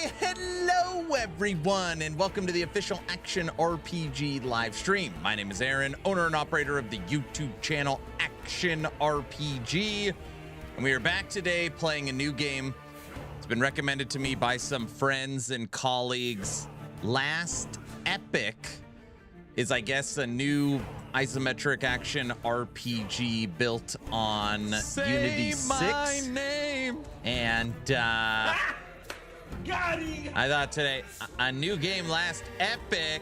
Hello everyone, and welcome to the official Action RPG live stream. My name is Aaron, owner and operator of the YouTube channel Action RPG, and we are back today playing a new game. It's been recommended to me by some friends and colleagues. Last Epoch is, I guess, a new isometric action RPG built on Unity 6. My name. And I thought today, a new game, Last Epoch.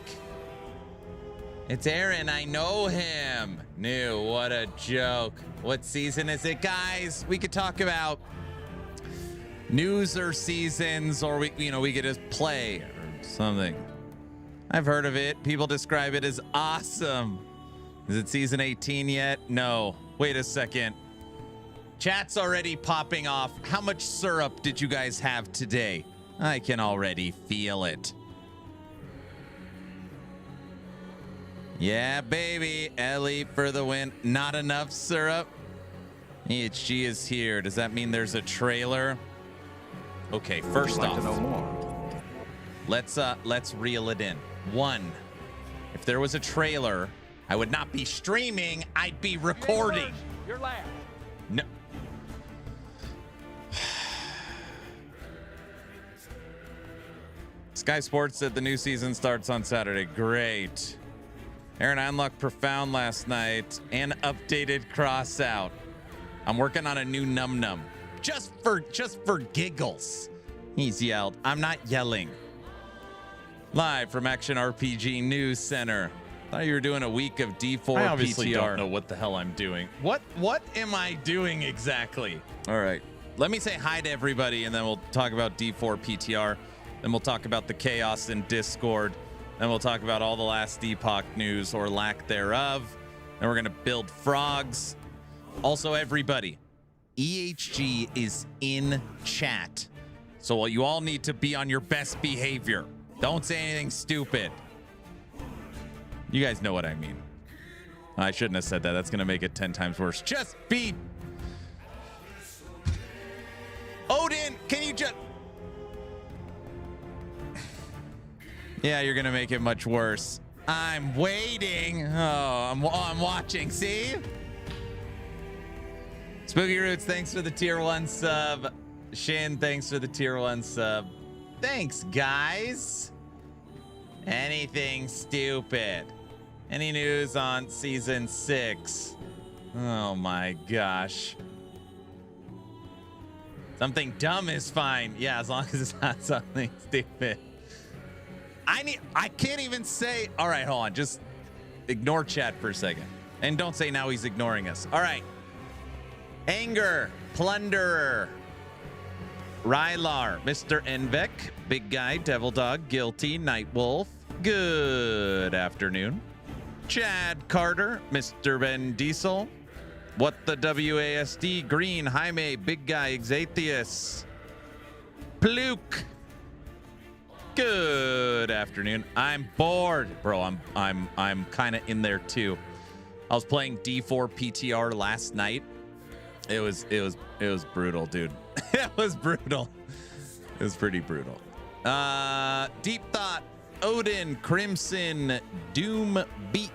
It's Aaron, I know him. New, what a joke. What season is it, guys? We could talk about news or seasons, or we could just play or something. I've heard of it. People describe it as awesome. Is it season 18 yet? No. Wait a second. Chat's already popping off. How much syrup did you guys have today? I can already feel it. Yeah, baby. Ellie for the win. Not enough syrup. EHG is here. Does that mean there's a trailer? Okay, first off, to know more? let's reel it in. One, if there was a trailer, I would not be streaming. I'd be recording. You're last. No. Sky Sports said the new season starts on Saturday. Great. Aaron, I unlocked Profound last night and updated Cross Out. I'm working on a new Num Num. Just for giggles. He's yelled. I'm not yelling. Live from Action RPG News Center. Thought you were doing a week of D4 I obviously PTR. don't know what the hell I'm doing. What am I doing exactly? All right. Let me say hi to everybody, and then we'll talk about D4 PTR. Then we'll talk about the chaos in Discord. Then we'll talk about all the last Epoch news or lack thereof. Then we're going to build frogs. Also, everybody, EHG is in chat. So you all need to be on your best behavior. Don't say anything stupid. You guys know what I mean. I shouldn't have said that. That's going to make it 10 times worse. Just be... Odin, can you just... Yeah, you're going to make it much worse. I'm waiting. Oh, I'm watching. See? Spooky Roots, thanks for the tier 1 sub. Shin, thanks for the tier 1 sub. Thanks, guys. Anything stupid? Any news on season 6? Oh my gosh. Something dumb is fine. Yeah, as long as it's not something stupid. I can't even say. All right, hold on. Just ignore chat for a second. And don't say now he's ignoring us. All right. Anger, Plunderer, Rylar, Mr. Envek, Big Guy, Devil Dog, Guilty, Nightwolf. Good afternoon. Chad Carter, Mr. Ben Diesel, What the WASD, Green, Jaime, Big Guy, Exatheus, Pluke. Good afternoon. I'm bored, bro. I'm kind of in there too. I was playing D4 PTR last night. It was brutal, dude. It was brutal. It was pretty brutal. Deep Thought, Odin, Crimson, Doom Beak.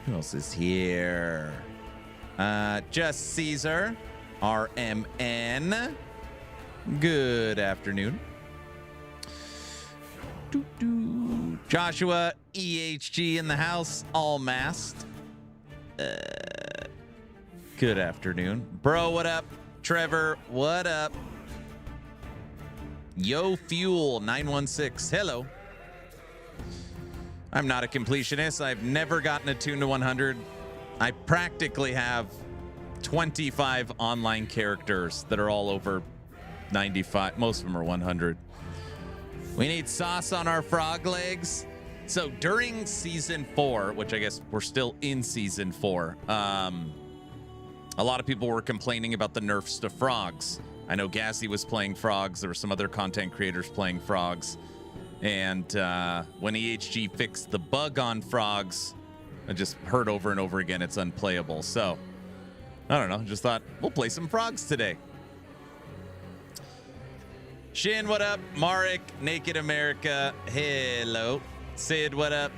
Who else is here? Just Caesar, RMN. Good afternoon. Joshua, EHG in the house, all masked. Good afternoon. Bro, what up? Trevor, what up? Yo Fuel 916, hello. I'm not a completionist. I've never gotten a tune to 100. I practically have 25 online characters that are all over 95. Most of them are 100. We need sauce on our frog legs. So during season 4, which I guess we're still in season 4, a lot of people were complaining about the nerfs to frogs. I know Gazzy was playing frogs. There were some other content creators playing frogs. And when EHG fixed the bug on frogs, I just heard over and over again it's unplayable. So, I don't know. Just thought, we'll play some frogs today. Shin, what up? Marek, Naked America, hello. Sid, what up?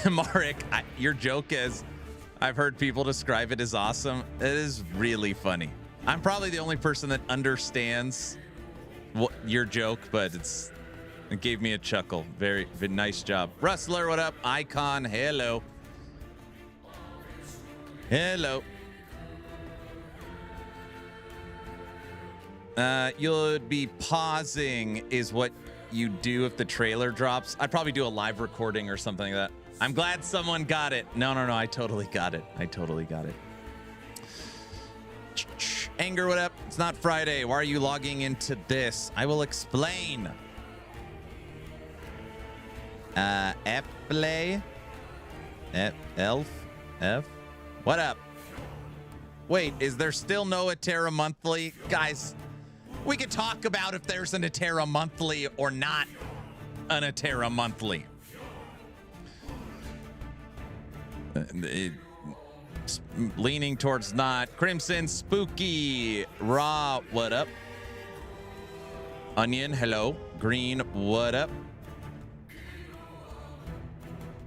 Marek, your joke is, I've heard people describe it as awesome. It is really funny. I'm probably the only person that understands what your joke, but it gave me a chuckle. Very nice job. Rustler, what up? Icon, hello. Hello. You'll be pausing is what you do if the trailer drops. I'd probably do a live recording or something like that. I'm glad someone got it. No, I totally got it. Anger, what up? It's not Friday. Why are you logging into this? I will explain. F-play. Elf. F. What up? Wait, is there still no Atera monthly? Guys, we could talk about if there's an Atera monthly or not an Atera monthly. Leaning towards not. Crimson Spooky Raw, what up? Onion, hello. Green, what up?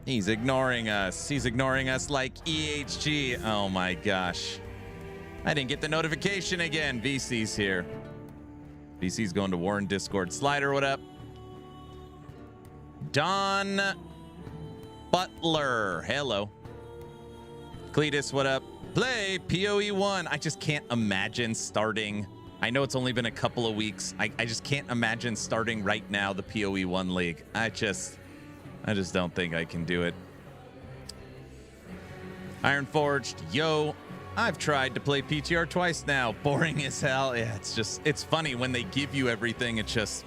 He's ignoring us. He's ignoring us like EHG. Oh my gosh. I didn't get the notification again. VC's here. VC's going to Warren Discord. Slider, what up? Don Butler, hello. Cletus, what up? Play PoE1. I just can't imagine starting. I know it's only been a couple of weeks. I just can't imagine starting right now the PoE1 league. I just don't think I can do it. Iron Forged, yo. I've tried to play PTR twice now. Boring as hell. Yeah, it's funny when they give you everything. It's just,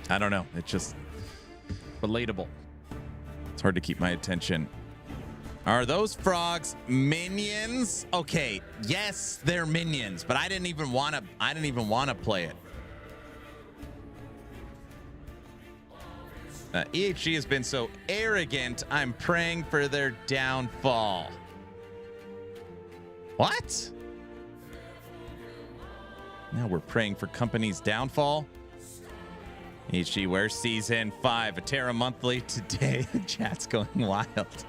I don't know. It's just relatable. It's hard to keep my attention. Are those frogs minions? Okay, yes, they're minions, but I didn't even want to play it. EHG has been so arrogant. I'm praying for their downfall. What? Now we're praying for company's downfall. EHG, where's season 5? Atera monthly today. The chat's going wild.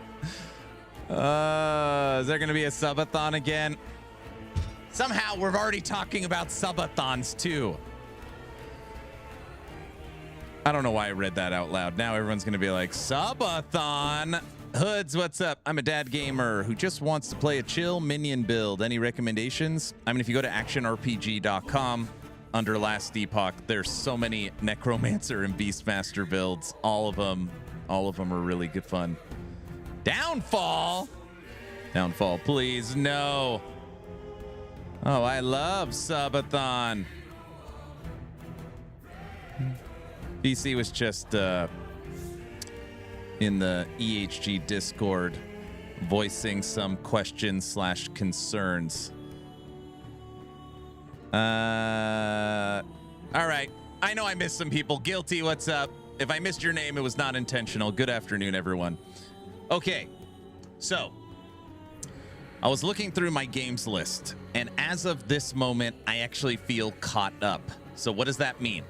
Is there going to be a subathon again? Somehow we're already talking about subathons too. I don't know why I read that out loud. Now everyone's going to be like, subathon. Hoods, what's up? I'm a dad gamer who just wants to play a chill minion build. Any recommendations? I mean, if you go to actionrpg.com under Last Epoch, there's so many Necromancer and Beastmaster builds. All of them are really good fun. Downfall, please, no. Oh, I love subathon. BC was just in the EHG Discord voicing some questions / concerns. All right. I know I missed some people. Guilty, what's up? If I missed your name, it was not intentional. Good afternoon, everyone. Okay, so I was looking through my games list, and as of this moment, I actually feel caught up. So what does that mean?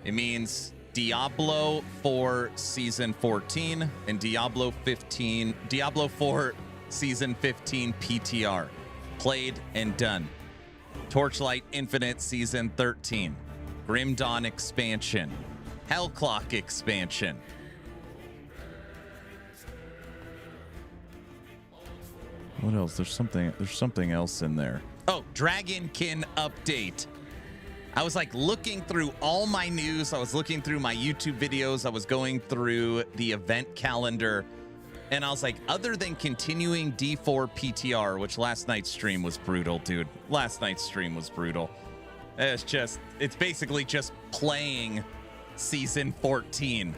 It means Diablo 4 Season 14 and Diablo 4 Season 15 PTR. Played and done. Torchlight Infinite Season 13. Grim Dawn expansion. Hellclock expansion. What else? There's something else in there. Oh, Dragonkin update. I was like looking through all my news. I was looking through my YouTube videos. I was going through the event calendar. And I was like, other than continuing D4 PTR, which last night's stream was brutal, dude. Last night's stream was brutal. It's basically just playing Season 14.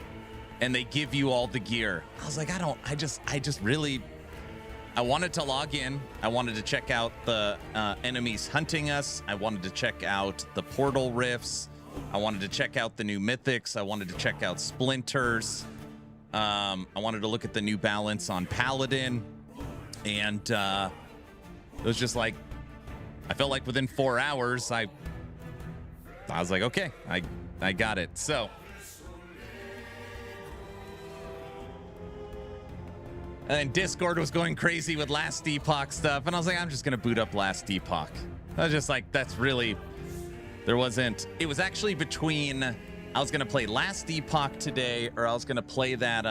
And they give you all the gear. I was like, I wanted to log in. I wanted to check out the enemies hunting us. I wanted to check out the portal rifts. I wanted to check out the new mythics. I wanted to check out splinters. I wanted to look at the new balance on Paladin. And it was just like, I felt like within 4 hours, I was like, okay, I got it. So. And then Discord was going crazy with Last Epoch stuff. And I was like, I'm just going to boot up Last Epoch. I was just like, that's really, there wasn't, it was actually between, I was going to play Last Epoch today, or I was going to play that,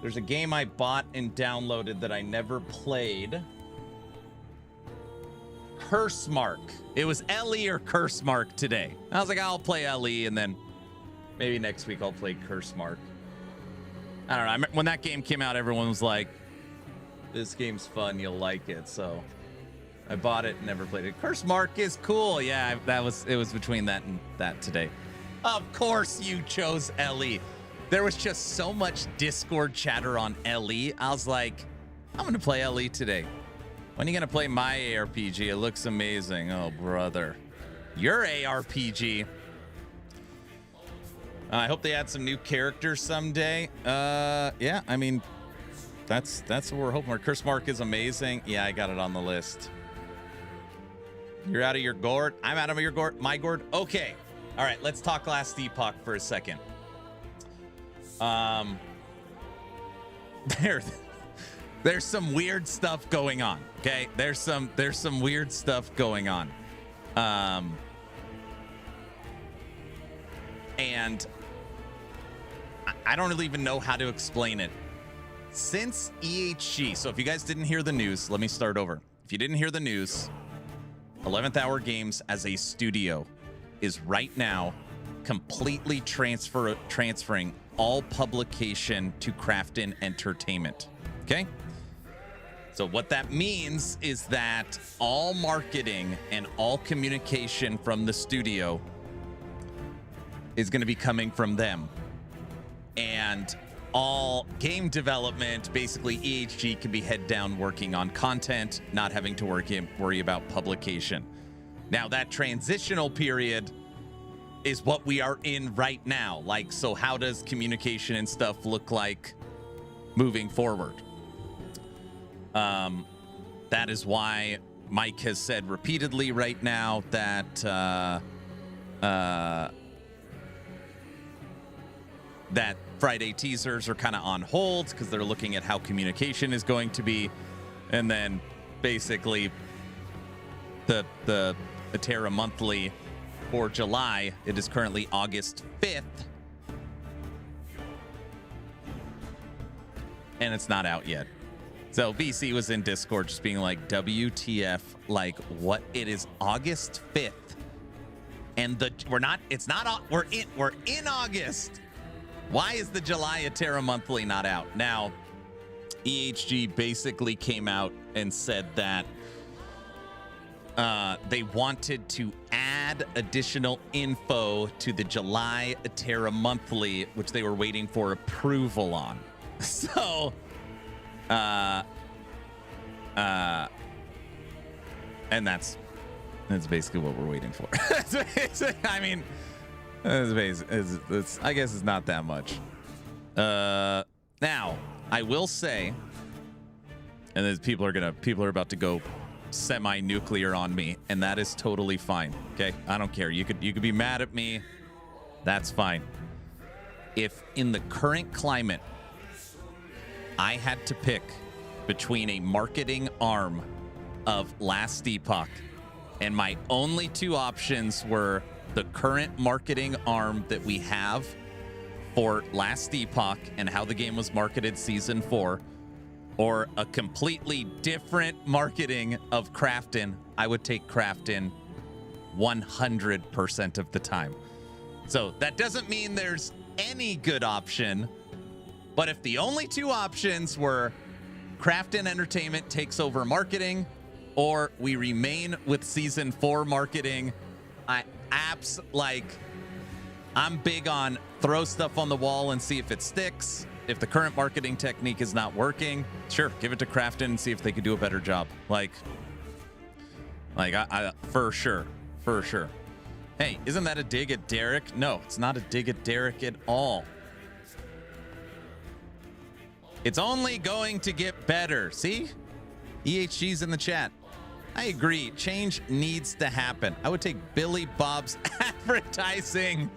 there's a game I bought and downloaded that I never played. Curse Mark. It was LE or Curse Mark today. I was like, I'll play LE, and then maybe next week I'll play Curse Mark. I don't know. When that game came out, everyone was like, this game's fun, you'll like it. So I bought it and never played it. Curse Mark is cool. Yeah, it was between that and that today. Of course you chose LE. There was just so much Discord chatter on LE. I was like, I'm going to play LE today. When are you going to play my ARPG? It looks amazing. Oh, brother. Your ARPG. I hope they add some new characters someday. Yeah, I mean, that's what we're hoping for. Curse Mark is amazing. Yeah, I got it on the list. You're out of your gourd. I'm out of your gourd. My gourd. Okay. All right, let's talk Last Epoch for a second. There's some weird stuff going on. Okay, there's some weird stuff going on. And I don't really even know how to explain it. Since EHG, so if you guys didn't hear the news, let me start over. If you didn't hear the news, 11th Hour Games as a studio is right now completely transferring all publication to Crafton Entertainment. Okay? So what that means is that all marketing and all communication from the studio is going to be coming from them. And all game development, basically EHG can be head down working on content, not having to worry about publication. Now that transitional period is what we are in right now. Like, so how does communication and stuff look like moving forward? That is why Mike has said repeatedly right now that that Friday teasers are kind of on hold because they're looking at how communication is going to be. And then basically the Atera Monthly for July, it is currently August 5th. And it's not out yet. So VC was in Discord just being like, WTF, like what? It is August 5th. And we're in August. Why is the July Atera Monthly not out? Now, EHG basically came out and said that they wanted to add additional info to the July Atera Monthly, which they were waiting for approval on. So, and that's basically what we're waiting for. I mean, it's I guess it's not that much. Now, I will say, and then people are about to go semi-nuclear on me, and that is totally fine. Okay, I don't care. You could be mad at me. That's fine. If in the current climate, I had to pick between a marketing arm of Last Epoch, and my only two options were the current marketing arm that we have for Last Epoch and how the game was marketed season 4, or a completely different marketing of Crafton, I would take Crafton 100% of the time. So that doesn't mean there's any good option, but if the only two options were Crafton Entertainment takes over marketing, or we remain with season 4 marketing, I'm big on throw stuff on the wall and see if it sticks. If the current marketing technique is not working, sure, give it to Crafton and see if they could do a better job. Like I for sure. Hey, isn't that a dig at Derek? No, it's not a dig at Derek at all. It's only going to get better. See? EHG's in the chat. I agree. Change needs to happen. I would take Billy Bob's advertising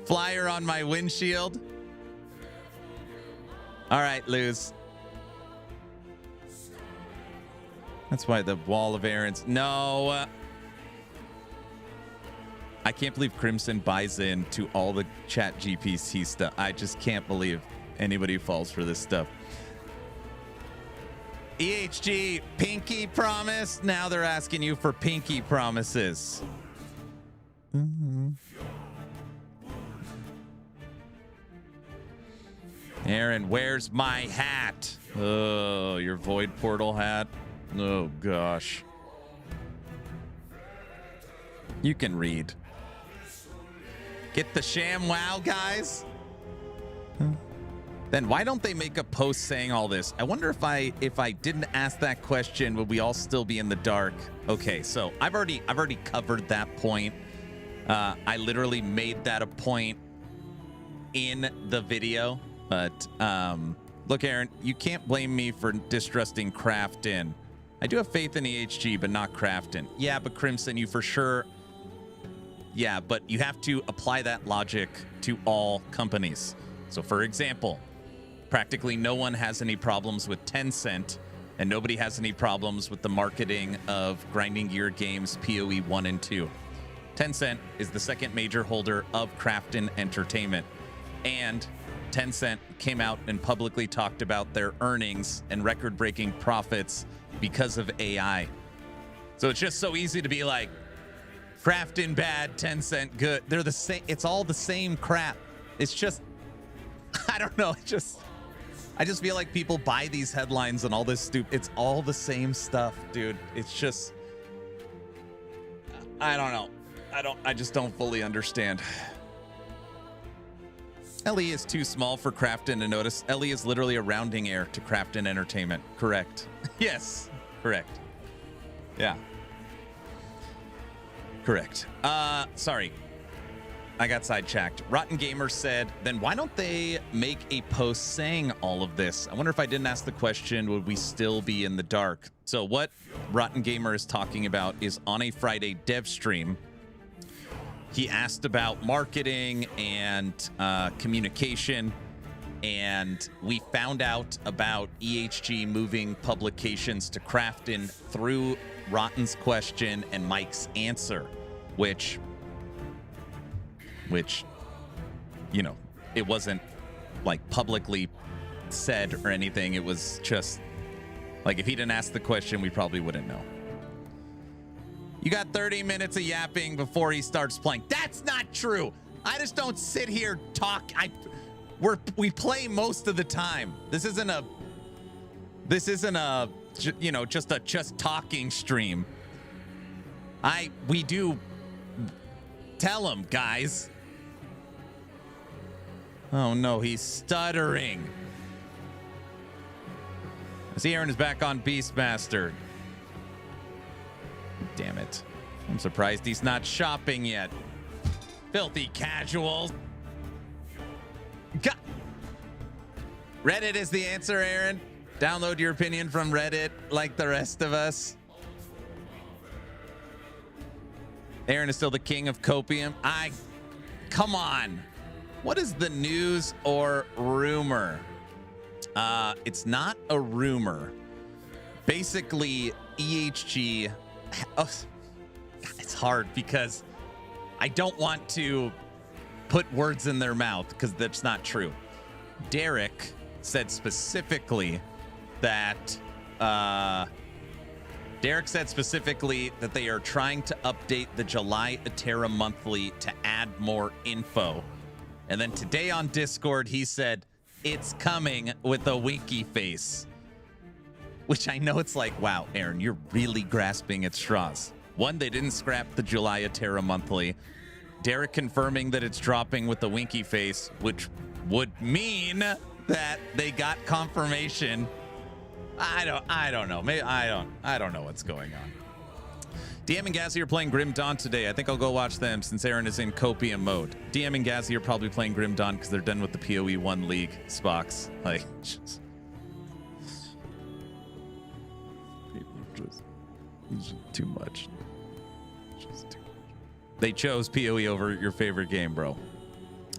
flyer on my windshield. All right, lose. That's why the wall of errands. No. I can't believe Crimson buys into all the chat GPT stuff. I just can't believe anybody falls for this stuff. EHG, pinky promise. Now they're asking you for pinky promises. Aaron, where's my hat? Oh, your Void Portal hat. Oh, gosh. You can read. Get the sham wow, guys. Then why don't they make a post saying all this? I wonder if I didn't ask that question, would we all still be in the dark? Okay, so I've already covered that point. I literally made that a point in the video. But look, Aaron, you can't blame me for distrusting Crafton. I do have faith in EHG, but not Crafton. Yeah, but Crimson, you for sure. Yeah, but you have to apply that logic to all companies. So, for example, practically no one has any problems with Tencent, and nobody has any problems with the marketing of Grinding Gear Games PoE 1 and 2. Tencent is the second major holder of Crafton Entertainment, and Tencent came out and publicly talked about their earnings and record-breaking profits because of AI. So it's just so easy to be like, Crafton bad, Tencent good. They're the same. It's all the same crap. It's just, I don't know. I just feel like people buy these headlines and all this stupid. It's all the same stuff, dude. It's just, I don't know. I just don't fully understand. Ellie is too small for Crafton to notice. Ellie is literally a rounding error to Crafton Entertainment. Correct. Yes. Correct. Yeah. Correct. Sorry. I got sidetracked. Rotten Gamer said, then why don't they make a post saying all of this? I wonder if I didn't ask the question, would we still be in the dark? So what Rotten Gamer is talking about is on a Friday dev stream, he asked about marketing and communication, and we found out about EHG moving publications to Crafton through Rotten's question and Mike's answer, which, you know, it wasn't like publicly said or anything. It was just like, if he didn't ask the question, we probably wouldn't know. You got 30 minutes of yapping before he starts playing. That's not true. I just don't sit here talk. We play most of the time. This isn't a you know, just talking stream. We do tell him, guys. Oh no, he's stuttering. I see Aaron is back on Beastmaster. Damn it. I'm surprised he's not shopping yet. Filthy casual. Reddit is the answer, Aaron. Download your opinion from Reddit like the rest of us. Aaron is still the king of copium. Come on. What is the news or rumor? It's not a rumor. Basically, EHG... Oh, it's hard because I don't want to put words in their mouth because that's not true. Derek said specifically that they are trying to update the July Atera monthly to add more info. And then today on Discord, he said, it's coming with a winky face. Which I know it's like, wow, Aaron, you're really grasping at straws. One, they didn't scrap the July Atera monthly. Derek confirming that it's dropping with the winky face, which would mean that they got confirmation. I don't know. Maybe I don't know what's going on. DM and Gazzy are playing Grim Dawn today. I think I'll go watch them since Aaron is in copium mode. DM and Gazzy are probably playing Grim Dawn because they're done with the PoE 1 League Spox. Like, just... It's too much. Just too much. They chose PoE over your favorite game, bro.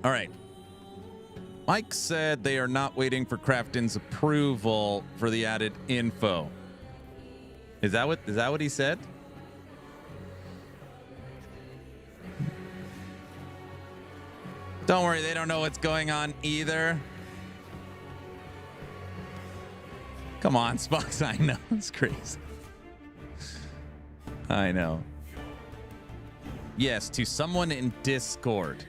All right. Mike said they are not waiting for Crafton's approval for the added info. Is that what he said? Don't worry, they don't know what's going on either. Come on, Spox. I know. It's crazy. I know. Yes, to someone in Discord.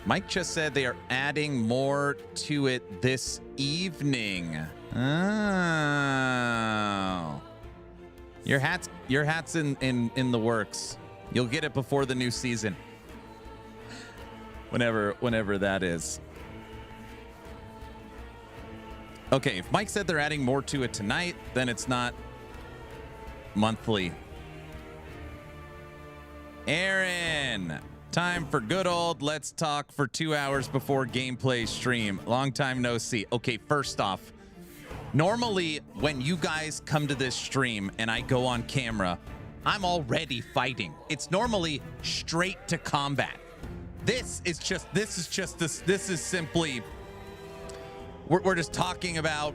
Mike just said they are adding more to it this evening. Oh. Your hat's in the works. You'll get it before the new season. Whenever that is. Okay, if Mike said they're adding more to it tonight, then it's not monthly. Aaron, time for good old Let's Talk for 2 hours before gameplay stream. Long time no see. Okay, first off, normally when you guys come to this stream and I go on camera, I'm already fighting. It's normally straight to combat. This is simply we're just talking about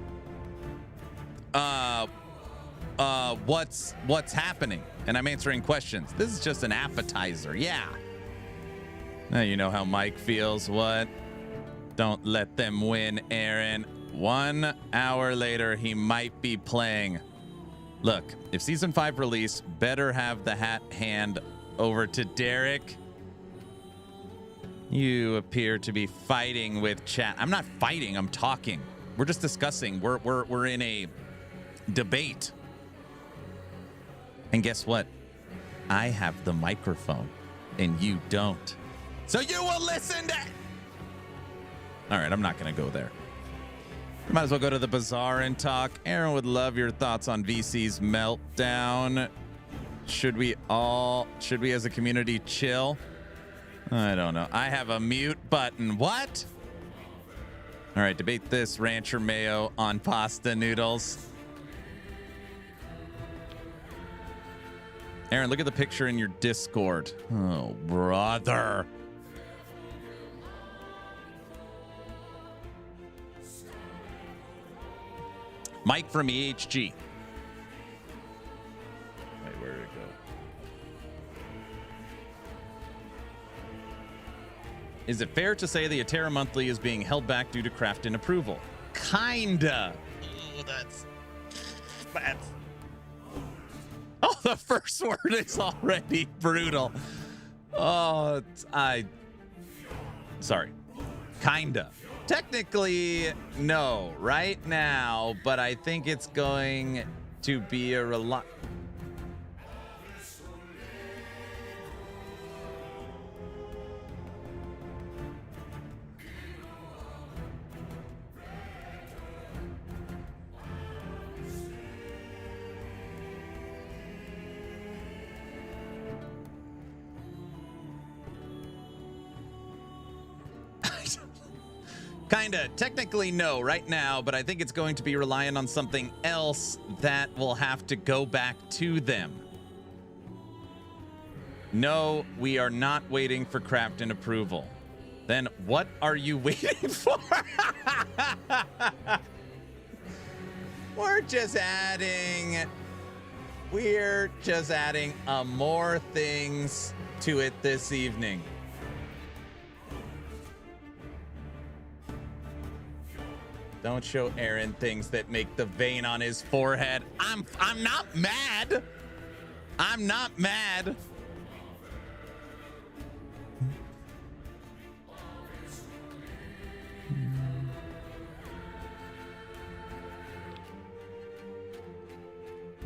what's happening, and I'm answering questions. This is just an appetizer. Yeah. Now you know how Mike feels. What? Don't let them win, Aaron. 1 hour later, he might be playing. Look, if Season 5 release, better have the hat hand over to Derek. You appear to be fighting with chat. I'm not fighting, I'm talking. We're just discussing. We're in a debate. And guess what? I have the microphone and you don't. So you will listen to... All right, I'm not going to go there. Might as well go to the bazaar and talk. Aaron would love your thoughts on VC's meltdown. Should we as a community chill? I don't know. I have a mute button. What? All right, debate this rancher mayo on pasta noodles. Aaron, look at the picture in your Discord. Oh, brother. Mike from EHG. Wait, where did it go? Is it fair to say the Atera Monthly is being held back due to Crafton approval? Kinda. Oh, that's... Oh, the first word is already brutal. Oh, sorry. Kinda. Technically, no, right now, but I think it's going to be a Kinda. Technically, no, right now, but I think it's going to be reliant on something else that will have to go back to them. No, we are not waiting for Crafton approval. Then what are you waiting for? We're just adding more things to it this evening. Don't show Aaron things that make the vein on his forehead. I'm not mad. I'm not mad.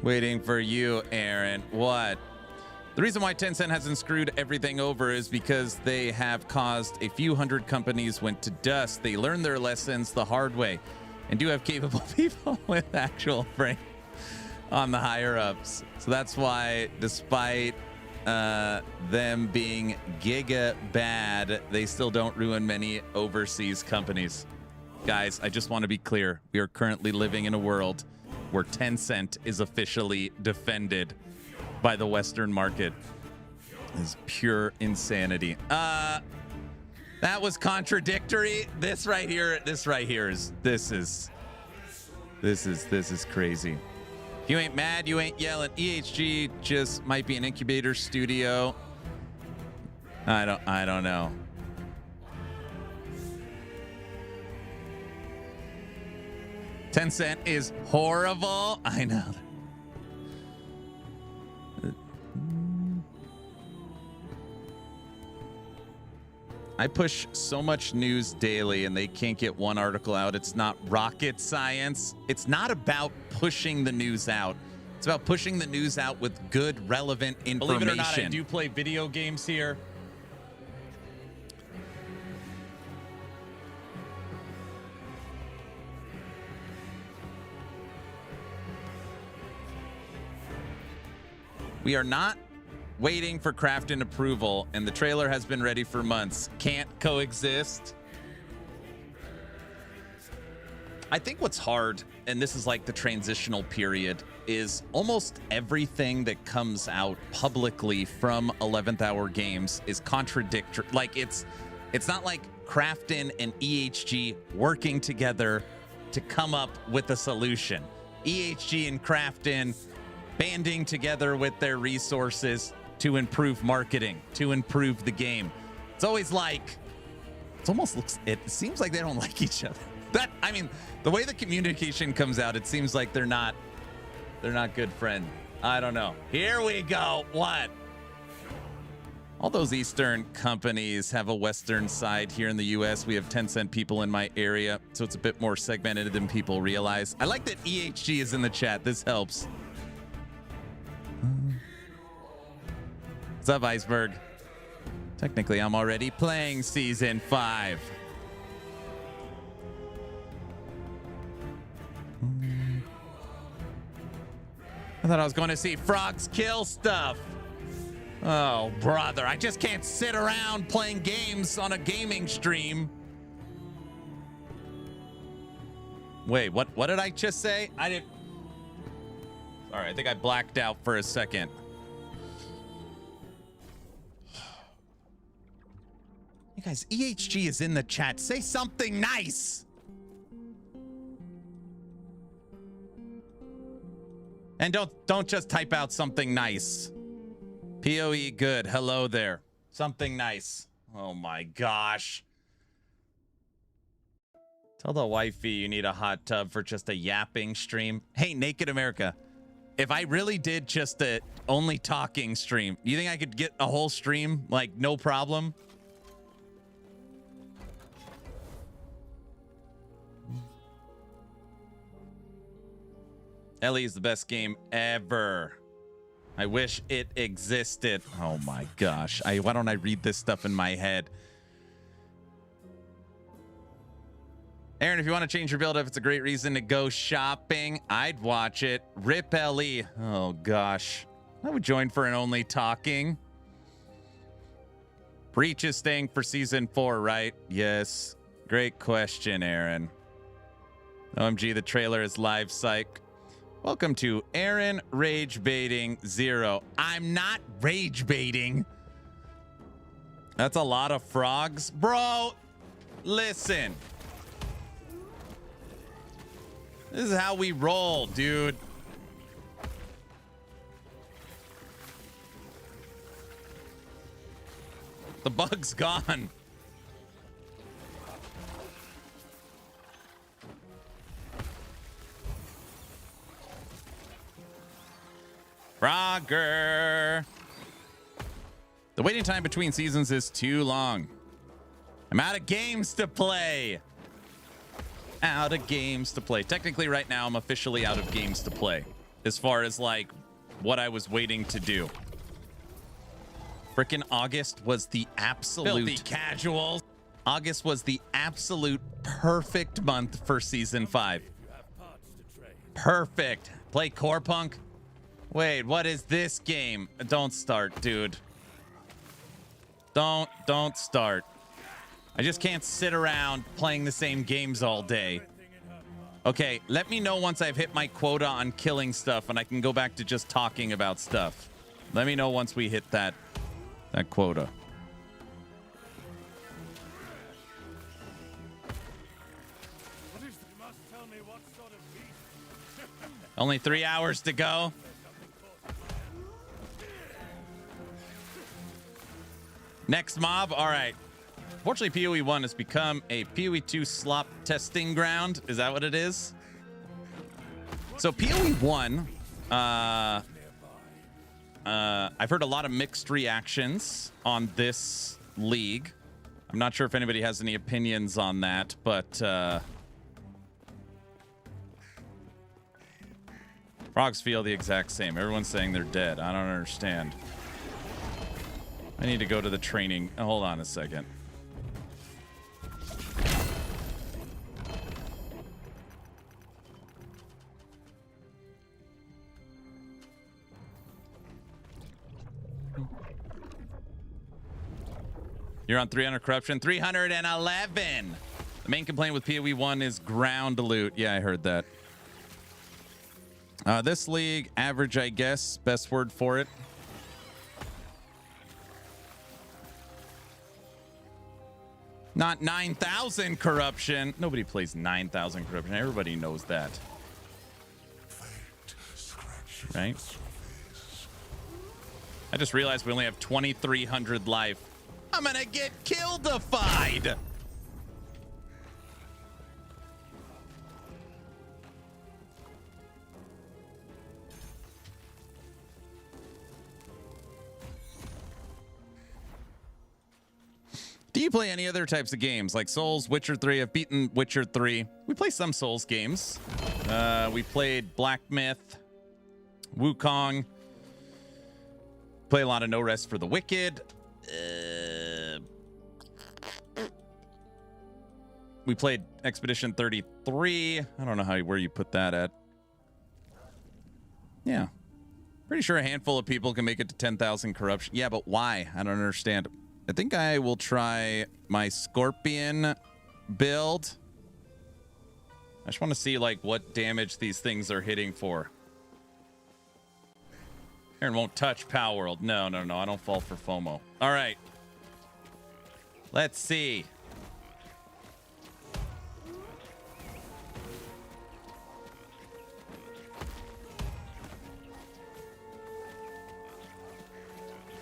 Waiting for you, Aaron. What? The reason why Tencent hasn't screwed everything over is because they have caused a few hundred companies went to dust. They learned their lessons the hard way and do have capable people with actual brain on the higher ups. So that's why, despite them being giga bad, they still don't ruin many overseas companies. Guys, I just want to be clear. We are currently living in a world where Tencent is officially defended by the Western market. This is pure insanity. That was contradictory. This right here is crazy. If you ain't mad, you ain't yelling. EHG just might be an incubator studio. I don't know. Tencent is horrible. I know. I push so much news daily and they can't get one article out. It's not rocket science. It's not about pushing the news out. It's about pushing the news out with good, relevant information. Believe it or not, I do play video games here. We are not waiting for Crafton approval, and the trailer has been ready for months. Can't coexist. I think what's hard, and this is like the transitional period, is almost everything that comes out publicly from 11th Hour Games is contradictory. Like it's not like Crafton and EHG working together to come up with a solution. EHG and Crafton banding together with their resources to improve marketing, to improve the game. It's always like, it seems like they don't like each other. I mean, the way the communication comes out, it seems like they're not good friends. I don't know. Here we go. What? All those Eastern companies have a Western side. Here in the US, we have Tencent people in my area, so it's a bit more segmented than people realize. I like that EHG is in the chat. This helps. What's up, Iceberg? Technically, I'm already playing Season 5. I thought I was going to see frogs kill stuff. Oh, brother. I just can't sit around playing games on a gaming stream. Wait, what did I just say? I didn't... Sorry, I think I blacked out for a second. You guys, EHG is in the chat. Say something nice. And don't just type out something nice. POE good. Hello there. Something nice. Oh my gosh. Tell the wifey you need a hot tub for just a yapping stream. Hey, Naked America. If I really did just a only talking stream, do you think I could get a whole stream like no problem? Ellie is the best game ever. I wish it existed. Oh my gosh. Why don't I read this stuff in my head? Aaron, if you want to change your build up, it's a great reason to go shopping. I'd watch it. Rip Ellie. Oh gosh. I would join for an only talking. Breach is staying for season 4, right? Yes. Great question, Aaron. OMG, the trailer is live psych. Welcome to Aaron Rage Baiting 0. I'm not rage baiting. That's a lot of frogs. Bro, listen. This is how we roll, dude. The bug's gone. Frogger. The waiting time between seasons is too long. I'm out of games to play. Out of games to play. Technically, right now, I'm officially out of games to play. As far as, like, what I was waiting to do. Frickin' August was the absolute... Filthy casuals. August was the absolute perfect month for Season 5. Perfect. Play Core Punk. Wait, what is this game? Don't start, dude. Don't start. I just can't sit around playing the same games all day. Okay, let me know once I've hit my quota on killing stuff and I can go back to just talking about stuff. Let me know once we hit that quota. Only 3 hours to go. Next mob. All right. Fortunately, PoE 1 has become a PoE 2 slop testing ground. Is that what it is? So PoE 1, I've heard a lot of mixed reactions on this league. I'm not sure if anybody has any opinions on that, but frogs feel the exact same. Everyone's saying they're dead. I don't understand. I need to go to the training. Hold on a second. You're on 300 corruption. 311. The main complaint with PoE 1 is ground loot. Yeah, I heard that. This league, average, I guess. Best word for it. Not 9,000 corruption. Nobody plays 9,000 corruption. Everybody knows that. Right? I just realized we only have 2,300 life. I'm gonna get kill-defied. Do you play any other types of games like Souls, Witcher 3? I've beaten Witcher 3. We play some Souls games. We played Black Myth, Wukong. Play a lot of No Rest for the Wicked. We played Expedition 33. I don't know where you put that at. Yeah. Pretty sure a handful of people can make it to 10,000 corruption. Yeah, but why? I don't understand. I think I will try my Scorpion build. I just want to see like what damage these things are hitting for. Aaron won't touch Pow World. No. I don't fall for FOMO. All right. Let's see.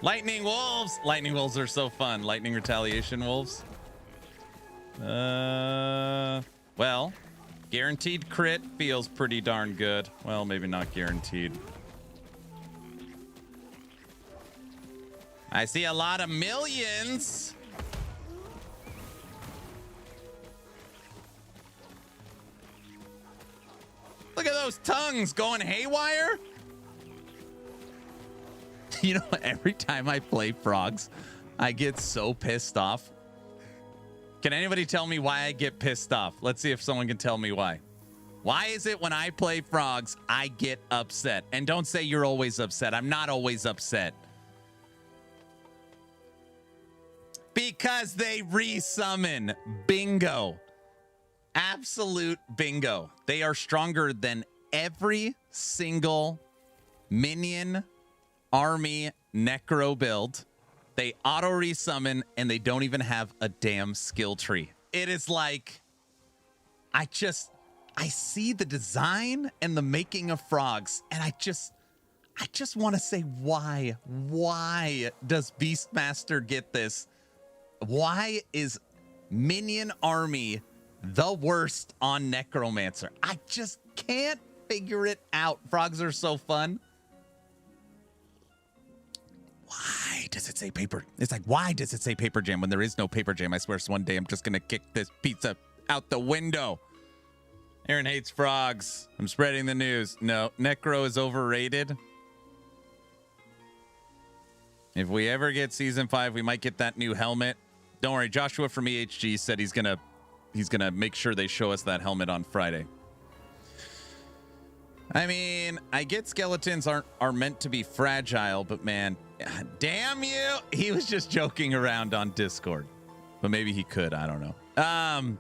Lightning Wolves. Lightning Wolves are so fun. Lightning Retaliation Wolves. Well, guaranteed crit feels pretty darn good. Well, maybe not guaranteed. I see a lot of millions. Look at those tongues going haywire. You know, every time I play frogs, I get so pissed off. Can anybody tell me why I get pissed off? Let's see if someone can tell me why. Why is it when I play frogs, I get upset? And don't say you're always upset. I'm not always upset. Because they resummon. Bingo. Absolute bingo. They are stronger than every single minion army necro build. They auto resummon and they don't even have a damn skill tree. It is like, I see the design and the making of frogs, and I just want to say, why does Beastmaster get this? Why is minion army the worst on Necromancer? I just can't figure it out. Frogs are so fun. Why does it say paper? It's like, why does it say paper jam when there is no paper jam? I swear one day I'm just going to kick this pizza out the window. Aaron hates frogs. I'm spreading the news. No, Necro is overrated. If we ever get season 5, we might get that new helmet. Don't worry, Joshua from EHG said he's gonna make sure they show us that helmet on Friday. I mean, I get skeletons are meant to be fragile, but man, damn you. He was just joking around on Discord. But maybe he could, I don't know.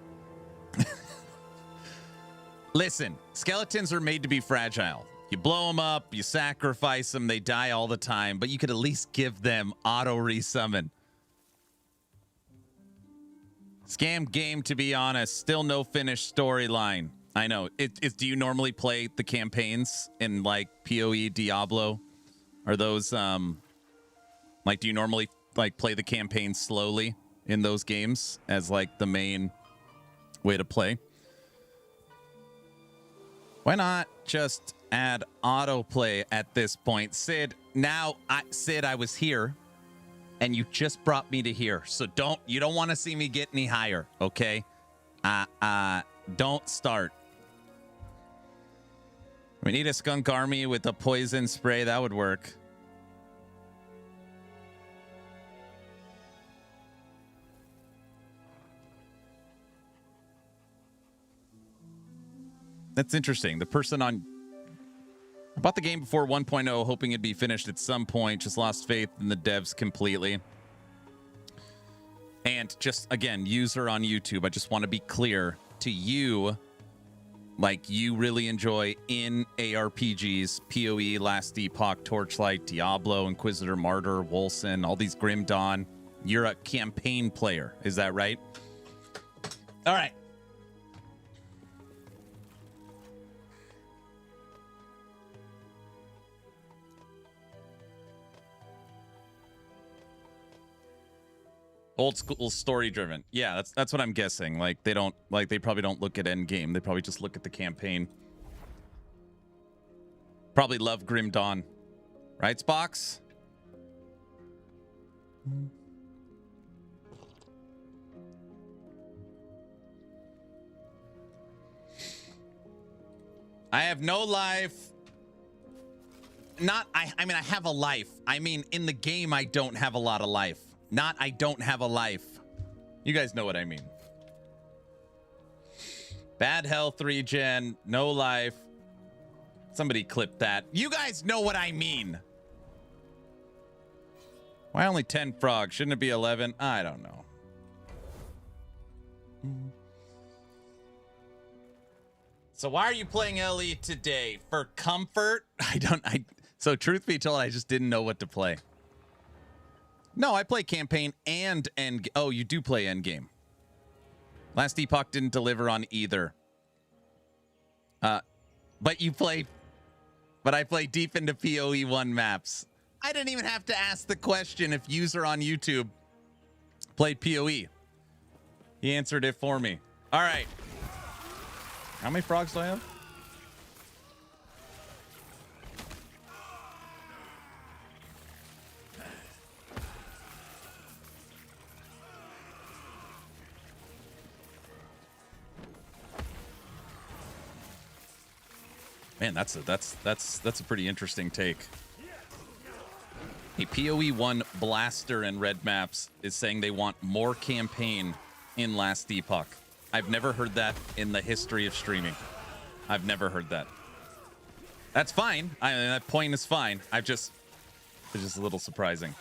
Listen, skeletons are made to be fragile. You blow them up, you sacrifice them, they die all the time, but you could at least give them auto resummon. Scam game, to be honest. Still no finished storyline. I know. Do you normally play the campaigns in like PoE, Diablo? Are those like, do you normally like play the campaign slowly in those games as like the main way to play? Why not just add autoplay at this point? Sid, Sid, I was here and you just brought me to here. So you don't want to see me get any higher, okay? Don't start. We need a skunk army with a poison spray. That would work. That's interesting. The person I bought the game before 1.0, hoping it'd be finished at some point. Just lost faith in the devs completely. And just, again, user on YouTube, I just want to be clear to you, like you really enjoy in ARPGs, PoE, Last Epoch, Torchlight, Diablo, Inquisitor, Martyr, Wolcen, all these Grim Dawn. You're a campaign player. Is that right? All right. Old school story driven. Yeah, that's what I'm guessing. Like they probably don't look at end game. They probably just look at the campaign. Probably love Grim Dawn. Right, Spox? I have no life. I mean I have a life. I mean in the game I don't have a lot of life. Not I don't have a life. You guys know what I mean. Bad health regen, no life. Somebody clip that. You guys know what I mean. Why only 10 frogs? Shouldn't it be 11? I don't know. So why are you playing LE today? For comfort? So truth be told, I just didn't know what to play. No, I play campaign and end. Oh, you do play endgame. Last Epoch didn't deliver on either. But I play deep into PoE 1 maps. I didn't even have to ask the question if user on YouTube played PoE. He answered it for me. All right. How many frogs do I have? Man, that's a pretty interesting take. A PoE 1 blaster in red maps is saying they want more campaign in Last Epoch. I've never heard that in the history of streaming. I've never heard that. That's fine. That point is fine. It's just a little surprising.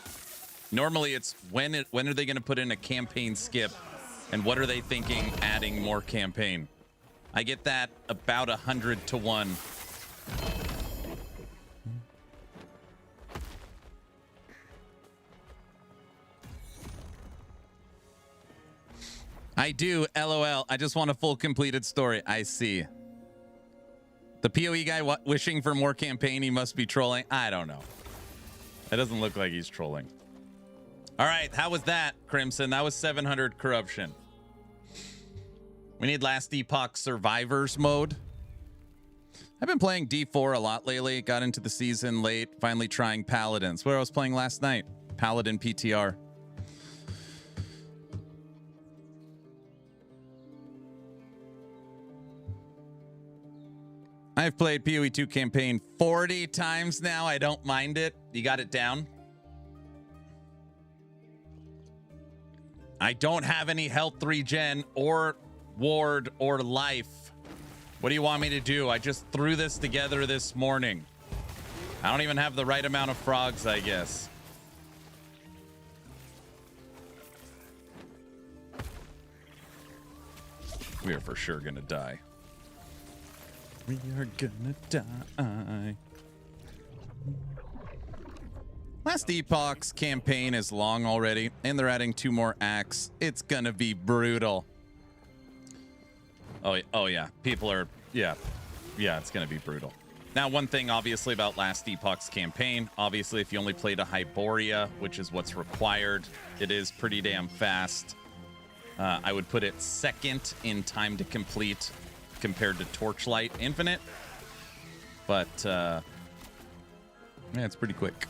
Normally, it's when are they going to put in a campaign skip, and what are they thinking adding more campaign? I get that about 100 to 1. I do, LOL. I just want a full completed story. I see. The PoE guy wishing for more campaign, he must be trolling. I don't know. It doesn't look like he's trolling. All right, how was that, Crimson? That was 700 corruption. We need Last Epoch Survivors mode. I've been playing D4 a lot lately. Got into the season late. Finally trying Paladins. Where I was playing last night. Paladin PTR. I've played PoE 2 campaign 40 times now. I don't mind it. You got it down? I don't have any health regen or ward or life. What do you want me to do? I just threw this together this morning. I don't even have the right amount of frogs, I guess. We are for sure gonna die. We are gonna die. Last Epoch's campaign is long already, and they're adding 2 more acts. It's gonna be brutal. Oh yeah. People are, yeah, it's gonna be brutal. Now, one thing obviously about last Epoch's campaign, obviously if you only played a Hyboria, which is what's required, it is pretty damn fast. I would put it second in time to complete compared to Torchlight Infinite. But, yeah, it's pretty quick.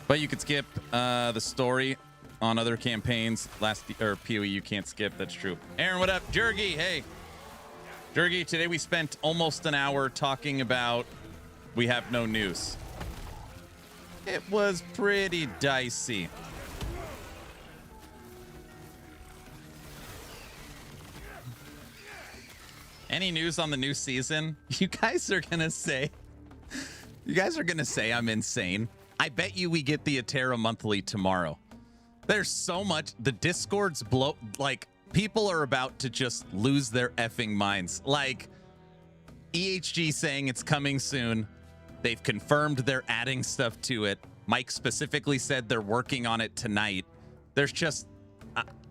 But you could skip the story on other campaigns. PoE you can't skip. That's true. Aaron, what up? Jurgy, hey. Jurgy, today we spent almost an hour talking about we have no news. It was pretty dicey. Any news on the new season? You guys are gonna say I'm insane. I bet you we get the Atera monthly tomorrow. There's so much. The Discords blow. Like, people are about to just lose their effing minds. Like, EHG saying it's coming soon. They've confirmed they're adding stuff to it. Mike specifically said they're working on it tonight. There's just,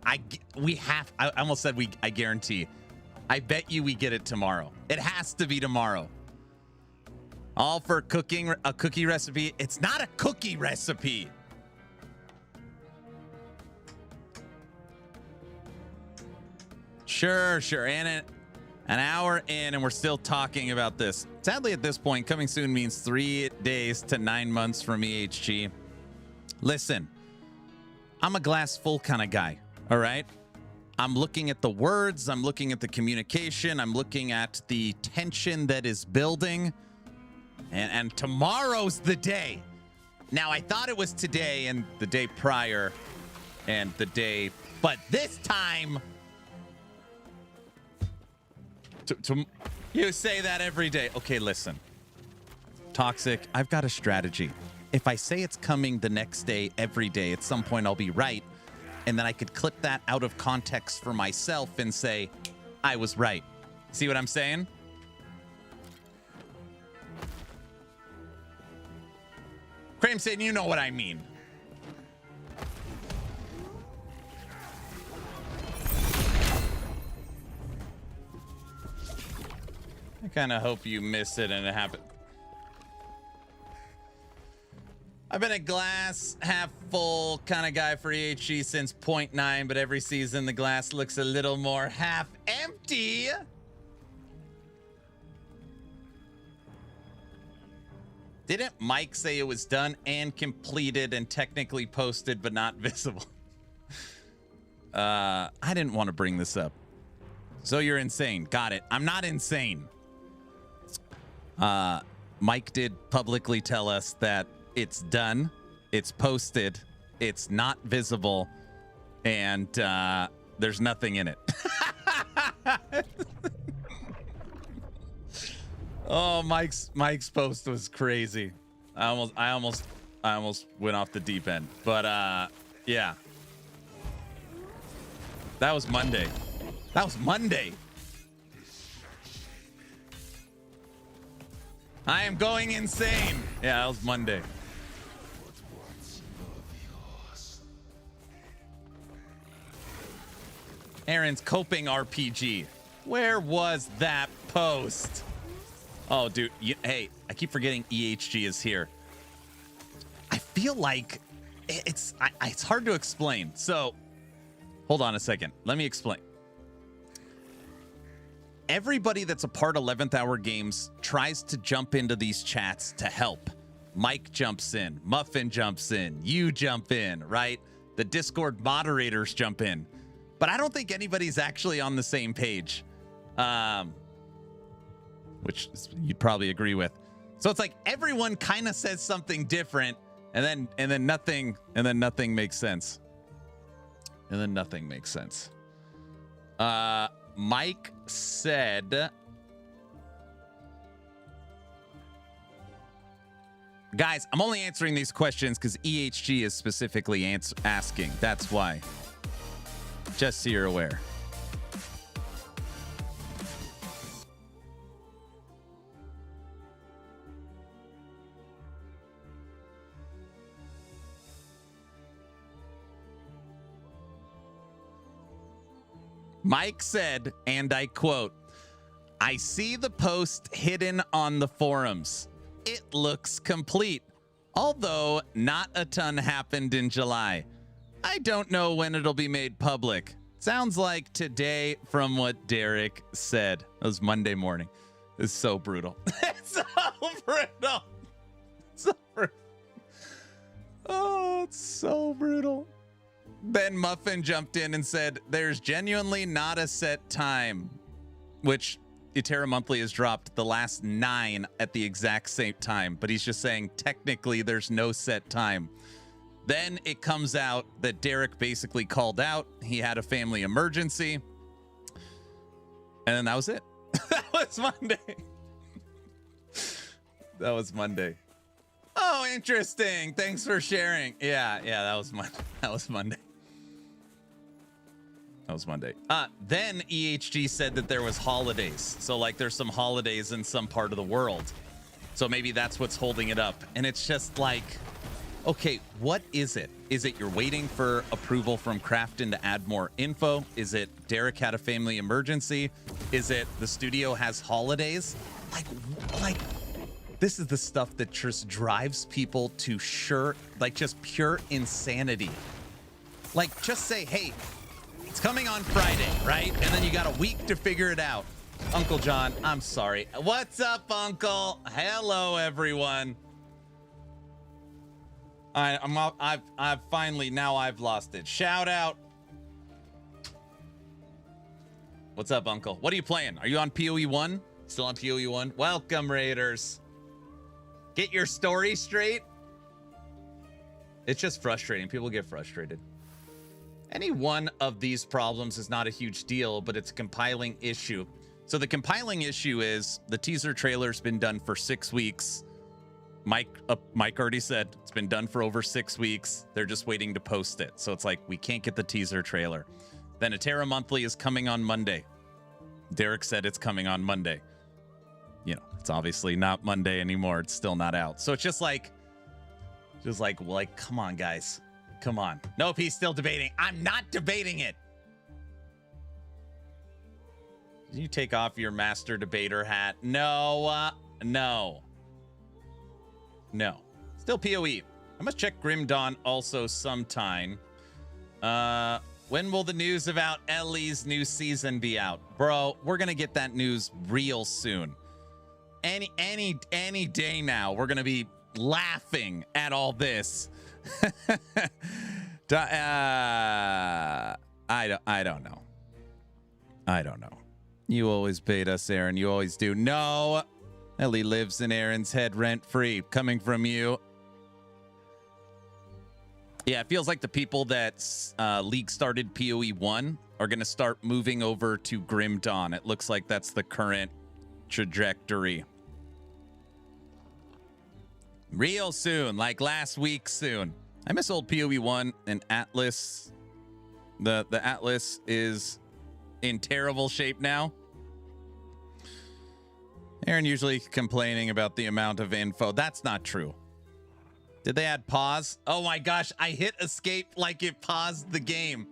I almost said I guarantee. I bet you we get it tomorrow. It has to be tomorrow. All for cooking a cookie recipe. It's not a cookie recipe. Sure. And an hour in, and we're still talking about this. Sadly, at this point, coming soon means 3 days to 9 months from EHG. Listen, I'm a glass full kind of guy, all right? I'm looking at the words. I'm looking at the communication. I'm looking at the tension that is building. And tomorrow's the day. Now, I thought it was today and the day prior and the day, but this time... You say that every day. Okay, listen. Toxic, I've got a strategy. If I say it's coming the next day, every day, at some point I'll be right. And then I could clip that out of context for myself and say, I was right. See what I'm saying? Kramer saying, you know what I mean. I kind of hope you miss it and it happened. I've been a glass half full kind of guy for EHG since 0.9, but every season the glass looks a little more half empty. Didn't Mike say it was done and completed and technically posted but not visible? I didn't want to bring this up. So you're insane. Got it. I'm not insane. Mike did publicly tell us that it's done, it's posted, it's not visible, and there's nothing in it. Oh, Mike's post was crazy. I almost went off the deep end. But yeah. That was Monday. That was Monday. I am going insane. Yeah, that was Monday. Aaron's coping RPG. Where was that post? Oh, dude. Hey, I keep forgetting EHG is here. I feel like it's hard to explain. So, hold on a second. Let me explain. Everybody that's a part 11th Hour Games tries to jump into these chats to help. Mike jumps in, Muffin jumps in, you jump in, right? The Discord moderators jump in. But I don't think anybody's actually on the same page. Which you'd probably agree with. So it's like everyone kind of says something different, and then nothing makes sense. And then nothing makes sense. Mike said, guys, I'm only answering these questions because EHG is specifically asking. That's why. Just so you're aware. Mike said, and I quote, "I see the post hidden on the forums. It looks complete, although not a ton happened in July. I don't know when it'll be made public. Sounds like today from what Derek said." That was Monday morning. It's so brutal. It's so brutal. So brutal. Oh, it's so brutal. Ben Muffin jumped in and said, "There's genuinely not a set time," which Eterra Monthly has dropped the last 9 at the exact same time, but he's just saying technically there's no set time. Then it comes out that Derek basically called out. He had a family emergency. And then that was it. That was Monday. That was Monday. Oh, interesting. Thanks for sharing. Yeah, that was Monday. That was Monday. That was Monday. Then EHG said that there was holidays. So like there's some holidays in some part of the world. So maybe that's what's holding it up. And it's just like, okay, what is it? Is it you're waiting for approval from Crafton to add more info? Is it Derek had a family emergency? Is it the studio has holidays? Like this is the stuff that just drives people to just pure insanity. Like just say, hey, it's coming on Friday, right? And then you got a week to figure it out. Uncle John, I'm sorry. What's up, Uncle? Hello, everyone. I've finally, now I've lost it. Shout out. What's up, Uncle? What are you playing? Are you on PoE 1? Still on PoE 1? Welcome, Raiders. Get your story straight. It's just frustrating. People get frustrated. Any one of these problems is not a huge deal, but it's a compiling issue. So the compiling issue is the teaser trailer's been done for 6 weeks. Mike already said it's been done for over 6 weeks. They're just waiting to post it. So it's like, we can't get the teaser trailer. Then Eterra Monthly is coming on Monday. Derek said it's coming on Monday. You know, it's obviously not Monday anymore. It's still not out. So it's just like, come on, guys. Come on. Nope, he's still debating. I'm not debating it. Did you take off your master debater hat? No. No. Still PoE. I must check Grim Dawn also sometime. When will the news about Ellie's new season be out? Bro, we're going to get that news real soon. Any day now, we're going to be laughing at all this. I don't know. You always bait us, Aaron. You always do. No. Ellie lives in Aaron's head rent-free. Coming from you. Yeah, it feels like the people that league started PoE 1 are going to start moving over to Grim Dawn. It looks like that's the current trajectory. Real soon, like last week soon. I miss old PoE 1 and Atlas. The Atlas is in terrible shape now. Aaron usually complaining about the amount of info. That's not true. Did they add pause? Oh my gosh, I hit escape like it paused the game.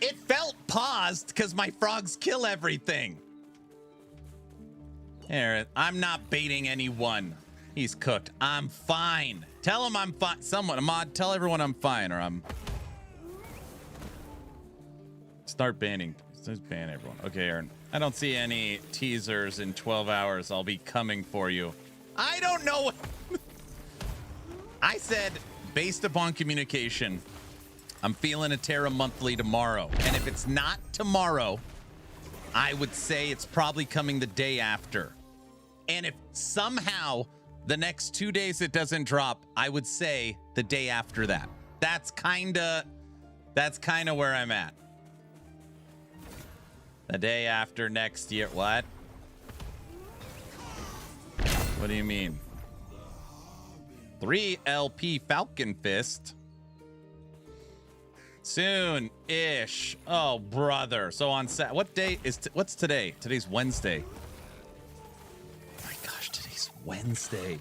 It felt paused because my frogs kill everything. Aaron, I'm not baiting anyone. He's cooked. I'm fine. Tell him I'm fine. Someone, Ahmad, tell everyone I'm fine, or I'm... Start banning. Just ban everyone. Okay, Aaron. I don't see any teasers in 12 hours. I'll be coming for you. I don't know what... I said, based upon communication, I'm feeling Eterra Monthly tomorrow. And if it's not tomorrow, I would say it's probably coming the day after. And if somehow the next 2 days it doesn't drop, I would say the day after that. That's kind of where I'm at. The day after next year. What? What do you mean? 3 LP Falcon Fist. Soon-ish. Oh, brother. So on Sat. What day is what's today? Today's Wednesday. Oh my gosh, today's Wednesday.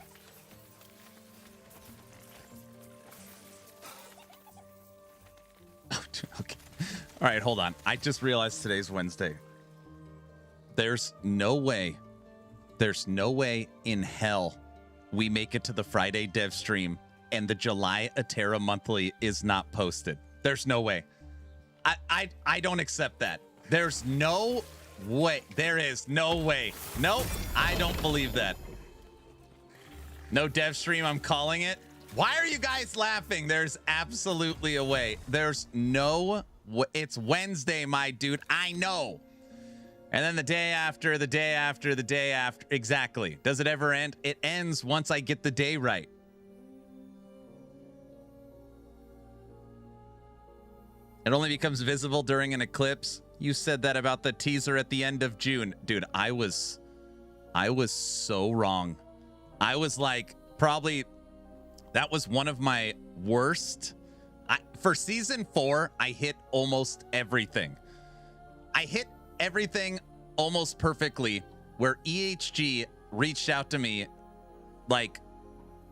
Oh, okay. All right, hold on. I just realized today's Wednesday. There's no way in hell we make it to the Friday dev stream and the July Atera monthly is not posted. There's no way. I don't accept that. There's no way. There is no way. Nope. I don't believe that. No dev stream, I'm calling it. Why are you guys laughing? There's absolutely a way. There's no way. It's Wednesday, my dude. I know. And then the day after, the day after, the day after. Exactly. Does it ever end? It ends once I get the day right. It only becomes visible during an eclipse. You said that about the teaser at the end of June. Dude, I was so wrong. I was like, probably, that was one of my worst. For season 4, I hit almost everything. I hit everything almost perfectly, where EHG reached out to me like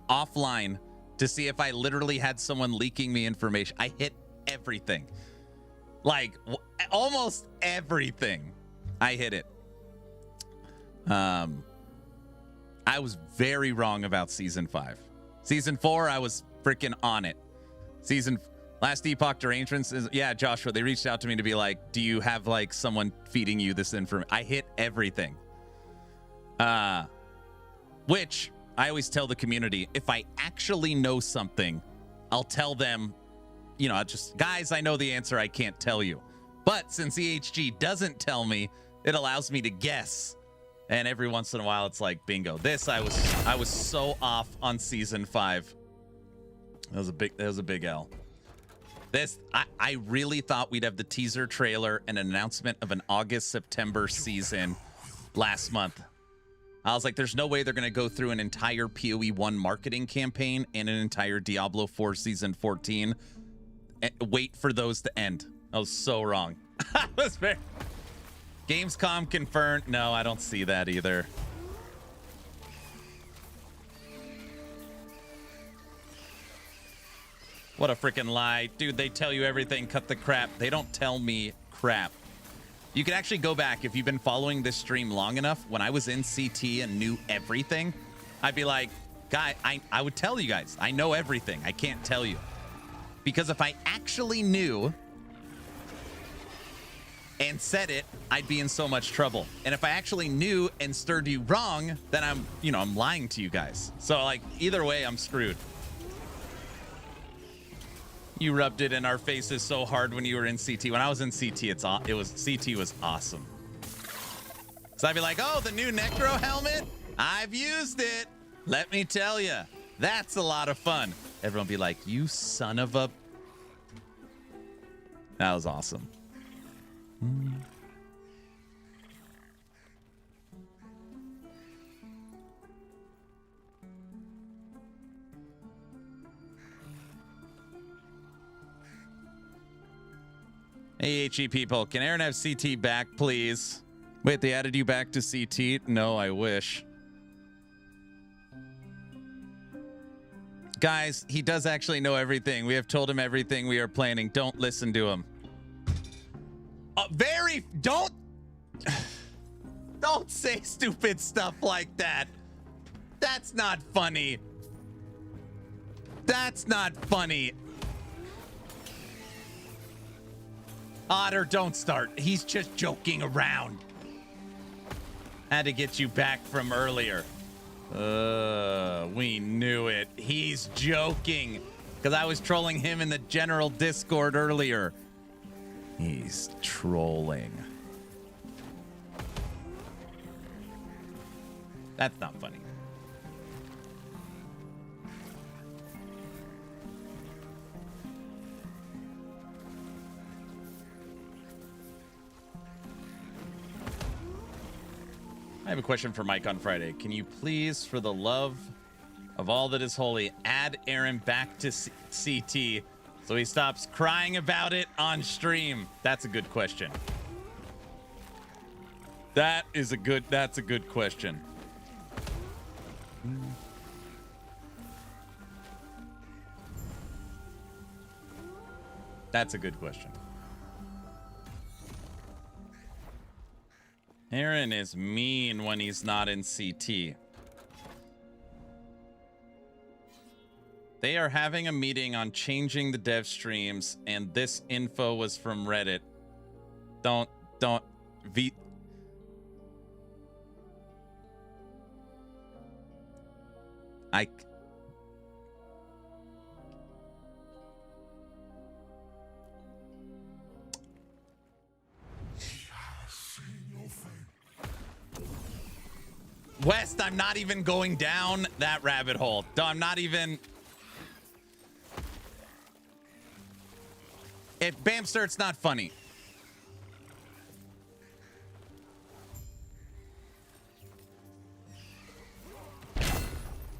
offline to see if I literally had someone leaking me information. I hit everything. Like almost everything. I hit it. I was very wrong about season 5. Season 4, I was freaking on it. Last Epoch Derangements is, yeah, Joshua, they reached out to me to be like, do you have like someone feeding you this information? I hit everything. Which I always tell the community, if I actually know something, I'll tell them, you know, just, guys, I know the answer, I can't tell you. But since EHG doesn't tell me, it allows me to guess. And every once in a while, it's like, bingo. This, I was so off on season 5. That was a big L. This, I really thought we'd have the teaser trailer and an announcement of an August-September season last month. I was like, there's no way they're going to go through an entire PoE 1 marketing campaign and an entire Diablo 4 Season 14. Wait for those to end. I was so wrong. I was very... Gamescom confirmed. No, I don't see that either. What a freaking lie. Dude, they tell you everything. Cut the crap. They don't tell me crap. You can actually go back if you've been following this stream long enough. When I was in CT and knew everything, I'd be like, guy, I would tell you guys, I know everything. I can't tell you. Because if I actually knew and said it, I'd be in so much trouble. And if I actually knew and stirred you wrong, then I'm lying to you guys. So like either way, I'm screwed. You rubbed it in our faces so hard when you were in CT. When I was in CT, CT was awesome. So I'd be like, oh, the new Necro helmet? I've used it. Let me tell you, that's a lot of fun. Everyone be like, you son of a... That was awesome. Hey, HE people, can Aaron have CT back, please? Wait, they added you back to CT? No, I wish. Guys, he does actually know everything. We have told him everything we are planning. Don't listen to him. Don't say stupid stuff like that. That's not funny. That's not funny. Otter, don't start. He's just joking around. Had to get you back from earlier. We knew it. He's joking. Because I was trolling him in the general Discord earlier. He's trolling. That's not funny. have a question for Mike on Friday. Can you please, for the love of all that is holy, add Aaron back to CT so he stops crying about it on stream? That's a good question. That's a good question. That's a good question. Aaron is mean when he's not in CT. They are having a meeting on changing the dev streams, and this info was from Reddit. Don't West, I'm not even going down that rabbit hole. I'm not even. If Bamster, it's not funny.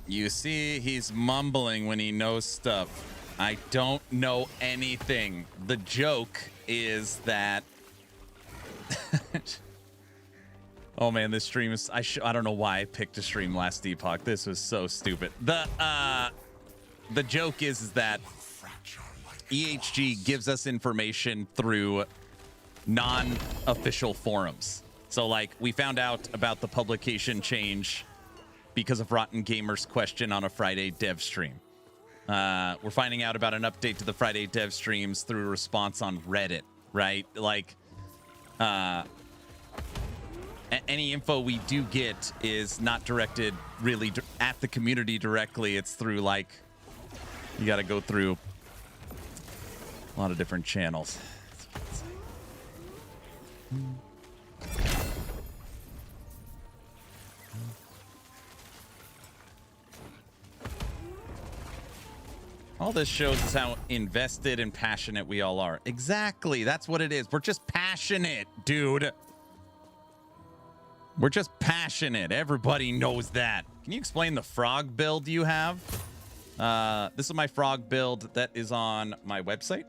You see, he's mumbling when he knows stuff. I don't know anything. The joke is that. Oh man, this stream is. I don't know why I picked to stream last Epoch. This was so stupid. The joke is that EHG gives us information through non-official forums. So like we found out about the publication change because of Rotten Gamer's question on a Friday dev stream. We're finding out about an update to the Friday dev streams through a response on Reddit, right? Like, any info we do get is not directed really at the community directly. It's through like, you got to go through a lot of different channels. All this shows is how invested and passionate we all are. Exactly. That's what it is. We're just passionate, dude. We're just passionate. Everybody knows that. Can you explain the frog build you have? This is my frog build that is on my website,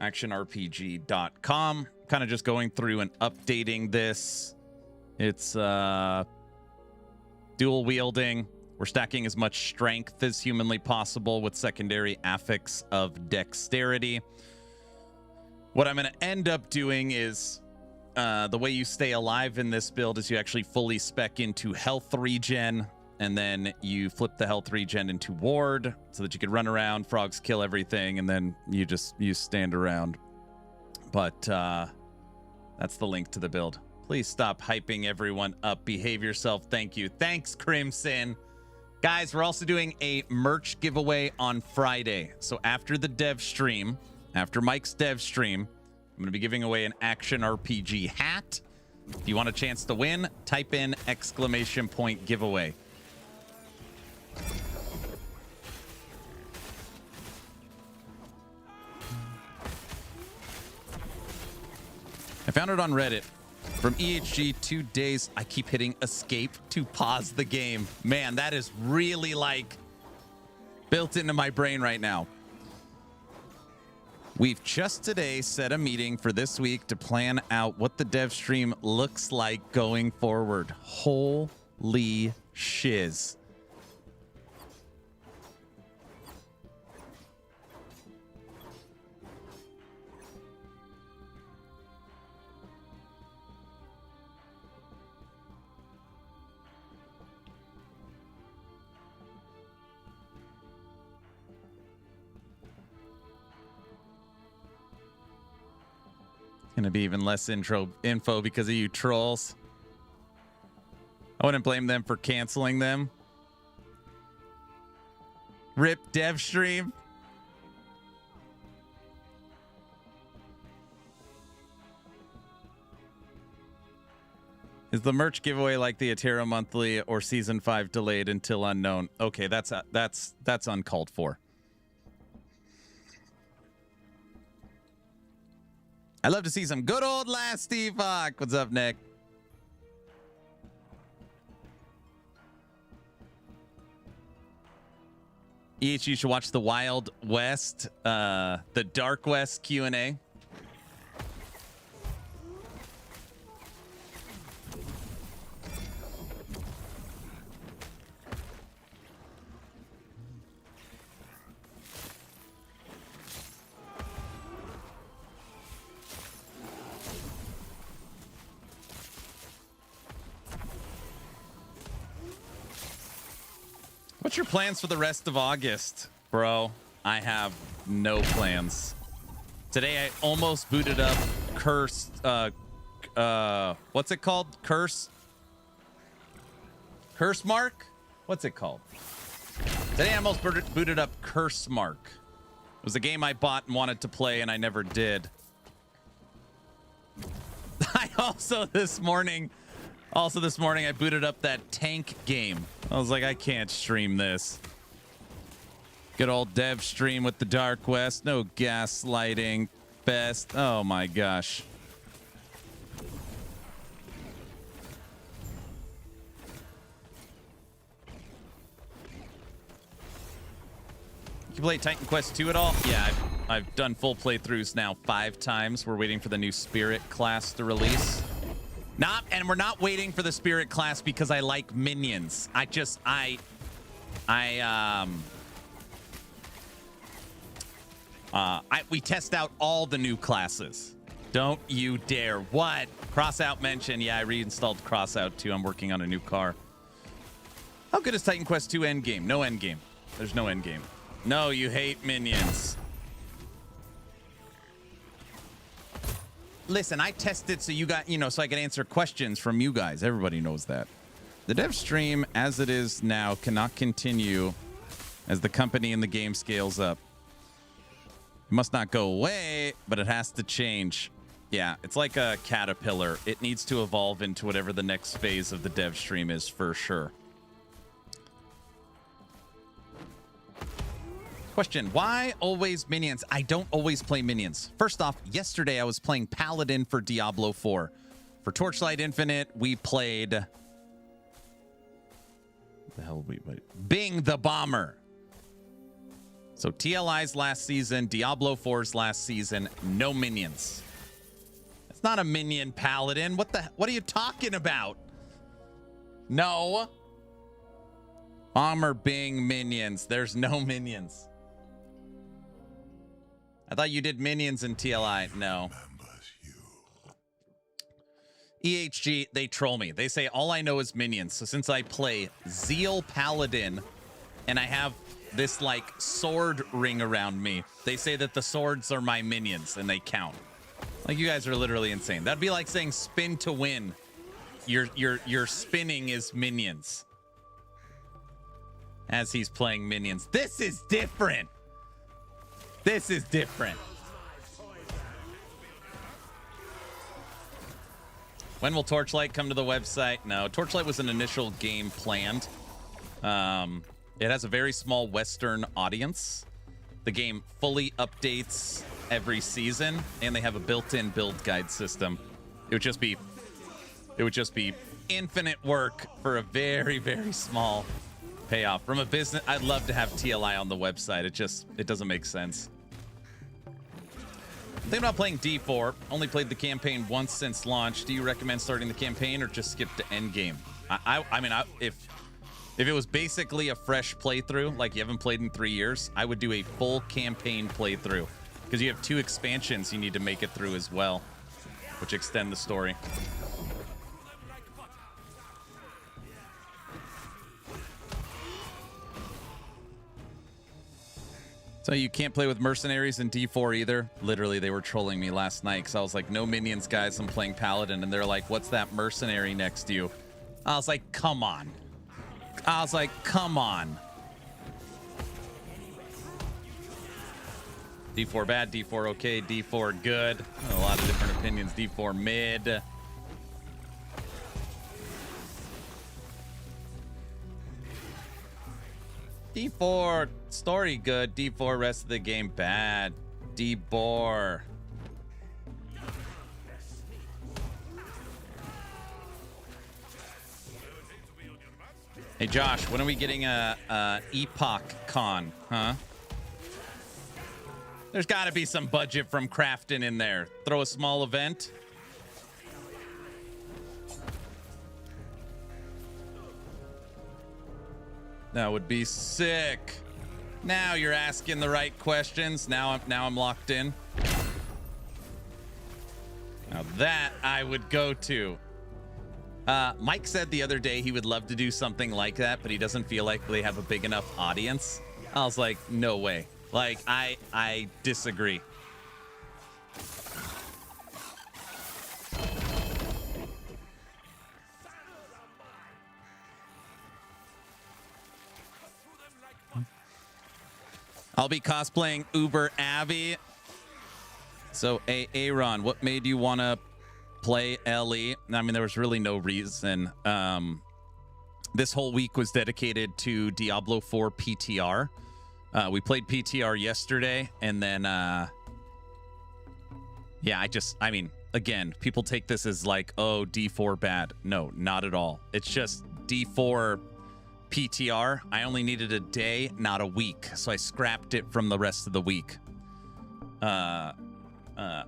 actionrpg.com. Kind of just going through and updating this. It's dual wielding. We're stacking as much strength as humanly possible with secondary affix of dexterity. What I'm going to end up doing is the way you stay alive in this build is you actually fully spec into health regen, and then you flip the health regen into ward so that you can run around, frogs kill everything, and then you stand around. But that's the link to the build. Please stop hyping everyone up. Behave yourself. Thank you. Thanks, Crimson. Guys, we're also doing a merch giveaway on Friday. So after the dev stream, after Mike's dev stream, I'm going to be giving away an Action RPG hat. If you want a chance to win, type in !giveaway. I found it on Reddit. From EHG, 2 days, I keep hitting escape to pause the game. Man, that is really like built into my brain right now. We've just today set a meeting for this week to plan out what the dev stream looks like going forward. Holy shiz. Gonna be even less info because of you trolls. I wouldn't blame them for canceling them. Rip dev stream. Is the merch giveaway like the Atera monthly or season 5 delayed until unknown? Okay, that's uncalled for. I'd love to see some good old last Epoch. What's up, Nick? Each you should watch the Wild West, the Dark West Q&A. What's your plans for the rest of August, bro? I have no plans. Today I almost booted up Cursed. What's it called? Curse Mark? What's it called? Today I almost booted up Curse Mark. It was a game I bought and wanted to play, and I never did. I also this morning I booted up that tank game. I was like, I can't stream this. Good old dev stream with the Dark West. No gaslighting. Best. Oh my gosh. You play Titan Quest 2 at all? Yeah, I've done full playthroughs now 5 times. We're waiting for the new Spirit class to release. And we're not waiting for the Spirit class because I like minions. We test out all the new classes. Don't you dare. What? Crossout mentioned. Yeah, I reinstalled Crossout too. I'm working on a new car. How good is Titan Quest 2 endgame? No endgame. There's no endgame. No, you hate minions. Listen, I tested so you got, so I can answer questions from you guys. Everybody knows that. The dev stream as it is now cannot continue as the company and the game scales up. It must not go away, but it has to change. Yeah, it's like a caterpillar. It needs to evolve into whatever the next phase of the dev stream is for sure. Question, why always minions? I don't always play minions. First off, yesterday I was playing Paladin for Diablo 4. For Torchlight Infinite, we played... What the hell did we play? Bing the Bomber. So TLI's last season, Diablo 4's last season, no minions. It's not a minion Paladin. What are you talking about? No. Bomber, Bing, minions. There's no minions. I thought you did minions in TLI. No. EHG, they troll me. They say all I know is minions. So since I play Zeal Paladin and I have this like sword ring around me, they say that the swords are my minions and they count. Like, you guys are literally insane. That'd be like saying spin to win. Your spinning is minions. As he's playing minions. This is different. This is different. When will Torchlight come to the website? No, Torchlight was an initial game planned. It has a very small Western audience. The game fully updates every season, and they have a built-in build guide system. It would just be infinite work for a very, very small payoff. From a business, I'd love to have TLI on the website. It doesn't make sense. I'm thinking about playing D4. Only played the campaign once since launch. Do you recommend starting the campaign or just skip to endgame? I mean, if it was basically a fresh playthrough, like you haven't played in 3 years, I would do a full campaign playthrough because you have 2 expansions you need to make it through as well, which extend the story. So you can't play with mercenaries in D4 either? Literally, they were trolling me last night because I was like, no minions, guys, I'm playing Paladin. And they're like, what's that mercenary next to you? I was like, come on. D4 bad, D4 okay, D4 good. A lot of different opinions. D4 mid. D4 story good, D4 rest of the game bad. D-bore. Hey Josh, when are we getting a Epoch con, huh? There's got to be some budget from Crafton in there. Throw a small event. That would be sick. Now you're asking the right questions. Now I'm locked in. Now that I would go to. Mike said the other day he would love to do something like that, but he doesn't feel like they have a big enough audience. I was like, no way. Like, I disagree. I'll be cosplaying Uber Abby. So, Aaron, what made you want to play Ellie? I mean, there was really no reason. This whole week was dedicated to Diablo 4 PTR. We played PTR yesterday, and then, yeah, I mean, again, people take this as like, oh, D4 bad. No, not at all. It's just D4 PTR. I only needed a day, not a week, so I scrapped it from the rest of the week.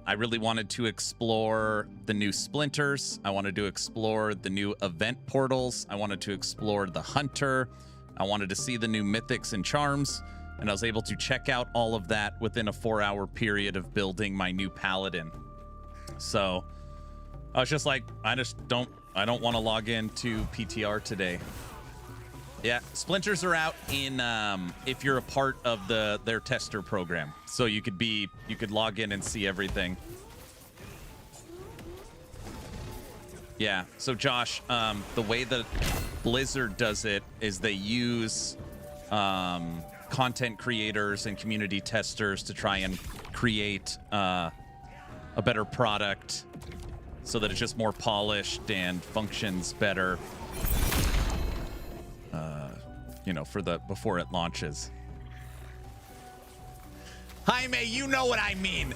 I really wanted to explore the new splinters. I wanted to explore the new event portals. I wanted to explore the hunter. I wanted to see the new mythics and charms. And I was able to check out all of that within a 4-hour period of building my new paladin. So I was just like, I don't want to log into PTR today. Yeah, splinters are out in if you're a part of their tester program. So you could log in and see everything. Yeah, so Josh, the way that Blizzard does it is they use content creators and community testers to try and create a better product so that it's just more polished and functions better. You know, before it launches. Jaime, you know what I mean.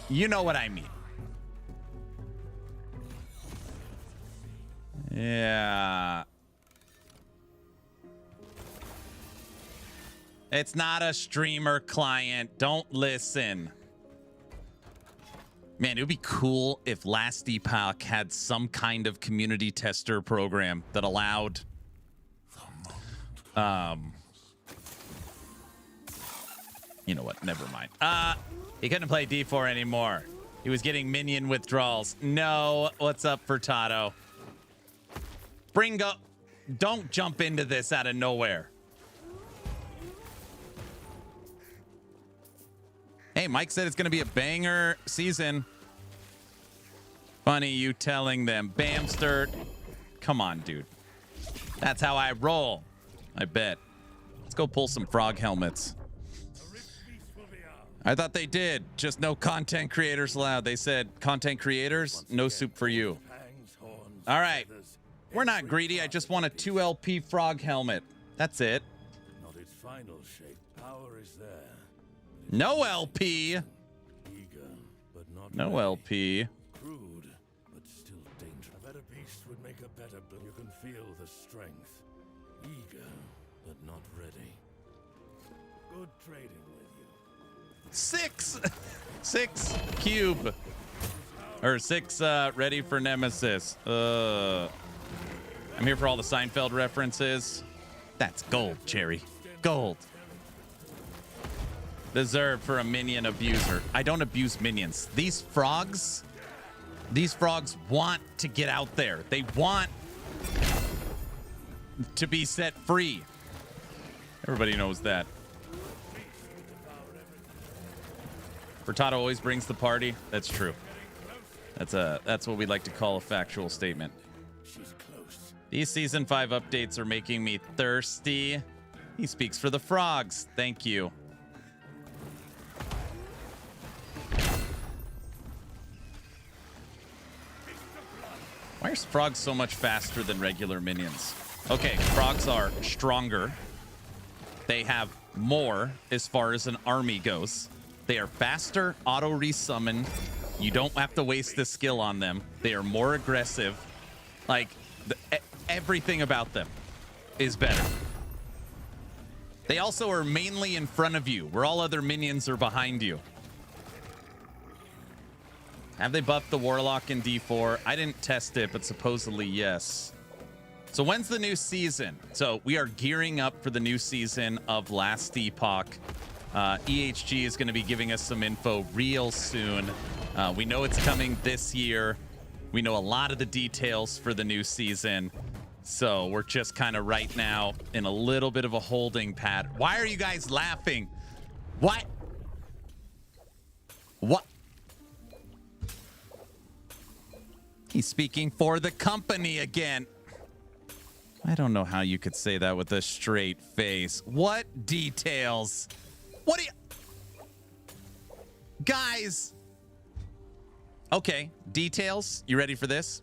You know what I mean. Yeah. It's not a streamer client. Don't listen. Man, it would be cool if last Epoch had some kind of community tester program that allowed you know what? Never mind. He couldn't play D4 anymore. He was getting minion withdrawals. No. What's up, Furtado? Don't jump into this out of nowhere. Hey, Mike said it's going to be a banger season. Funny you telling them. Bamster. Come on, dude. That's how I roll. I bet. Let's go pull some frog helmets. I thought they did. Just no content creators allowed. They said, content creators, no soup for you. All right. We're not greedy. I just want a 2 LP frog helmet. That's it. Not its final shape. Power is there. No LP. Eager, but not No ready. LP. Crude, but still dangerous. A better beast would make a better build. You can feel the strength. Eager, but not ready. Good trading with you. 6 cube. Or 6 ready for Nemesis. I'm here for all the Seinfeld references. That's gold, Cherry. Gold. Deserved for a minion abuser. I don't abuse minions. These frogs want to get out there. They want to be set free. Everybody knows that. Furtado always brings the party. That's true. That's what we like to call a factual statement. She's close. These season 5 updates are making me thirsty. He speaks for the frogs. Thank you. Why are frogs so much faster than regular minions? Okay, frogs are stronger. They have more as far as an army goes. They are faster, auto resummon. You don't have to waste the skill on them. They are more aggressive. Like, everything about them is better. They also are mainly in front of you, where all other minions are behind you. Have they buffed the Warlock in D4? I didn't test it, but supposedly yes. So when's the new season? So we are gearing up for the new season of Last Epoch. EHG is going to be giving us some info real soon. We know it's coming this year. We know a lot of the details for the new season. So we're just kind of right now in a little bit of a holding pattern. Why are you guys laughing? What? What? He's speaking for the company again. I don't know how you could say that with a straight face. What details? What do you... Guys. Okay, details. You ready for this?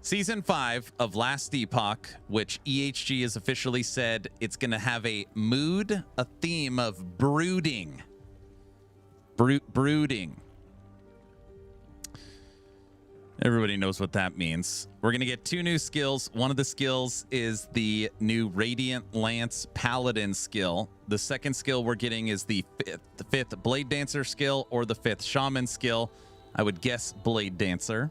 Season 5 of Last Epoch, which EHG has officially said it's going to have a mood, a theme of brooding. Brooding. Everybody knows what that means. We're going to get 2 new skills. One of the skills is the new Radiant Lance Paladin skill. The second skill we're getting is the fifth Blade Dancer skill or the 5th Shaman skill. I would guess Blade Dancer.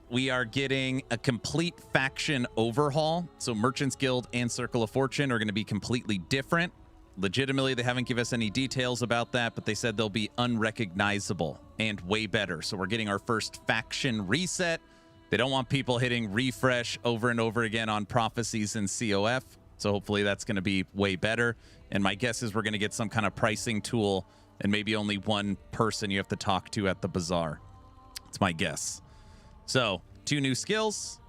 We are getting a complete faction overhaul. So Merchant's Guild and Circle of Fortune are going to be completely different. Legitimately, they haven't given us any details about that, but they said they'll be unrecognizable and way better. So we're getting our first faction reset. They don't want people hitting refresh over and over again on prophecies and COF. So hopefully that's going to be way better. And my guess is we're going to get some kind of pricing tool and maybe only one person you have to talk to at the bazaar. It's my guess. So 2 new skills,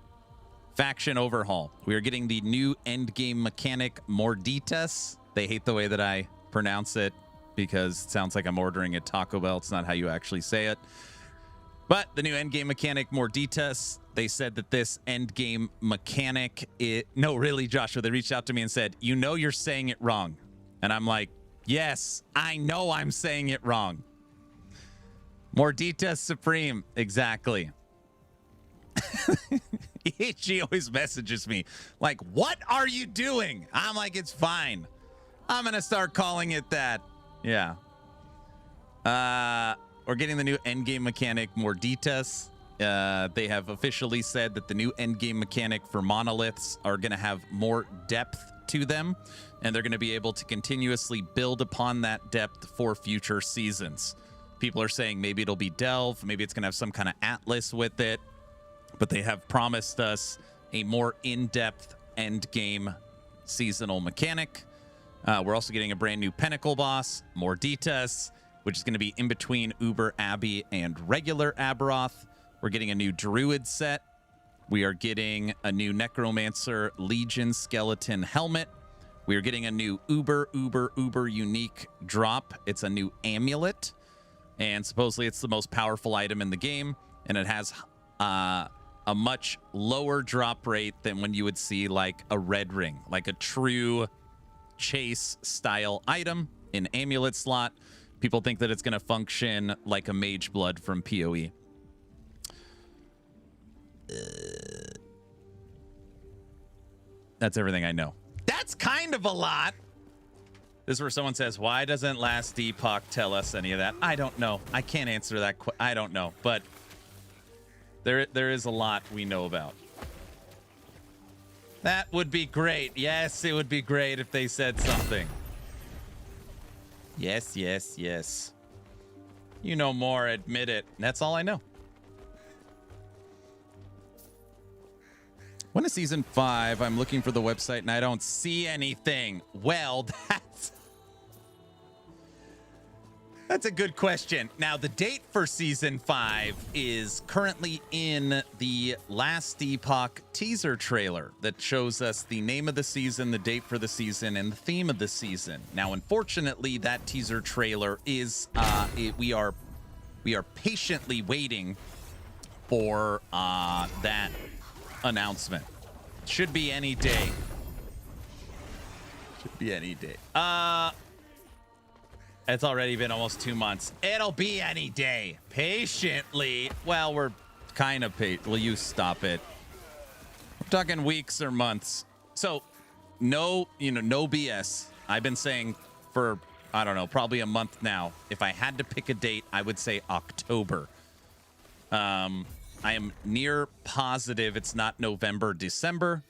faction overhaul. We are getting the new endgame mechanic Morditas. They hate the way that I pronounce it because it sounds like I'm ordering at Taco Bell. It's not how you actually say it. But the new endgame mechanic Morditas, they said that this endgame mechanic... No, really, Joshua, they reached out to me and said, you know you're saying it wrong. And I'm like, yes, I know I'm saying it wrong. Morditas Supreme, exactly. She always messages me like, what are you doing? I'm like, it's fine. I'm going to start calling it that. Yeah. We're getting the new endgame mechanic Morditas. They have officially said that the new endgame mechanic for monoliths are going to have more depth to them, and they're going to be able to continuously build upon that depth for future seasons. People are saying maybe it'll be Delve, maybe it's going to have some kind of Atlas with it, but they have promised us a more in-depth endgame seasonal mechanic. We're also getting a brand new Pinnacle boss, Morditas, which is going to be in between Uber Abbey and regular Aberoth. We're getting a new Druid set. We are getting a new Necromancer Legion Skeleton helmet. We are getting a new uber unique drop. It's a new amulet, and supposedly it's the most powerful item in the game, and it has a much lower drop rate than when you would see like a red ring, like a true chase style item in amulet slot. People think that it's going to function like a Mage Blood from PoE. That's everything I know. That's kind of a lot. This is where someone says, why doesn't Last Epoch tell us any of that? I don't know. I can't answer that. I don't know. But there is a lot we know about. That would be great. Yes, it would be great if they said something. Yes, yes, yes. You know more, admit it. That's all I know. When is season 5? I'm looking for the website and I don't see anything. Well, that's a good question. Now, the date for season 5 is currently in the Last Epoch teaser trailer that shows us the name of the season, the date for the season, and the theme of the season. Now, unfortunately, that teaser trailer is we are patiently waiting for that announcement. Should be any day. Should be any day. It's already been almost 2 months. It'll be any day. Patiently. Well, we're kind of patient. Will you stop it? talking weeks or months. So no BS. I've been saying for, I don't know, probably a month now. If I had to pick a date, I would say October. I am near positive it's not November, December.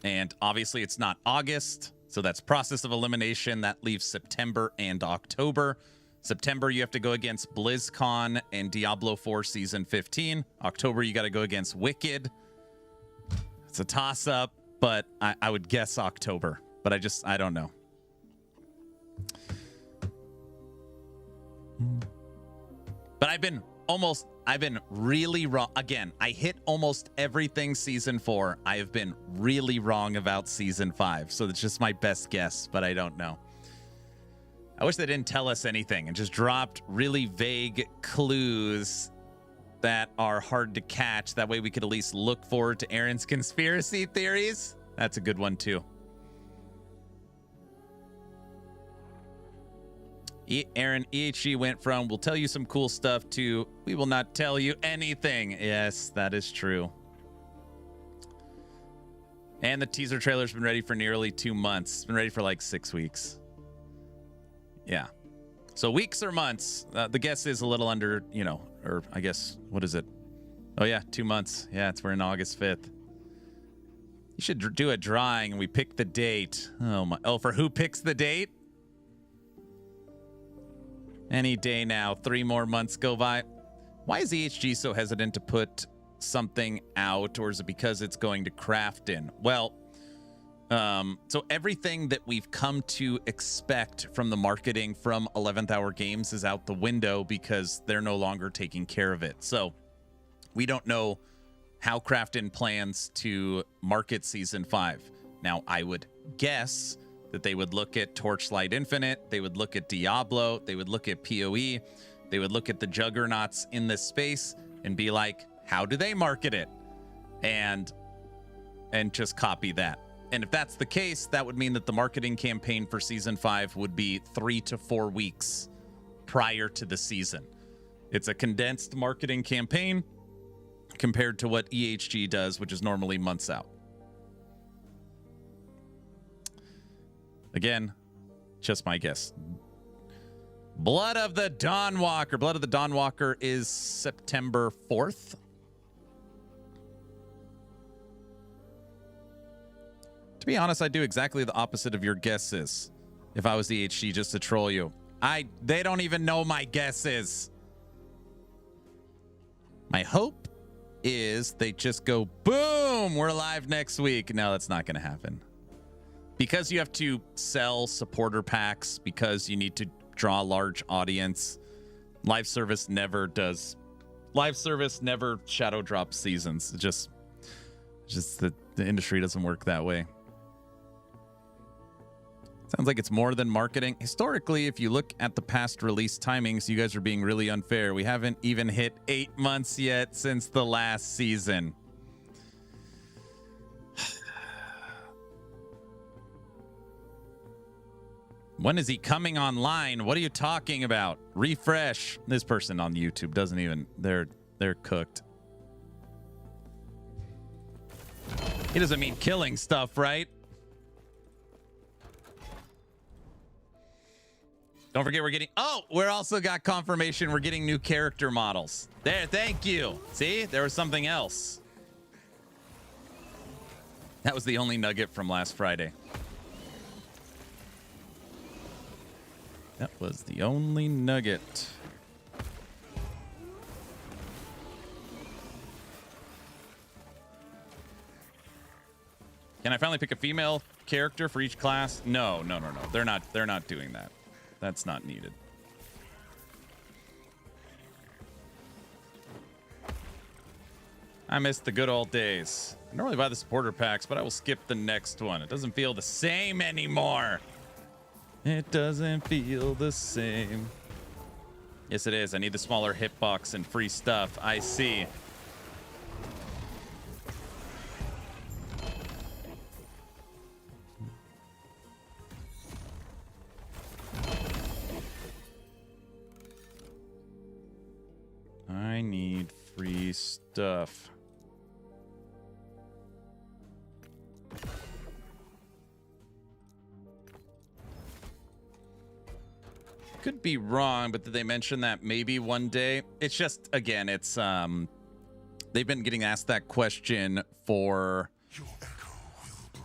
And obviously it's not August. So that's process of elimination. That leaves September and October. September, you have to go against BlizzCon and Diablo 4 Season 15. October, you got to go against Wicked. It's a toss-up, but I would guess October. But I don't know. But I've been really wrong. Again, I hit almost everything Season 4. I have been really wrong about Season 5. So it's just my best guess, but I don't know. I wish they didn't tell us anything and just dropped really vague clues that are hard to catch. That way we could at least look forward to Aaron's conspiracy theories. That's a good one, too. Aaron, EHG went from, we'll tell you some cool stuff, to, we will not tell you anything. Yes, that is true. And the teaser trailer's been ready for nearly 2 months. It's been ready for like 6 weeks. Yeah. So weeks or months. The guess is a little under, or I guess, what is it? Oh, yeah, 2 months. Yeah, we're in August 5th. You should do a drawing and we pick the date. Oh, for who picks the date? Any day now. 3 more months go by. Why is EHG so hesitant to put something out, or is it because it's going to Crafton? Well, so everything that we've come to expect from the marketing from 11th Hour Games is out the window because they're no longer taking care of it. So we don't know how Crafton plans to market Season 5. Now, I would guess that they would look at Torchlight Infinite, they would look at Diablo, they would look at PoE, they would look at the juggernauts in this space and be like, how do they market it? And just copy that. And if that's the case, that would mean that the marketing campaign for Season 5 would be 3 to 4 weeks prior to the season. It's a condensed marketing campaign compared to what EHG does, which is normally months out. Again, just my guess. Blood of the Dawnwalker. Blood of the Dawnwalker is September 4th. To be honest, I'd do exactly the opposite of your guesses if I was EHG, just to troll you. They don't even know my guesses. My hope is they just go, boom, we're live next week. No, that's not going to happen. Because you have to sell supporter packs, because you need to draw a large audience, live service never shadow drop seasons. Just the industry doesn't work that way. Sounds like it's more than marketing. Historically, if you look at the past release timings, you guys are being really unfair. We haven't even hit 8 months yet since the last season. When is he coming online? What are you talking about? Refresh. This person on YouTube doesn't even, they're cooked. He doesn't mean killing stuff, right? Don't forget we're also got confirmation we're getting new character models. There, thank you. See, there was something else. That was the only nugget from last Friday. That was the only nugget. Can I finally pick a female character for each class? No. They're not doing that. That's not needed. I miss the good old days. I normally buy the supporter packs, but I will skip the next one. It doesn't feel the same anymore. It doesn't feel the same. Yes, it is. I need the smaller hitbox and free stuff. I see. I need free stuff. Could be wrong, but did they mention that maybe one day? It's just, again, it's they've been getting asked that question for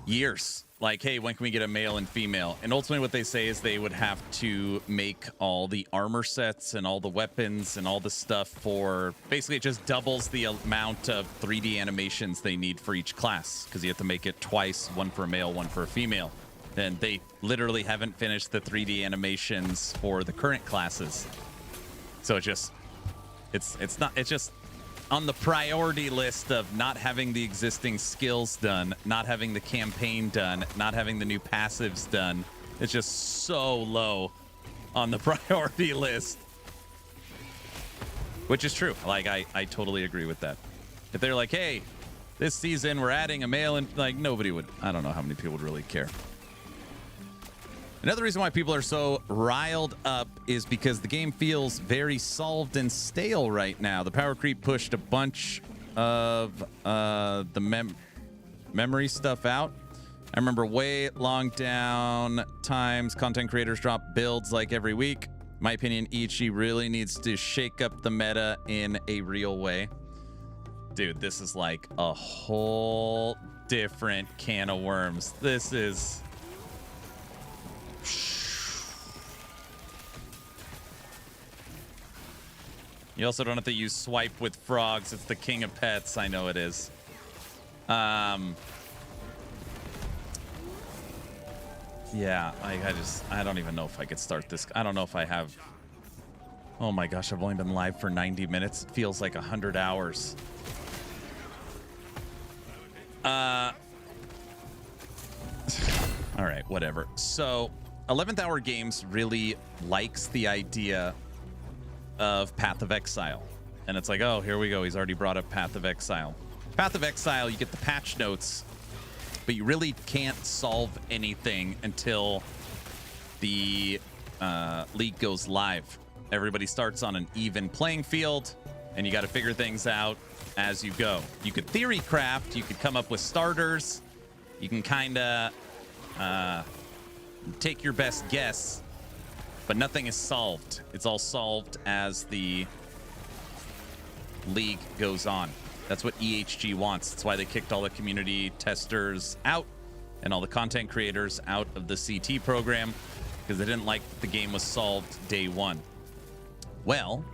years. Like, hey, when can we get a male and female? And ultimately what they say is they would have to make all the armor sets and all the weapons and all the stuff for, basically it just doubles the amount of 3D animations they need for each class, because you have to make it twice, one for a male, one for a female. And they literally haven't finished the 3D animations for the current classes. So it's just on the priority list of not having the existing skills done, not having the campaign done, not having the new passives done. It's just so low on the priority list. Which is true. Like, I totally agree with that. If they're like, hey, this season we're adding a male, and like, nobody would, I don't know how many people would really care. Another reason why people are so riled up is because the game feels very solved and stale right now. The power creep pushed a bunch of the memory stuff out. I remember way long down times, content creators drop builds like every week. In my opinion, Ichi really needs to shake up the meta in a real way. Dude, this is like a whole different can of worms. This is... You also don't have to use swipe with frogs. It's the king of pets. I know it is. Yeah, I don't even know if I could start this. I don't know if I have. Oh my gosh, I've only been live for 90 minutes. It feels like 100 hours. All right, whatever. So 11th Hour Games really likes the idea of Path of Exile. And it's like, oh, here we go. He's already brought up Path of Exile. Path of Exile, you get the patch notes, but you really can't solve anything until the league goes live. Everybody starts on an even playing field, and you got to figure things out as you go. You could theory craft. You could come up with starters. You can kind of take your best guess, but nothing is solved. It's all solved as the league goes on. That's what EHG wants. That's why they kicked all the community testers out and all the content creators out of the CT program, because they didn't like that the game was solved day one. Well,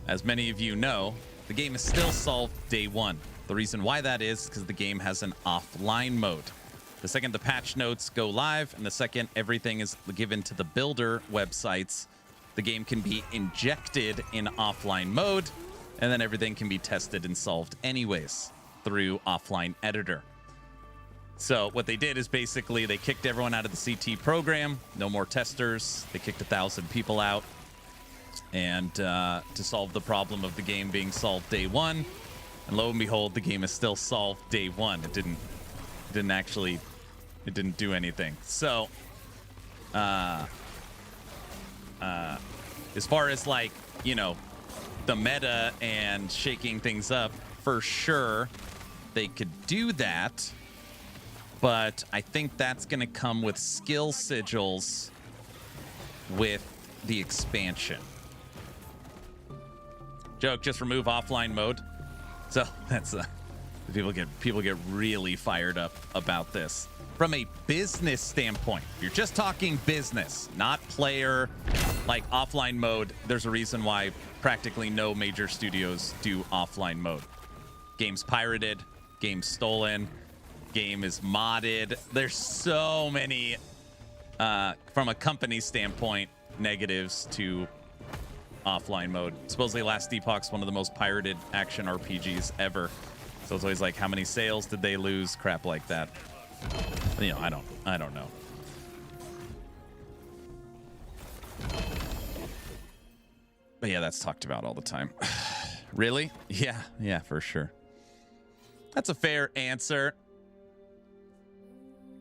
as many of you know, the game is still solved day one. The reason why that is because the game has an offline mode. The second the patch notes go live and the second everything is given to the builder websites, the game can be injected in offline mode, and then everything can be tested and solved anyways through offline editor. So what they did is basically they kicked everyone out of the CT program. No more testers. They kicked 1,000 people out. And to solve the problem of the game being solved day one, and lo and behold, the game is still solved day one. It didn't do anything. So as far as, like, you know, the meta and shaking things up, for sure they could do that, but I think that's going to come with skill sigils with the expansion. Joke, just remove offline mode. So that's people get really fired up about this. From a business standpoint, if you're just talking business, not player, like offline mode, there's a reason why practically no major studios do offline mode. Game's pirated, game's stolen, game is modded. There's so many, from a company standpoint, negatives to offline mode. Supposedly Last Epoch's one of the most pirated action RPGs ever. So it's always like, how many sales did they lose? Crap like that. You know, I don't know. But yeah, that's talked about all the time. Really? Yeah, for sure. That's a fair answer.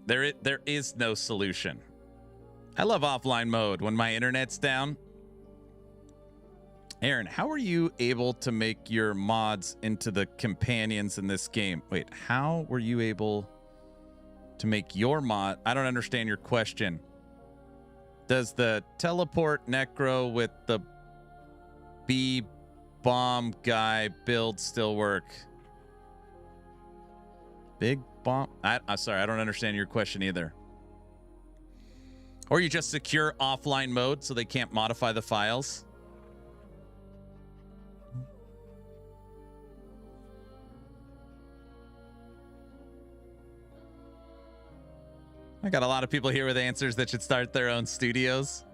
There is no solution. I love offline mode when my internet's down. Aaron, how are you able to make your mods into the companions in this game? Wait, how were you able to make your mod? I don't understand your question. Does the teleport necro with the B bomb guy build still work? Big bomb? I'm sorry, I don't understand your question either. Or you just secure offline mode so they can't modify the files? I got a lot of people here with answers that should start their own studios.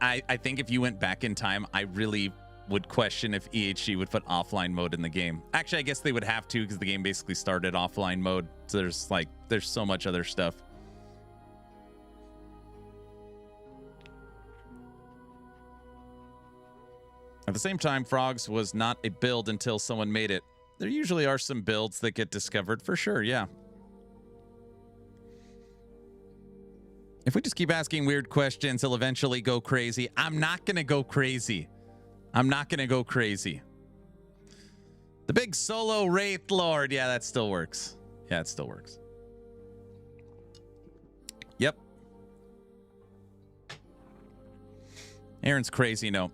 I think if you went back in time, I really would question if EHG would put offline mode in the game. Actually, I guess they would have to because the game basically started offline mode. So there's so much other stuff. At the same time, Frogs was not a build until someone made it. There usually are some builds that get discovered for sure, yeah. If we just keep asking weird questions, he'll eventually go crazy. I'm not going to go crazy. I'm not going to go crazy. The big solo Wraith Lord. Yeah, that still works. Yeah, it still works. Yep. Aaron's crazy, no.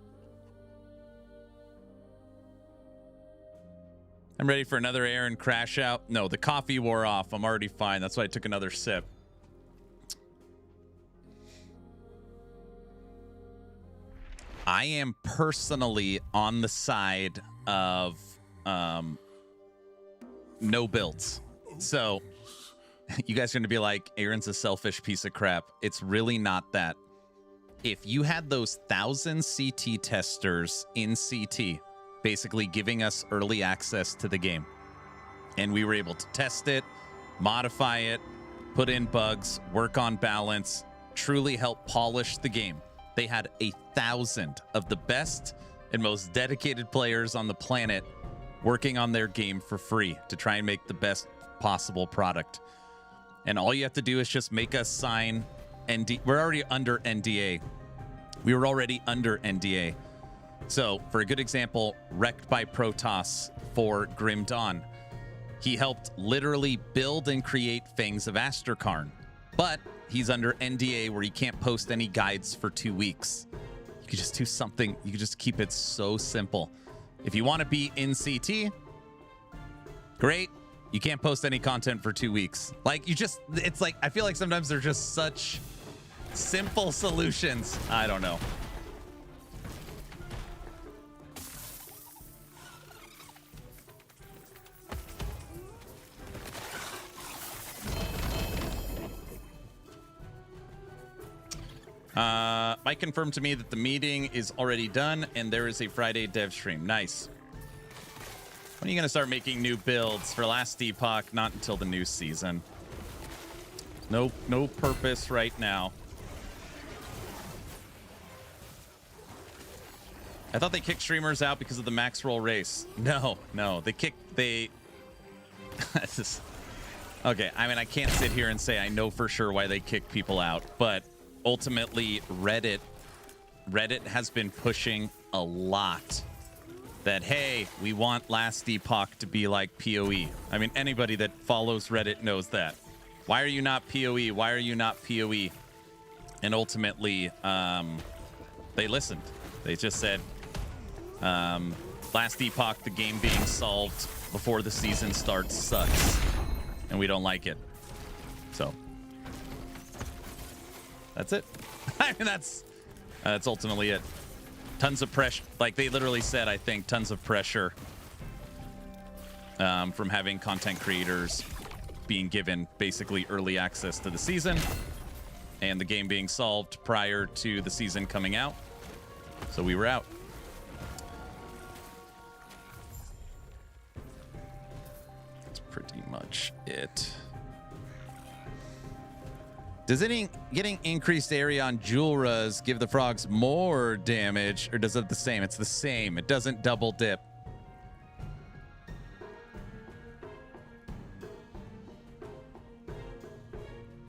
I'm ready for another Aaron crash out. No, the coffee wore off. I'm already fine. That's why I took another sip. I am personally on the side of no builds. So you guys are going to be like, Aaron's a selfish piece of crap. It's really not that. If you had those 1,000 CT testers in CT, basically giving us early access to the game, and we were able to test it, modify it, put in bugs, work on balance, truly help polish the game. They had 1,000 of the best and most dedicated players on the planet working on their game for free to try and make the best possible product. And all you have to do is just make us sign we're already under NDA. We were already under NDA. So, for a good example, Wrecked by Protoss for Grim Dawn. He helped literally build and create Fangs of Astrakarn. But he's under NDA where he can't post any guides for 2 weeks. You could just do something. You could just keep it so simple. If you want to be in CT, great. You can't post any content for 2 weeks. Like, it's like, I feel like sometimes they're just such simple solutions. I don't know. Mike confirmed to me that the meeting is already done and there is a Friday dev stream. Nice. When are you going to start making new builds? For last Epoch, not until the new season. No purpose right now. I thought they kicked streamers out because of the max roll race. No. They okay, I mean, I can't sit here and say I know for sure why they kicked people out, but ultimately, Reddit has been pushing a lot that, hey, we want last Epoch to be like PoE. I mean, anybody that follows Reddit knows that. Why are you not PoE? Why are you not PoE? And ultimately, they listened. They just said, last Epoch, the game being solved before the season starts sucks. And we don't like it. So that's it. I mean, that's ultimately it. Tons of pressure. Like they literally said, I think, tons of pressure from having content creators being given basically early access to the season and the game being solved prior to the season coming out. So we were out. That's pretty much it. Does getting increased area on Julras give the frogs more damage, or does it the same? It's the same. It doesn't double dip.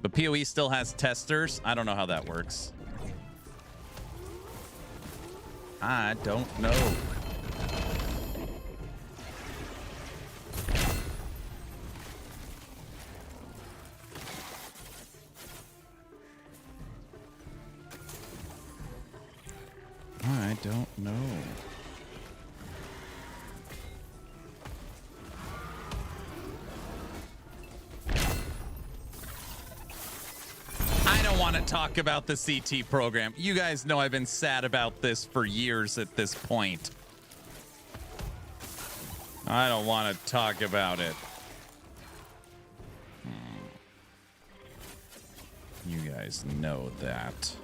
But PoE still has testers. I don't know how that works. I don't know. want to talk about the CT program. You guys know I've been sad about this for years at this point. I don't want to talk about it. You guys know that.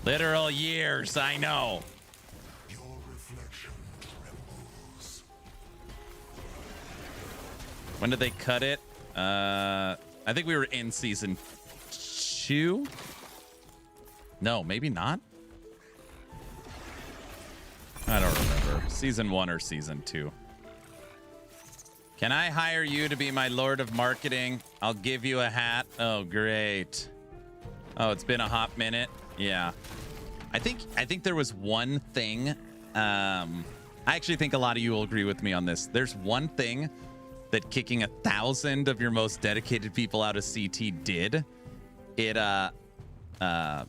Literal years, I know. Your reflection trembles. When did they cut it? I think we were in season 2. No, maybe not. I don't remember. Season 1 or season 2. Can I hire you to be my Lord of Marketing? I'll give you a hat. Oh, great. Oh, it's been a hot minute. Yeah. I think there was one thing. I actually think a lot of you will agree with me on this. There's one thing that kicking 1,000 of your most dedicated people out of CT did. It I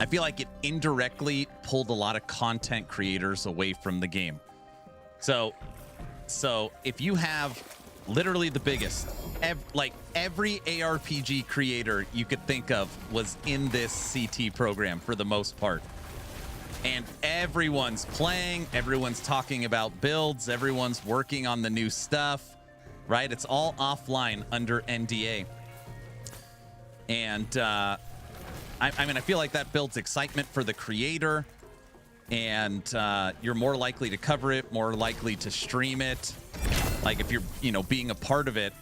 feel like it indirectly pulled a lot of content creators away from the game. So if you have literally the biggest, every ARPG creator you could think of was in this CT program for the most part. And everyone's playing, everyone's talking about builds, everyone's working on the new stuff, right? It's all offline under NDA. And I mean, I feel like that builds excitement for the creator, and you're more likely to cover it, more likely to stream it. Like if you're, being a part of it.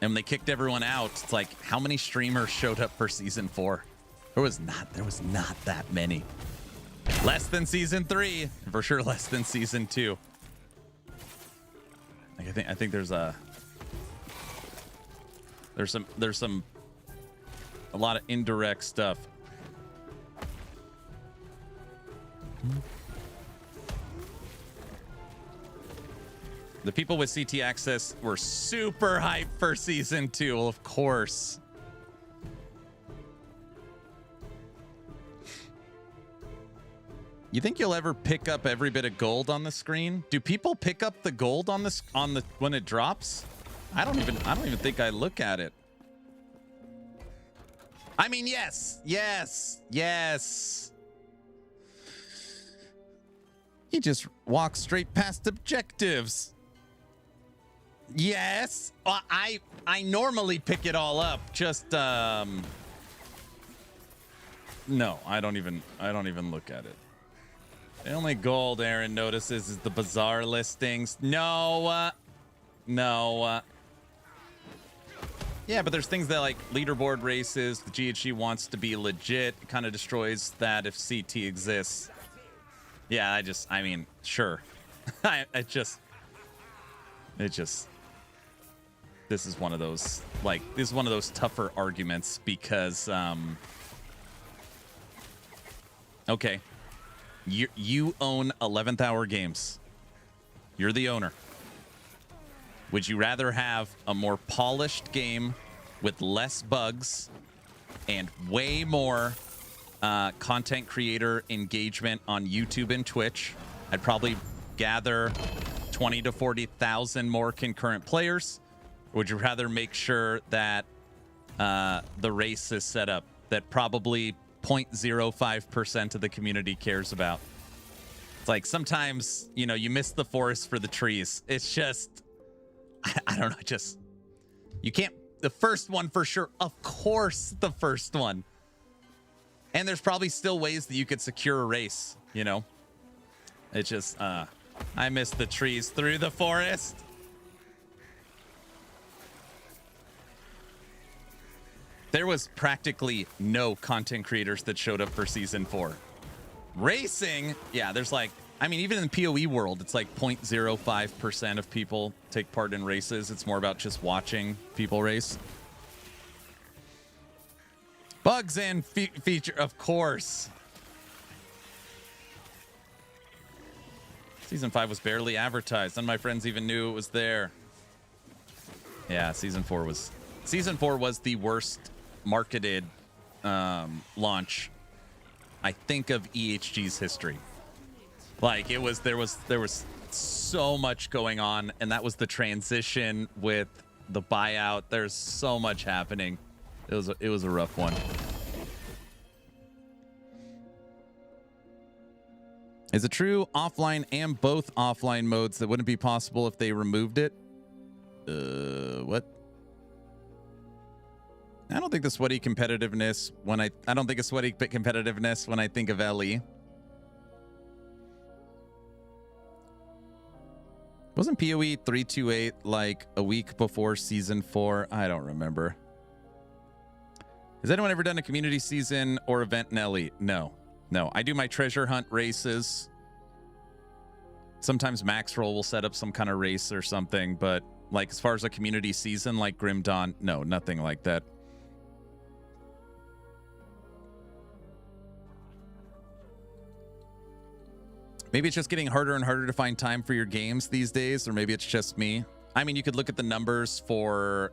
And when they kicked everyone out, it's like, how many streamers showed up for season 4? There was not that many. Less than season 3, for sure. Less than season 2. Like I think there's a lot of indirect stuff. The people with CT access were super hyped for season 2, well, of course. You think you'll ever pick up every bit of gold on the screen? Do people pick up the gold on the when it drops? I don't even think I look at it. I mean, yes. He just walks straight past objectives. Yes. I normally pick it all up. Just no, I don't even look at it. The only gold Aaron notices is the bazaar listings. No. Yeah, but there's things that like leaderboard races, the GHG wants to be legit. It kind of destroys that if CT exists. Yeah, I mean, sure. This is one of those, this is one of those tougher arguments because, okay, you own 11th Hour Games. You're the owner. Would you rather have a more polished game with less bugs and way more content creator engagement on YouTube and Twitch? I'd probably gather 20 to 40,000 more concurrent players. Or would you rather make sure that the race is set up that probably 0.05% of the community cares about? It's like sometimes, you miss the forest for the trees. It's just, I don't know, just, you can't, the first one for sure, of course, the first one. And there's probably still ways that you could secure a race, It's just, I miss the trees through the forest. There was practically no content creators that showed up for season 4. Racing, yeah, there's even in the PoE world, it's 0.05% of people take part in races. It's more about just watching people race. Bugs and feature, of course. Season 5 was barely advertised. None of my friends even knew it was there. Yeah, Season 4 was the worst marketed launch, I think, of EHG's history. There was so much going on, and that was the transition with the buyout. There's so much happening. It was a rough one. Is it true offline and both offline modes that wouldn't be possible if they removed it? What? I don't think the sweaty competitiveness when I don't think of sweaty competitiveness when I think of LE. Wasn't PoE 328 like a week before season 4? I don't remember. Has anyone ever done a community season or event in LE? No. No. I do my treasure hunt races. Sometimes Maxroll will set up some kind of race or something, but like as far as a community season like Grim Dawn, no, nothing like that. Maybe it's just getting harder and harder to find time for your games these days, or maybe it's just me. I mean, you could look at the numbers for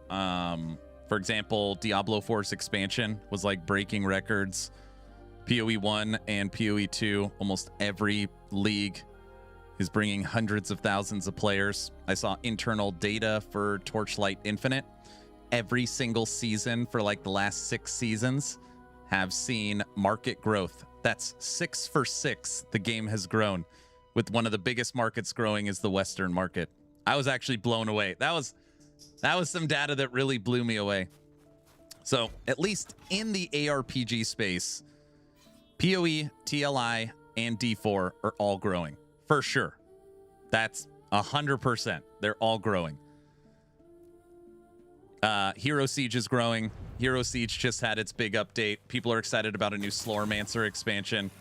example, Diablo 4's expansion was like breaking records. PoE 1 and PoE 2, almost every league is bringing hundreds of thousands of players. I saw internal data for Torchlight Infinite. Every single season for like the last 6 seasons have seen market growth. That's 6 for 6 the game has grown, with one of the biggest markets growing is the Western market. I was actually blown away. That was some data that really blew me away. So at least in the ARPG space, PoE, TLI, and D4 are all growing for sure. That's 100%. They're all growing. Hero Siege is growing. Hero Siege just had its big update. People are excited about a new Slowromancer expansion.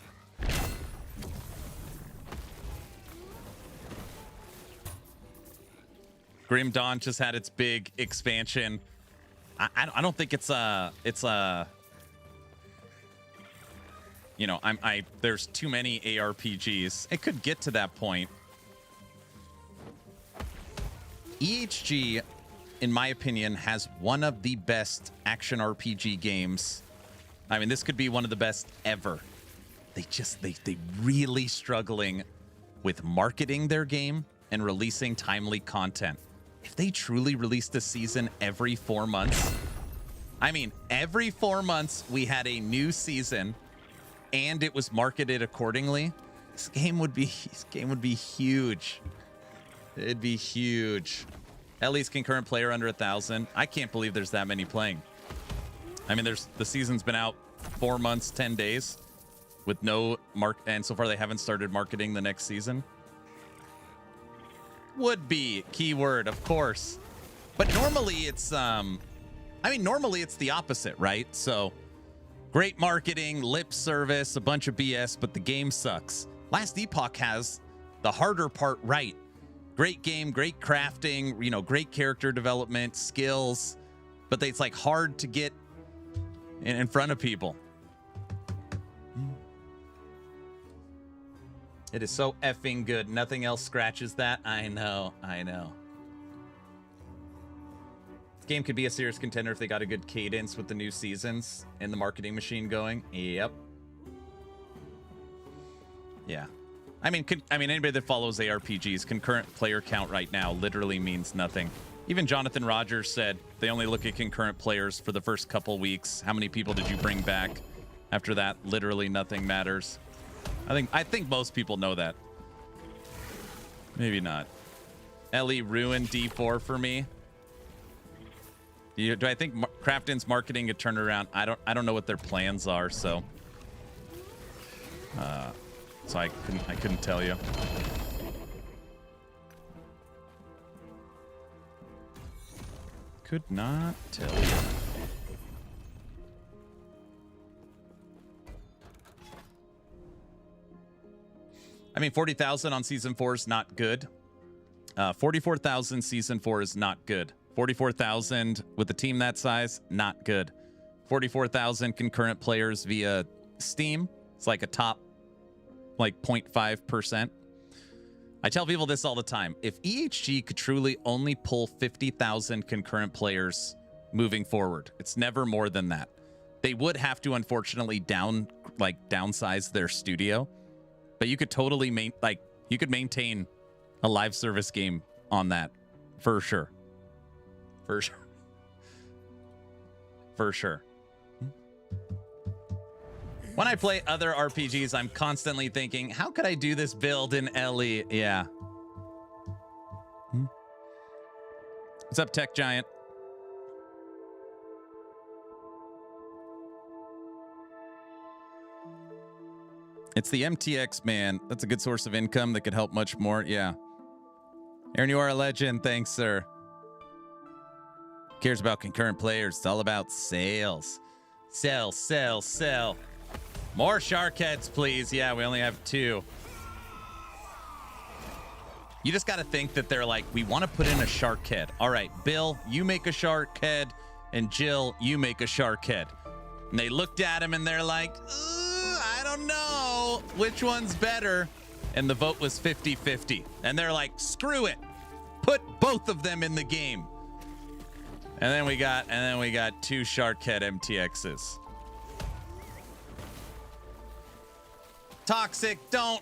Grim Dawn just had its big expansion. I don't think it's you know, there's too many ARPGs. It could get to that point. EHG, in my opinion, has one of the best action RPG games. I mean, this could be one of the best ever. They really struggling with marketing their game and releasing timely content. If they truly released a season every 4 months, I mean, every 4 months we had a new season and it was marketed accordingly, this game would be huge. It'd be huge. At least concurrent player under 1,000. I can't believe there's that many playing. I mean, the season's been out 4 months, 10 days with no and so far they haven't started marketing the next season. Would be keyword, of course. But normally it's normally it's the opposite, right? So great marketing, lip service, a bunch of BS, but the game sucks. Last Epoch has the harder part right. Great game, great crafting, you know, great character development, skills, but it's like hard to get in front of people. It is so effing good. Nothing else scratches that. I know. This game could be a serious contender if they got a good cadence with the new seasons and the marketing machine going. Yep. Yeah. I mean, anybody that follows ARPGs, concurrent player count right now literally means nothing. Even Jonathan Rogers said they only look at concurrent players for the first couple weeks. How many people did you bring back? After that, literally nothing matters. I think most people know that. Maybe not. LE ruined D4 for me. Do I think Krafton's marketing could turn around? I don't know what their plans are, so I couldn't tell you. Could not tell you. I mean, 40,000 on season 4 is not good. 44,000 season 4 is not good. 44,000 with a team that size, not good. 44,000 concurrent players via Steam. It's like a top, like 0.5%. I tell people this all the time. If EHG could truly only pull 50,000 concurrent players moving forward, it's never more than that. They would have to, unfortunately, downsize their studio. But you could totally maintain a live service game on that for sure. For sure. for sure. When I play other RPGs, I'm constantly thinking, how could I do this build in LE? Yeah. What's up, Tech Giant? It's the MTX, man. That's a good source of income that could help much more. Yeah. Aaron, you are a legend. Thanks, sir. Who cares about concurrent players? It's all about sales. Sell, sell, sell. More shark heads, please. Yeah, we only have 2. You just got to think that they're like, we want to put in a shark head. All right, Bill, you make a shark head, and Jill, you make a shark head. And they looked at him and they're like, I don't know which one's better. And the vote was 50-50. And they're like, screw it. Put both of them in the game. And then we got 2 shark head MTXs. Toxic, don't.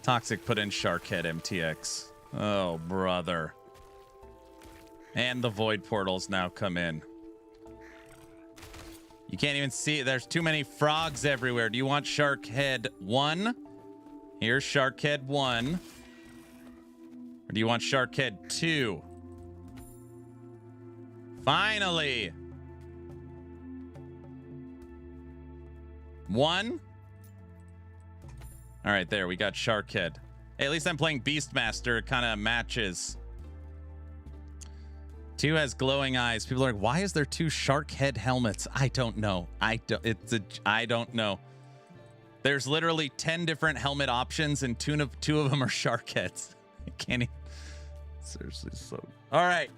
Toxic put in Sharkhead MTX. Oh, brother. And the Void Portals now come in. You can't even see it. There's too many frogs everywhere. Do you want Sharkhead 1? Here's Sharkhead 1. Or do you want Sharkhead 2? Finally. 1. All right, there. We got Sharkhead. Hey, at least I'm playing Beastmaster. It kind of matches. 2 has glowing eyes. People are like, why is there 2 Sharkhead helmets? I don't know. I don't know. There's literally 10 different helmet options, and 2 of them are shark heads. I can't even. Seriously, so. All right.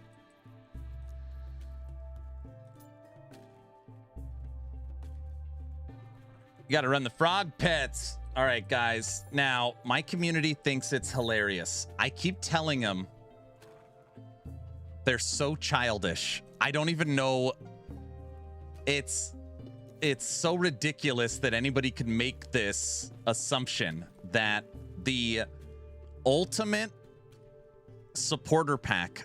You got to run the frog pets. All right, guys. Now, my community thinks it's hilarious. I keep telling them they're so childish. I don't even know. It's so ridiculous that anybody could make this assumption that the ultimate supporter pack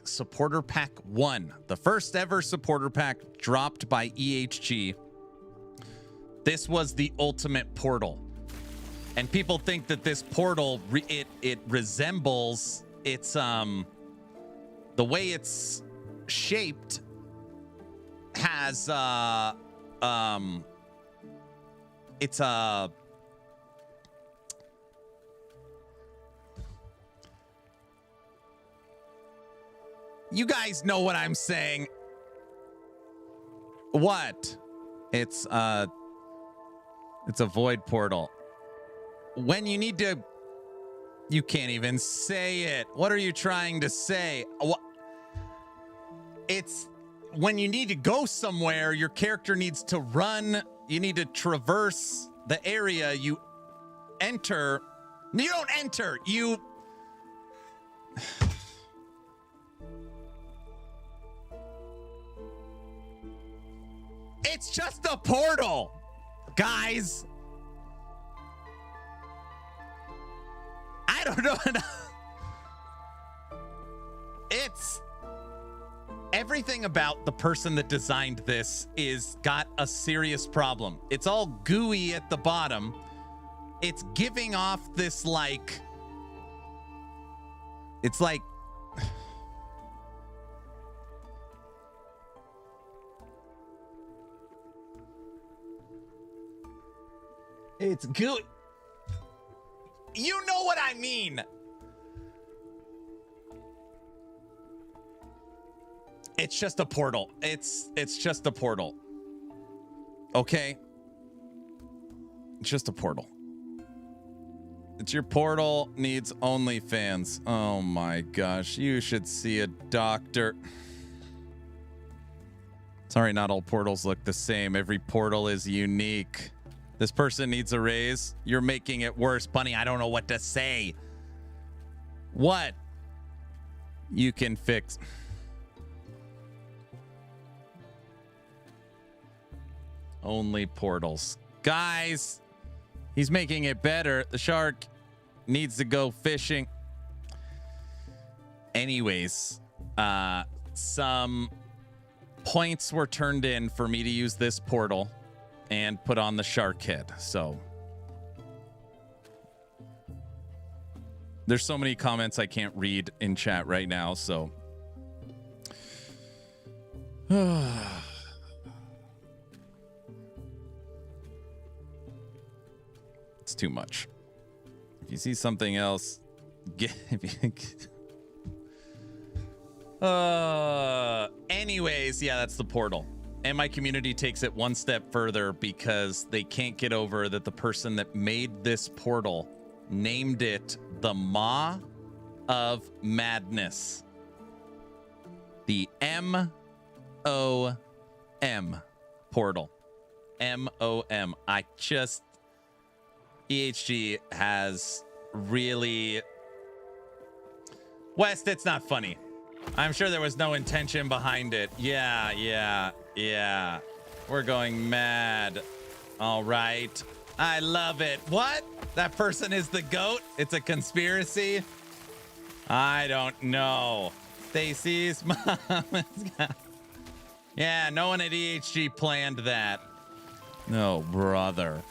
1, the first ever supporter pack dropped by EHG, this was the ultimate portal. And people think that this portal, it resembles, it's, the way it's shaped has, it's a, you guys know what I'm saying. What? It's a void portal. When you need to, you can't even say it. What are you trying to say? It's when you need to go somewhere, your character needs to run. You need to traverse the area. You enter. You don't enter. You. It's just a portal, guys. I don't know. It's everything about the person that designed this is got a serious problem. It's all gooey at the bottom. It's giving off this like, it's like, it's gooey. You know what I mean. It's just a portal. It's just a portal. Okay? It's just a portal. It's your portal needs OnlyFans. Oh my gosh. You should see a doctor. Sorry, not all portals look the same. Every portal is unique. This person needs a raise. You're making it worse. Bunny, I don't know what to say. What? You can fix. Only portals. Guys, he's making it better. The shark needs to go fishing. Anyways, some points were turned in for me to use this portal and put on the shark head. So there's so many comments I can't read in chat right now, so it's too much. If you see something else, anyways, yeah, that's the portal. And my community takes it one step further because they can't get over that the person that made this portal named it the Maw of Madness. The M-O-M portal. M-O-M. EHG has really... West, it's not funny. I'm sure there was no intention behind it. Yeah. We're going mad. All right. I love it. What? That person is the GOAT? It's a conspiracy? I don't know. Stacy's mom. Yeah, no one at EHG planned that. No, brother.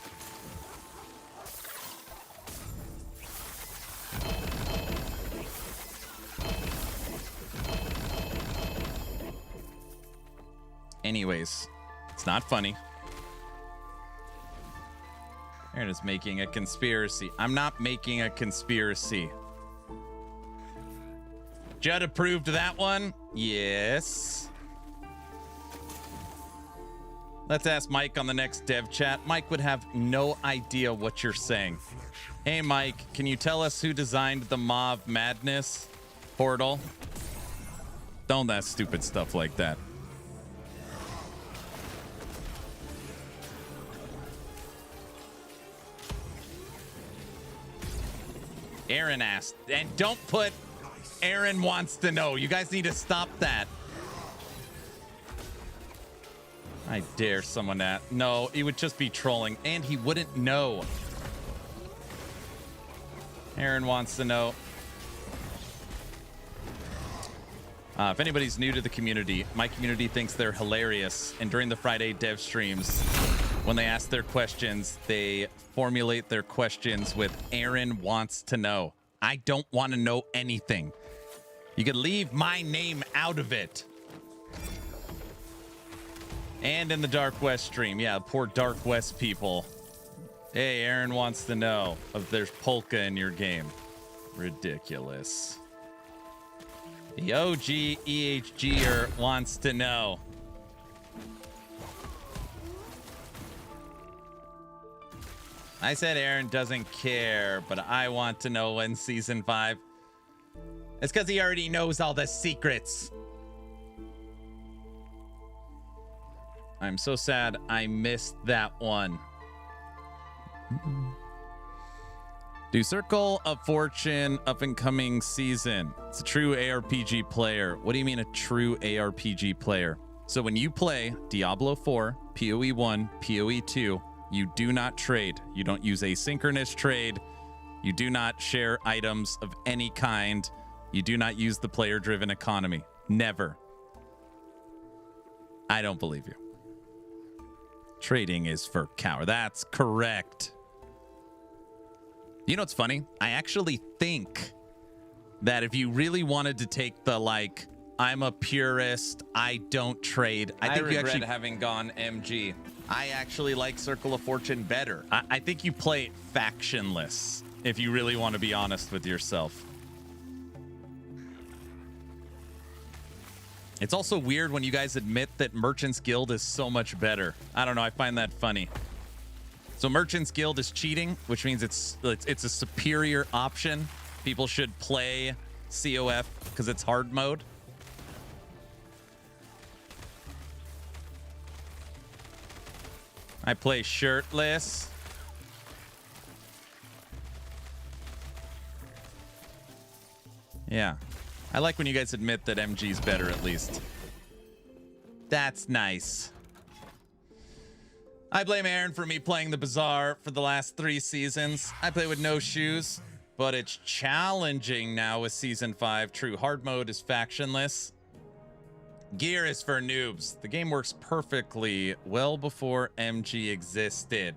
Anyways, it's not funny. Aaron is making a conspiracy. I'm not making a conspiracy. Judd approved that one? Yes. Let's ask Mike on the next dev chat. Mike would have no idea what you're saying. Hey, Mike, can you tell us who designed the Maw of Madness portal? Don't ask stupid stuff like that. Aaron asked, and don't put Aaron wants to know. You guys need to stop that. I dare someone that. No, it would just be trolling, and he wouldn't know. Aaron wants to know. If anybody's new to the community, my community thinks they're hilarious, and during the Friday dev streams, when they ask their questions, they formulate their questions with Aaron wants to know. I don't want to know anything. You could leave my name out of it. And in the Dark West stream. Yeah, poor Dark West people. Hey, Aaron wants to know if there's polka in your game. Ridiculous. The OG EHGer wants to know. I said Aaron doesn't care, but I want to know when season 5. It's because he already knows all the secrets. I'm so sad I missed that one. Do Circle of Fortune up and coming season. It's a true ARPG player. What do you mean a true ARPG player? So when you play Diablo 4, PoE 1, PoE 2, you do not trade. You don't use asynchronous trade. You do not share items of any kind. You do not use the player-driven economy. Never. I don't believe you. Trading is for cower. That's correct. You know what's funny? I actually think that if you really wanted to take the, like, I'm a purist, I don't trade. I think you actually having gone MG. I actually like Circle of Fortune better. I think you play it factionless, if you really want to be honest with yourself. It's also weird when you guys admit that Merchant's Guild is so much better. I don't know, I find that funny. So Merchant's Guild is cheating, which means it's a superior option. People should play COF because it's hard mode. I play shirtless. Yeah. I like when you guys admit that MG's better, at least. That's nice. I blame Aaron for me playing the Bazaar for the last 3 seasons. I play with no shoes, but it's challenging now with Season 5. True, hard mode is factionless. Gear is for noobs. The game works perfectly well before MG existed.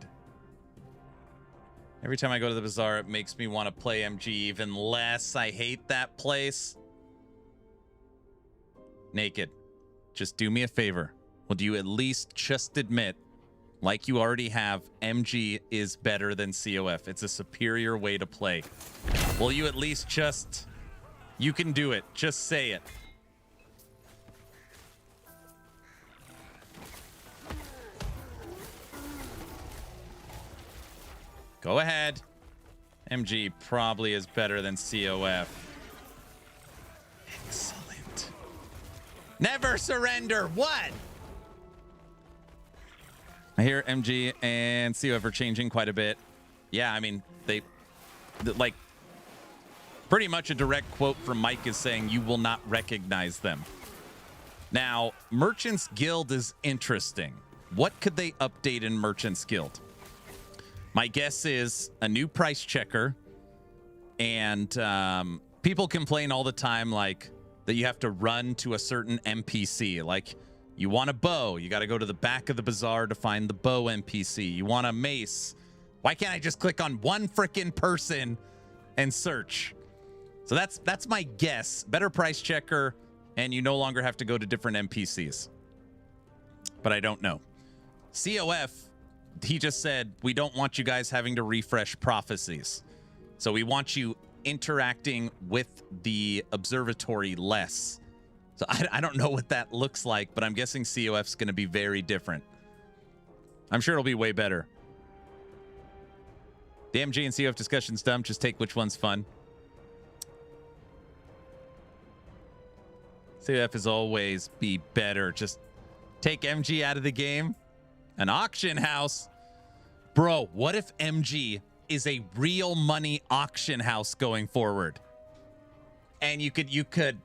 Every time I go to the bazaar, it makes me want to play MG even less. I hate that place. Naked, just do me a favor. Will you at least just admit, like you already have, MG is better than COF? It's a superior way to play. Will you at least just... You can do it. Just say it. Go ahead. MG probably is better than COF. Excellent. Never surrender. What? I hear MG and COF are changing quite a bit. Yeah, I mean, like, pretty much a direct quote from Mike is saying you will not recognize them. Now, Merchant's Guild is interesting. What could they update in Merchant's Guild? My guess is a new price checker, and people complain all the time, like, that you have to run to a certain NPC. Like, you want a bow, you got to go to the back of the bazaar to find the bow NPC. You want a mace. Why can't I just click on one freaking person and search? So that's my guess. Better price checker, and you no longer have to go to different NPCs. But I don't know. COF, he just said, we don't want you guys having to refresh prophecies. So we want you interacting with the observatory less. So I don't know what that looks like, but I'm guessing COF's going to be very different. I'm sure it'll be way better. The MG and COF discussion's dumb. Just take which one's fun. COF is always be better. Just take MG out of the game. An auction house. Bro, what if MG is a real money auction house going forward? And you could.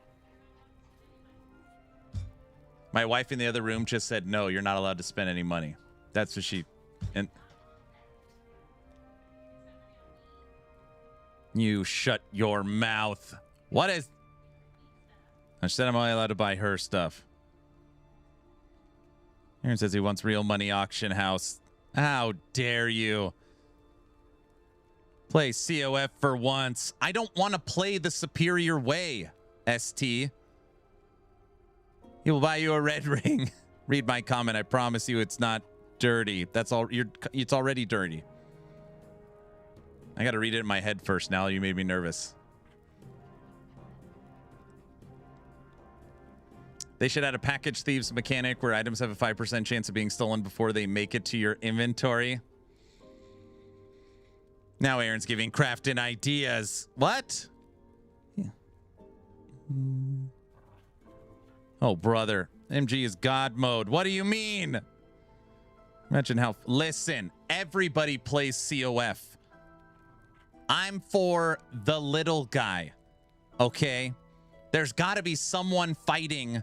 My wife in the other room just said, no, you're not allowed to spend any money. That's what she... And you shut your mouth. What is... I said I'm only allowed to buy her stuff. Aaron says he wants real money auction house. How dare you? Play COF for once. I don't want to play the superior way, ST. He will buy you a red ring. Read my comment. I promise you it's not dirty. That's all. It's already dirty. I got to read it in my head first. Now you made me nervous. They should add a package thieves mechanic where items have a 5% chance of being stolen before they make it to your inventory. Now Aaron's giving crafting ideas. What? Yeah. Oh, brother. MG is God mode. What do you mean? Imagine how... Listen, everybody plays COF. I'm for the little guy. Okay? There's got to be someone fighting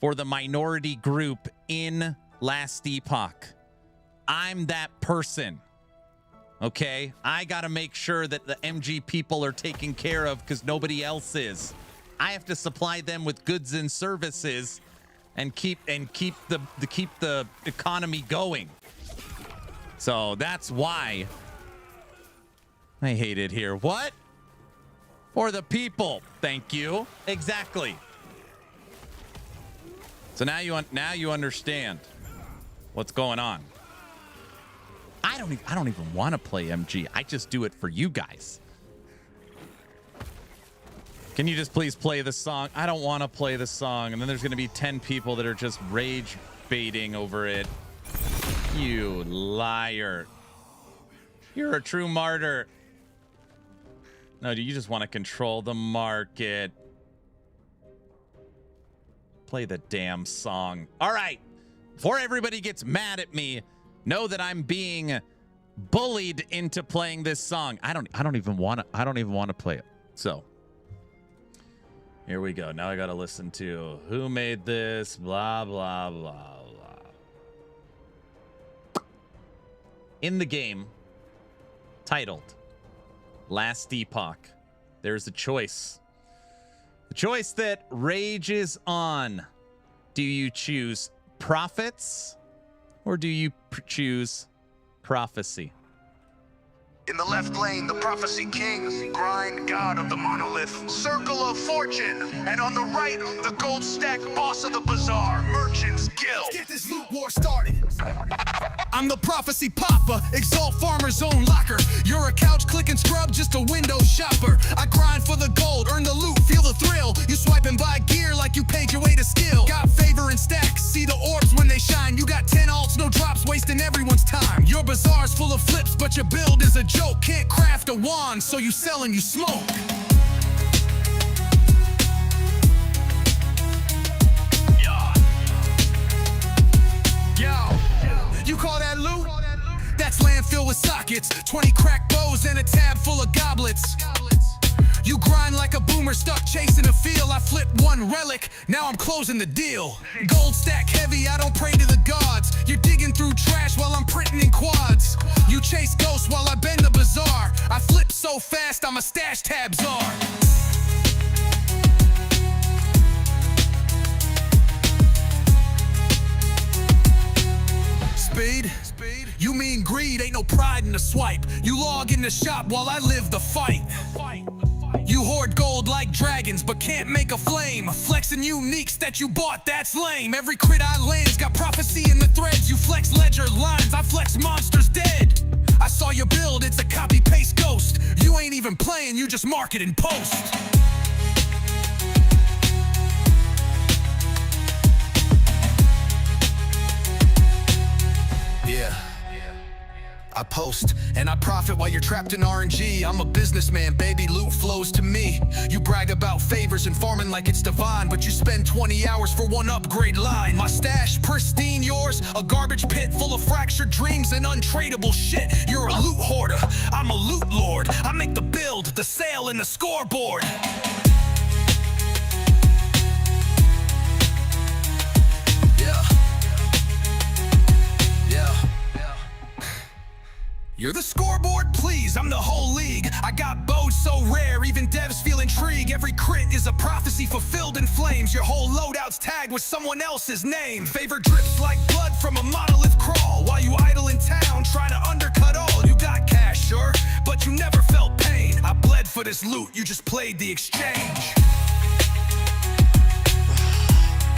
for the minority group in Last Epoch. I'm that person. Okay? I got to make sure that the MG people are taken care of because nobody else is. I have to supply them with goods and services and keep the economy going. So that's why I hate it here. What? For the people. Thank you. Exactly. So now you understand what's going on. I don't even want to play MG. I just do it for you guys. Can you just please play the song? I don't want to play the song. And then there's going to be 10 people that are just rage baiting over it. You liar. You're a true martyr. No, do you just want to control the market? Play the damn song. All right. Before everybody gets mad at me, know that I'm being bullied into playing this song. I don't even want to play it. So here we go. Now I got to listen to who made this, blah, blah, blah, blah. In the game titled Last Epoch, there's a choice. The choice that rages on. Do you choose profits or do you choose prophecy? In the left lane, the Prophecy King, Grind God of the Monolith, Circle of Fortune, and on the right, the Gold Stack Boss of the Bazaar, Merchants Guild. Let's get this loot war started. I'm the Prophecy Papa, Exalt Farmer's Own Locker. You're a couch clicking scrub, just a window shopper. I grind for the gold, earn the loot, feel the thrill. You swipe and buy gear like you paid your way to skill. Got favor and stacks, see the orbs when they shine. You got 10 alts, no drops, wasting everyone's time. Your bazaar's full of flips, but your build is a joke. Can't craft a wand, so you sell and you smoke. Yo, you call that loot? That's landfill with sockets, 20 cracked bows and a tab full of goblets. You grind like a boomer stuck chasing a field. I flip one relic, now I'm closing the deal. Gold stack heavy, I don't pray to the gods. You're digging through trash while I'm printing in quads. You chase ghosts while I bend the bazaar. I flip so fast, I'm a stash tab czar. Speed? You mean greed, ain't no pride in the swipe. You log in the shop while I live the fight. You hoard gold like dragons, but can't make a flame. Flexing uniques that you bought, that's lame. Every crit I land's got prophecy in the threads. You flex ledger lines, I flex monsters dead. I saw your build, it's a copy-paste ghost. You ain't even playing, you just market in post. Yeah. I post and I profit while you're trapped in RNG. I'm a businessman, baby, loot flows to me. You brag about favors and farming like it's divine, but you spend 20 hours for one upgrade line. My stash pristine, yours a garbage pit full of fractured dreams and untradeable shit. You're a loot hoarder, I'm a loot lord. I make the build, the sale, and the scoreboard. You're the scoreboard, please, I'm the whole league. I got bows so rare, even devs feel intrigue. Every crit is a prophecy fulfilled in flames. Your whole loadout's tagged with someone else's name. Favor drips like blood from a monolith crawl. While you idle in town, trying to undercut all. You got cash, sure, but you never felt pain. I bled for this loot, you just played the exchange.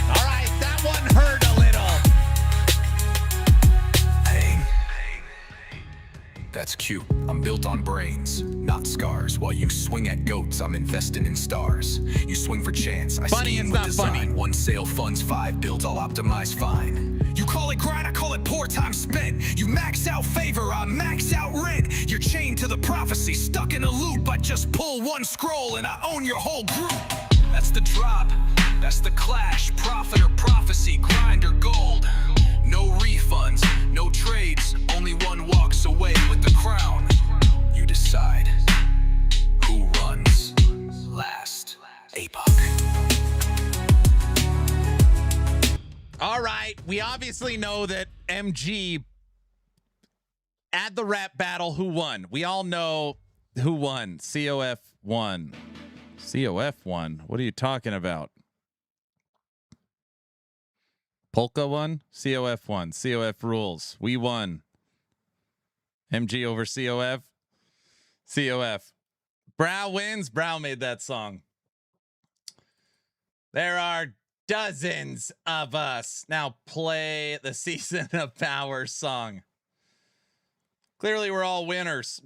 All right, that one hurt a little. That's cute. I'm built on brains, not scars. While you swing at goats, I'm investing in stars. You swing for chance, I Funny, scheme it's with not design. funny. One sale funds 5 builds, I'll optimize fine. You call it grind, I call it poor time spent. You max out favor, I max out rent. You're chained to the prophecy, stuck in a loop. I just pull one scroll and I own your whole group. That's the drop, that's the clash. Profit or prophecy, grind or gold. No refunds, no trades, only one walks away with the crown. You decide who runs last. Epoch. All right, we obviously know that MG at the rap battle, who won? We all know who won. COF won. COF won? What are you talking about? Polka won, COF won. COF rules. We won. MG over COF. COF. Brow wins. Brow made that song. There are dozens of us. Now play the Season of Power song. Clearly we're all winners.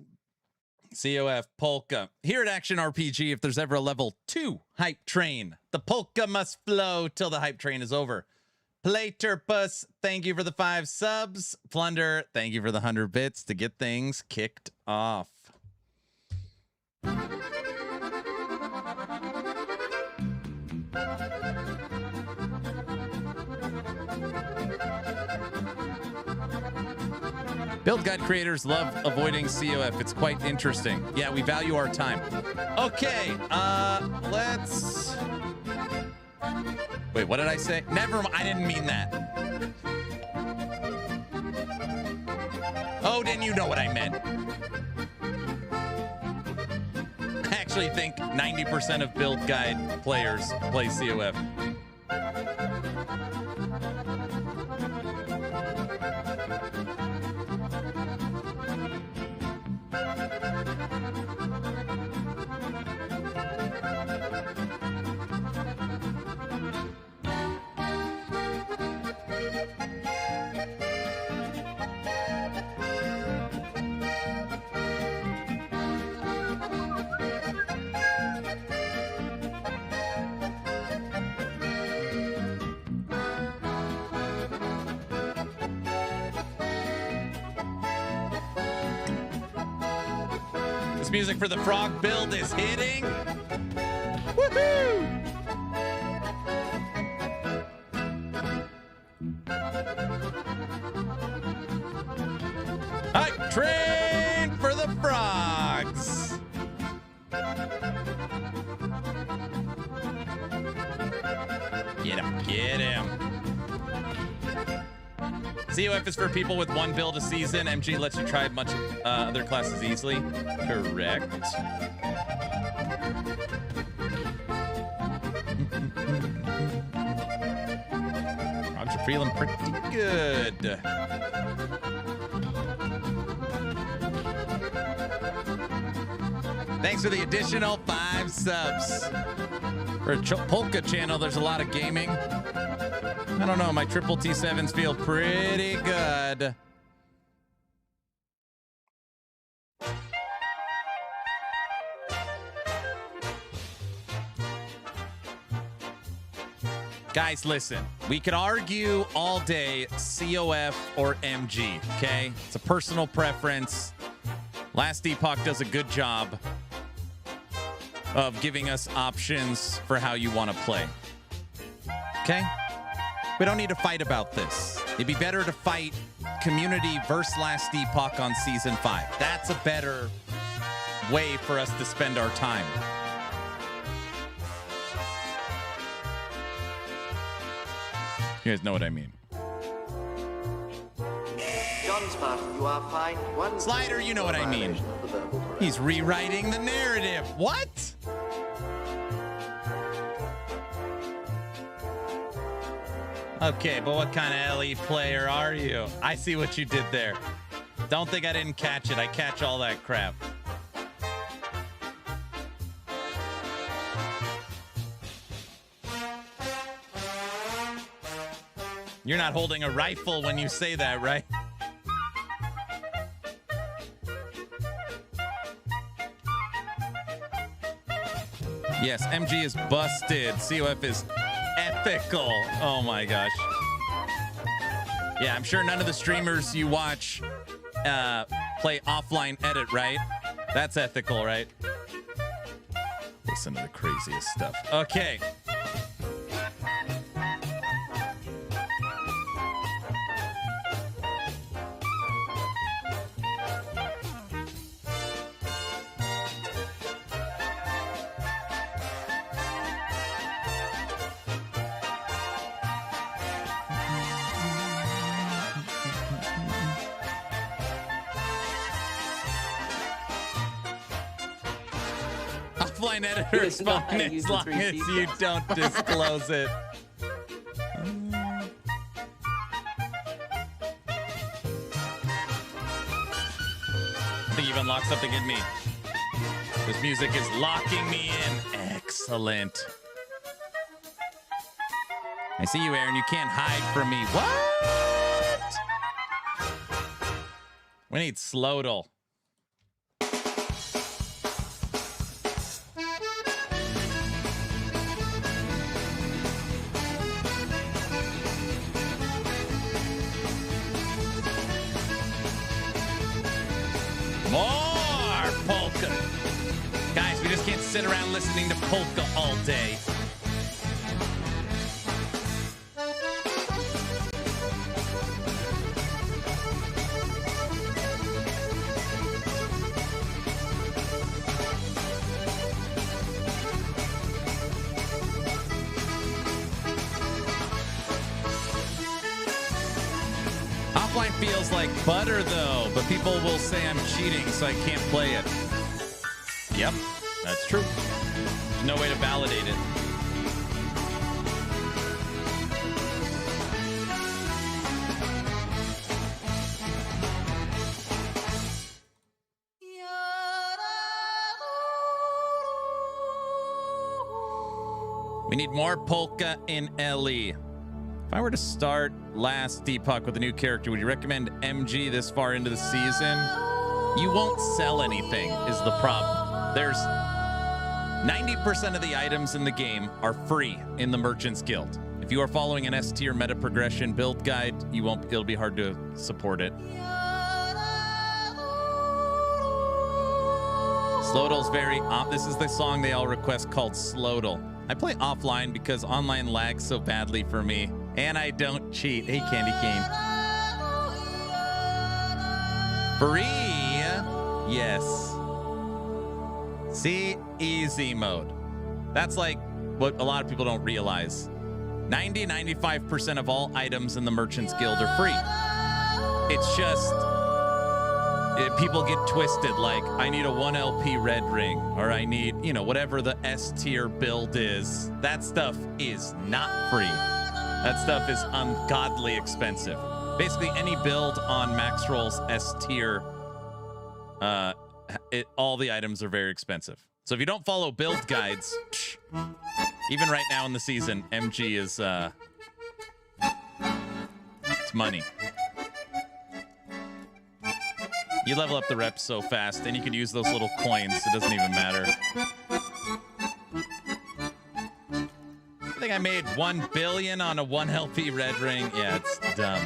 COF, Polka. Here at Action RPG, if there's ever a level 2 hype train, the polka must flow till the hype train is over. Playterpus, thank you for the 5 subs. Plunder, thank you for the 100 bits to get things kicked off. Build guide creators love avoiding COF. It's quite interesting. Yeah, we value our time. Okay, let's... Wait, what did I say? Never mind. I didn't mean that. Oh, then you know what I meant. I actually think 90% of build guide players play COF. This music for the frog build is hitting. Woohoo! I train for the frogs. Get him, get him. COF is for people with one build a season. MG lets you try much other classes easily. Correct. Roger, feeling pretty good. Thanks for the additional 5 subs. For a Polka channel, there's a lot of gaming. I don't know, my triple T7s feel pretty good. Guys, listen, we could argue all day COF or MG, okay? It's a personal preference. Last Epoch does a good job of giving us options for how you want to play. Okay? We don't need to fight about this. It'd be better to fight community versus Last Epoch on Season 5. That's a better way for us to spend our time. You guys know what I mean. Johnspot, you are fine. One Slider, you know what I mean. He's rewriting the narrative. What? Okay, but what kind of LE player are you? I see what you did there. Don't think I didn't catch it. I catch all that crap. You're not holding a rifle when you say that, right? Yes, MG is busted. COF is ethical. Oh my gosh. Yeah, I'm sure none of the streamers you watch play offline edit, right? That's ethical, right? Listen to the craziest stuff. Okay. Offline editor is fine as long as you don't disclose it. I think you've unlocked something in me. This music is locking me in. Excellent. I see you, Aaron. You can't hide from me. What? We need Slowdle. More polka. Guys, we just can't sit around listening to polka all day. Offline feels like butter, though, but people will say I'm cheating, so I can't play it. Yep, that's true. There's no way to validate it. We need more polka in LE. If I were to start last Epoch with a new character, would you recommend MG this far into the season? You won't sell anything is the problem. There's 90% of the items in the game are free in the Merchants Guild. If you are following an S tier meta progression build guide, it'll be hard to support it. Slowdle's this is the song they all request called Slowdle. I play offline because online lags so badly for me, and I don't cheat. Hey, Candy Cane. Free? Yes. See, easy mode. That's like what a lot of people don't realize. 95% of all items in the Merchants Guild are free. It's just people get twisted, like I need a 1 LP red ring, or I need, whatever the S tier build is. That stuff is not free. That stuff is ungodly expensive. Basically, any build on Max Roll's S tier, all the items are very expensive. So if you don't follow build guides, even right now in the season, MG is it's money. You level up the reps so fast, and you can use those little coins. It doesn't even matter. I think I made 1 billion on a 1 LP red ring. Yeah, it's dumb.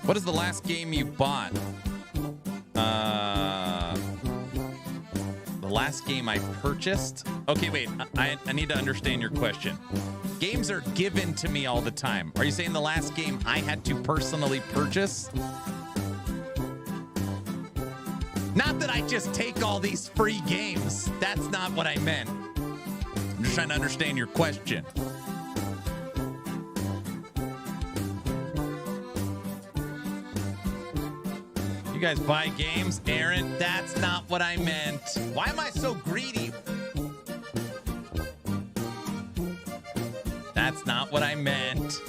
What is the last game you bought? The last game I purchased? Okay, wait. I need to understand your question. Games are given to me all the time. Are you saying the last game I had to personally purchase? Not that I just take all these free games. That's not what I meant. I'm just trying to understand your question. You guys buy games, Aaron? That's not what I meant. Why am I so greedy? That's not what I meant.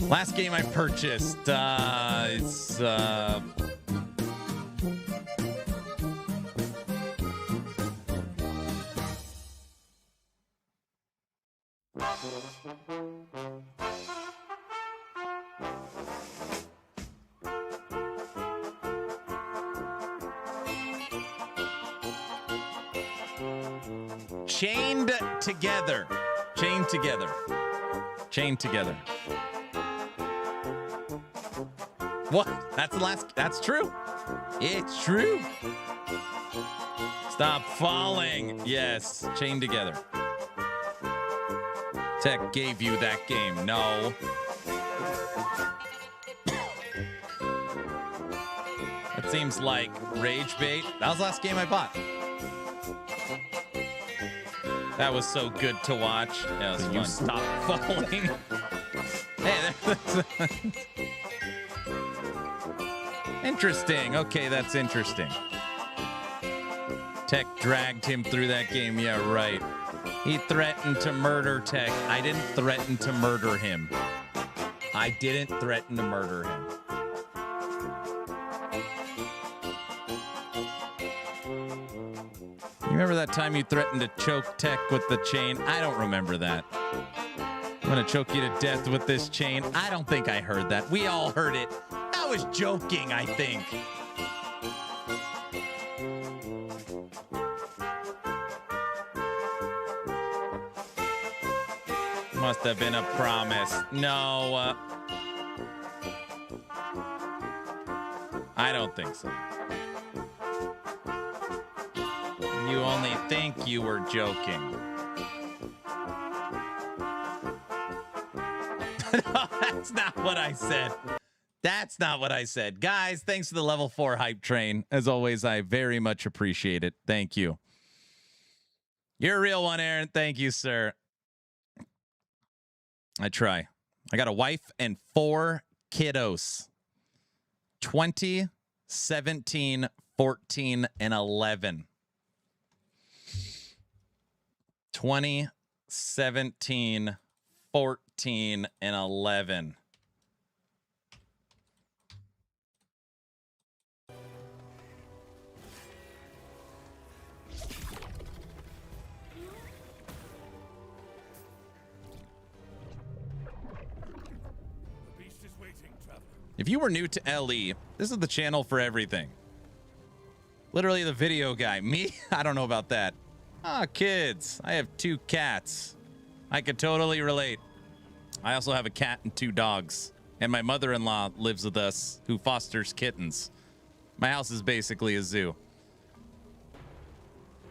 Last game I purchased, it's Chained Together. Chained Together. Chained Together. What? That's the last. That's true. It's true. Stop falling. Yes. Chained Together. Tech gave you that game. No. That seems like rage bait. That was the last game I bought. That was so good to watch. Yeah, so you stop falling. Hey, that's interesting. Okay, that's interesting. Tech dragged him through that game. Yeah, right. He threatened to murder Tech. I didn't threaten to murder him. I didn't threaten to murder him. You remember that time you threatened to choke Tech with the chain? I don't remember that. I'm gonna choke you to death with this chain. I don't think I heard that. We all heard it. I was joking, I think. Must have been a promise. No. I don't think so. You only think you were joking. No, that's not what I said. That's not what I said. Guys, thanks for the level 4 hype train. As always, I very much appreciate it. Thank you. You're a real one, Aaron. Thank you, sir. I try. I got a wife and 4 kiddos. 20, 17, 14, and 11. 20, 17, 14, and 11. If you were new to LE, this is the channel for everything. Literally the video guy. Me? I don't know about that. Ah, kids. I have 2 cats. I could totally relate. I also have a cat and 2 dogs. And my mother-in-law lives with us, who fosters kittens. My house is basically a zoo.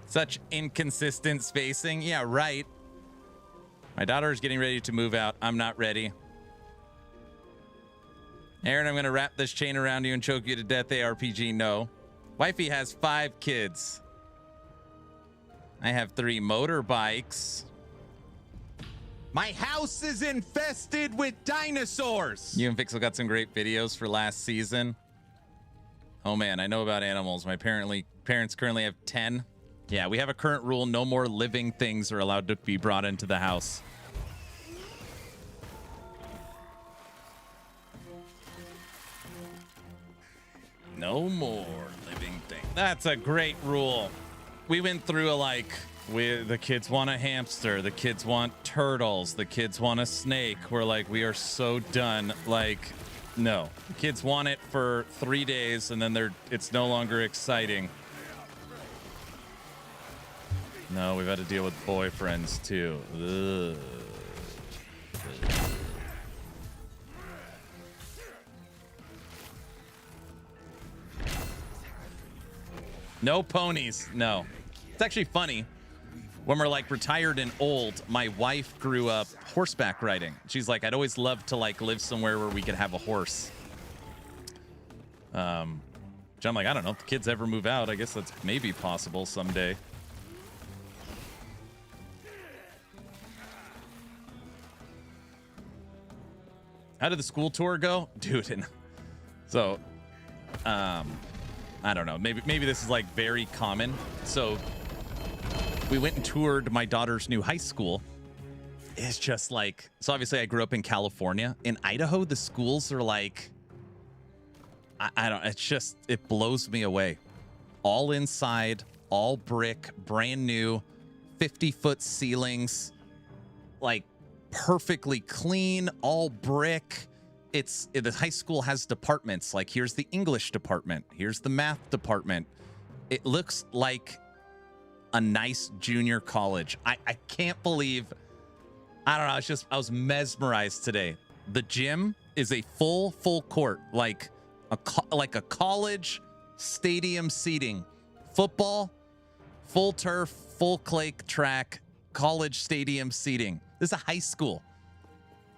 Such inconsistent spacing. Yeah, right. My daughter is getting ready to move out. I'm not ready. Aaron, I'm going to wrap this chain around you and choke you to death. ARPG, no. Wifey has 5 kids. I have 3 motorbikes. My house is infested with dinosaurs. You and Pixel got some great videos for last season. Oh man, I know about animals. My parents currently have 10. Yeah, we have a current rule. No more living things are allowed to be brought into the house. No more living things. That's a great rule. We went through the kids want a hamster, the kids want turtles, the kids want a snake. We're like, we are so done. Like, no. The kids want it for 3 days and then it's no longer exciting. No, we've had to deal with boyfriends too. Ugh. No ponies. No. It's actually funny. When we're like retired and old, my wife grew up horseback riding. She's like, I'd always loved to like live somewhere where we could have a horse. Which I'm like, I don't know. If the kids ever move out, I guess that's maybe possible someday. How did the school tour go? Dude, so I don't know. Maybe this is like very common. So we went and toured my daughter's new high school. It's just like, so obviously I grew up in California. In Idaho, the schools are like, I don't, it's just, it blows me away. All inside, all brick, brand new, 50-foot ceilings, like perfectly clean, all brick. The high school has departments. Like, here's the English department. Here's the math department. It looks like a nice junior college. I can't believe, I don't know. I was mesmerized today. The gym is a full court, like a college stadium seating. Football, full turf, full clay track, college stadium seating. This is a high school.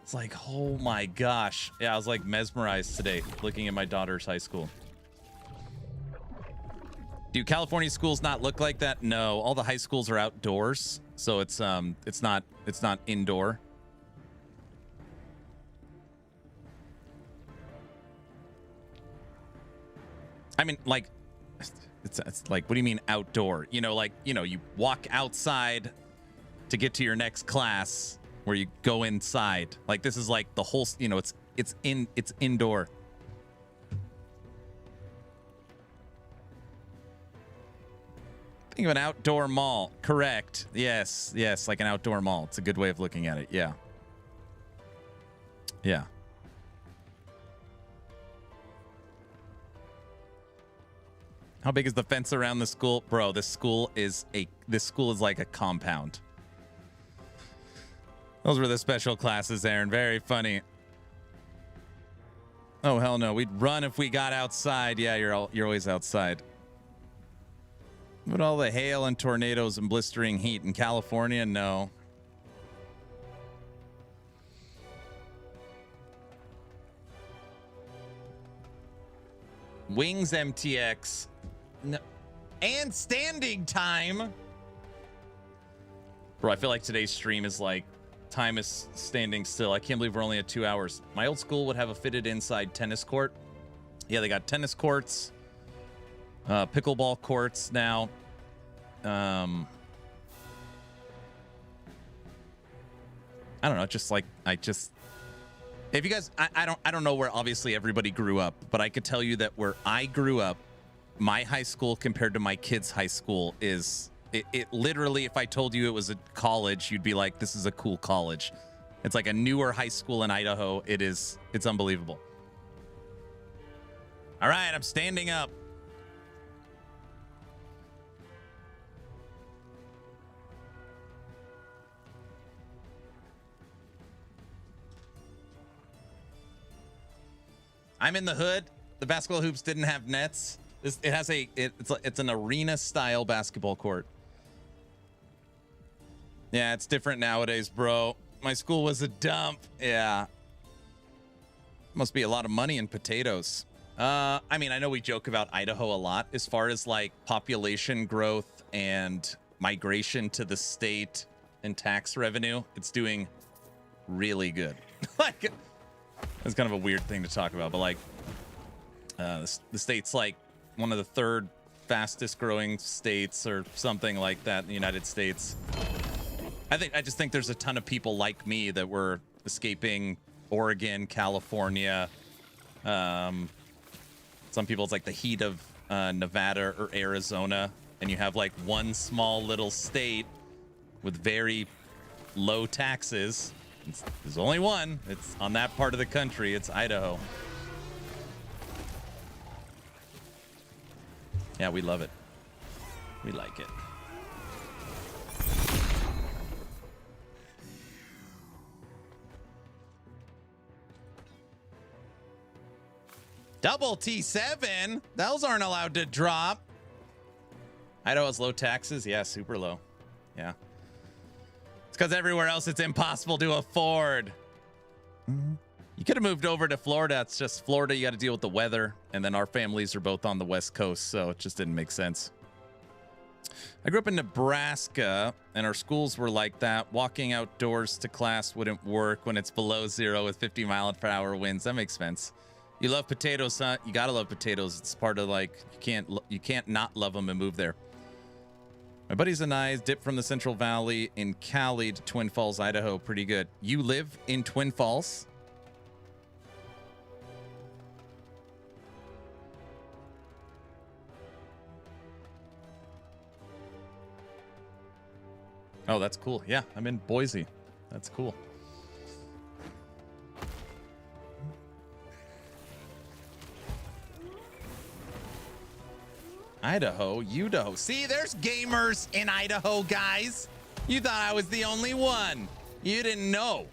It's like, oh my gosh. Yeah, I was like mesmerized today looking at my daughter's high school. Do California schools not look like that? No, all the high schools are outdoors, so it's not indoor. I mean, like, it's like, what do you mean outdoor? You know, like, you know, you walk outside to get to your next class, where you go inside. Like, this is like the whole, you know, it's indoor. Think of an outdoor mall. Correct. Yes, like an outdoor mall. It's a good way of looking at it. Yeah. Yeah. How big is the fence around the school? Bro, this school is like a compound. Those were the special classes, Aaron. Very funny. Oh, hell no. We'd run if we got outside. Yeah, you're always outside. But all the hail and tornadoes and blistering heat in California, no. Wings MTX. No. And standing time. Bro, I feel like today's stream is like, time is standing still. I can't believe we're only at 2 hours. My old school would have a fitted inside tennis court. Yeah, they got tennis courts, pickleball courts now. I don't know. Just like, if you guys, I don't know where obviously everybody grew up, but I could tell you that where I grew up, my high school compared to my kids' high school is, it literally, if I told you it was a college, you'd be like, this is a cool college. It's like a newer high school in Idaho. It's unbelievable. All right, I'm standing up. I'm in the hood. The basketball hoops didn't have nets. It has it's an arena style basketball court. Yeah, it's different nowadays, bro. My school was a dump. Yeah. Must be a lot of money in potatoes. I mean, I know we joke about Idaho a lot as far as like population growth and migration to the state and tax revenue. It's doing really good. Like, it's kind of a weird thing to talk about, but like the state's like one of the third fastest growing states or something like that in the United States. I just think there's a ton of people like me that were escaping Oregon, California. Some people, it's like the heat of Nevada or Arizona, and you have like one small little state with very low taxes. There's only one. It's on that part of the country. It's Idaho. Yeah, we love it. We like it. Double T7? Those aren't allowed to drop. Idaho has low taxes? Yeah, super low. Yeah. It's because everywhere else it's impossible to afford. You could have moved over to Florida. It's just Florida, you got to deal with the weather. And then our families are both on the West Coast, so it just didn't make sense. I grew up in Nebraska, and our schools were like that. Walking outdoors to class wouldn't work when it's below zero with 50 mile per hour winds. That makes sense. You love potatoes, huh? You gotta love potatoes. It's part of like you can't not love them and move there. My buddies and I dipped from the Central Valley in Cali to Twin Falls, Idaho. Pretty good. You live in Twin Falls? Oh, that's cool. Yeah, I'm in Boise. That's cool. Idaho, Udaho. See, there's gamers in Idaho, guys. You thought I was the only one. You didn't know.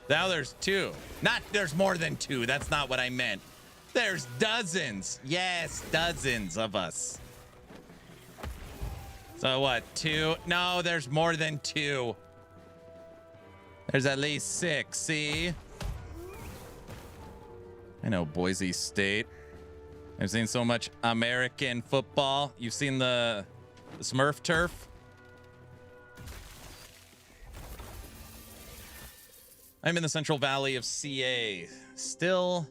Now there's two. Not there's more than two. That's not what I meant. There's dozens. Yes, dozens of us. So what, two? No, there's more than two. There's at least six, see? I know Boise State. I've seen so much American football. You've seen the Smurf turf? I'm in the Central Valley of CA. Still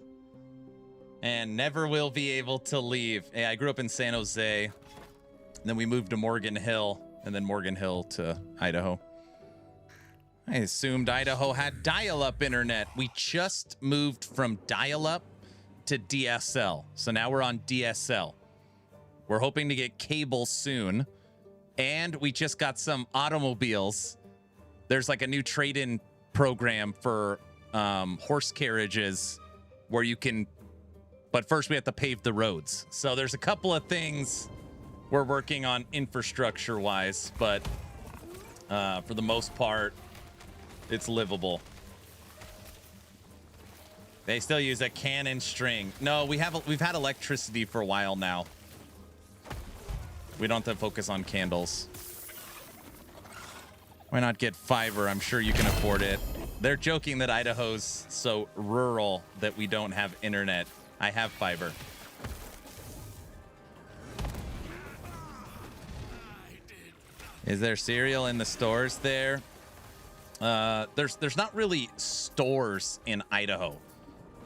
and never will be able to leave. Hey, I grew up in San Jose. And then we moved to Morgan Hill. And then Morgan Hill to Idaho. I assumed Idaho had dial-up internet. We just moved from dial-up to DSL. So now we're on DSL. We're hoping to get cable soon. And we just got some automobiles. There's like a new trade-in program for horse carriages where you can, but first we have to pave the roads. So there's a couple of things we're working on infrastructure wise, but for the most part, it's livable. They still use a cannon string. No, we've had electricity for a while now. We don't have to focus on candles. Why not get fiber? I'm sure you can afford it. They're joking that Idaho's so rural that we don't have internet. I have fiber. Is there cereal in the stores there? There's not really stores in Idaho.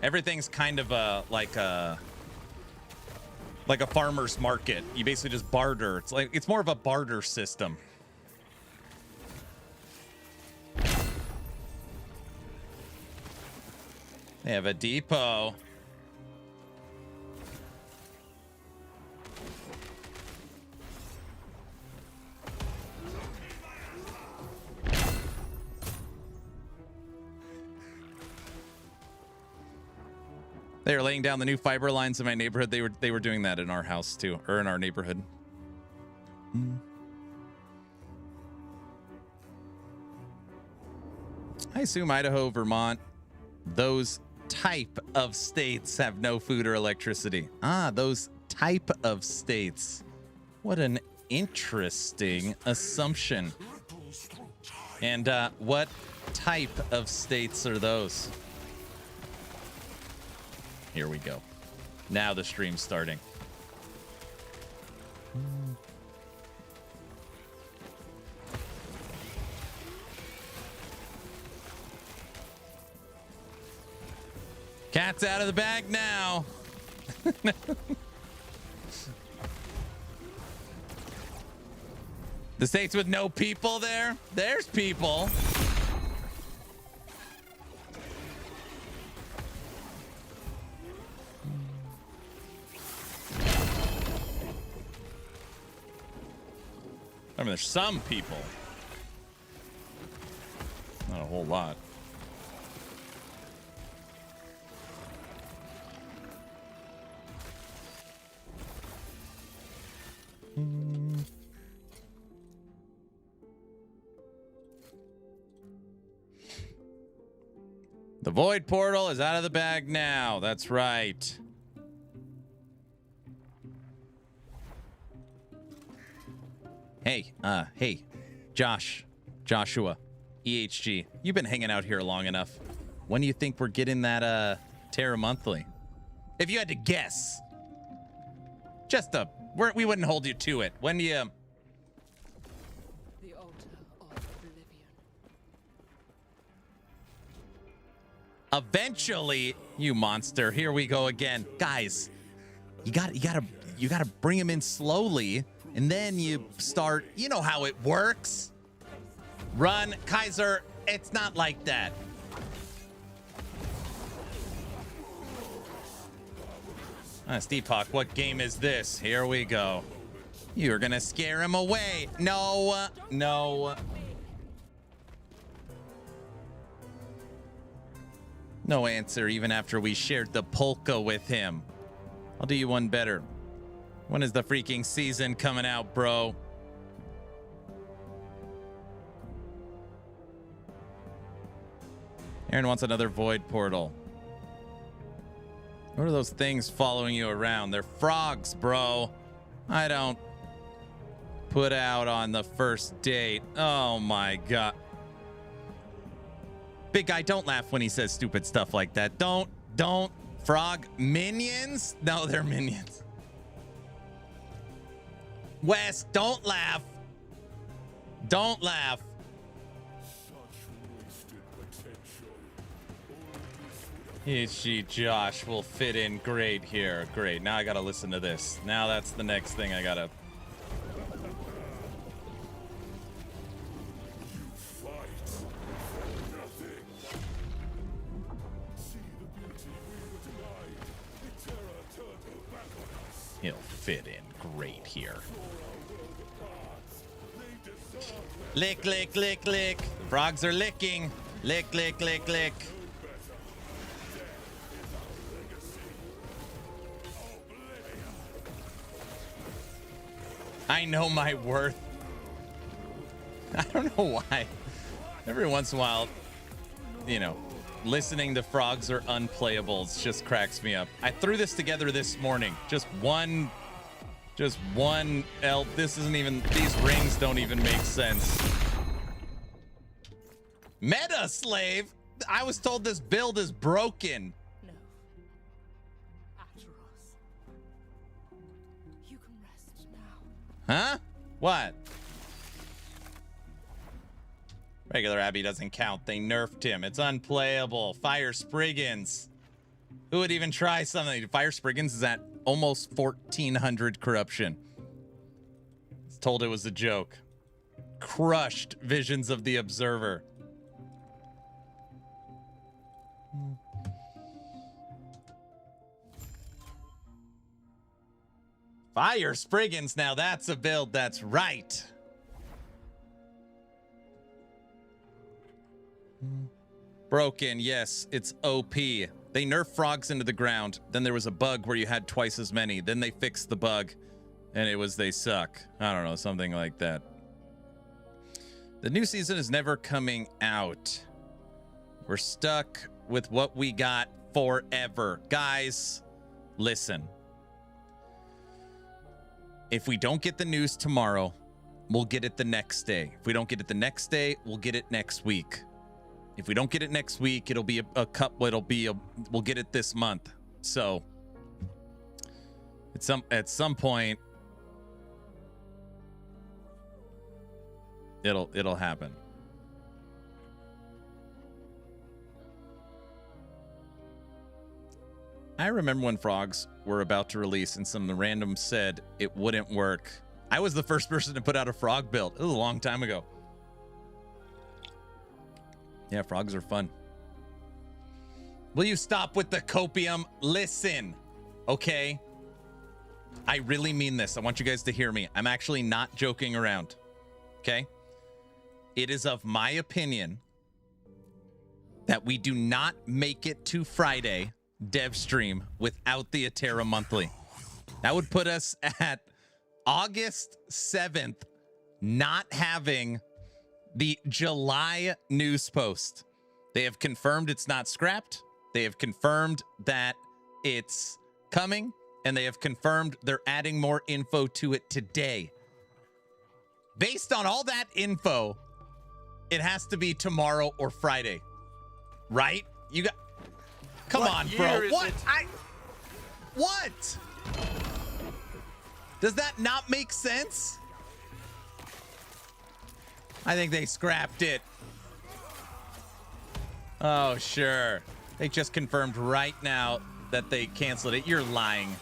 Everything's kind of like a farmer's market. You basically just barter. It's more of a barter system. They have a depot. They were laying down the new fiber lines in my neighborhood. They were doing that in our house too, or in our neighborhood. I assume Idaho, Vermont, those type of states have no food or electricity. Ah, those type of states. What an interesting assumption. And what type of states are those? Here we go. Now the stream's starting. Cat's out of the bag now. The states with no people there? There's people. I mean, there's some people. Not a whole lot. The void portal is out of the bag now. That's right. Hey, Joshua, EHG, you've been hanging out here long enough. When do you think we're getting that Terra Monthly? If you had to guess, we wouldn't hold you to it. When do you? The altar of oblivion. Eventually, you monster. Here we go again, guys. You gotta bring him in slowly. And then you start, you know how it works. Run, Kaiser, it's not like that. Steve Hawk, what game is this? Here we go. You're gonna scare him away. No. No answer even after we shared the polka with him. I'll do you one better. When is the freaking season coming out, bro? Aaron wants another void portal. What are those things following you around? They're frogs, bro. I don't put out on the first date. Oh my god. Big guy, don't laugh when he says stupid stuff like that. Don't. Frog minions? No, they're minions. Wes, don't laugh. Don't laugh. EHG Josh will fit in great here. Great. Now I gotta listen to this. Now that's the next thing I gotta. He'll fit in great here. Lick, lick, lick, lick. The frogs are licking. Lick, lick, lick, lick. I know my worth. I don't know why. Every once in a while, you know, listening to frogs are unplayables just cracks me up. I threw this together this morning. Just one elf. This isn't even, these rings don't even make sense. Meta slave? I was told this build is broken. No. Atros. You can rest now. Huh? What? Regular Abby doesn't count. They nerfed him. It's unplayable. Fire Spriggans. Who would even try something? Fire Spriggans is at almost 1400 corruption. It's told it was a joke. Crushed Visions of the Observer. Fire Spriggans. Now that's a build that's right. Broken, yes, it's OP. They nerfed frogs into the ground. Then there was a bug where you had twice as many. Then they fixed the bug, and it was they suck. I don't know, something like that. The new season is never coming out. We're stuck with what we got forever. Guys, listen. If we don't get the news tomorrow, we'll get it the next day. If we don't get it the next day, we'll get it next week. If we don't get it next week, it'll be we'll get it this month. So at some point it'll happen. I remember when frogs were about to release and some random said it wouldn't work. I was the first person to put out a frog build. It was a long time ago. Yeah, frogs are fun. Will you stop with the copium? Listen, okay? I really mean this. I want you guys to hear me. I'm actually not joking around, okay? It is of my opinion that we do not make it to Friday dev stream without the Atera monthly. That would put us at August 7th not having the July news post. They have confirmed it's not scrapped. They have confirmed that it's coming, and they have confirmed they're adding more info to it today. Based on all that info, it has to be tomorrow or Friday, right? You got, come on, bro. What? What? Does that not make sense? I think they scrapped it. Oh, sure. They just confirmed right now that they canceled it. You're lying.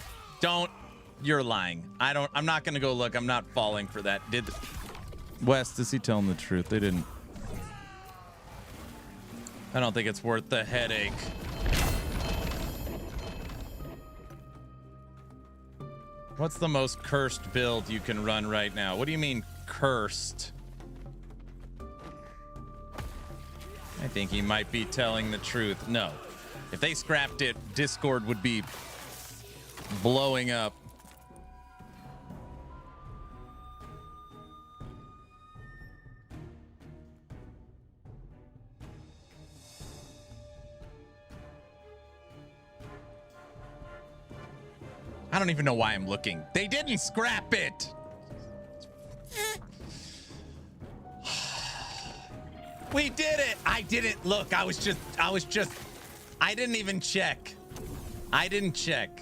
You're lying. I'm not going to go look. I'm not falling for that. West, is he telling the truth? They didn't. I don't think it's worth the headache. What's the most cursed build you can run right now? What do you mean cursed? I think he might be telling the truth. No. If they scrapped it, Discord would be blowing up. I don't even know why I'm looking. They didn't scrap it. We did it. I didn't look. I didn't even check. I didn't check.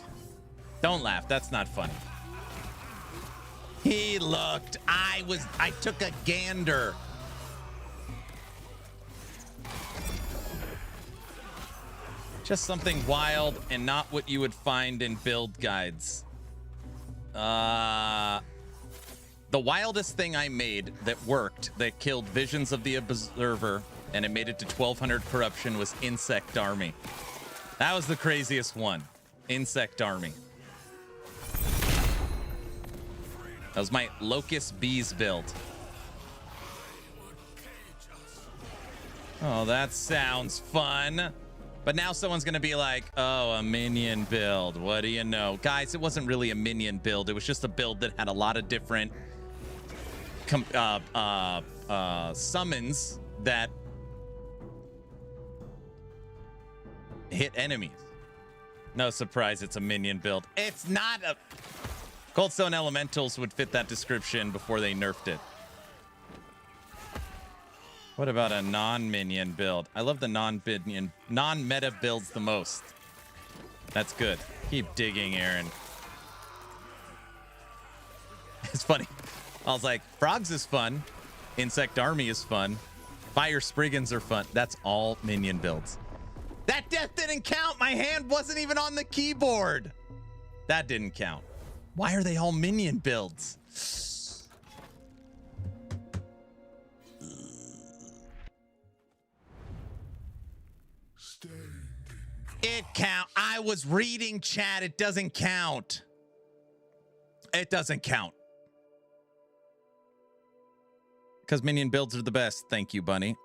Don't laugh. That's not funny. He looked. I took a gander. Just something wild and not what you would find in build guides. The wildest thing I made that worked, that killed Visions of the Observer, and it made it to 1200 corruption, was Insect Army. That was the craziest one. Insect Army. That was my Locust Bees build. Oh, that sounds fun. But now someone's going to be like, oh, a minion build. What do you know? Guys, it wasn't really a minion build. It was just a build that had a lot of different summons that hit enemies. No surprise, it's a minion build. It's not a... Coldstone Elementals would fit that description before they nerfed it. What about a non-minion build? I love the non-meta builds the most. That's good. Keep digging, Aaron. It's funny. I was like, Frogs is fun. Insect Army is fun. Fire Spriggans are fun. That's all minion builds. That death didn't count. My hand wasn't even on the keyboard. That didn't count. Why are they all minion builds? It count. I was reading chat. It doesn't count. It doesn't count. Because minion builds are the best. Thank you, Bunny.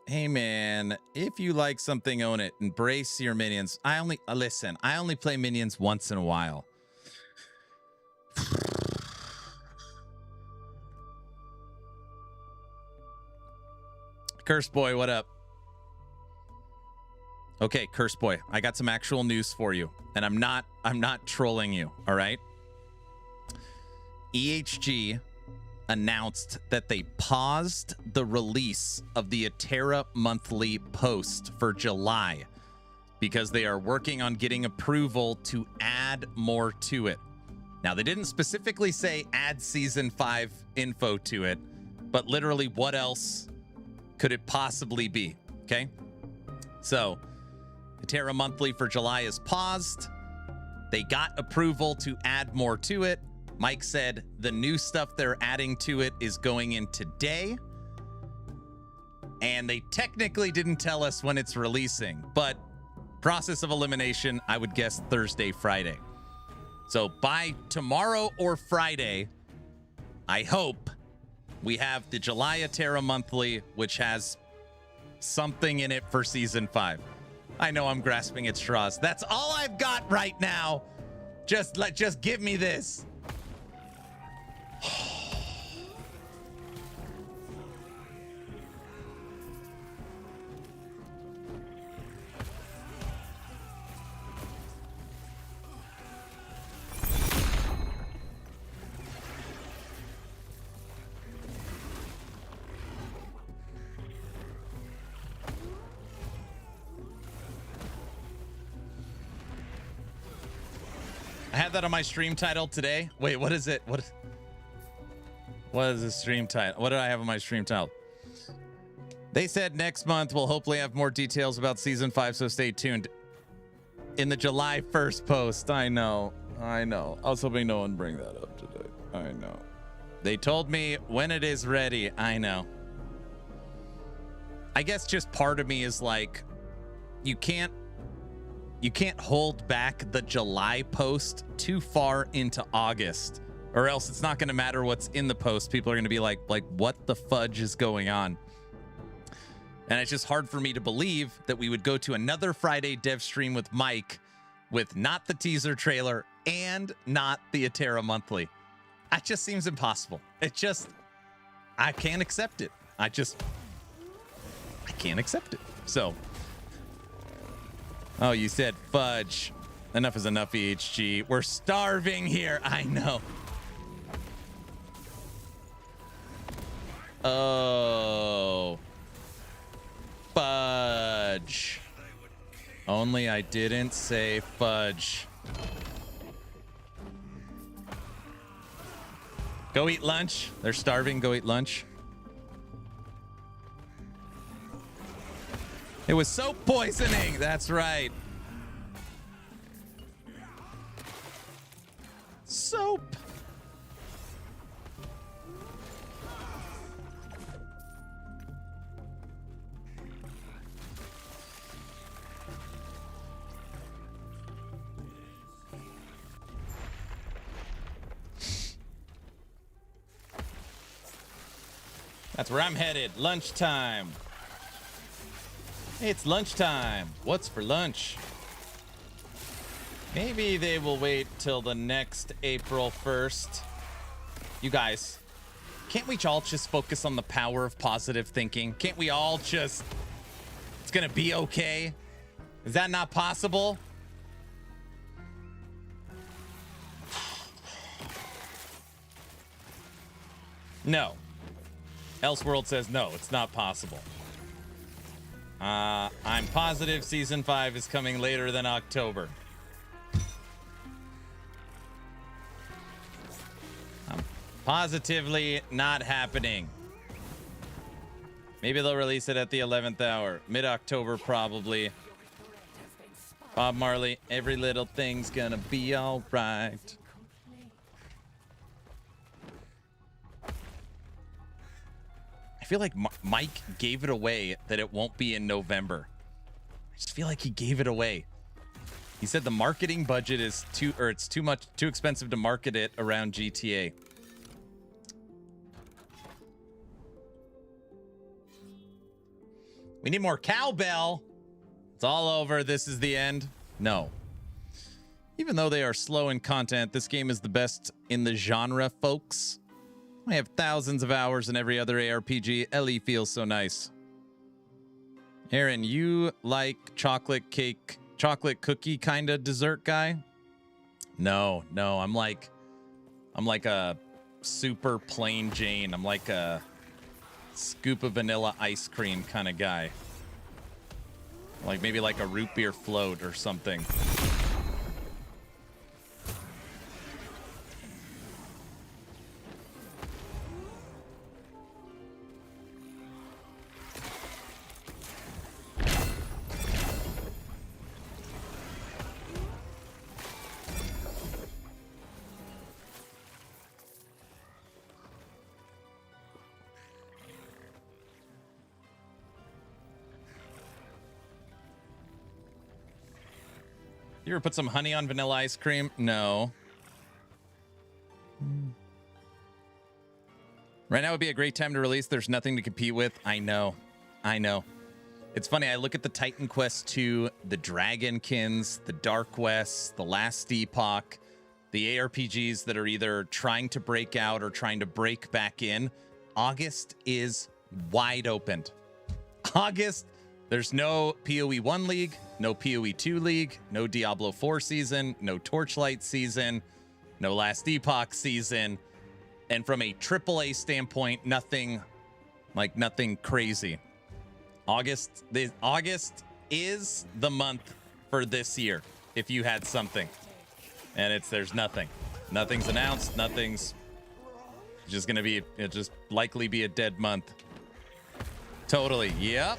Hey man, if you like something, own it. Embrace your minions. I only listen. I only play minions once in a while. Curse boy, what up? Okay, Curse boy, I got some actual news for you, and I'm not trolling you. All right. EHG announced that they paused the release of the Atera monthly post for July because they are working on getting approval to add more to it. Now, they didn't specifically say add season 5 info to it, but literally what else could it possibly be? Okay. So Atera monthly for July is paused. They got approval to add more to it. Mike said the new stuff they're adding to it is going in today. And they technically didn't tell us when it's releasing, but process of elimination, I would guess Thursday, Friday. So by tomorrow or Friday, I hope we have the July Atera monthly, which has something in it for season 5. I know I'm grasping at straws. That's all I've got right now. Just give me this. I had that on my stream title today. Wait, what is it? What is the stream title? What did I have on my stream title? They said next month we'll hopefully have more details about season 5, so stay tuned. In the July 1st post. I know. I was hoping no one bring that up today. I know. They told me when it is ready. I know. I guess just part of me is like, you can't hold back the July post too far into August, or else it's not going to matter what's in the post. People are going to be like, what the fudge is going on? And it's just hard for me to believe that we would go to another Friday dev stream with Mike with not the teaser trailer and not the Atera monthly. That just seems impossible. I can't accept it. I can't accept it. So, oh, you said fudge. Enough is enough, EHG. We're starving here. I know. Oh. Fudge. Only I didn't say fudge. Go eat lunch. They're starving. Go eat lunch. It was soap poisoning. That's right. Soap. That's where I'm headed. Lunchtime. It's lunchtime. What's for lunch? Maybe they will wait till the next April 1st. You guys, can't we all just focus on the power of positive thinking? Can't we all just, it's gonna be okay? Is that not possible? No. Elseworld says no, it's not possible. I'm positive season 5 is coming later than October. Positively not happening. Maybe they'll release it at the 11th hour. Mid-October, probably. Bob Marley, every little thing's gonna be all right. I feel like Mike gave it away that it won't be in November. I just feel like he gave it away. He said the marketing budget is too expensive to market it around GTA. We need more cowbell. It's all over. This is the end. No. Even though they are slow in content, this game is the best in the genre, folks. I have thousands of hours in every other ARPG. Ellie feels so nice. Aaron, you like chocolate cake, chocolate cookie kind of dessert guy? No, I'm like a super plain Jane. I'm like a scoop of vanilla ice cream kind of guy. Like maybe like a root beer float or something. You ever put some honey on vanilla ice cream? No. Right now would be a great time to release. There's nothing to compete with. I know. It's funny. I look at the Titan Quest 2, the Dragonkins, the Dark West, the Last Epoch, the ARPGs that are either trying to break out or trying to break back in. August is wide open. August, there's no PoE 1 League, no PoE 2 League, no Diablo 4 season, no Torchlight season, no Last Epoch season. And from a AAA standpoint, nothing crazy. August is the month for this year, if you had something. And there's nothing. Nothing's announced, nothing's just gonna be, it'll just likely be a dead month. Totally, yep.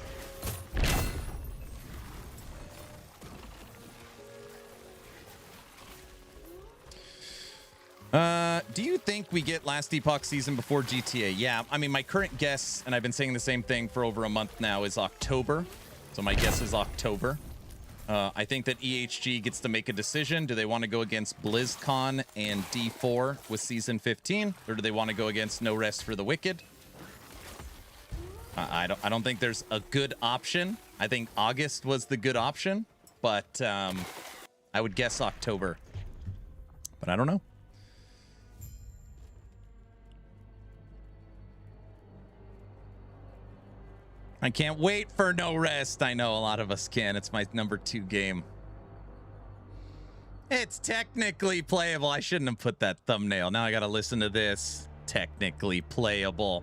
Do you think we get Last Epoch season before GTA? Yeah, I mean, my current guess, and I've been saying the same thing for over a month now, is October. So my guess is October. I think that EHG gets to make a decision. Do they want to go against BlizzCon and D4 with season 15, or do they want to go against No Rest for the Wicked? I don't think there's a good option. I think August was the good option, but I would guess October. But I don't know. I can't wait for No Rest. I know a lot of us can. It's my number 2 game. It's technically playable. I shouldn't have put that thumbnail. Now I got to listen to this. Technically playable.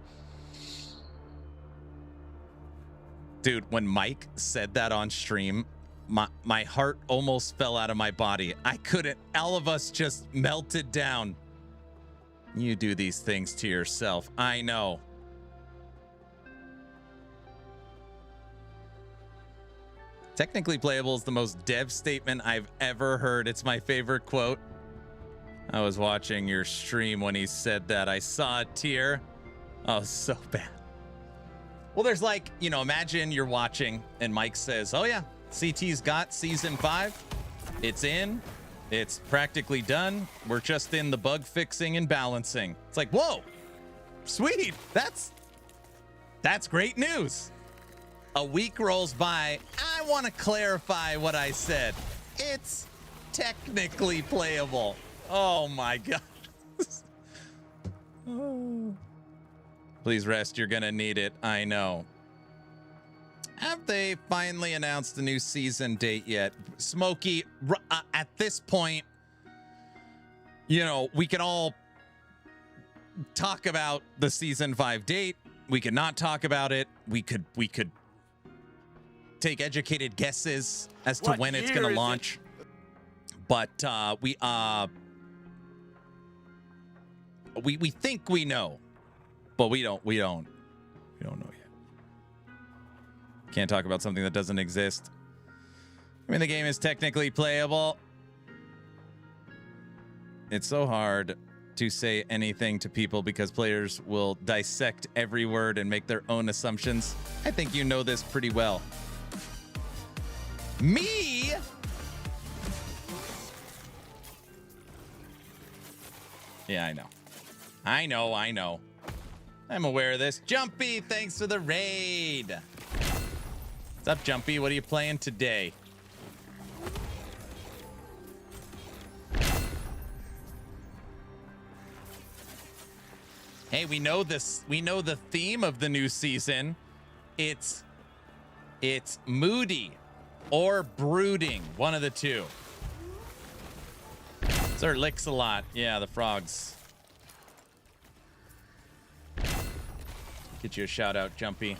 Dude, when Mike said that on stream, my heart almost fell out of my body. I couldn't. All of us just melted down. You do these things to yourself. I know. Technically playable is the most dev statement I've ever heard. It's my favorite quote. I was watching your stream when he said that. I saw a tear. Oh, so bad. Well, there's like, you know, imagine you're watching and Mike says, oh yeah, CT's got season 5. It's in. It's practically done. We're just in the bug fixing and balancing. It's like, whoa, sweet. That's great news. A week rolls by. I want to clarify what I said. It's technically playable. Oh my God. Oh. Please rest. You're going to need it. I know. Have they finally announced the new season date yet? Smokey, at this point, you know, we can all talk about the season 5 date. We could not talk about it. We could take educated guesses as to when it's going to launch. But we think we know, but we don't know yet. Can't talk about something that doesn't exist. I mean, the game is technically playable. It's so hard to say anything to people because players will dissect every word and make their own assumptions. I think you know this pretty well. Me? Yeah, I know. I'm aware of this. Jumpy, thanks for the raid. What's up, Jumpy? What are you playing today? Hey, we know this. We know the theme of the new season. It's moody or brooding, one of the two. Sir licks a lot. Yeah, the frogs. Get you a shout out, Jumpy.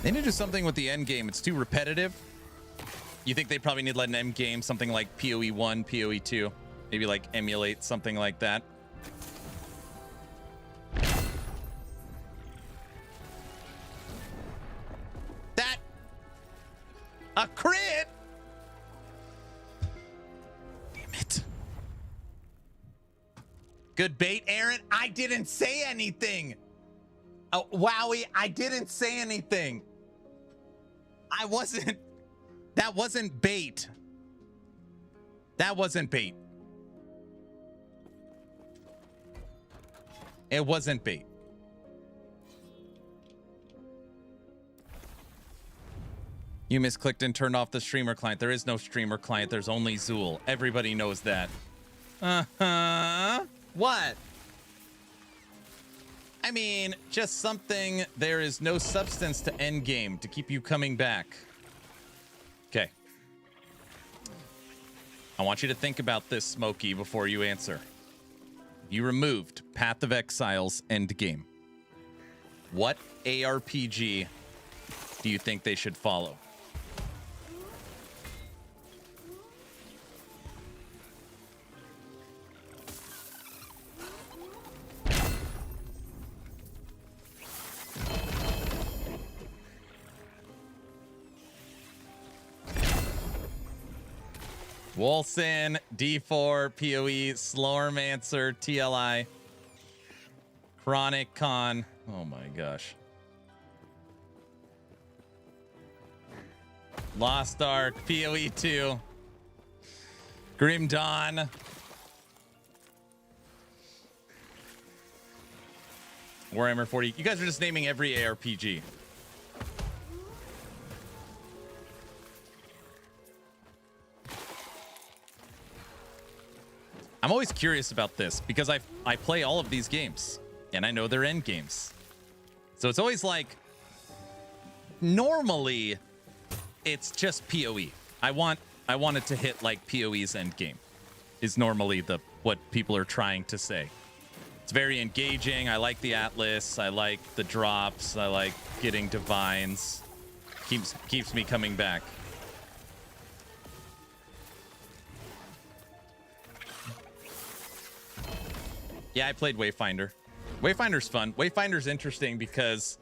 They need to do something with the end game. It's too repetitive. You think they probably need like an end game, something like PoE 1, PoE 2, maybe like emulate something like that. That a crit. Damn it. Good bait, Aaron. I didn't say anything. Oh, Wowie, I didn't say anything. I wasn't. That wasn't bait. That wasn't bait. It wasn't bait. You misclicked and turned off the streamer client. There is no streamer client. There's only Zool. Everybody knows that. Uh-huh. What? I mean, just something. There is no substance to endgame to keep you coming back. Okay. I want you to think about this, Smokey, before you answer. You removed Path of Exile's endgame. What ARPG do you think they should follow? Wolson, D4, PoE, Slormancer, TLI, Chronic Con. Oh my gosh. Lost Ark, PoE 2, Grim Dawn, Warhammer 40. You guys are just naming every ARPG. I'm always curious about this because I play all of these games and I know their end games. So it's always like, normally it's just PoE. I want it to hit like PoE's end game is normally what people are trying to say. It's very engaging. I like the Atlas. I like the drops. I like getting divines. Keeps me coming back. Yeah, I played Wayfinder. Wayfinder's fun. Wayfinder's interesting because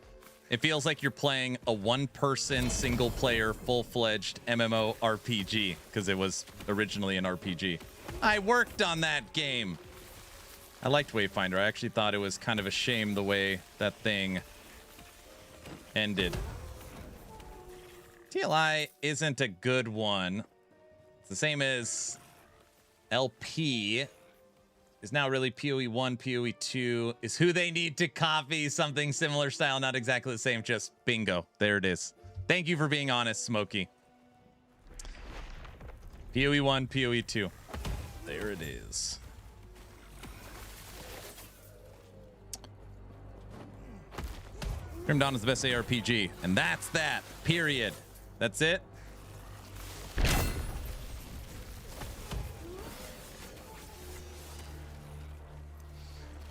it feels like you're playing a one-person, single-player, full-fledged MMO RPG because it was originally an RPG. I worked on that game. I liked Wayfinder. I actually thought it was kind of a shame the way that thing ended. TLI isn't a good one. It's the same as LP. Is now really PoE 1, PoE 2 is who they need to copy. Something similar style, not exactly the same, just bingo. There it is. Thank you for being honest, Smokey. PoE 1, PoE 2. There it is. Grim Dawn is the best ARPG, and that's that. Period. That's it.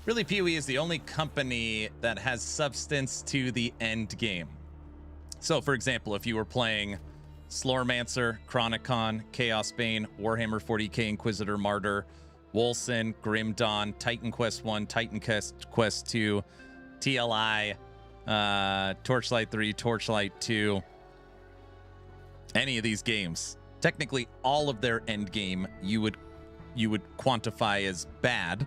Really, PoE is the only company that has substance to the end game. So, for example, if you were playing Slormancer, Chronicon, Chaos Bane, Warhammer 40k, Inquisitor, Martyr, Wolson, Grim Dawn, Titan Quest 1, Titan Quest 2, TLI, Torchlight 3, Torchlight 2, any of these games, technically all of their end game you would quantify as bad,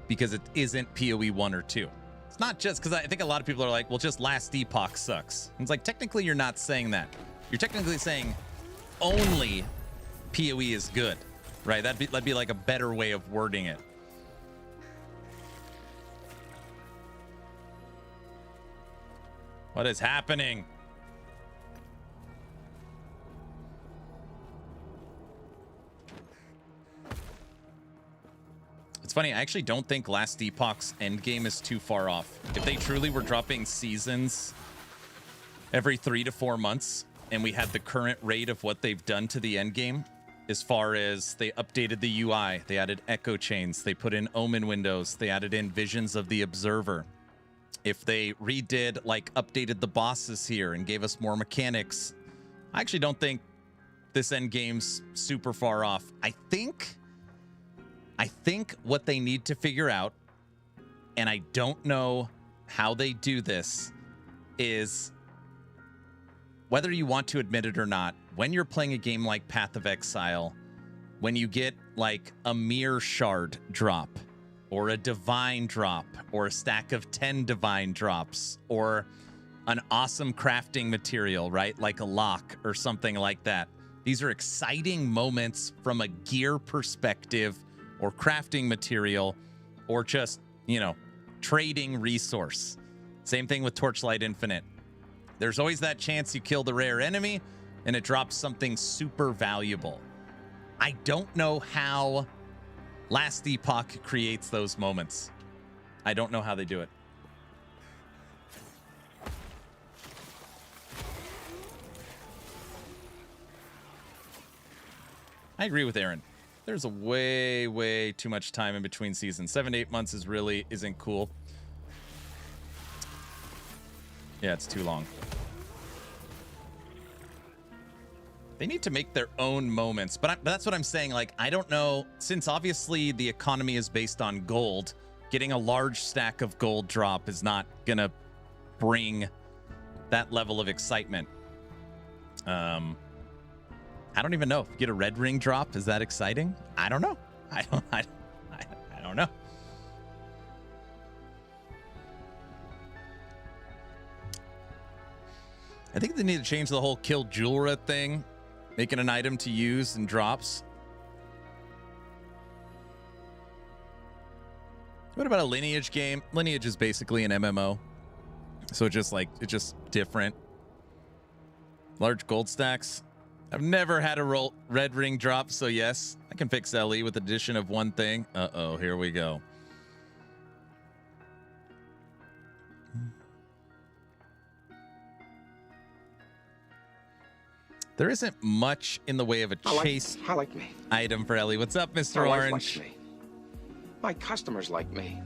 because it isn't PoE 1 or 2. It's not just because I think a lot of people are like, well, just last Epoch sucks. And it's like, technically, you're not saying that. You're technically saying only PoE is good, right? That'd be like a better way of wording it. What is happening? It's funny, I actually don't think last Epoch's endgame is too far off. If they truly were dropping seasons every 3 to 4 months, and we had the current rate of what they've done to the endgame, as far as they updated the UI, they added echo chains, they put in omen windows, they added in visions of the observer. If they redid, like, updated the bosses here and gave us more mechanics, I actually don't think this endgame's super far off. I think what they need to figure out, and I don't know how they do this, is whether you want to admit it or not, when you're playing a game like Path of Exile, when you get like a mere shard drop, or a divine drop, or a stack of 10 divine drops, or an awesome crafting material, right? Like a lock or something like that. These are exciting moments from a gear perspective, or crafting material, or just, you know, trading resource. Same thing with Torchlight Infinite. There's always that chance you kill the rare enemy and it drops something super valuable. I don't know how Last Epoch creates those moments. I don't know how they do it. I agree with Aaron. There's a way too much time in between seasons. 7 to 8 months isn't cool. Yeah, it's too long. They need to make their own moments, but that's what I'm saying. Like, I don't know, since obviously the economy is based on gold, getting a large stack of gold drop is not gonna bring that level of excitement. I don't even know if you get a red ring drop, is that exciting? I don't know. I don't know. I think they need to change the whole kill Julra thing, making an item to use and drops. What about a Lineage game? Lineage is basically an MMO. So it's just different. Large gold stacks. I've never had a red ring drop, so yes, I can fix LE with addition of one thing. Uh-oh, here we go. There isn't much in the way of a chase item for Ellie. What's up, Mr. Orange? My customers like me.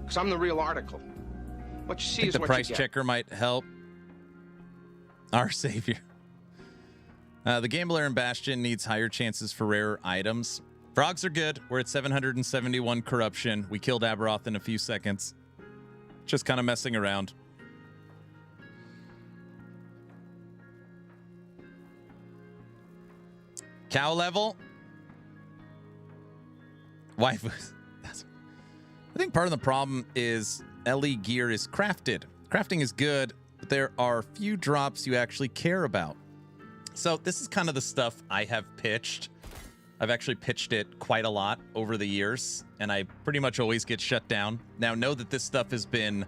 Because I'm the real article. What you see is the what price you get. checker might help. Our savior. The Gambler and Bastion needs higher chances for rare items. Frogs are good. We're at 771 corruption. We killed Aberoth in a few seconds. Just kind of messing around. Cow level. Waifus. I think part of the problem is LE gear is crafted. Crafting is good, but there are few drops you actually care about. So this is kind of the stuff I have pitched. I've actually pitched it quite a lot over the years, and I pretty much always get shut down. Now, know that this stuff has been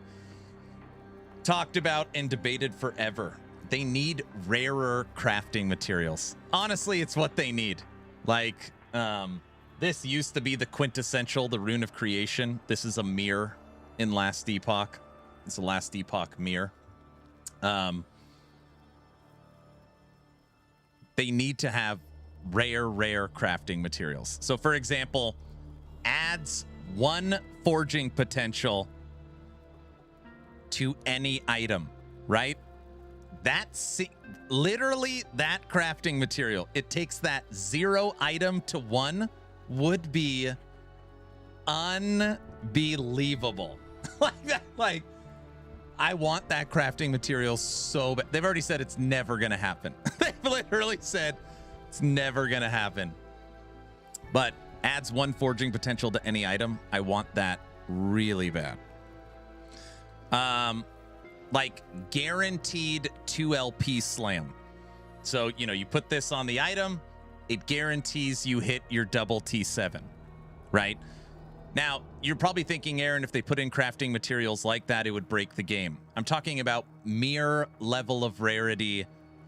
talked about and debated forever. They need rarer crafting materials. Honestly, it's what they need. Like, this used to be the quintessential, the Rune of Creation. This is a mirror in Last Epoch. It's a Last Epoch mirror. They need to have rare crafting materials. So, for example, adds 1 forging potential to any item, right? That's literally that crafting material. It takes that 0 item to 1 would be unbelievable. like I want that crafting material so bad. They've already said it's never gonna happen. They've literally said it's never gonna happen. But adds 1 forging potential to any item. I want that really bad. like guaranteed 2 LP slam. So, you know, you put this on the item, it guarantees you hit your double T7, right? Now, you're probably thinking, Aaron, if they put in crafting materials like that, it would break the game. I'm talking about mere level of rarity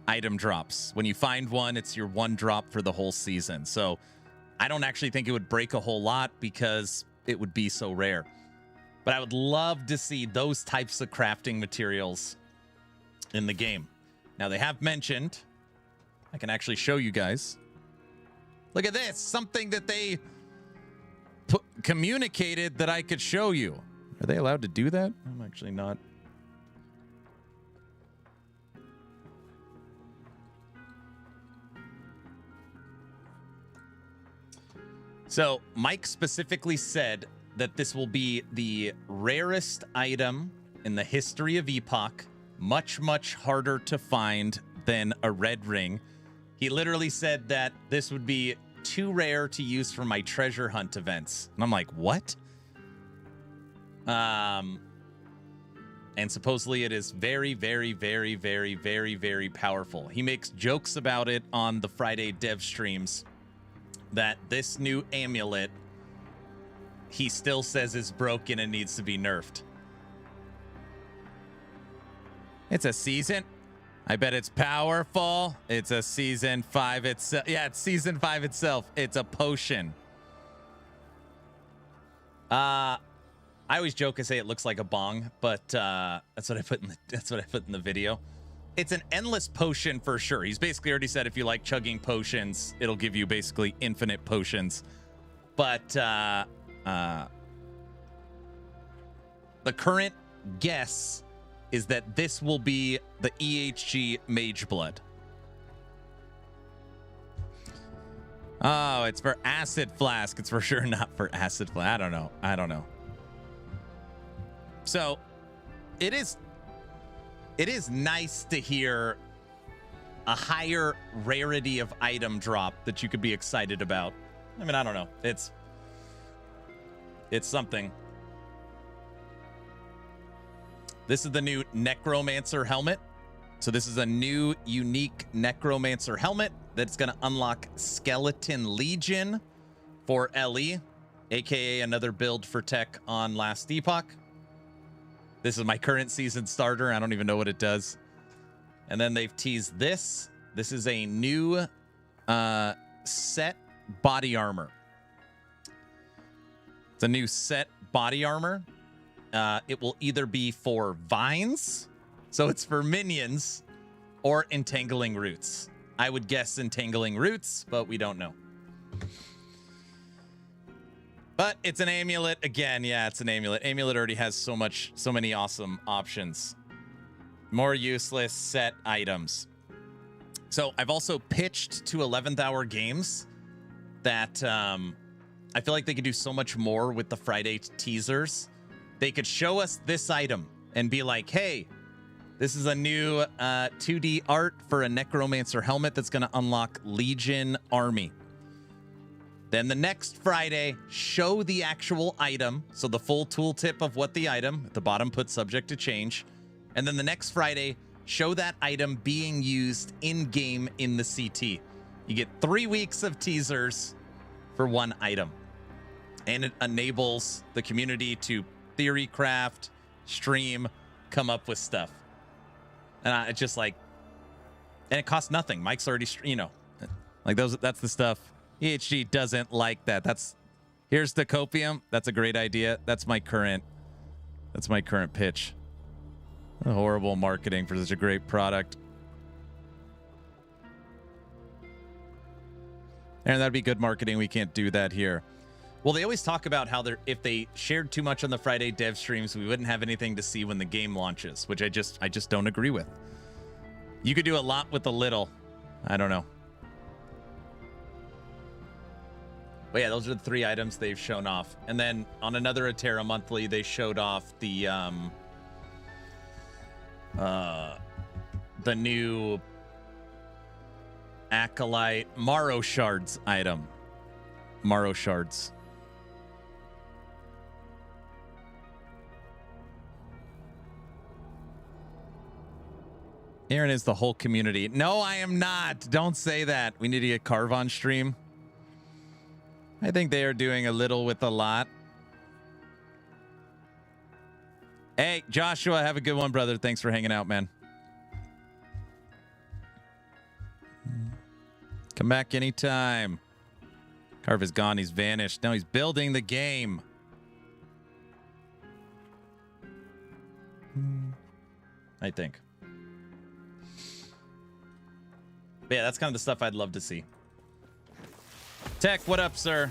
item drops. When you find one, it's your 1 drop for the whole season. So I don't actually think it would break a whole lot because it would be so rare. But I would love to see those types of crafting materials in the game. Now, they have mentioned, I can actually show you guys. Look at this, something that they communicated that I could show you. Are they allowed to do that? I'm actually not. So Mike specifically said that this will be the rarest item in the history of Epoch, much, much harder to find than a red ring. He literally said that this would be too rare to use for my treasure hunt events. And I'm like, what? And supposedly it is very, very, very, very, very, very powerful. He makes jokes about it on the Friday dev streams that this new amulet, he still says is broken and needs to be nerfed. It's a season. I bet it's powerful. It's a season 5 itself. Yeah, it's season 5 itself. It's a potion. I always joke and say it looks like a bong, but that's what I put in the video. It's an endless potion for sure. He's basically already said if you like chugging potions, it'll give you basically infinite potions. But the current guess is that this will be the EHG Mage Blood. Oh, it's for Acid Flask. It's for sure not for Acid Flask. I don't know. So it is nice to hear a higher rarity of item drop that you could be excited about. I mean, I don't know. It's something. This is the new Necromancer helmet. So this is a new unique Necromancer helmet that's going to unlock Skeleton Legion for LE, aka another build for tech on Last Epoch. This is my current season starter. I don't even know what it does. And then they've teased this. This is a new set body armor. It's a new set body armor. It will either be for vines, so it's for minions, or entangling roots. I would guess entangling roots, but we don't know. But it's an amulet again. Yeah, it's an amulet. Amulet already has so many awesome options. More useless set items. So I've also pitched to 11th Hour Games that I feel like they could do so much more with the Friday teasers. They could show us this item and be like, hey, this is a new 2D art for a Necromancer helmet that's going to unlock Legion Army. Then the next Friday, show the actual item. So the full tooltip of what the item, at the bottom put subject to change. And then the next Friday, show that item being used in-game in the CT. You get 3 weeks of teasers for one item. And it enables the community to theory craft, stream, come up with stuff. And it's just like, and it costs nothing. Mike's already, like that's the stuff. EHG doesn't like that. Here's the copium. That's a great idea. That's my current pitch. Horrible marketing for such a great product. And that'd be good marketing. We can't do that here. Well, they always talk about how if they shared too much on the Friday dev streams, we wouldn't have anything to see when the game launches, which I just don't agree with. You could do a lot with a little. I don't know. But yeah, those are the 3 items they've shown off. And then on another Atera monthly, they showed off the new Acolyte Morrow Shards item. Morrow Shards. Aaron is the whole community. No, I am not. Don't say that. We need to get Carve on stream. I think they are doing a little with a lot. Hey, Joshua, have a good one, brother. Thanks for hanging out, man. Come back anytime. Carve is gone. He's vanished. Now he's building the game. I think. But yeah, that's kind of the stuff I'd love to see. Tech, what up, sir?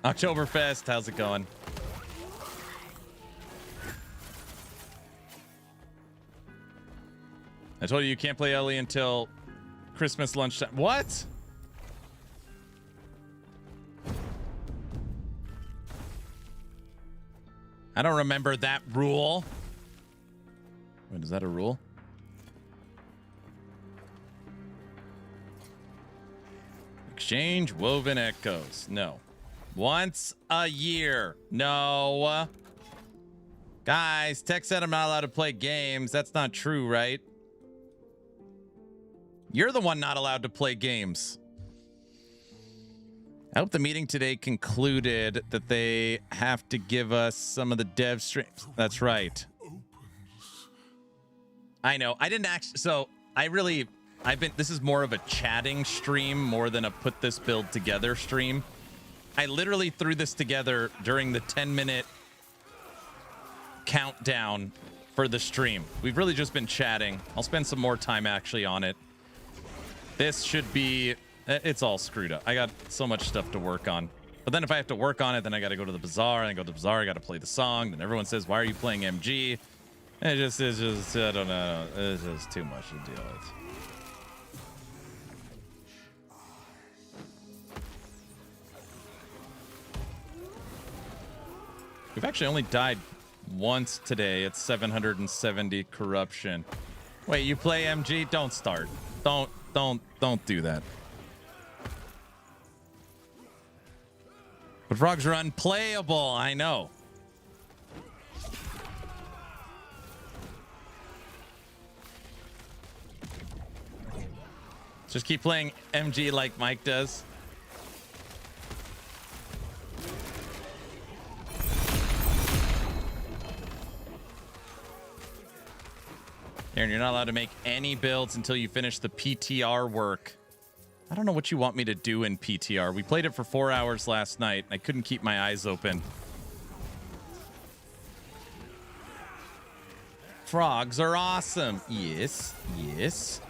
Oktoberfest, how's it going? I told you can't play Ellie until Christmas lunchtime. What? I don't remember that rule. Wait, is that a rule? Exchange woven echoes. No. Once a year. No. Guys, Tech said I'm not allowed to play games. That's not true, right? You're the one not allowed to play games. I hope the meeting today concluded that they have to give us some of the dev streams. That's right. I know. I didn't actually. So this is more of a chatting stream more than a put this build together stream. I literally threw this together during the 10-minute countdown for the stream. We've really just been chatting. I'll spend some more time actually on it. This should be, it's all screwed up. I got so much stuff to work on. But then if I have to work on it, then I got to go to the bazaar. And I go to the bazaar, I got to play the song. Then everyone says, why are you playing MG? It's just, I don't know. It's just too much to deal with. We've actually only died once today at 770 corruption. Wait, you play MG? Don't start. Don't do that. But frogs are unplayable, I know. Just keep playing MG like Mike does. Aaron, you're not allowed to make any builds until you finish the PTR work. I don't know what you want me to do in PTR. We played it for 4 hours last night. I couldn't keep my eyes open. Frogs are awesome. Yes, yes.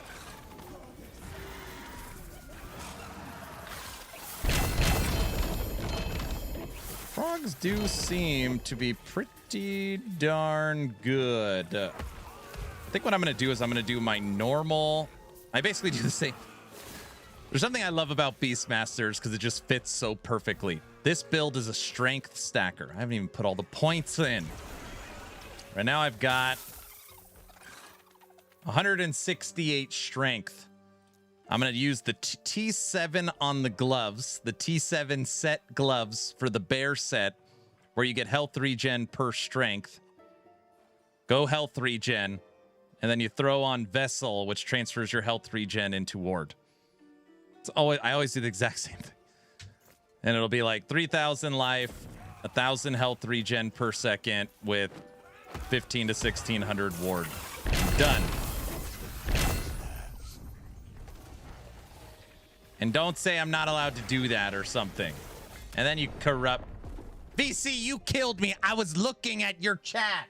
Frogs do seem to be pretty darn good. I think what I'm going to do is I'm going to do my normal. I basically do the same. There's something I love about Beastmasters because it just fits so perfectly. This build is a strength stacker. I haven't even put all the points in. Right now I've got 168 strength. I'm going to use the T7 on the gloves, the T7 set gloves for the bear set, where you get health regen per strength. Go health regen. And then you throw on Vessel, which transfers your health regen into Ward. I always do the exact same thing. And it'll be like 3,000 life, 1,000 health regen per second with 15 to 1,600 Ward. Done. And don't say I'm not allowed to do that or something. And then you corrupt. VC, you killed me. I was looking at your chat.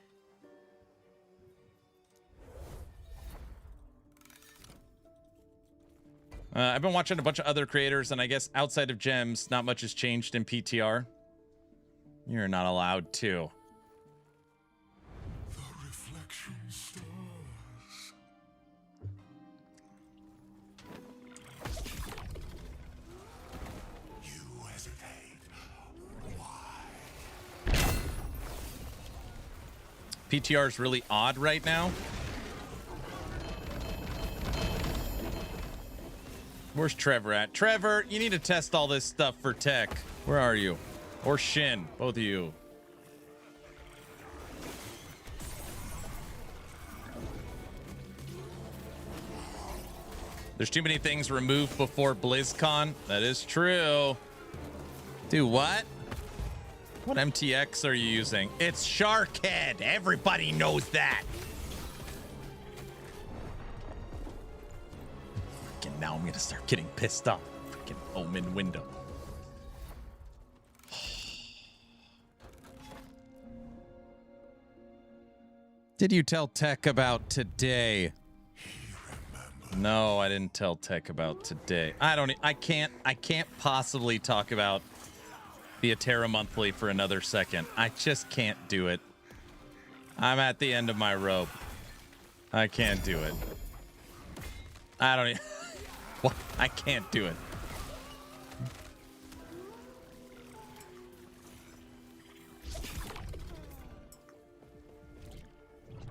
I've been watching a bunch of other creators, and I guess outside of gems, not much has changed in PTR. You're not allowed to. The reflection stars. You hesitate. Why? PTR is really odd right now. Where's Trevor at? Trevor, you need to test all this stuff for tech. Where are you? Or Shin, both of you. There's too many things removed before BlizzCon. That is true. Dude, what? What MTX are you using? It's Sharkhead. Everybody knows that. Freaking now I'm going to start getting pissed off. Freaking Omen window. Did you tell Tech about today? No, I didn't tell Tech about today. I can't possibly talk about the Atera Monthly for another second. I just can't do it. I'm at the end of my rope. I can't do it. I don't even... What? I can't do it.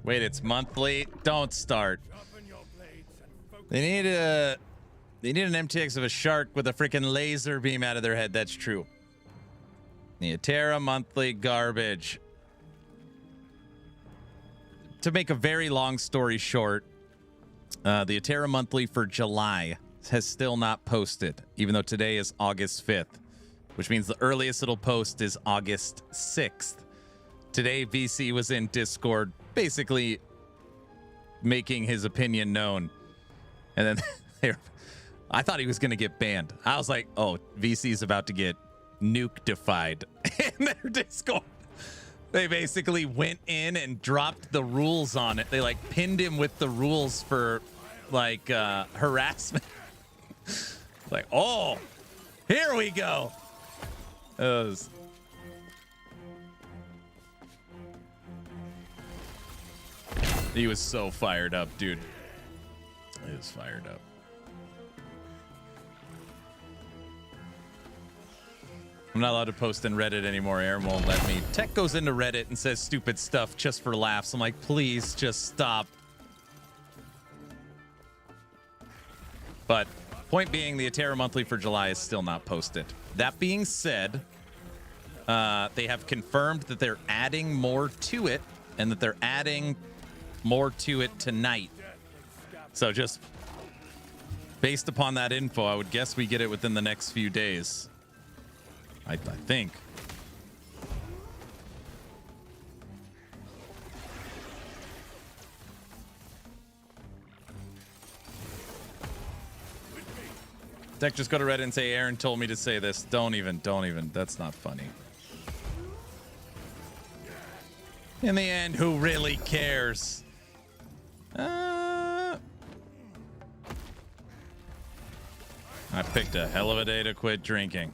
Wait, it's monthly? Don't start. They need an MTX of a shark with a freaking laser beam out of their head. That's true. The Atera monthly garbage. To make a very long story short, the Atera monthly for July has still not posted, even though today is August 5th, which means the earliest it'll post is August 6th. Today, VC was in Discord, basically making his opinion known. And then I thought he was going to get banned. I was like, oh, VC's about to get nuke-defied in their Discord. They basically went in and dropped the rules on it. They like pinned him with the rules for like harassment. Like, oh, here we go. He was so fired up, dude. He was fired up. I'm not allowed to post in Reddit anymore. Aaron won't let me. Tech goes into Reddit and says stupid stuff just for laughs. I'm like, please just stop. But point being, the Atera monthly for July is still not posted. That being said, they have confirmed that they're adding more to it and that they're adding more to it tonight. So just based upon that info, I would guess we get it within the next few days. I think. Tech, just go to Reddit and say Aaron told me to say this. Don't even. That's not funny. In the end, who really cares? I picked a hell of a day to quit drinking.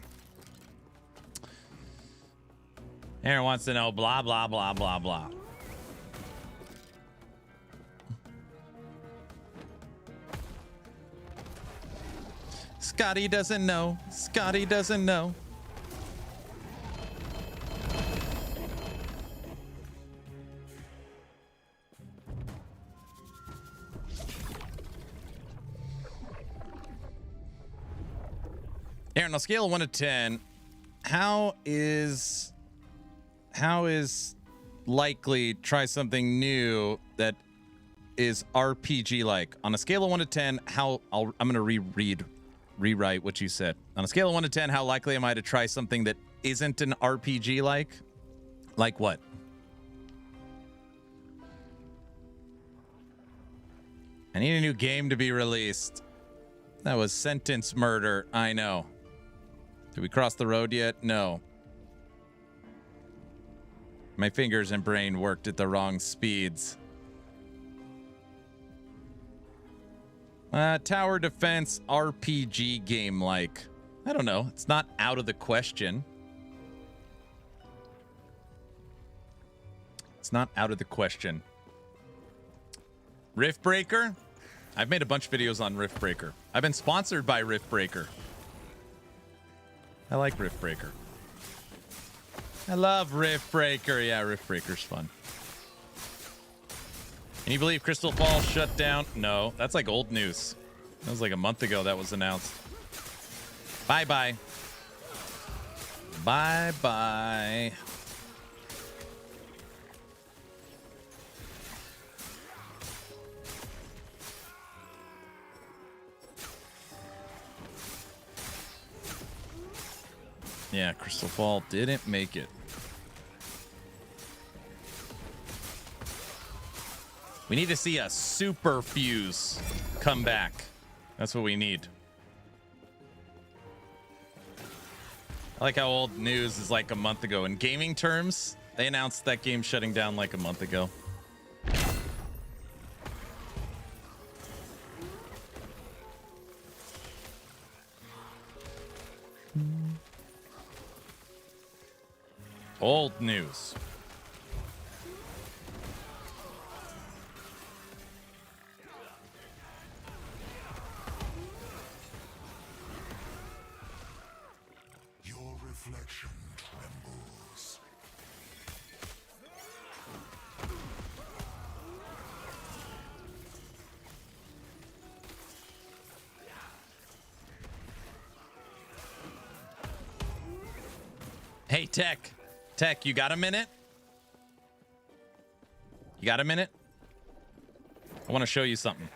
Aaron wants to know blah, blah, blah, blah, blah. Scotty doesn't know. Scotty doesn't know. Aaron, on a scale of 1 to 10, how is likely try something new that is RPG like? On a scale of 1 to 10, I'm going to rewrite what you said. On a scale of 1 to 10, how likely am I to try something that isn't an RPG like? Like what? I need a new game to be released. That was Sentence Murder. I know. Did we cross the road yet? No. My fingers and brain worked at the wrong speeds. Tower defense RPG game like. I don't know. It's not out of the question. It's not out of the question. Riftbreaker? I've made a bunch of videos on Riftbreaker. I've been sponsored by Riftbreaker. I like Riftbreaker. I love Riftbreaker. Yeah, Riftbreaker's fun. Can you believe Crystal Falls shut down? No, that's like old news. That was like a month ago that was announced. Bye-bye. Bye-bye. Yeah, Crystal Ball didn't make it. We need to see a super fuse come back. That's what we need. I like how old news is like a month ago. In gaming terms, they announced that game shutting down like a month ago. Old news. Your reflection trembles. Hey, Tech. Tech, you got a minute? You got a minute? I want to show you something.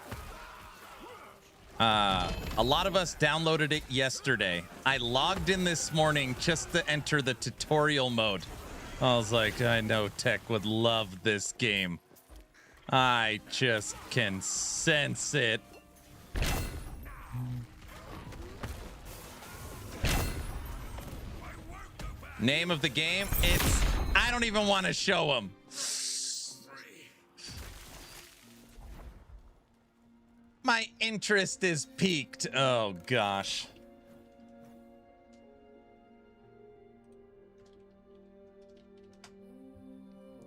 A lot of us downloaded it yesterday. I logged in this morning just to enter the tutorial mode. I was like, I know Tech would love this game. I just can sense it. Name of the game, it's... I don't even want to show him. My interest is piqued. Oh, gosh.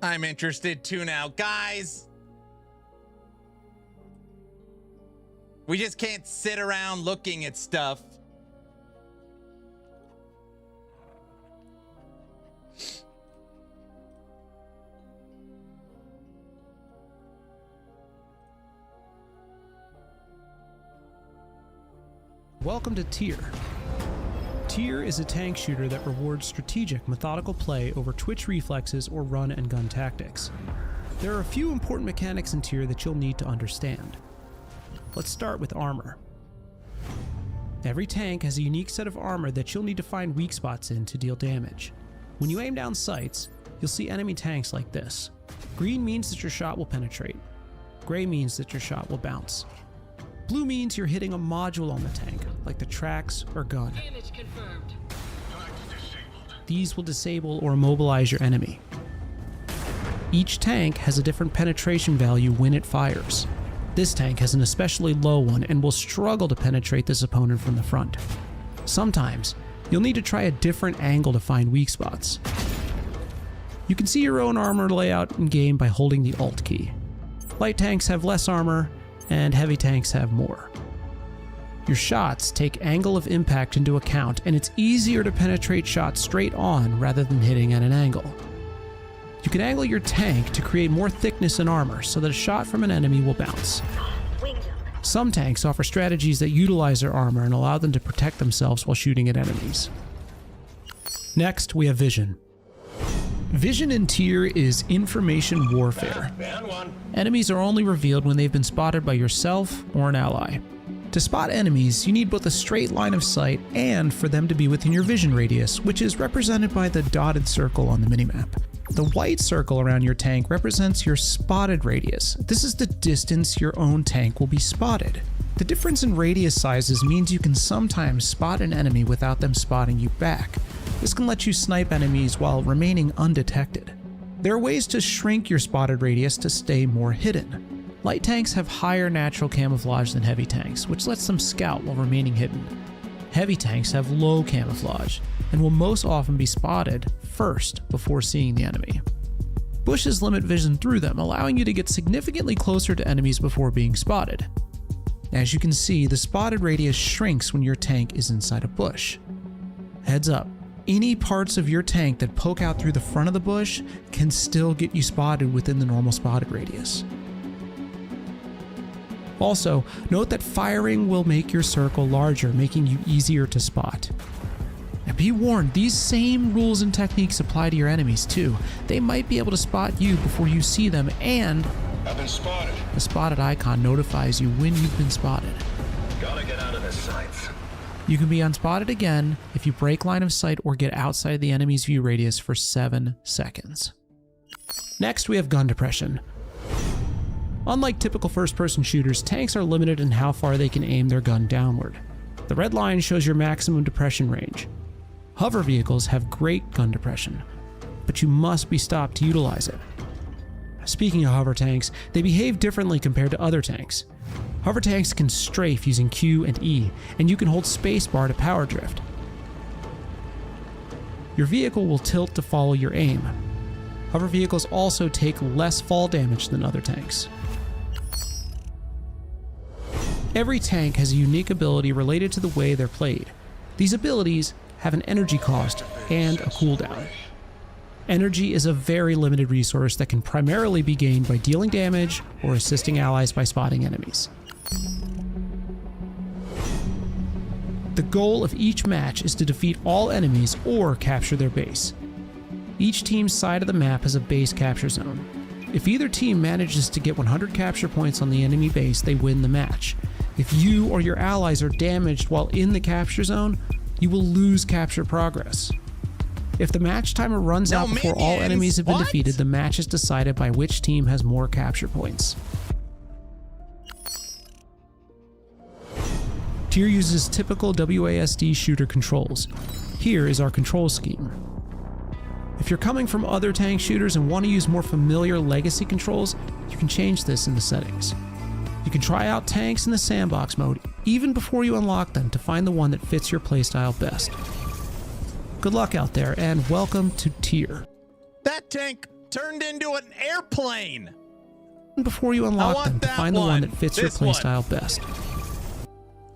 I'm interested too now. Guys! We just can't sit around looking at stuff. Welcome to Tier. Tier is a tank shooter that rewards strategic, methodical play over twitch reflexes or run and gun tactics. There are a few important mechanics in Tier that you'll need to understand. Let's start with armor. Every tank has a unique set of armor that you'll need to find weak spots in to deal damage. When you aim down sights, you'll see enemy tanks like this. Green means that your shot will penetrate. Gray means that your shot will bounce. Blue means you're hitting a module on the tank, like the tracks or gun. Damage confirmed. These will disable or immobilize your enemy. Each tank has a different penetration value when it fires. This tank has an especially low one and will struggle to penetrate this opponent from the front. Sometimes, you'll need to try a different angle to find weak spots. You can see your own armor layout in game by holding the Alt key. Light tanks have less armor, and heavy tanks have more. Your shots take angle of impact into account, and it's easier to penetrate shots straight on rather than hitting at an angle. You can angle your tank to create more thickness in armor so that a shot from an enemy will bounce. Some tanks offer strategies that utilize their armor and allow them to protect themselves while shooting at enemies. Next, we have Vision. Vision in Tier is information warfare. Enemies are only revealed when they've been spotted by yourself or an ally. To spot enemies, you need both a straight line of sight and for them to be within your vision radius, which is represented by the dotted circle on the minimap. The white circle around your tank represents your spotted radius. This is the distance your own tank will be spotted. The difference in radius sizes means you can sometimes spot an enemy without them spotting you back. This can let you snipe enemies while remaining undetected. There are ways to shrink your spotted radius to stay more hidden. Light tanks have higher natural camouflage than heavy tanks, which lets them scout while remaining hidden. Heavy tanks have low camouflage and will most often be spotted first before seeing the enemy. Bushes limit vision through them, allowing you to get significantly closer to enemies before being spotted. As you can see, the spotted radius shrinks when your tank is inside a bush. Heads up, any parts of your tank that poke out through the front of the bush can still get you spotted within the normal spotted radius. Also, note that firing will make your circle larger, making you easier to spot. And be warned, these same rules and techniques apply to your enemies too. They might be able to spot you before you see them, and I've been spotted. the spotted icon notifies you when you've been spotted. Gotta get out of this sights. You can be unspotted again if you break line of sight or get outside the enemy's view radius for 7 seconds. Next, we have gun depression. Unlike typical first-person shooters, tanks are limited in how far they can aim their gun downward. The red line shows your maximum depression range. Hover vehicles have great gun depression, but you must be stopped to utilize it. Speaking of hover tanks, they behave differently compared to other tanks. Hover tanks can strafe using Q and E, and you can hold spacebar to power drift. Your vehicle will tilt to follow your aim. Hover vehicles also take less fall damage than other tanks. Every tank has a unique ability related to the way they're played. These abilities have an energy cost and a cooldown. Energy is a very limited resource that can primarily be gained by dealing damage or assisting allies by spotting enemies. The goal of each match is to defeat all enemies or capture their base. Each team's side of the map has a base capture zone. If either team manages to get 100 capture points on the enemy base, they win the match. If you or your allies are damaged while in the capture zone, you will lose capture progress. If the match timer runs out before all enemies have been defeated, the match is decided by which team has more capture points. Tyr uses typical WASD shooter controls. Here is our control scheme. If you're coming from other tank shooters and want to use more familiar legacy controls, you can change this in the settings. You can try out tanks in the sandbox mode even before you unlock them to find the one that fits your playstyle best. Good luck out there, and welcome to Tyr. That tank turned into an airplane. Before you unlock them to find the one that fits your playstyle best.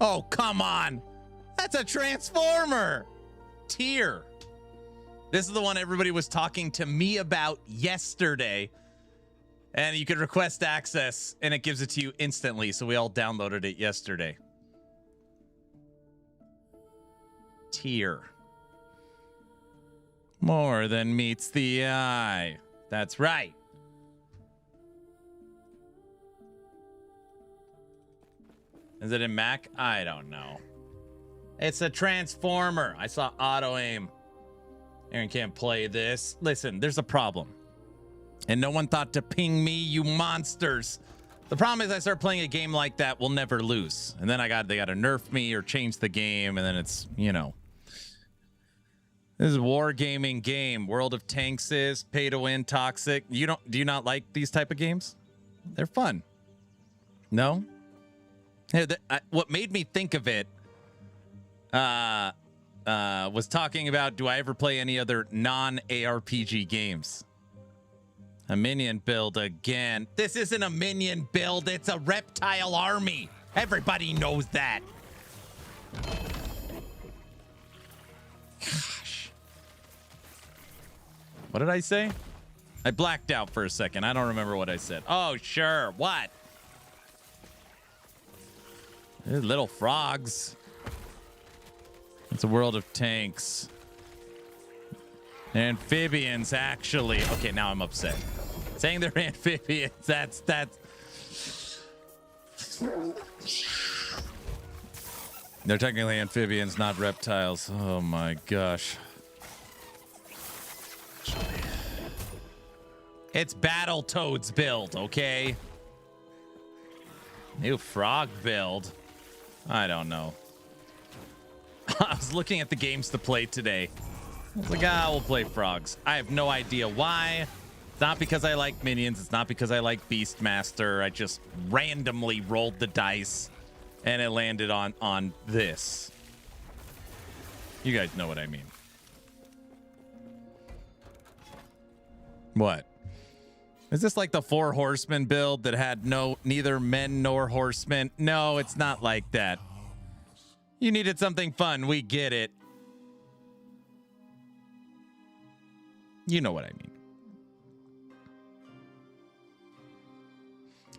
Oh, come on. That's a transformer. Tyr. This is the one everybody was talking to me about yesterday. And you could request access, and it gives it to you instantly. So we all downloaded it yesterday. Tyr. More than meets the eye. That's right. Is it in Mac? I don't know. It's a transformer. I saw auto aim. Aaron can't play this. Listen, there's a problem. And no one thought to ping me, you monsters. The problem is I start playing a game like that, we'll never lose. And then they got to nerf me or change the game, and then it's, you know. This is a wargaming game. World of Tanks is pay to win, toxic. Do you not like these type of games? They're fun. No? What made me think of it was talking about, do I ever play any other non-ARPG games? A minion build again. This isn't a minion build. It's a reptile army. Everybody knows that. Gosh. What did I say? I blacked out for a second. I don't remember what I said. Oh, sure. What? Little frogs. It's a world of tanks. Amphibians, actually. Okay, now I'm upset. Saying they're amphibians, that's... They're technically amphibians, not reptiles. Oh my gosh. It's Battletoads build, okay? New frog build. I don't know. I was looking at the games to play today. I was like, we'll play frogs. I have no idea why. It's not because I like minions. It's not because I like Beastmaster. I just randomly rolled the dice and it landed on this. You guys know what I mean. What? Is this like the 4 horsemen build that had neither men nor horsemen? No, it's not like that. You needed something fun. We get it. You know what I mean.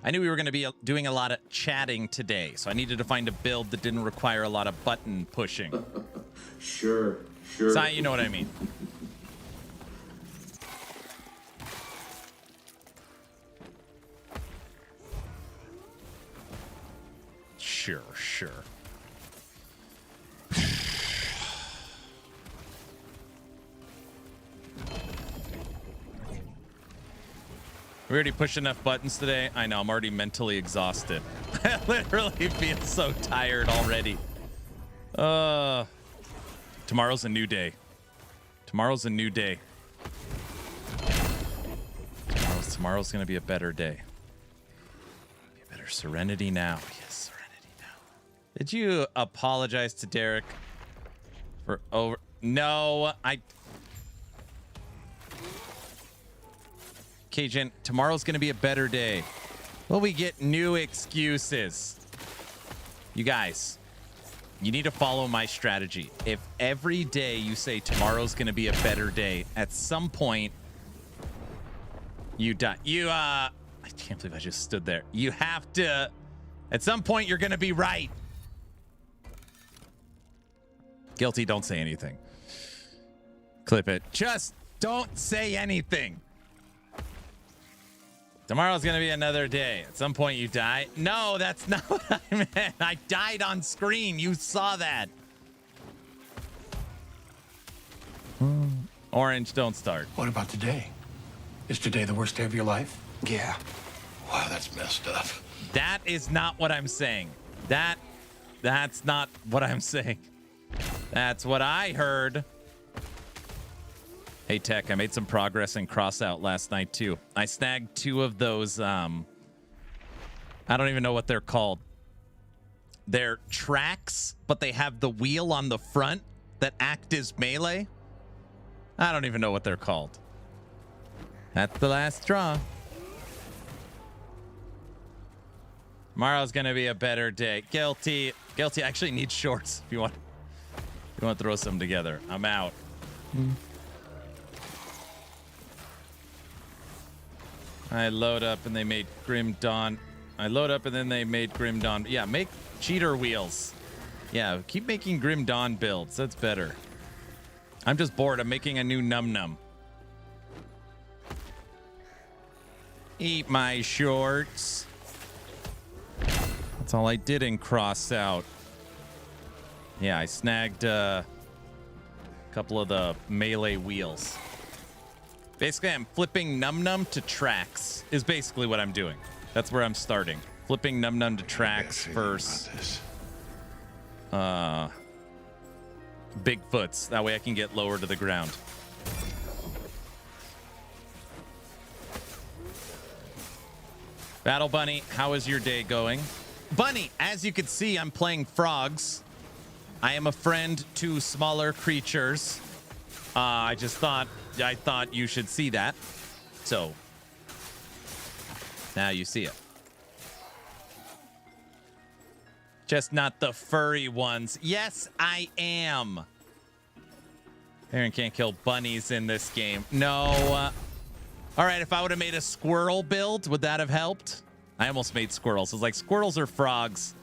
I knew we were going to be doing a lot of chatting today, so I needed to find a build that didn't require a lot of button pushing. Sure. So you know what I mean. Sure. We already pushed enough buttons today. I know, I'm already mentally exhausted. I literally feel so tired already. Tomorrow's a new day. Tomorrow's gonna be a better day. Be a better Serenity now. Yes, Serenity now. Did you apologize to Derek for over? No, Cajun, tomorrow's gonna be a better day. Well, we get new excuses. You guys, you need to follow my strategy. If every day you say tomorrow's gonna be a better day, at some point you die. I can't believe I just stood there. You have to, at some point you're gonna be right. Guilty, don't say anything. Clip it. Just don't say anything. Tomorrow's gonna be another day. At some point you die. No, that's not what I meant. I died on screen. You saw that. Orange, don't start. What about today? Is today the worst day of your life? Yeah. Wow, that's messed up. That is not what I'm saying. That's not what I'm saying. That's what I heard. Hey, Tech, I made some progress in Crossout last night, too. I snagged 2 of those, I don't even know what they're called. They're tracks, but they have the wheel on the front that act as melee. I don't even know what they're called. That's the last straw. Tomorrow's gonna be a better day. Guilty actually needs shorts if you want to throw some together. I'm out. I load up and they made Grim Dawn. I load up and then they made Grim Dawn. Yeah, make cheater wheels. Yeah, keep making Grim Dawn builds. That's better. I'm just bored. I'm making a new Num Num. Eat my shorts. That's all I did in Crossout. Yeah, I snagged a couple of the melee wheels. Basically, I'm flipping Num Num to tracks is basically what I'm doing. That's where I'm starting. Flipping Num Num to tracks first. Bigfoots. That way I can get lower to the ground. Battle Bunny, how is your day going? Bunny, as you can see, I'm playing frogs. I am a friend to smaller creatures. I thought you should see that. So now you see it. Just not the furry ones. Yes, I am. Aaron can't kill bunnies in this game. No. All right, if I would have made a squirrel build, would that have helped? I almost made squirrels. I was like, squirrels or frogs?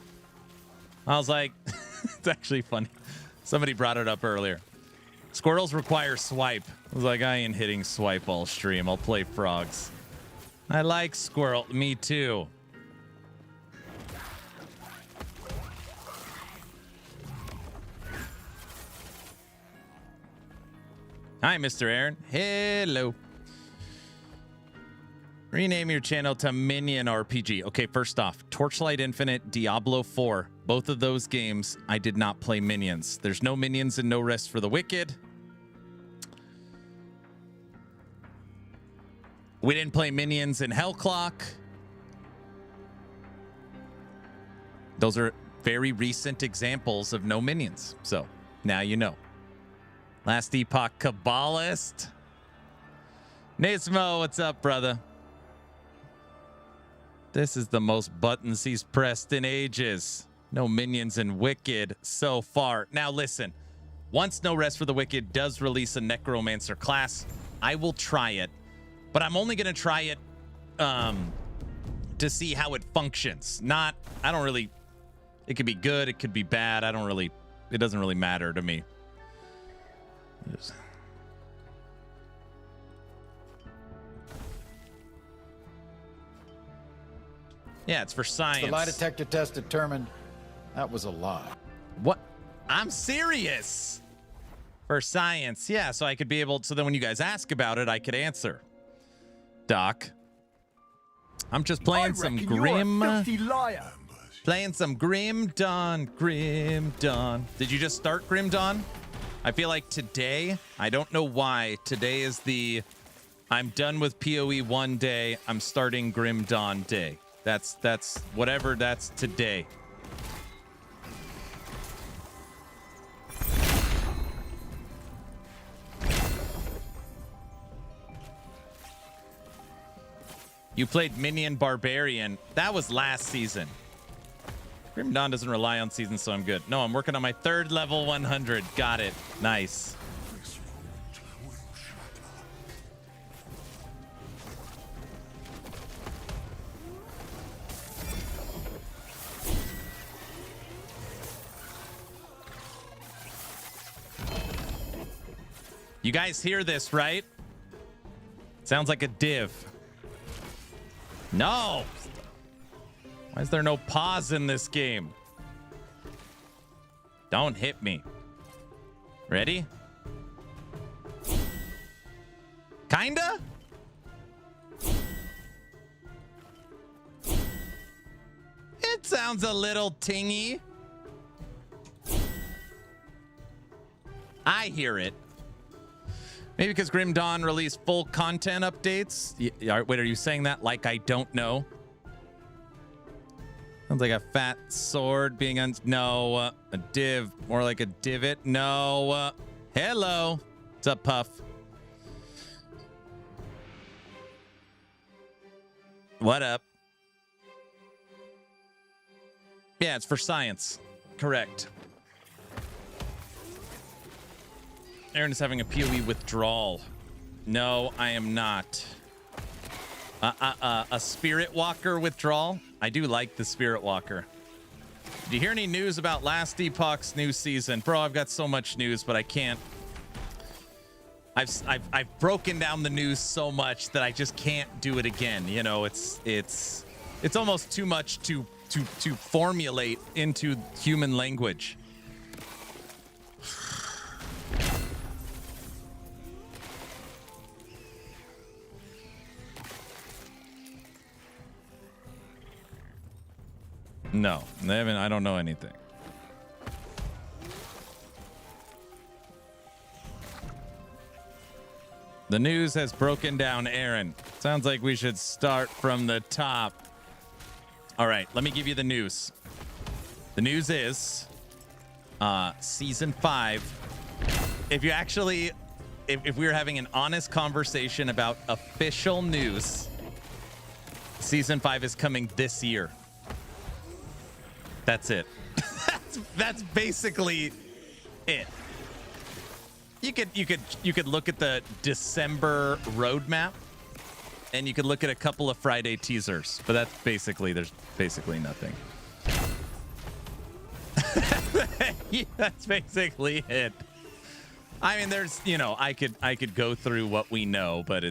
I was like, it's actually funny. Somebody brought it up earlier. Squirrels require swipe. I was like, I ain't hitting swipe all stream. I'll play frogs. I like squirrel. Me too. Hi, Mr. Aaron. Hello. Rename your channel to Minion RPG. Okay, first off, Torchlight Infinite, Diablo 4. Both of those games, I did not play minions. There's no minions and no rest for the wicked. We didn't play minions in Hellclock. Those are very recent examples of no minions. So now you know. Last Epoch Kabbalist. Nismo, what's up, brother? This is the most buttons he's pressed in ages. No minions and Wicked so far. Now listen, once No Rest for the Wicked does release a Necromancer class, I will try it. But I'm only going to try it to see how it functions. Not, I don't really, it could be good, it could be bad. I don't really, it doesn't really matter to me. Yeah, it's for science. The lie detector test determined that was a lie. What? I'm serious. For science, yeah, so I could be able, so then when you guys ask about it, I could answer. Doc. I'm just playing some Grim. Playing some Grim Dawn. Grim Dawn. Did you just start Grim Dawn? I feel like today, I don't know why, today is the I'm done with PoE 1 day, I'm starting Grim Dawn day. That's whatever, that's today. You played Minion Barbarian. That was last season. Grim Dawn doesn't rely on seasons, so I'm good. No, I'm working on my 3rd level 100. Got it. Nice. You guys hear this, right? Sounds like a div. No! Why is there no pause in this game? Don't hit me. Ready? Kinda? It sounds a little tingy. I hear it. Maybe because Grim Dawn released full content updates. Wait, are you saying that like I don't know? Sounds like a fat sword being no, a div, more like a divot. No, hello. What's up, Puff? What up? Yeah, it's for science. Correct. Aaron is having a PoE withdrawal. No, I am not. A Spirit Walker withdrawal? I do like the Spirit Walker. Did you hear any news about last Epoch's new season? Bro, I've got so much news, but I can't. I've broken down the news so much that I just can't do it again. You know, it's almost too much to formulate into human language. No, they haven't. I don't know anything. The news has broken down, Aaron. Sounds like we should start from the top. All right, let me give you the news. The news is season 5. If you actually, if we were having an honest conversation about official news, season 5 is coming this year. That's it. That's basically it. You could look at the December roadmap, and you could look at a couple of Friday teasers, but that's basically, there's basically nothing. Yeah, that's basically it. I mean, there's, you know, I could go through what we know, but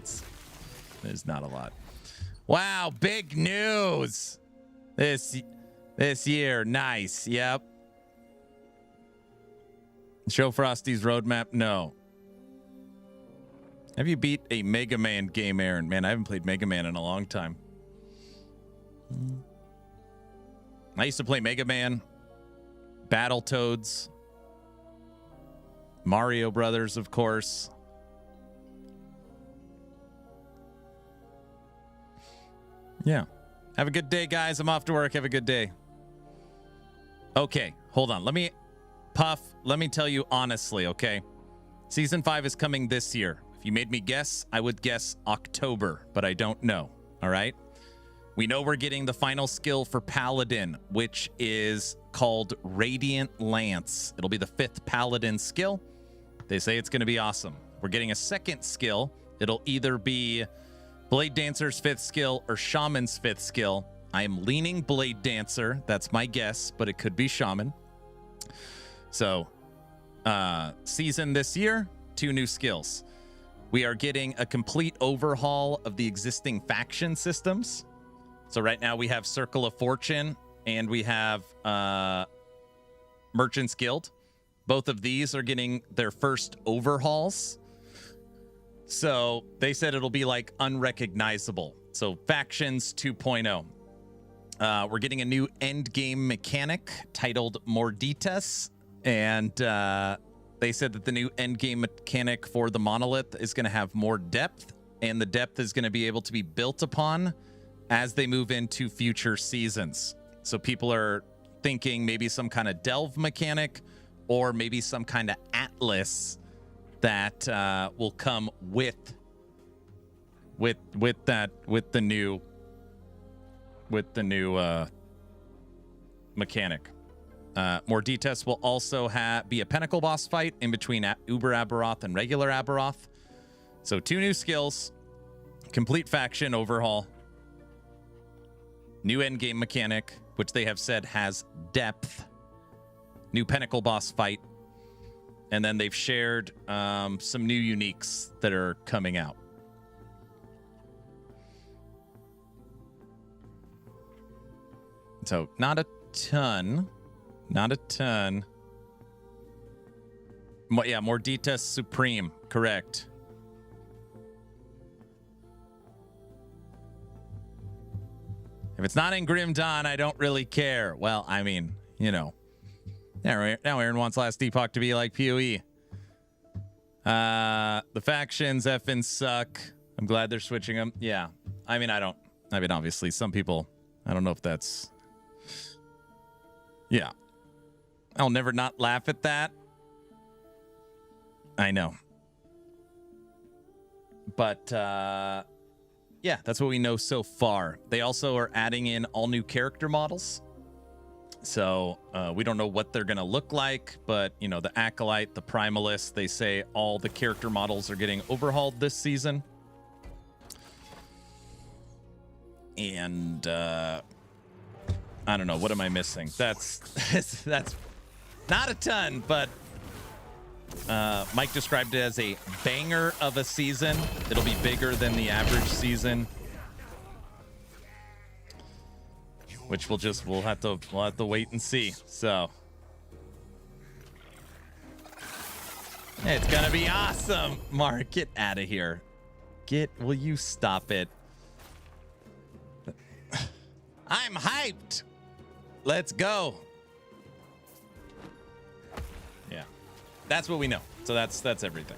there's not a lot. Wow, big news this year. Nice. Yep. Show Frosty's roadmap? No. Have you beat a Mega Man game, Aaron? Man, I haven't played Mega Man in a long time. I used to play Mega Man, Battletoads, Mario Brothers, of course. Yeah. Have a good day, guys. I'm off to work. Have a good day. Okay, hold on. Let me tell you honestly, okay? Season 5 is coming this year. If you made me guess, I would guess October, but I don't know, all right? We know we're getting the final skill for Paladin, which is called Radiant Lance. It'll be the 5th Paladin skill. They say it's going to be awesome. We're getting a second skill. It'll either be Blade Dancer's 5th skill or Shaman's 5th skill. I am leaning Blade Dancer. That's my guess, but it could be Shaman. So, season this year, 2 new skills. We are getting a complete overhaul of the existing faction systems. So right now we have Circle of Fortune and we have Merchant's Guild. Both of these are getting their first overhauls. So they said it'll be like unrecognizable. So Factions 2.0. We're getting a new end game mechanic titled Morditas. And they said that the new end game mechanic for the monolith is going to have more depth. And the depth is going to be able to be built upon as they move into future seasons. So people are thinking maybe some kind of delve mechanic or maybe some kind of atlas that will come with the new mechanic. Morditas will also be a Pinnacle boss fight in between Uber Aberoth and regular Aberoth. So 2 new skills, complete faction overhaul, new endgame mechanic, which they have said has depth, new Pinnacle boss fight, and then they've shared some new uniques that are coming out. So not a ton. Yeah, Morditas Supreme, correct. If it's not in Grim Dawn, I don't really care. Well, I mean, you know. Now Aaron wants Last Epoch to be like PoE. The factions effing suck. I'm glad they're switching them. Yeah. I mean, obviously, some people, I don't know if that's... Yeah. I'll never not laugh at that. I know. But, yeah, that's what we know so far. They also are adding in all new character models. So we don't know what they're going to look like, but, you know, the Acolyte, the Primalist, they say all the character models are getting overhauled this season. And I don't know. What am I missing? That's not a ton, but Mike described it as a banger of a season. It'll be bigger than the average season, which we'll have to wait and see. So it's gonna be awesome. Mark, get out of here. Will you stop it? I'm hyped. Let's go. Yeah, that's what we know. So that's everything.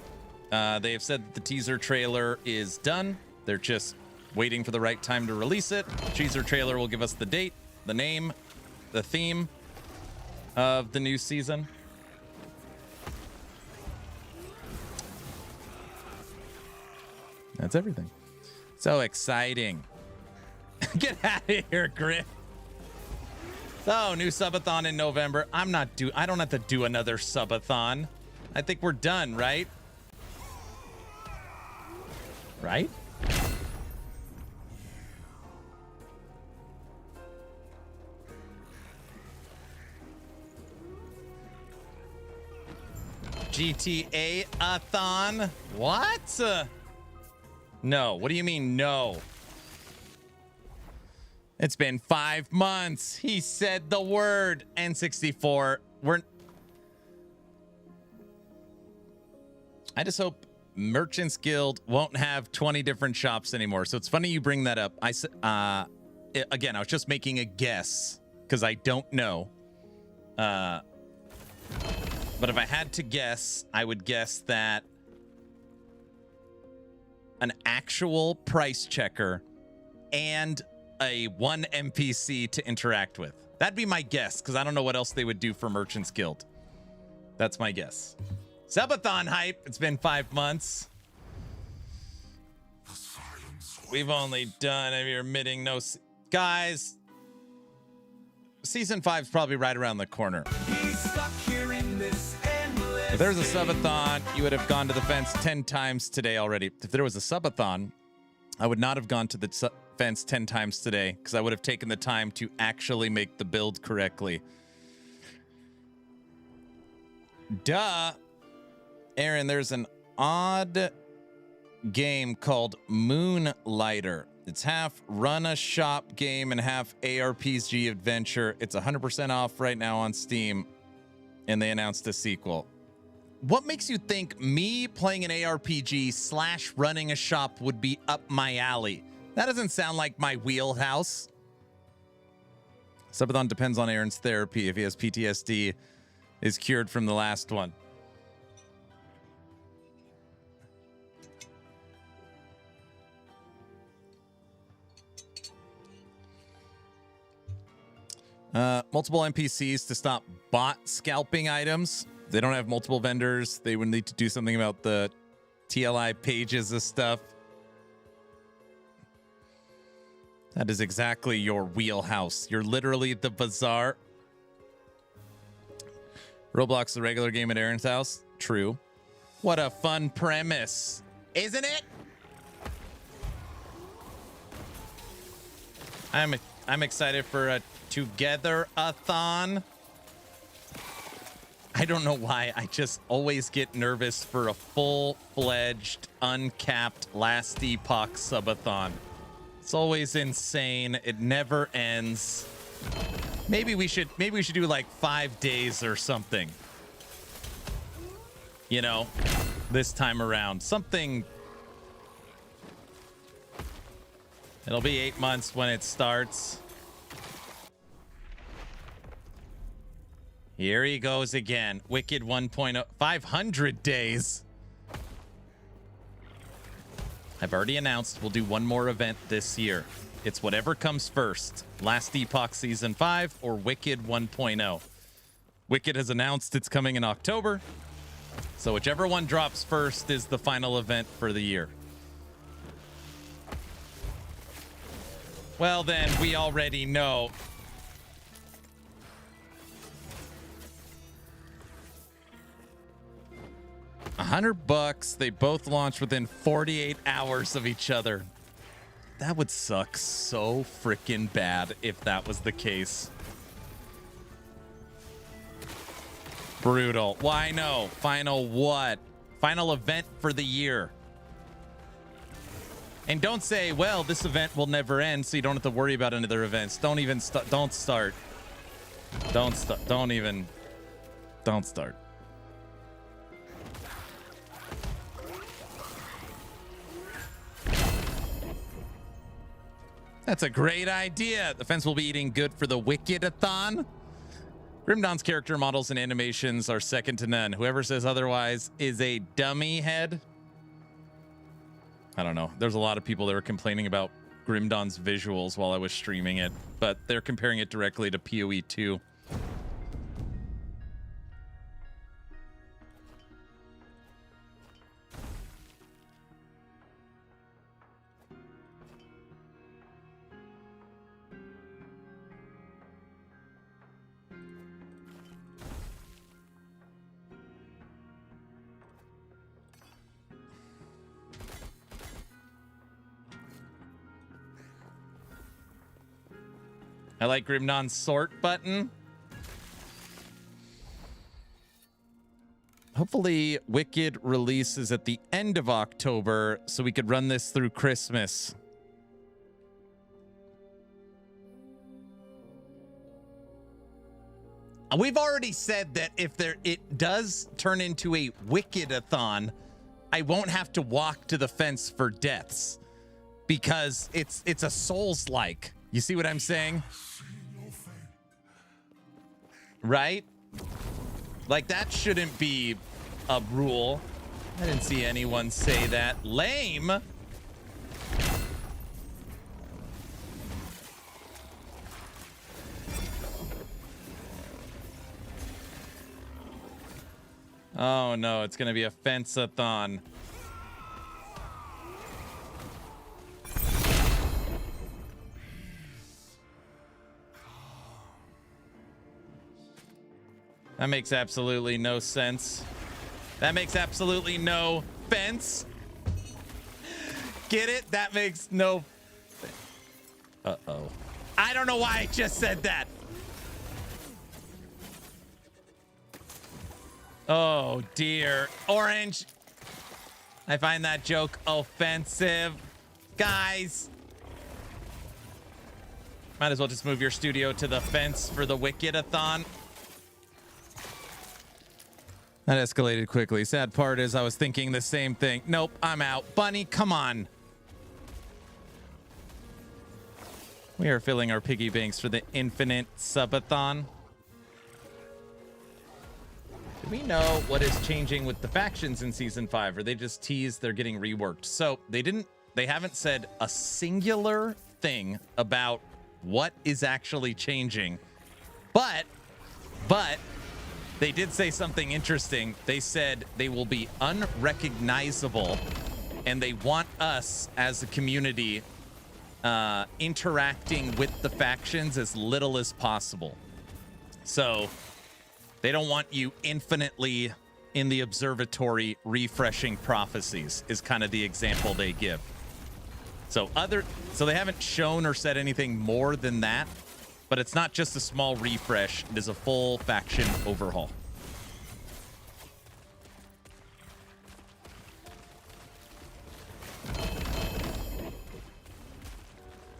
They have said that the teaser trailer is done. They're just waiting for the right time to release it. The teaser trailer will give us the date, the name, the theme of the new season. That's everything. So exciting. Get out of here, Griff. So, new subathon in November. I don't have to do another subathon. I think we're done, right? Right? GTA-a-thon? What? No. What do you mean, no? It's been 5 months. He said the word. N64. I just hope Merchant's Guild won't have 20 different shops anymore. So it's funny you bring that up. Again, I was just making a guess because I don't know. But if I had to guess, I would guess that an actual price checker and a one NPC to interact with. That'd be my guess, because I don't know what else they would do for Merchant's Guild. That's my guess. Subathon hype. It's been 5 months. We've only done, if you're admitting no... Guys, Season 5 is probably right around the corner. If there's a subathon, you would have gone to the fence 10 times today already. If there was a subathon, I would not have gone to the fence 10 times today because I would have taken the time to actually make the build correctly. Duh. Aaron, there's an odd game called Moonlighter. It's half run a shop game and half ARPG adventure. It's 100% off right now on Steam, and they announced a sequel. What makes you think me playing an ARPG / running a shop would be up my alley? That doesn't sound like my wheelhouse. Subathon depends on Aaron's therapy. If he has PTSD, is cured from the last one. Multiple NPCs to stop bot scalping items. They don't have multiple vendors. They would need to do something about the TLI pages of stuff. That is exactly your wheelhouse. You're literally the bazaar. Roblox, the regular game at Aaron's house. True. What a fun premise, isn't it? I'm excited for a together-a-thon. I don't know why. I just always get nervous for a full-fledged, uncapped Last Epoch subathon. It's always insane. It never ends. Maybe we should do like 5 days or something. You know, this time around. Something. It'll be 8 months when it starts. Here he goes again. Wicked 1.0. 500 days. I've already announced we'll do one more event this year. It's whatever comes first. Last Epoch Season 5 or Wicked 1.0. Wicked has announced it's coming in October. So whichever one drops first is the final event for the year. Well, then we already know. $100. They both launch within 48 hours of each other. That would suck so freaking bad if that was the case. Brutal. Why no? Final what? Final event for the year. And don't say, well, this event will never end, so you don't have to worry about another events. Don't even start. Don't start. Don't start. Don't even. Don't start. That's a great idea. The fence will be eating good for the Wicked-a-thon. Grim Dawn's character models and animations are second to none. Whoever says otherwise is a dummy head. I don't know. There's a lot of people that were complaining about Grim Dawn's visuals while I was streaming it, but they're comparing it directly to PoE 2. I like Grimnon's sort button. Hopefully Wicked releases at the end of October so we could run this through Christmas. We've already said that if it does turn into a Wicked-a-thon, I won't have to walk to the fence for deaths because it's a Souls-like. You see what I'm saying? Right? Like, that shouldn't be a rule. I didn't see anyone say that. Lame. Oh no, it's gonna be a fence-a-thon. That makes absolutely no sense. That makes absolutely no fence. Get it? That makes no... I don't know why I just said that. Oh, dear. Orange. I find that joke offensive. Guys. Might as well just move your studio to the fence for the Wicked-a-thon. That escalated quickly. Sad part is I was thinking the same thing. Nope, I'm out. Bunny, come on. We are filling our piggy banks for the infinite subathon. Do we know what is changing with the factions in season 5, or they just teased they're getting reworked? So they haven't said a singular thing about what is actually changing, but they did say something interesting. They said they will be unrecognizable, and they want us as a community interacting with the factions as little as possible. So they don't want you infinitely in the observatory refreshing prophecies is kind of the example they give. So they haven't shown or said anything more than that, but it's not just a small refresh. It is a full faction overhaul.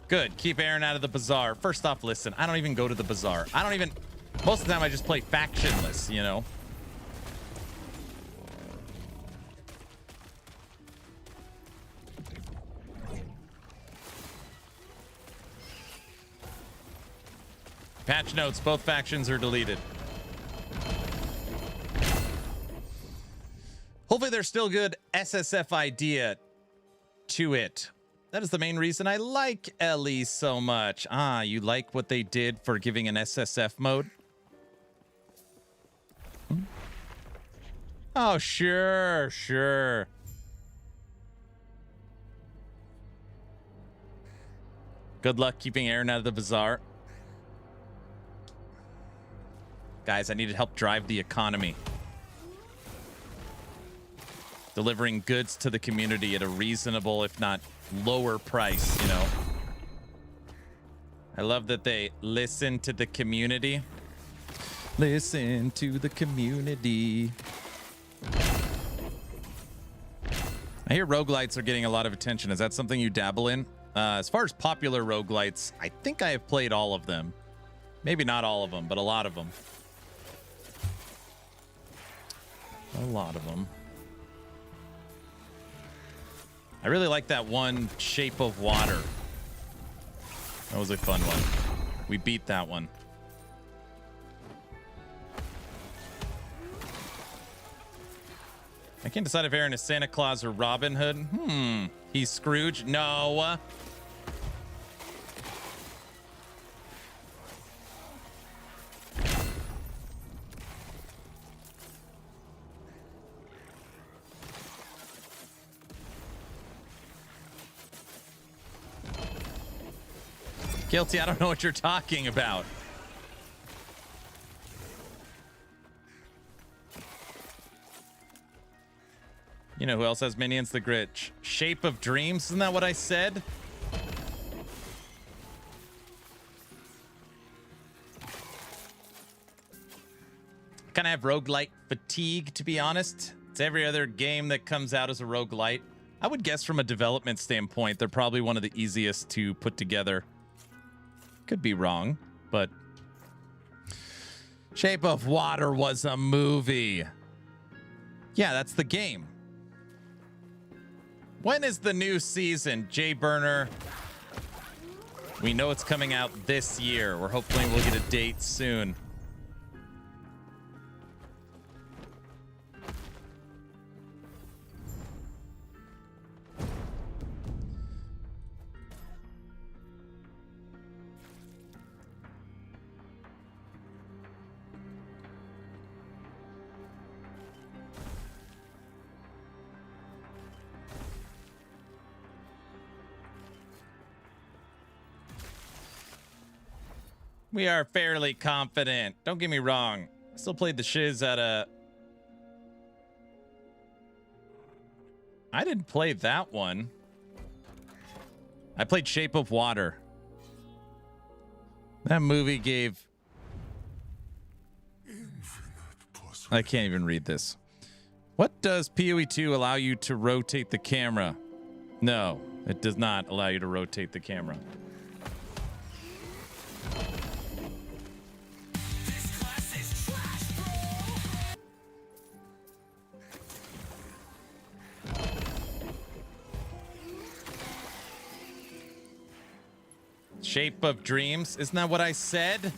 Good. Keep Aaron out of the bazaar. First off, listen, I don't even go to the bazaar. Most of the time I just play factionless, you know? Patch notes, both factions are deleted. Hopefully there's still good SSF idea to it. That is the main reason I like Ellie so much. Ah, you like what they did for giving an SSF mode? Oh, sure. Good luck keeping Aaron out of the bazaar. Guys, I need to help drive the economy. Delivering goods to the community at a reasonable, if not lower price, you know. I love that they listen to the community. Listen to the community. I hear roguelites are getting a lot of attention. Is that something you dabble in? As far as popular roguelites, I think I have played all of them. Maybe not all of them, but a lot of them. A lot of them. I really like that one, Shape of Water. That was a fun one. We beat that one. I can't decide if Aaron is Santa Claus or Robin Hood. He's Scrooge? No. Guilty, I don't know what you're talking about. You know who else has minions? The Gritch. Shape of Dreams, isn't that what I said? Kind of have roguelite fatigue, to be honest. It's every other game that comes out as a roguelite. I would guess from a development standpoint, they're probably one of the easiest to put together. Could be wrong, but Shape of Water was a movie. Yeah, that's the game. When is the new season, Jay Burner? We know it's coming out this year. We're hoping we'll get a date soon. We are fairly confident. Don't get me wrong. I still played the shiz at a... I didn't play that one. I played Shape of Water. That movie gave... I can't even read this. What does PoE 2 allow you to rotate the camera? No, it does not allow you to rotate the camera. Shape of Dreams. Isn't that what I said?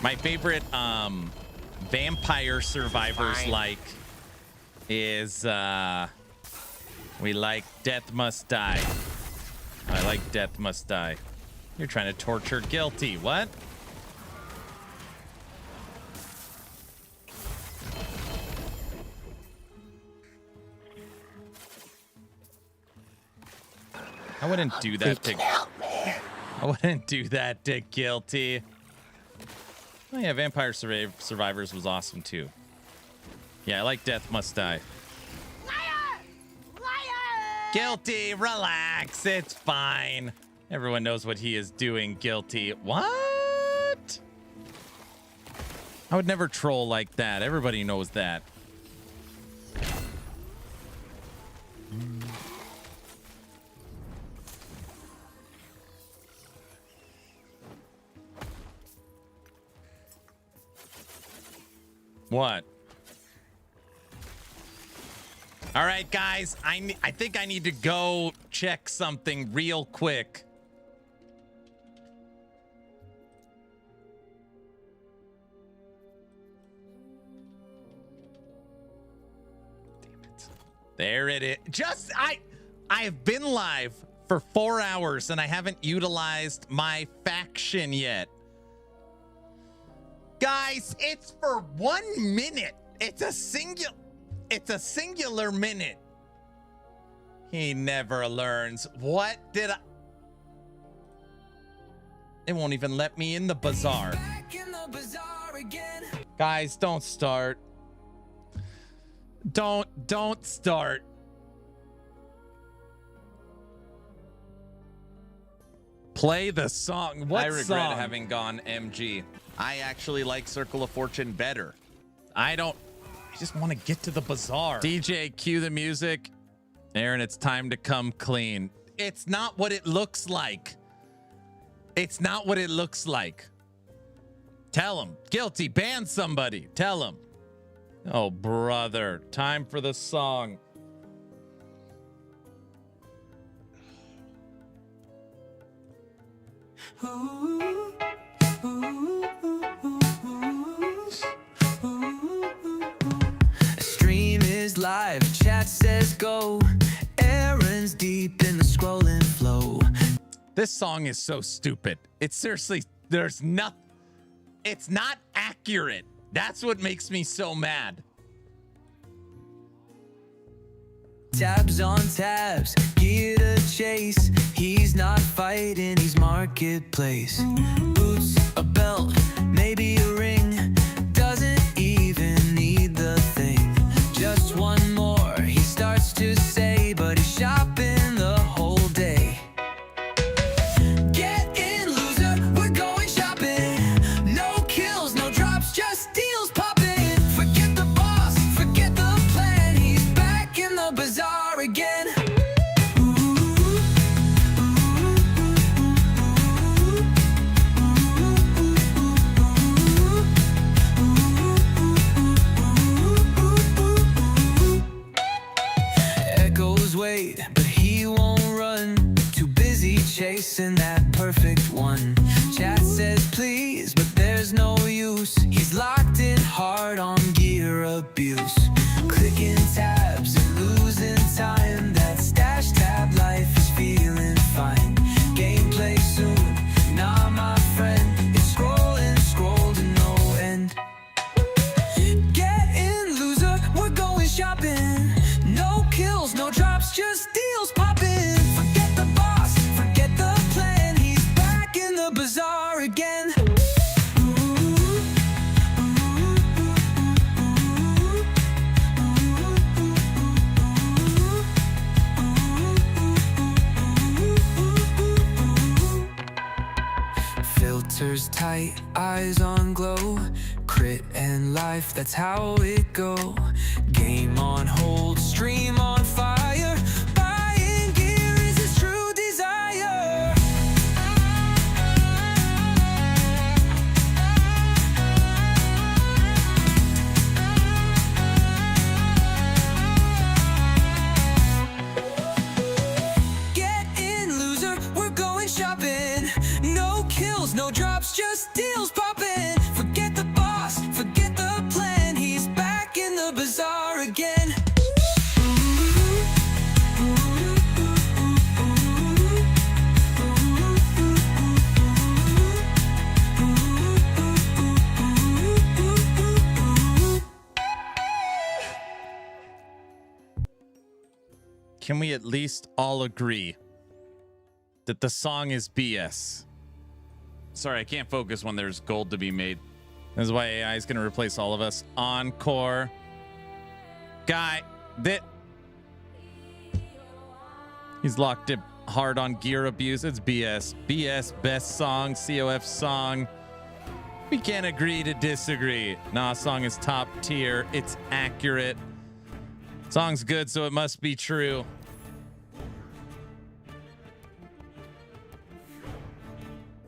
My favorite vampire survivors like is we like Death Must Die. I like Death Must Die. You're trying to torture Guilty. What? I wouldn't do that to... I wouldn't do that to Guilty. Oh yeah, Vampire Survivors was awesome too. Yeah, I like Death Must Die. Liar! Liar! Guilty, relax, it's fine. Everyone knows what he is doing, Guilty. What? I would never troll like that. Everybody knows that. What? All right, guys, I think I need to go check something real quick. Damn it. There it is. I have been live for 4 hours and I haven't utilized my faction yet. Guys, it's for 1 minute. It's a singular minute. He never learns. What did I... It won't even let me in the bazaar. Guys, don't start. Don't start. Play the song. What song? I regret having gone MG. I actually like Circle of Fortune better. I just want to get to the bazaar. DJ, cue the music. Aaron, it's time to come clean. It's not what it looks like. It's not what it looks like. Tell him. Guilty, ban somebody. Tell him. Oh, brother. Time for the song. Stream is live, chat says go. Aaron's deep in the scrolling flow. This song is so stupid. It's seriously, it's not accurate. That's what makes me so mad. Tabs on tabs, gear to chase. He's not fighting, he's marketplace. Boots, a belt, maybe a ring. Doesn't even need the thing. Just one more, he starts to say, but he's shopping the whole day. Get in, loser, we're going shopping. No kills, no drops, just deals popping. Forget the boss, forget the plan. He's back in the bazaar again. Echoes wait, but he won't run. Too busy chasing that perfect one. Chat says please, but there's no use. He's locked in hard on gear abuse. Clicking tabs and losing time. That stash tab life is feeling fine. Gameplay soon, nah my friend. It's scrolling, scroll to no end. Get in, loser, we're going shopping. No kills, no drops, just deals popping. Forget the boss, forget the plan. He's back in the bazaar again. shoulders tight, eyes on glow. Crit and life, that's how it go. Game on hold, stream on fire. Buying gear is his true desire. Get in, loser, we're going shopping. No kills, no drops, just deals popping. Forget the boss, forget the plan. He's back in the bazaar again. Can we at least all agree that the song is BS? Sorry, I can't focus when there's gold to be made. This is why AI is going to replace all of us. Encore. Guy, that... He's locked in hard on gear abuse. It's BS. BS, best song, COF song. We can't agree to disagree. Nah, song is top tier. It's accurate. Song's good, so it must be true.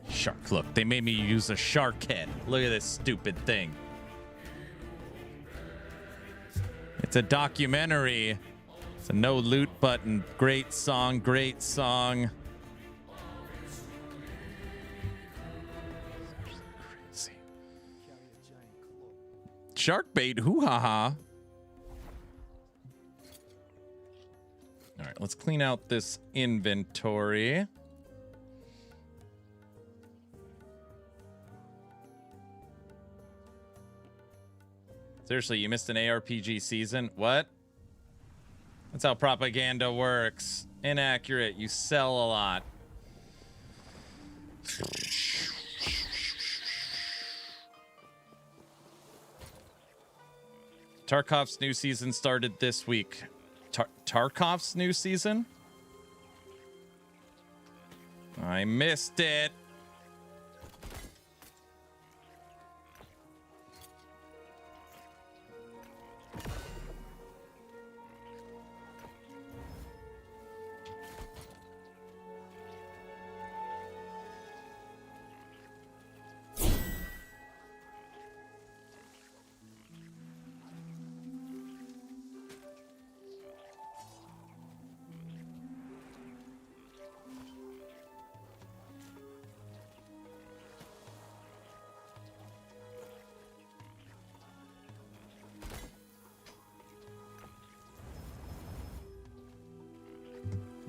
Shark, look, they made me use a shark head. Look at this stupid thing. It's a documentary. It's a no loot button. Great song, great song. Crazy. Shark bait, hoo ha ha. All right, let's clean out this inventory. Seriously, you missed an ARPG season? What? That's how propaganda works. Inaccurate. You sell a lot. Tarkov's new season started this week. Tarkov's new season? I missed it.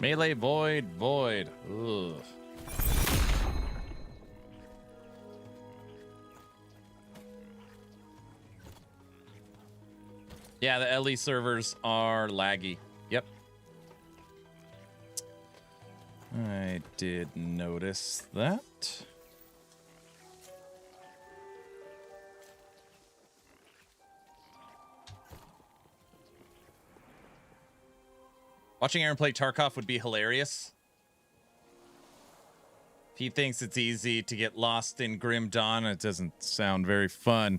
Melee void. Ugh. Yeah, the LE servers are laggy. Yep. I did notice that. Watching Aaron play Tarkov would be hilarious. He thinks it's easy to get lost in Grim Dawn. It doesn't sound very fun.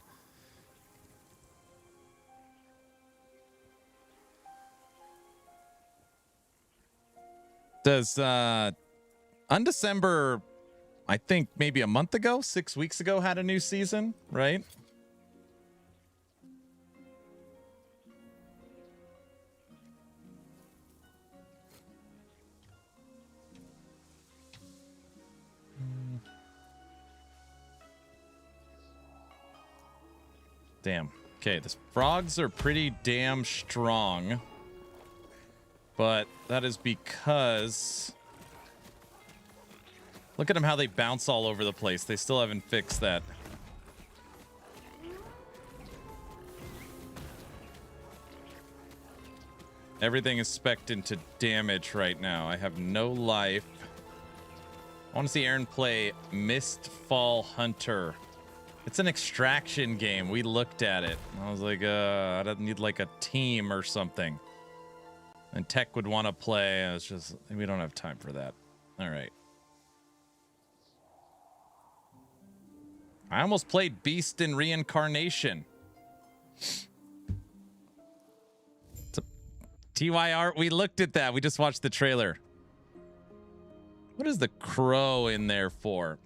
Does Undecember, I think maybe a month ago, 6 weeks ago, had a new season, right? Damn. Okay, the frogs are pretty damn strong. But that is because... Look at them how they bounce all over the place. They still haven't fixed that. Everything is spec'd into damage right now. I have no life. I want to see Aaron play Mistfall Hunter. It's an extraction game. We looked at it. I was like, I don't need like a team or something. And Tech would want to play. It's just, we don't have time for that. All right. I almost played Beast in Reincarnation. TYR, we looked at that. We just watched the trailer. What is the crow in there for?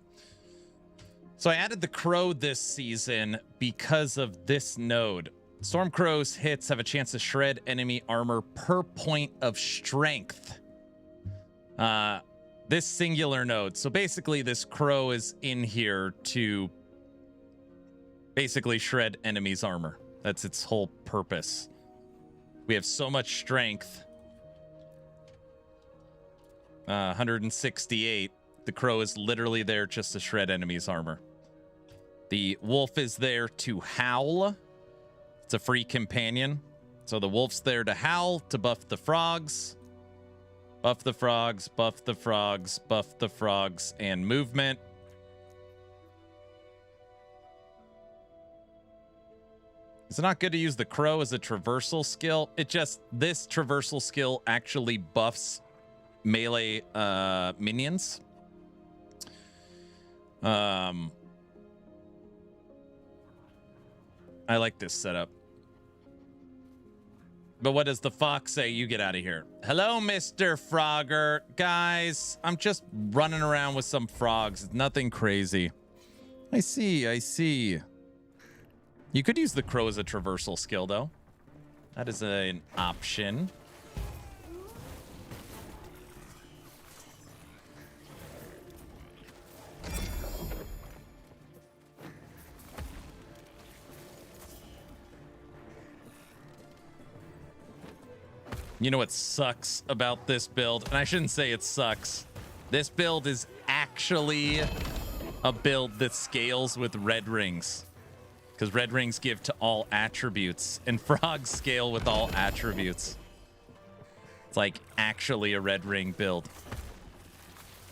So I added the crow this season because of this node. Stormcrow's hits have a chance to shred enemy armor per point of strength. This singular node. So basically this crow is in here to basically shred enemies' armor. That's its whole purpose. We have so much strength. 168. The crow is literally there just to shred enemies' armor. The wolf is there to howl. It's a free companion. So the wolf's there to howl, to buff the frogs. Buff the frogs, buff the frogs, buff the frogs, and movement. Is it not good to use the crow as a traversal skill? This traversal skill actually buffs melee minions. I like this setup. But what does the fox say? You get out of here. Hello, Mr. Frogger. Guys, I'm just running around with some frogs. Nothing crazy. I see. You could use the crow as a traversal skill, though. That is an option. You know what sucks about this build? And I shouldn't say it sucks. This build is actually a build that scales with red rings. Because red rings give to all attributes, and frogs scale with all attributes. It's like actually a red ring build.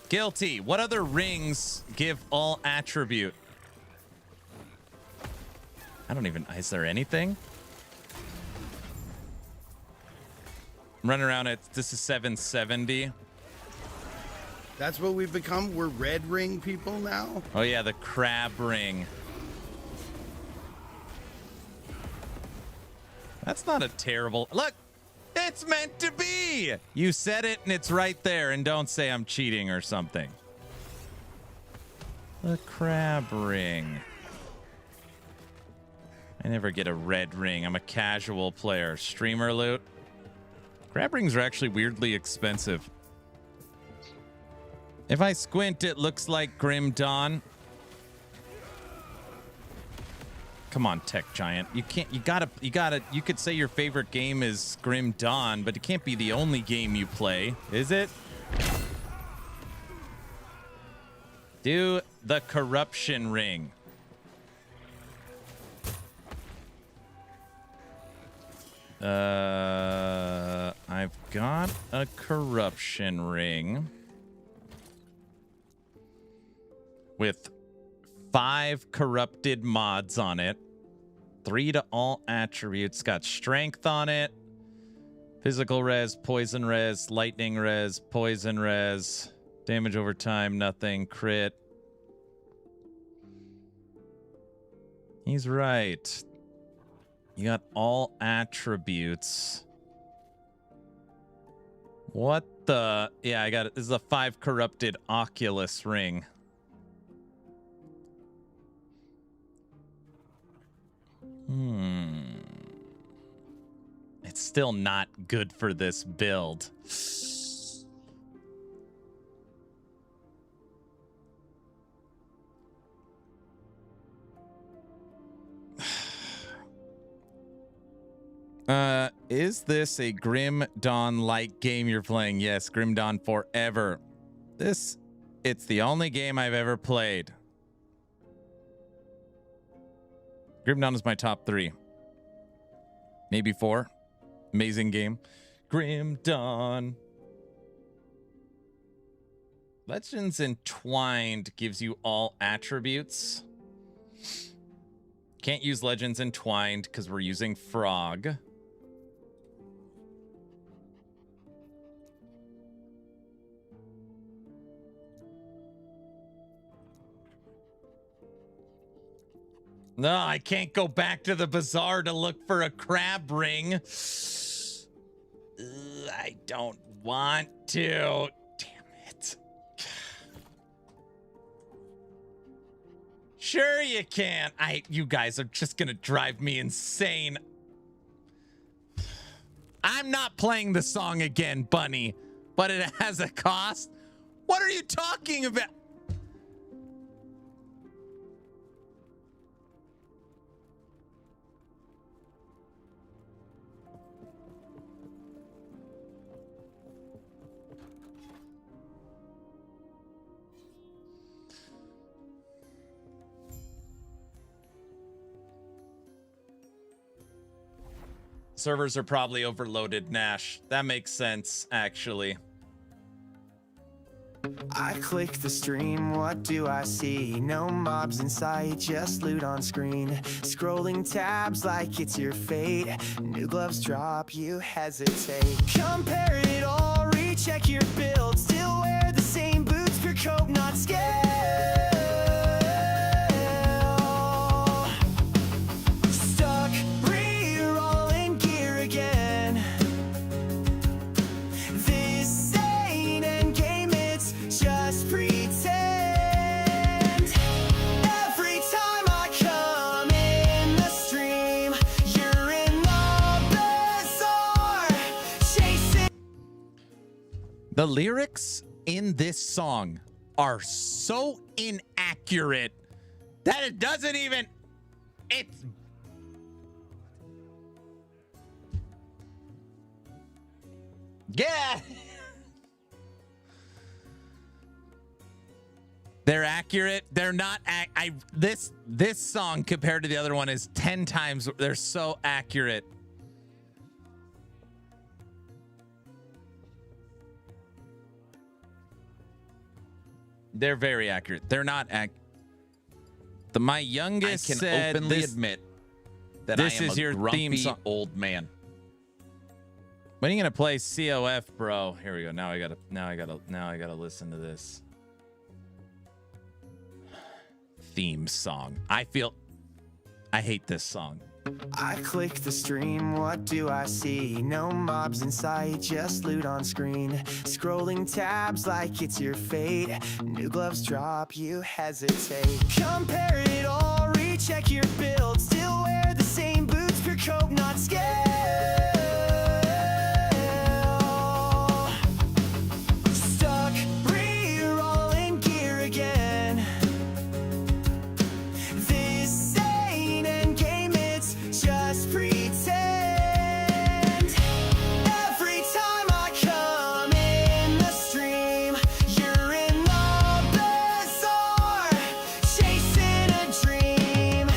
Guilty. What other rings give all attribute? I don't even... Is there anything? I'm running around at... This is 770. That's what we've become? We're red ring people now? Oh, yeah, the crab ring. That's not a terrible... Look! It's meant to be! You said it, and it's right there, and don't say I'm cheating or something. The crab ring. I never get a red ring. I'm a casual player. Streamer loot. Crab rings are actually weirdly expensive. If I squint, it looks like Grim Dawn. Come on, Tech Giant. You can't, you could say your favorite game is Grim Dawn, but it can't be the only game you play, is it? Do the corruption ring. I've got a corruption ring with 5 corrupted mods on it. 3 to all attributes. Got strength on it. Physical res, poison res, lightning res, poison res. Damage over time, nothing. Crit. He's right. You got all attributes. What the... Yeah, I got it. This is a 5 corrupted Oculus ring. It's still not good for this build. Is this a Grim Dawn-like game you're playing? Yes, Grim Dawn forever. It's the only game I've ever played. Grim Dawn is my top 3. Maybe 4. Amazing game. Grim Dawn. Legends Entwined gives you all attributes. Can't use Legends Entwined because we're using Frog. No, I can't go back to the bazaar to look for a crab ring. I don't want to. Damn it. Sure you can. You guys are just gonna drive me insane. I'm not playing the song again, Bunny, but it has a cost. What are you talking about? Servers are probably overloaded, Nash. That makes sense, actually. I click the stream, what do I see? No mobs in sight, just loot on screen. Scrolling tabs like it's your fate. New gloves drop, you hesitate. Compare it all, recheck your build. Still wear the same boots, pure coat, not scale. Stuck, re-rolling gear again. This ain't endgame, it's just pretend. Every time I come in the stream, you're in the bazaar, chasing. The lyrics in this song are so inaccurate that it doesn't even. It's. Yeah. They're accurate. They're not. This song compared to the other one is 10 times. They're so accurate. They're very accurate. They're not my youngest I can said openly this, admit that this I am is a your grumpy theme song. old man. When are you gonna play COF, bro? Here we go. Now I gotta listen to this theme song. I hate this song. I click the stream, what do I see? No mobs in sight, just loot on screen. Scrolling tabs like it's your fate. New gloves drop, you hesitate. Compare it all, recheck your build. Still wear the same boots, pure coat, not scale. Stuck, re-rolling gear again. This ain't endgame, it's just pretend. Every time I come in the stream, you're in the bazaar, chasing a dream.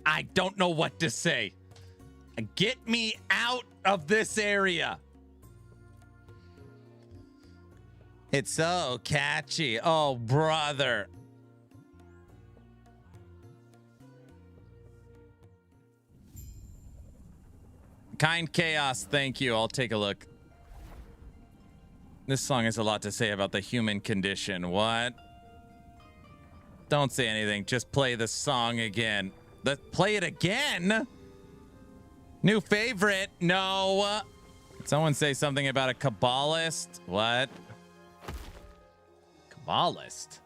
I don't know what to say. Get me out of this area. It's so catchy. Oh, brother. Kind Chaos, thank you. I'll take a look. This song has a lot to say about the human condition. What? Don't say anything. Just play the song again. Play it again? New favorite? No. Did someone say something about a Kabbalist? What? Kabbalist?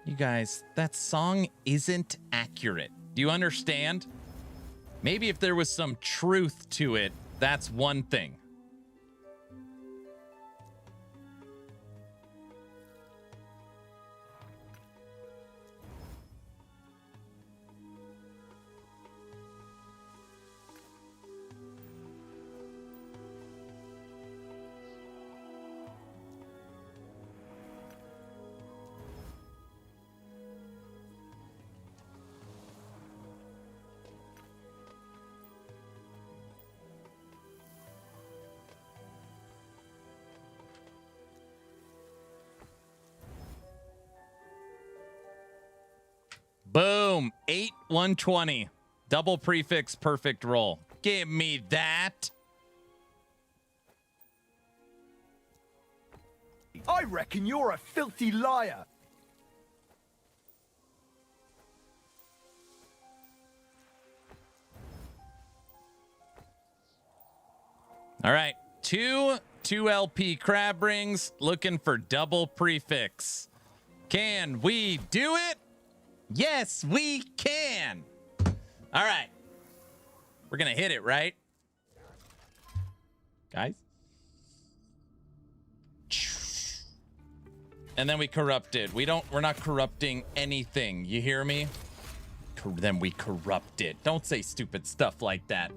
You guys, that song isn't accurate. Do you understand? Maybe if there was some truth to it, that's one thing. Boom. 8/120. Double prefix perfect roll. Give me that. I reckon you're a filthy liar. All right. Two LP crab rings. Looking for double prefix. Can we do it? Yes, we can. All right. We're going to hit it, right? Guys? And then we corrupt it. We're not corrupting anything. You hear me? Then we corrupt it. Don't say stupid stuff like that.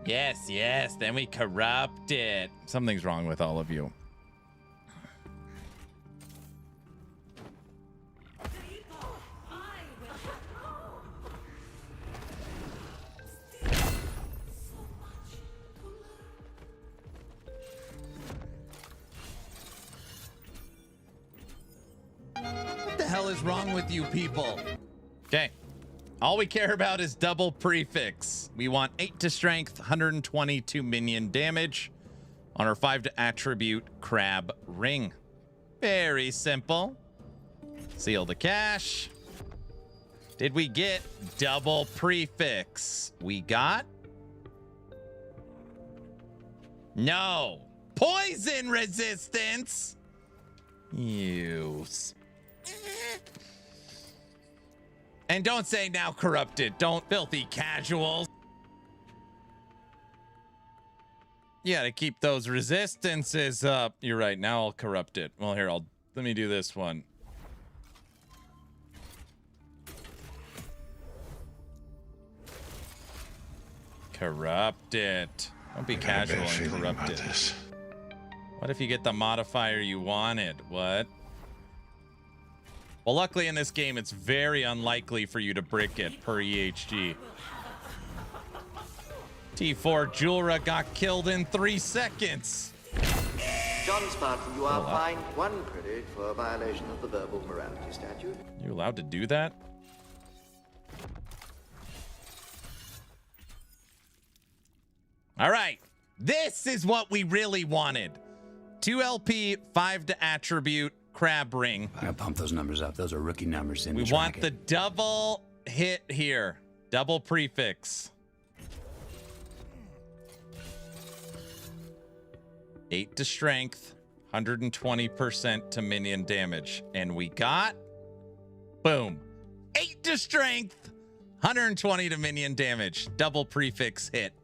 Yes, yes. Then we corrupt it. Something's wrong with all of you. What the hell is wrong with you people? Okay. All we care about is double prefix. We want 8 to strength, 122 minion damage on our 5 to attribute crab ring. Very simple. Seal the cache. Did we get double prefix? We got? No. Poison resistance. Use. And don't say now corrupted. Don't, filthy casuals. You gotta keep those resistances up. You're right. Now I'll corrupt it. Well, here, let me do this one. Corrupt it. Don't be casual and corrupt it. What if you get the modifier you wanted? What? Well, luckily in this game, it's very unlikely for you to brick it per EHG. T4 Julra got killed in 3 seconds. John Spartan, you are fined 1 credit for a violation of the verbal morality statute. You allowed to do that? All right. This is what we really wanted. 2 LP, 5 to attribute, crab ring. I gotta pump those numbers up. Those are rookie numbers. We want the double hit here. Double prefix. 8 to strength, 120% to minion damage. And we got, boom, 8 to strength, 120 to minion damage. Double prefix hit.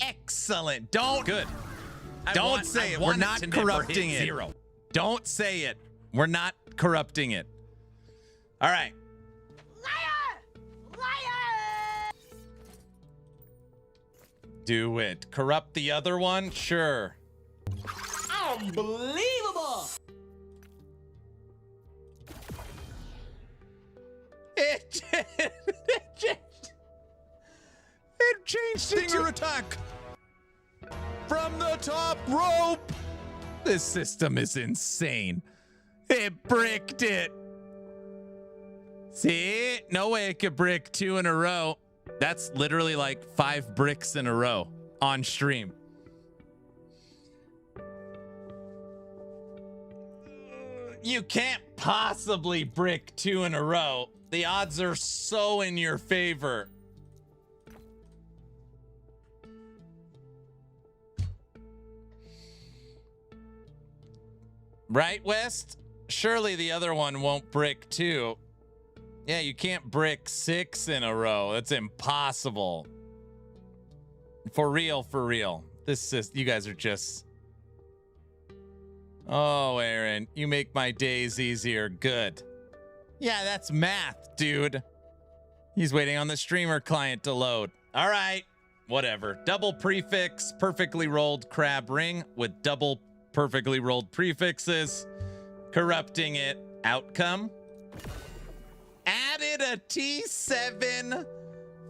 Excellent. Don't say it. We're not corrupting it. 0. Don't say it. We're not corrupting it. All right. Liar! Liar! do it. Corrupt the other one? Sure. Unbelievable! It changed Stinger attack from the top rope. This system is insane. It bricked it. See? No way it could brick 2 in a row. That's literally like 5 bricks in a row on stream. You can't possibly brick 2 in a row. The odds are so in your favor. Right, West? Surely the other one won't brick 2. Yeah, you can't brick 6 in a row. That's impossible. For real, for real. This is, you guys are just... Oh, Aaron, you make my days easier. Good. Yeah, that's math, dude. He's waiting on the streamer client to load. All right, whatever. Double prefix, perfectly rolled crab ring with double perfectly rolled prefixes. Corrupting it. Outcome. Added a T7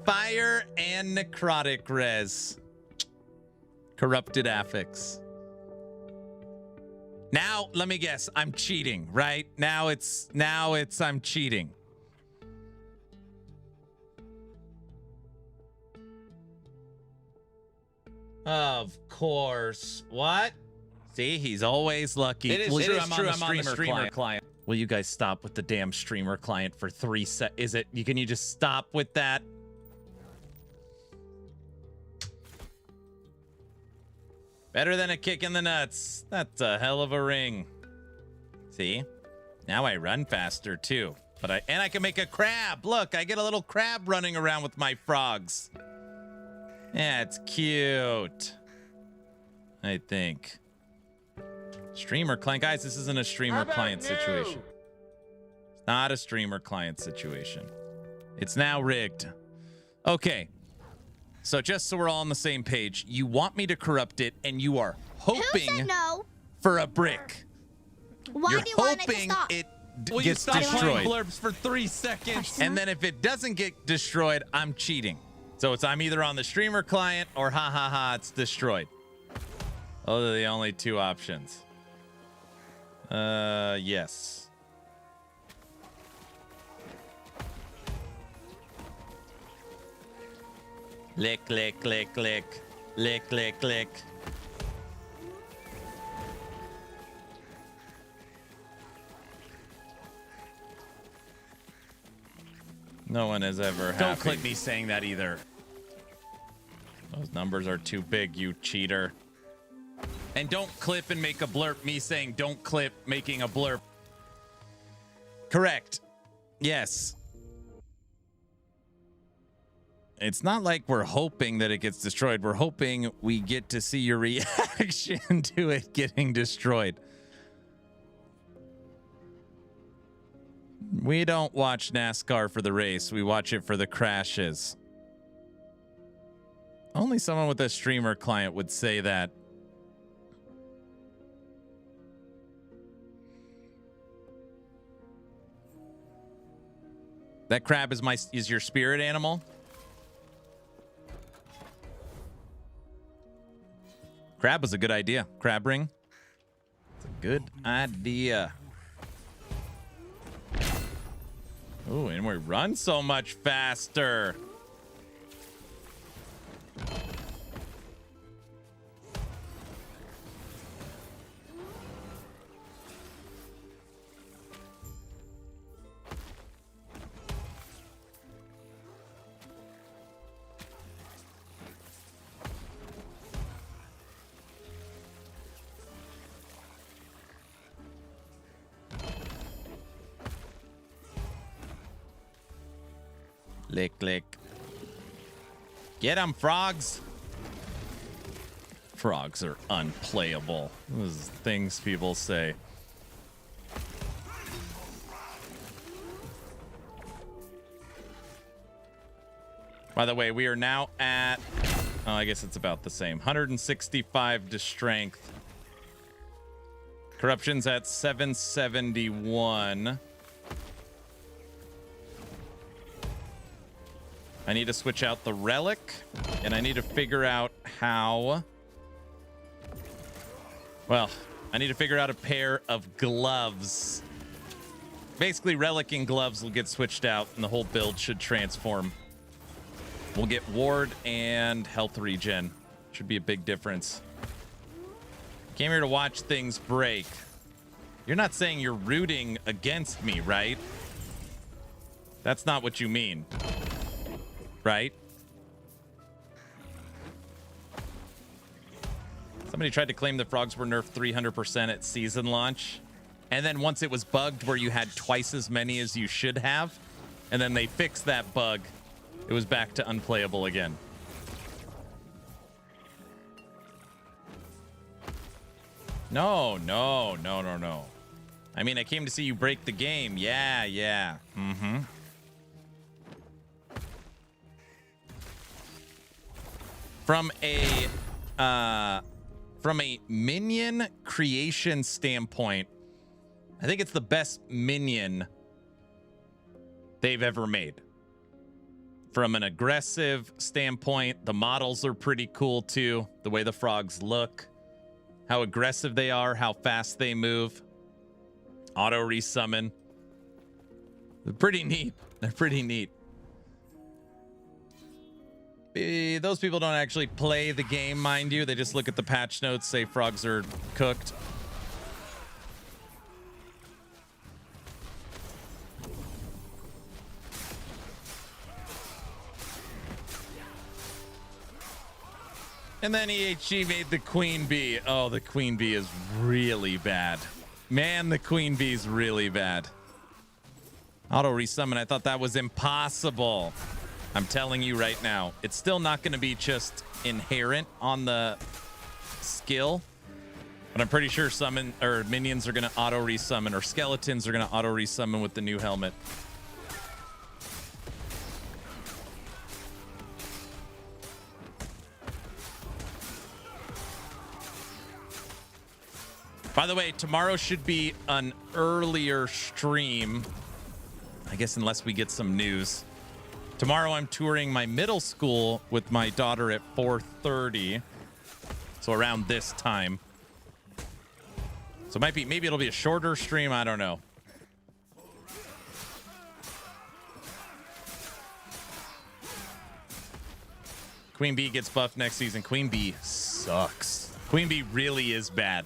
fire and necrotic res. Corrupted affix. Now, let me guess. I'm cheating, right? Now it's I'm cheating. Of course. What? See, he's always lucky. It is true. I'm on the streamer client. Will you guys stop with the damn streamer client for 3 sec? Is it? Can you just stop with that? Better than a kick in the nuts. That's a hell of a ring. See? Now I run faster too. But I can make a crab. Look, I get a little crab running around with my frogs. Yeah, it's cute. I think. Streamer client. Guys, this isn't a streamer client situation. It's not a streamer client situation. It's now rigged. Okay. So just so we're all on the same page, you want me to corrupt it, and you are hoping no? for a brick. Why You're do you want it to hoping stop? it Will you gets stop destroyed. playing blurbs for 3 seconds? And then if it doesn't get destroyed, I'm cheating. So I'm either on the streamer client or ha ha ha, it's destroyed. Those are the only 2 options. Yes. Lick, lick, lick, lick. Lick, lick, lick. No one has ever happy. Don't click me saying that either. Those numbers are too big, you cheater. And don't clip and make a blurb me saying don't clip making a blurb. Correct. Yes. It's not like we're hoping that it gets destroyed. We're hoping we get to see your reaction to it getting destroyed. We don't watch NASCAR for the race. We watch it for the crashes. Only someone with a streamer client would say that. That crab is your spirit animal? Crab was a good idea. Crab ring. It's a good idea. Ooh, and we run so much faster. Lick, lick. Get them, frogs. Frogs are unplayable. Those are things people say. By the way, we are now at... Oh, I guess it's about the same. 165 to strength. Corruption's at 771. I need to switch out the relic, and I need to figure out how... Well, I need to figure out a pair of gloves. Basically, relic and gloves will get switched out, and the whole build should transform. We'll get ward and health regen. Should be a big difference. Came here to watch things break. You're not saying you're rooting against me, right? That's not what you mean. Right? Somebody tried to claim the frogs were nerfed 300% at season launch. And then once it was bugged where you had twice as many as you should have, and then they fixed that bug, it was back to unplayable again. No. I mean, I came to see you break the game. Yeah. Mm-hmm. From a minion creation standpoint, I think it's the best minion they've ever made. From an aggressive standpoint, the models are pretty cool too. The way the frogs look, how aggressive they are, how fast they move. Auto resummon. They're pretty neat. Those people don't actually play the game, mind you. They just look at the patch notes, say frogs are cooked. And then EHG made the queen bee. Oh, the queen bee is really bad. Man, the queen bee is really bad. Auto resummon, I thought that was impossible. I'm telling you right now, it's still not going to be just inherent on the skill, but I'm pretty sure summon or minions are going to auto resummon, or skeletons are going to auto resummon with the new helmet. By the way, tomorrow should be an earlier stream, I guess, unless we get some news. Tomorrow I'm touring my middle school with my daughter at 4:30. So around this time. So maybe it'll be a shorter stream, I don't know. Queen Bee gets buffed next season. Queen Bee sucks. Queen Bee really is bad.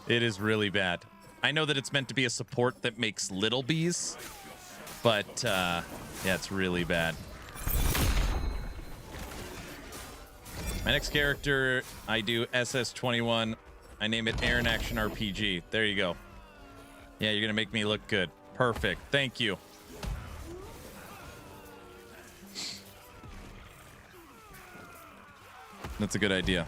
It is really bad. I know that it's meant to be a support that makes little bees, but yeah, it's really bad. My next character, I do SS21. I name it Aaron Action RPG. There you go. Yeah, you're going to make me look good. Perfect. Thank you. That's a good idea.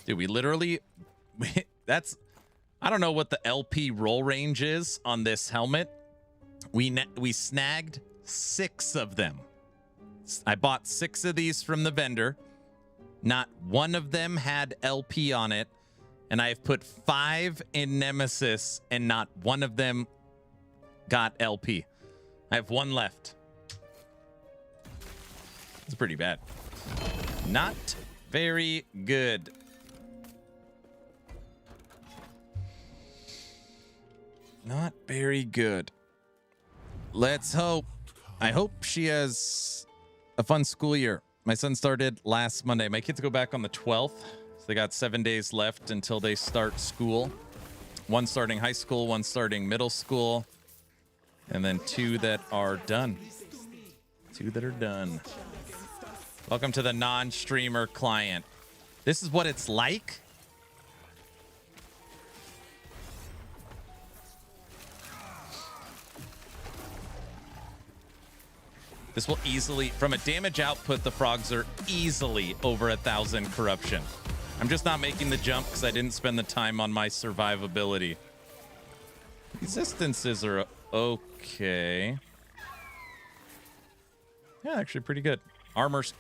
Dude, we literally, that's, I don't know what the LP roll range is on this helmet. We snagged 6 of them. I bought 6 of these from the vendor. Not one of them had LP on it. And I've put 5 in Nemesis and not one of them got LP. I have 1 left. It's pretty bad. Not very good. Not very good. Let's hope. I hope she has a fun school year. My son started last Monday. My kids go back on the 12th. So they got 7 days left until they start school. 1 starting high school, 1 starting middle school. And then 2 that are done. 2 that are done. Welcome to the non-streamer client. This is what it's like? This will easily, from a damage output, the frogs are easily over 1,000 corruption. I'm just not making the jump because I didn't spend the time on my survivability. Resistances are okay. Yeah, actually pretty good. Armor's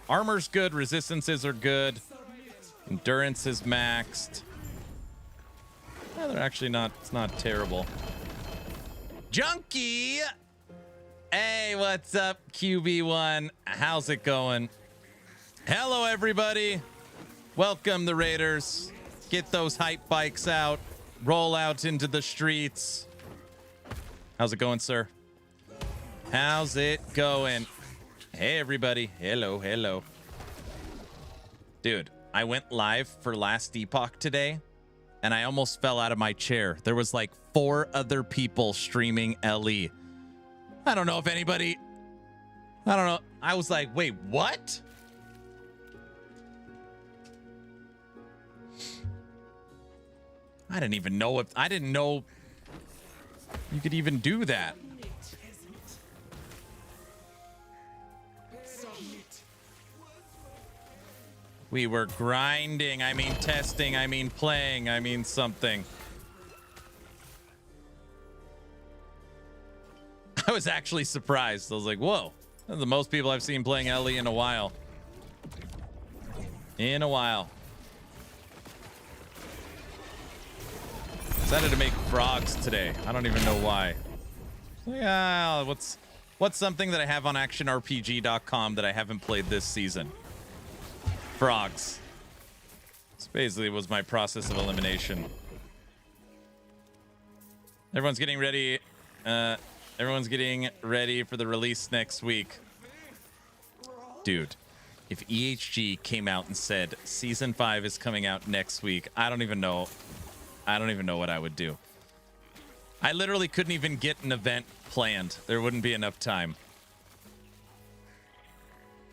good. Resistances are good. Endurance is maxed. Yeah, they're actually not. It's not terrible. Junkie. Hey, what's up, QB1? How's it going? Hello, everybody. Welcome, the Raiders. Get those hype bikes out. Roll out into the streets. How's it going, sir? How's it going? Hey, everybody. Hello, hello. Dude, I went live for last Epoch today, and I almost fell out of my chair. There was like 4 other people streaming LE. I don't know if anybody... I don't know. I was like, wait, what? I didn't even know if... I didn't know you could even do that. We were grinding. I mean testing. I mean playing. I mean something. I was actually surprised. I was like, whoa. That's the most people I've seen playing LE in a while. In a while. Decided to make frogs today. I don't even know why. Yeah, what's something that I have on actionrpg.com that I haven't played this season? Frogs. This basically was my process of elimination. Everyone's getting ready. Everyone's getting ready for the release next week. Dude, if EHG came out and said Season 5 is coming out next week, I don't even know. I don't even know what I would do. I literally couldn't even get an event planned. There wouldn't be enough time.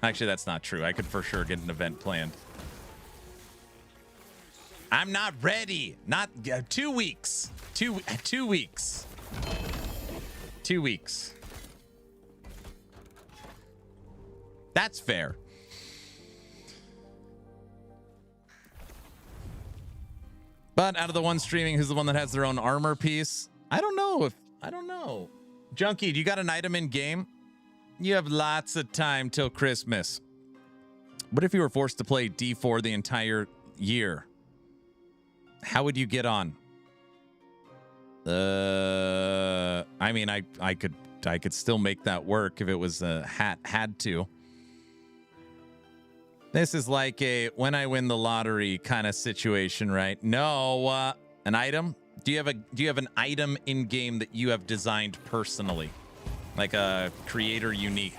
Actually, that's not true. I could for sure get an event planned. I'm not ready. Not 2 weeks. 2 weeks. 2 weeks. That's fair. But out of the one streaming, who's the one that has their own armor piece? I don't know. Junkie, do you got an item in game? You have lots of time till Christmas. What if you were forced to play D4 the entire year? How would you get on? I mean, I could still make that work if it was had to. This is like a when I win the lottery kind of situation, right? No, an item. Do you have an item in game that you have designed personally, like a creator unique?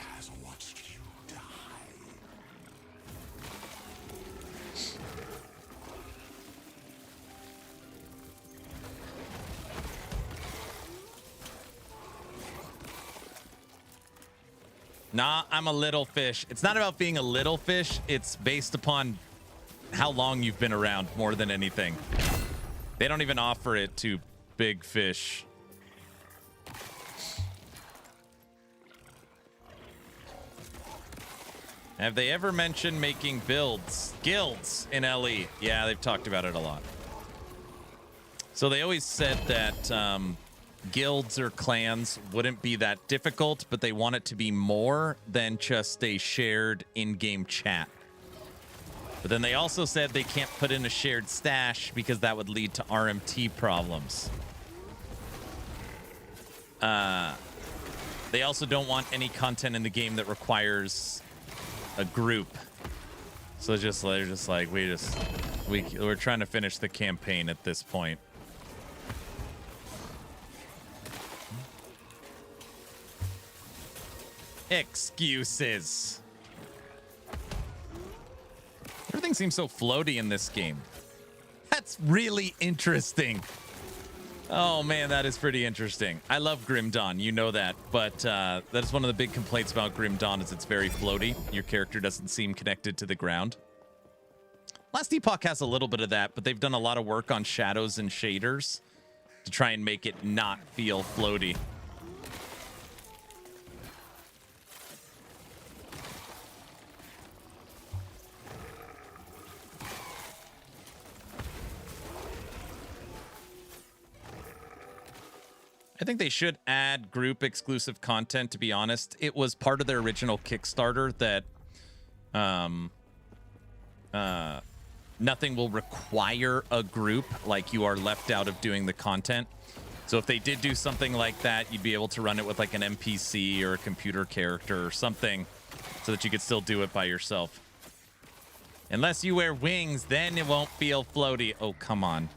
Nah, I'm a little fish. It's not about being a little fish. It's based upon how long you've been around more than anything. They don't even offer it to big fish. Have they ever mentioned making guilds in LE? Yeah, they've talked about it a lot. So they always said that guilds or clans wouldn't be that difficult, but they want it to be more than just a shared in-game chat. But then they also said they can't put in a shared stash because that would lead to RMT problems. They also don't want any content in the game that requires a group. So they're just like, we're trying to finish the campaign at this point. Excuses. Everything seems so floaty in this game. That's really interesting. Oh man, that is pretty interesting. I love Grim Dawn, you know that, but that is one of the big complaints about Grim Dawn is it's very floaty. Your character doesn't seem connected to the ground. Last Epoch has a little bit of that, but they've done a lot of work on shadows and shaders to try and make it not feel floaty. I think they should add group exclusive content, to be honest. It was part of their original Kickstarter that nothing will require a group, like you are left out of doing the content. So if they did do something like that, you'd be able to run it with like an NPC or a computer character or something so that you could still do it by yourself. Unless you wear wings, then it won't feel floaty. Oh, come on.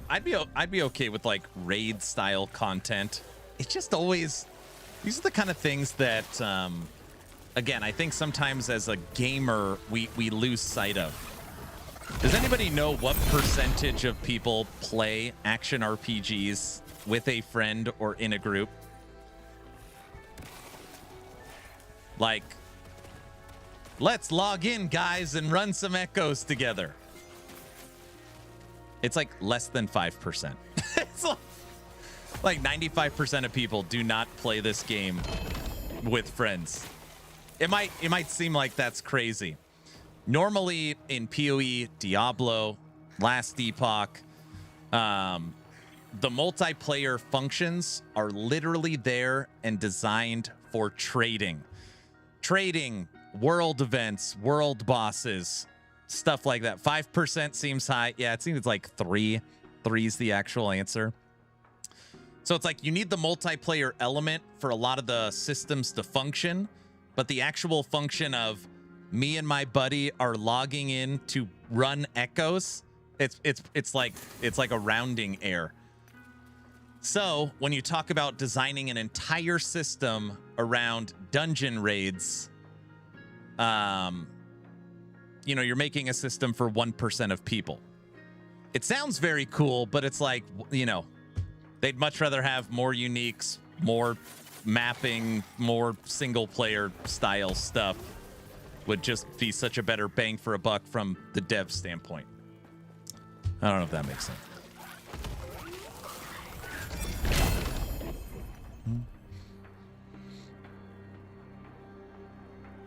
I'd be okay with like raid style content. It's just always, these are the kind of things that again, I think sometimes as a gamer we lose sight of. Does anybody know what percentage of people play action RPGs with a friend or in a group? Like, let's log in, guys, and run some echoes together. It's like less than 5%. It's like 95% of people do not play this game with friends. It might seem like that's crazy. Normally in PoE, Diablo, Last Epoch, the multiplayer functions are literally there and designed for trading. Trading, world events, world bosses, stuff like that. 5% seems high. Yeah, it seems like 3. 3 is the actual answer. So it's like you need the multiplayer element for a lot of the systems to function, but the actual function of me and my buddy are logging in to run echoes, it's like a rounding error. So when you talk about designing an entire system around dungeon raids, you know, you're making a system for 1% of people. It sounds very cool, but it's like, you know, they'd much rather have more uniques, more mapping, more single player style stuff. Would just be such a better bang for a buck from the dev standpoint. I don't know if that makes sense.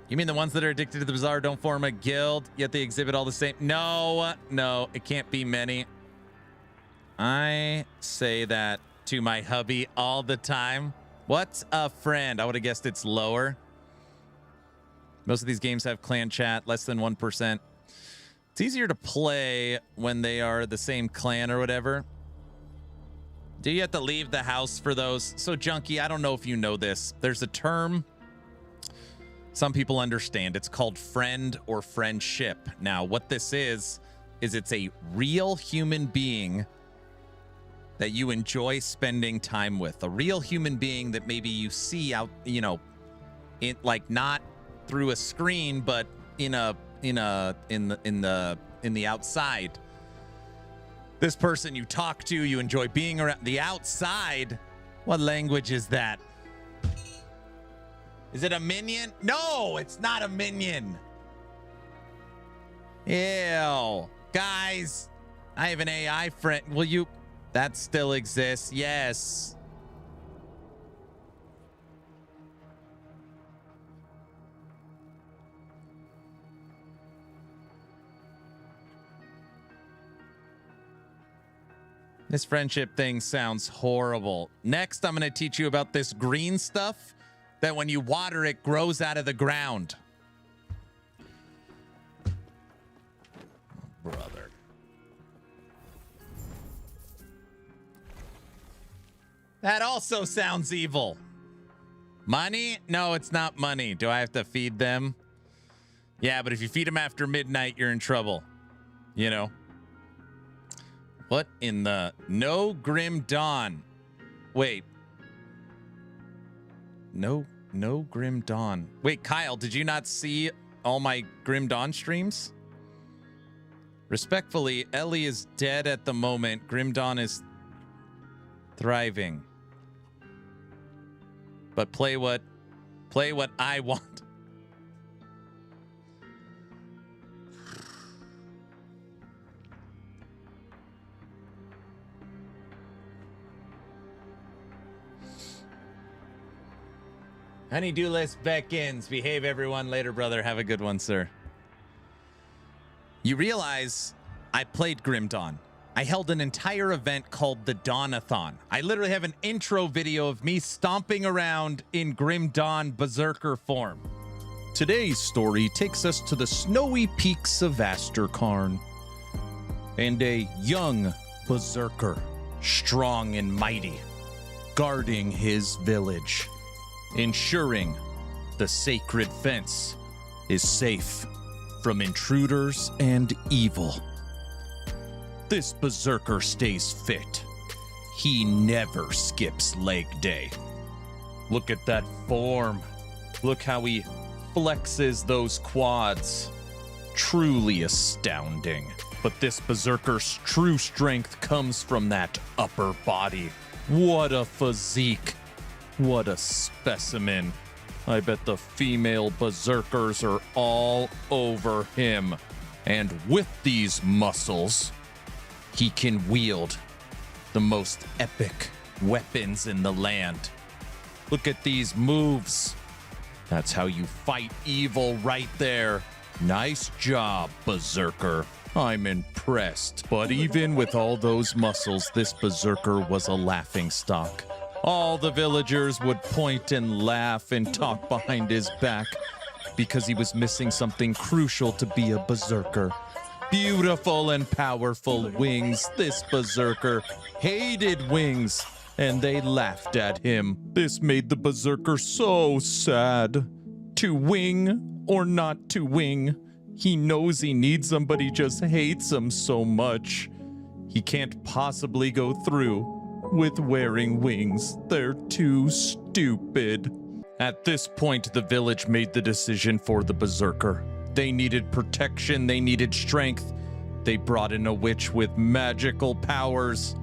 You mean the ones that are addicted to the bazaar don't form a guild, yet they exhibit all the same? No, it can't be many. I say that to my hubby all the time. What's a friend? I would have guessed it's lower. Most of these games have clan chat, less than 1%. It's easier to play when they are the same clan or whatever. Do you have to leave the house for those? So, Junkie, I don't know if you know this. There's a term some people understand. It's called friend or friendship. Now, what this is it's a real human being that you enjoy spending time with. A real human being that maybe you see out, you know, in like not through a screen, but in the outside. This person you talk to, you enjoy being around. The outside. What language is that? Is it a minion? No, it's not a minion. Ew. Guys, I have an AI friend. Will you? That still exists. Yes. This friendship thing sounds horrible. Next, I'm going to teach you about this green stuff that when you water it grows out of the ground. Oh, brother. That also sounds evil. Money? No, it's not money. Do I have to feed them? Yeah, but if you feed them after midnight, you're in trouble. You know? What in the... No Grim Dawn. Wait. No Grim Dawn. Wait, Kyle, did you not see all my Grim Dawn streams? Respectfully, Ellie is dead at the moment. Grim Dawn is thriving. But play what I want. Honey-do list beckons. Behave, everyone. Later, brother. Have a good one, sir. You realize I played Grim Dawn. I held an entire event called the Dawnathon. I literally have an intro video of me stomping around in Grim Dawn Berserker form. Today's story takes us to the snowy peaks of Asterkarn. And a young Berserker, strong and mighty, guarding his village, ensuring the sacred fence is safe from intruders and evil. This Berserker stays fit. He never skips leg day. Look at that form. Look how he flexes those quads. Truly astounding. But this Berserker's true strength comes from that upper body. What a physique. What a specimen. I bet the female Berserkers are all over him. And with these muscles, he can wield the most epic weapons in the land. Look at these moves. That's how you fight evil right there. Nice job, Berserker. I'm impressed. But even with all those muscles, this Berserker was a laughingstock. All the villagers would point and laugh and talk behind his back because he was missing something crucial to be a Berserker. Beautiful and powerful wings. This Berserker hated wings, and they laughed at him. This made the Berserker so sad. To wing or not to wing, he knows he needs them, but he just hates them so much. He can't possibly go through with wearing wings. They're too stupid. At this point, the village made the decision for the Berserker. They needed protection, they needed strength. They brought in a witch with magical powers.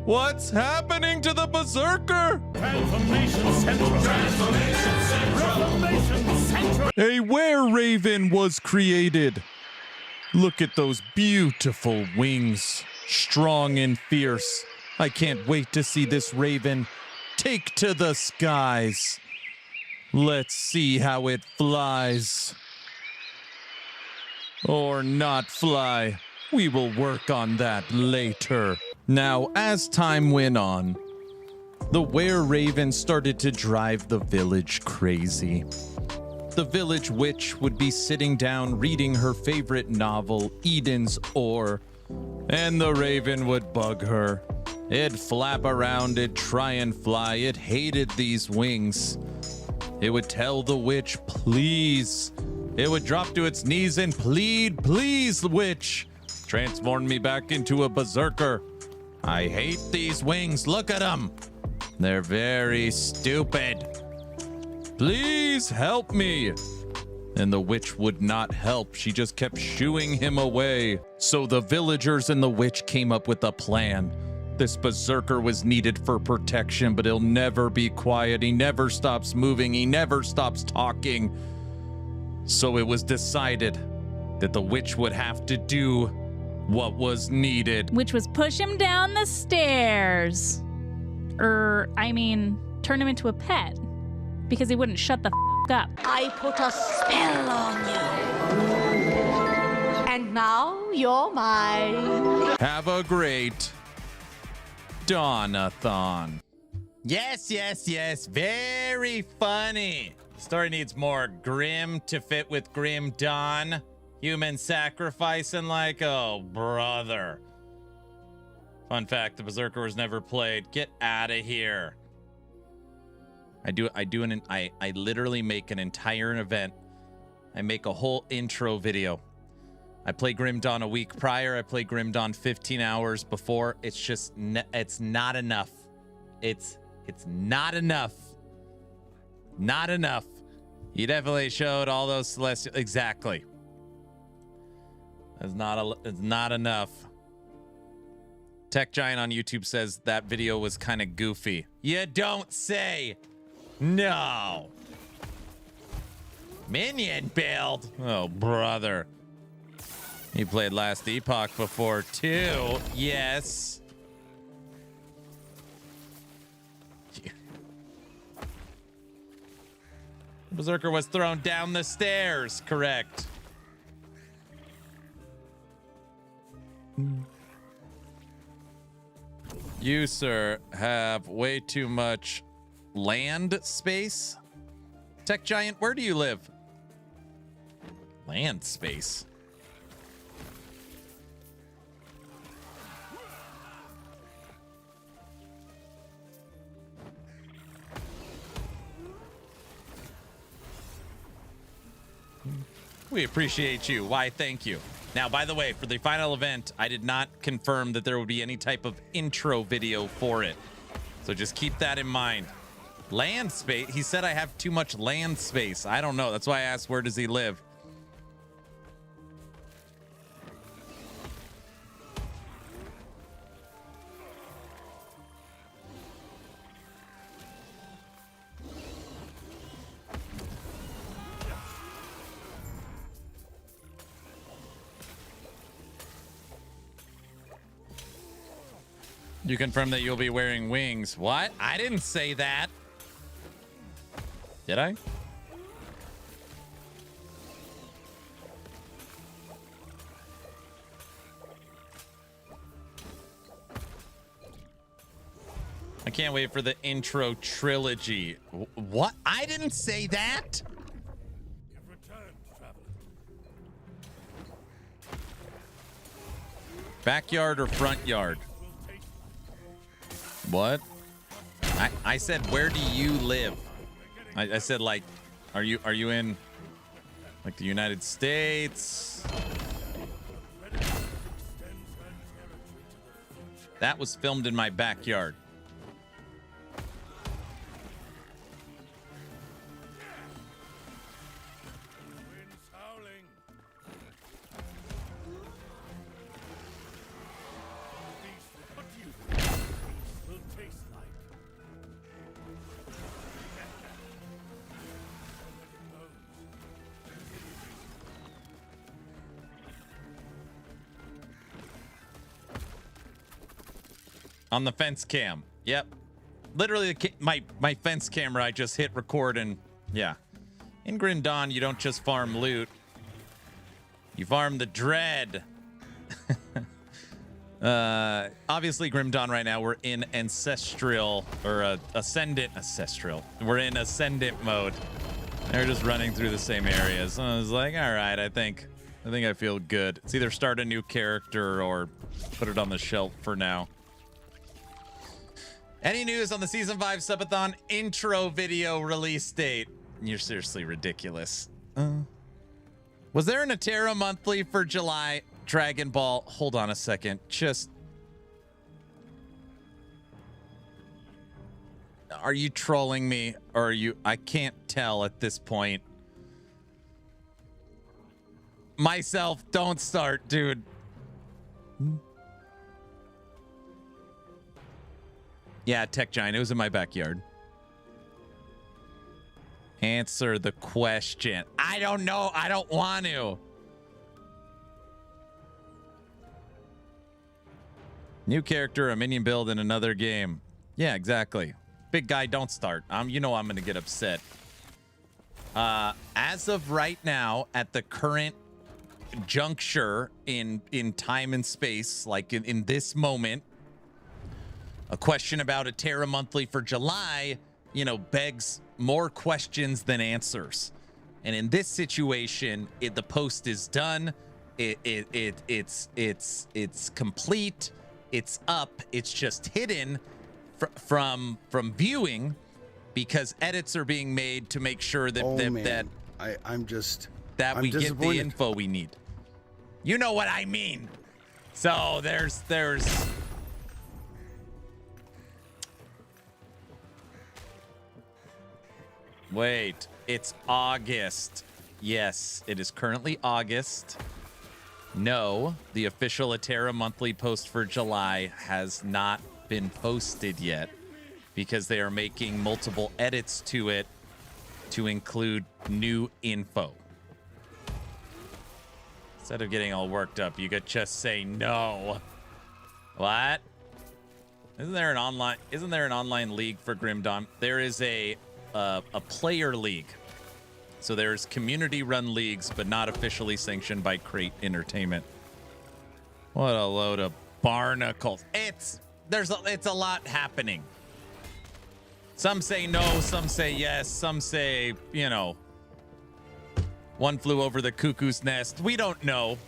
What's happening to the Berserker? Transformation Central! Transformation Central! Transformation Central! A were-raven was created. Look at those beautiful wings, strong and fierce. I can't wait to see this raven take to the skies. Let's see how it flies. Or not fly. We will work on that later. Now, as time went on, the were-raven started to drive the village crazy. The village witch would be sitting down reading her favorite novel, Eden's Oar, and the raven would bug her. It'd flap around, it'd try and fly, it hated these wings. It would tell the witch, please. It would drop to its knees and plead, please, witch, transform me back into a Berserker. I hate these wings, look at them. They're very stupid. Please help me. And the witch would not help. She just kept shooing him away. So the villagers and the witch came up with a plan. This Berserker was needed for protection, but he'll never be quiet. He never stops moving. He never stops talking. So it was decided that the witch would have to do what was needed. Which was push him down the stairs. Turn him into a pet. Because he wouldn't shut the up. I put a spell on you. And now you're mine. Have a great Dawnathon. Yes, yes, yes. Very funny. The story needs more grim to fit with Grim Dawn. Human sacrificing like, oh, brother. Fun fact, the Berserker was never played. Get out of here. I literally make an entire event. I make a whole intro video. I play Grim Dawn a week prior. I play Grim Dawn 15 hours before. It's just, it's not enough. It's not enough. Not enough. You definitely showed all those celestial, exactly. It's not enough. Tech Giant on YouTube says that video was kind of goofy. You don't say. No. Minion build. Oh, brother. He played last Epoch before, too. Yes. Berserker was thrown down the stairs. Correct. You, sir, have way too much land space. Tech Giant, where do you live? Land space. We appreciate you. Why, thank you. Now, by the way, for the final event, I did not confirm that there would be any type of intro video for it. So just keep that in mind. Land space? He said I have too much land space. I don't know. That's why I asked, where does he live? You confirm that you'll be wearing wings. What? I didn't say that. Did I? I can't wait for the intro trilogy. What? I didn't say that. Backyard or front yard? What? I said, where do you live? I said, like, are you in like the United States? That was filmed in my backyard. On the fence cam. Yep. Literally, my fence camera, I just hit record and, yeah. In Grim Dawn, you don't just farm loot. You farm the dread. Obviously, Grim Dawn right now, we're in ancestral, or ascendant. We're in ascendant mode. They're just running through the same areas. So I was like, all right, I think I feel good. It's either start a new character or put it on the shelf for now. Any news on the Season 5 Subathon intro video release date? You're seriously ridiculous. Was there an Atera monthly for July? Dragon Ball. Hold on a second. Just... Are you trolling me? Or are you... I can't tell at this point. Myself, don't start, dude. Yeah, Tech Giant. It was in my backyard. Answer the question. I don't know. I don't want to. New character, a minion build in another game. Yeah, exactly. Big guy, don't start. You know I'm going to get upset. As of right now, at the current juncture in time and space, like in this moment, a question about Atera monthly for July, begs more questions than answers. And in this situation, the post is done. It's complete. It's up. It's just hidden from viewing because edits are being made to make sure that we get the info we need. You know what I mean? So there's. Wait, it's August. Yes, it is currently August. No, the official Atera monthly post for July has not been posted yet because they are making multiple edits to it to include new info. Instead of getting all worked up, you could just say no. What? Isn't there an online league for Grim Dawn? There is a player league So there's community-run leagues, but not officially sanctioned by Crate Entertainment. What a load of barnacles. It's a lot happening. Some say no, some say yes, some say, you know, one flew over the cuckoo's nest. We don't know.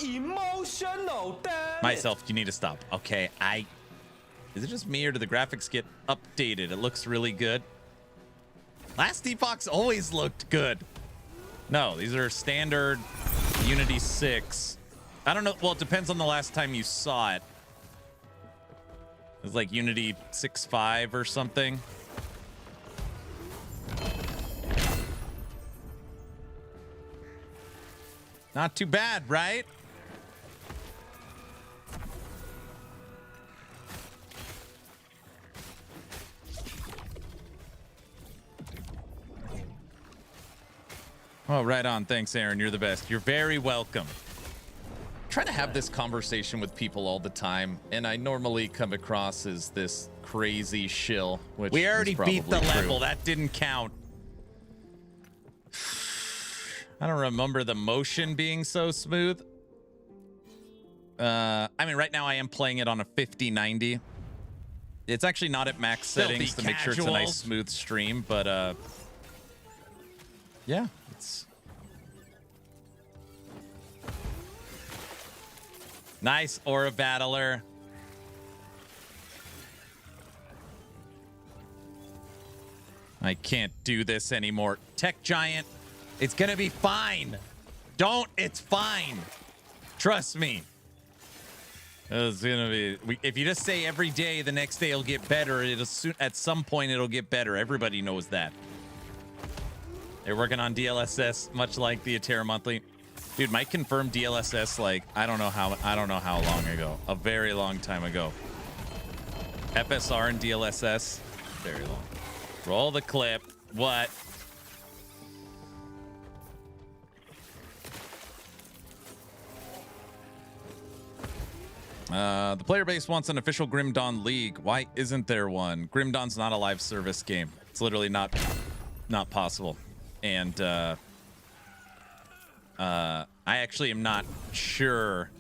Emotional damage. Myself, you need to stop. Okay, is it just me or do the graphics get updated? It looks really good. Last Epoch's always looked good. No, these are standard Unity 6. I don't know. Well, it depends on the last time you saw it. It was like Unity 6.5 or something. Not too bad, right? Oh, right on. Thanks, Aaron. You're the best. You're very welcome. Try to have this conversation with people all the time, and I normally come across as this crazy shill, which we already beat the true. level. That didn't count. I don't remember the motion being so smooth. I mean, right now I am playing it on a 5090. It's actually not at max settings to make sure it's a nice smooth stream, but yeah, it's nice. Aura Battler. I can't do this anymore. Tech Giant. It's gonna be fine. It's fine. Trust me. It's gonna be. If you just say every day, the next day it'll get better. At some point it'll get better. Everybody knows that. They're working on DLSS, much like the Atera Monthly. Dude, Mike confirmed DLSS like I don't know how long ago. A very long time ago. FSR and DLSS, very long. Roll the clip. What? The player base wants an official Grim Dawn League. Why isn't there one? Grim Dawn's not a live service game. It's literally not possible. And I actually am not sure.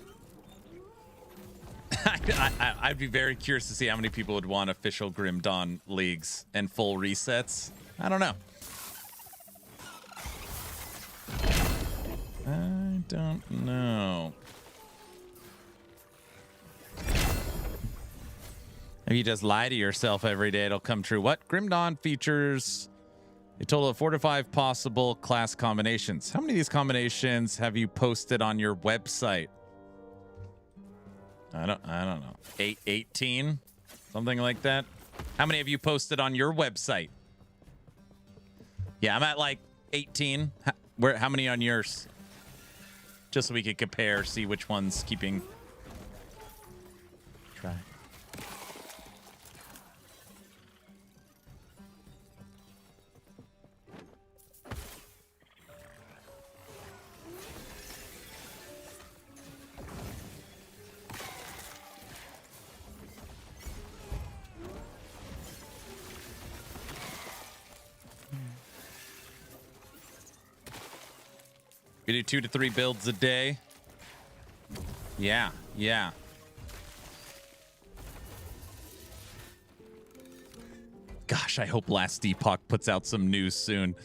I'd be very curious to see how many people would want official Grim Dawn leagues and full resets. I don't know. I don't know. If you just lie to yourself every day, it'll come true. What? Grim Dawn features a total of 4 to 5 possible class combinations. How many of these combinations have you posted on your website? I don't know. 18? Something like that? How many have you posted on your website? Yeah, I'm at like 18. How many on yours? Just so we could compare, see which one's keeping track. We do 2 to 3 builds a day. Yeah. Gosh, I hope Last Epoch puts out some news soon.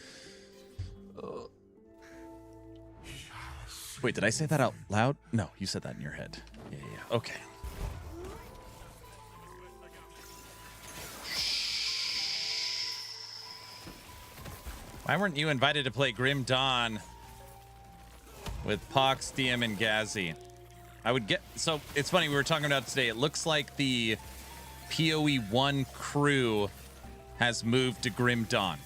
Wait, did I say that out loud? No, you said that in your head. Yeah. Okay. Why weren't you invited to play Grim Dawn with Pox, DM, and Gazzy? I would get... So, it's funny, we were talking about it today. It looks like the PoE 1 crew has moved to Grim Dawn.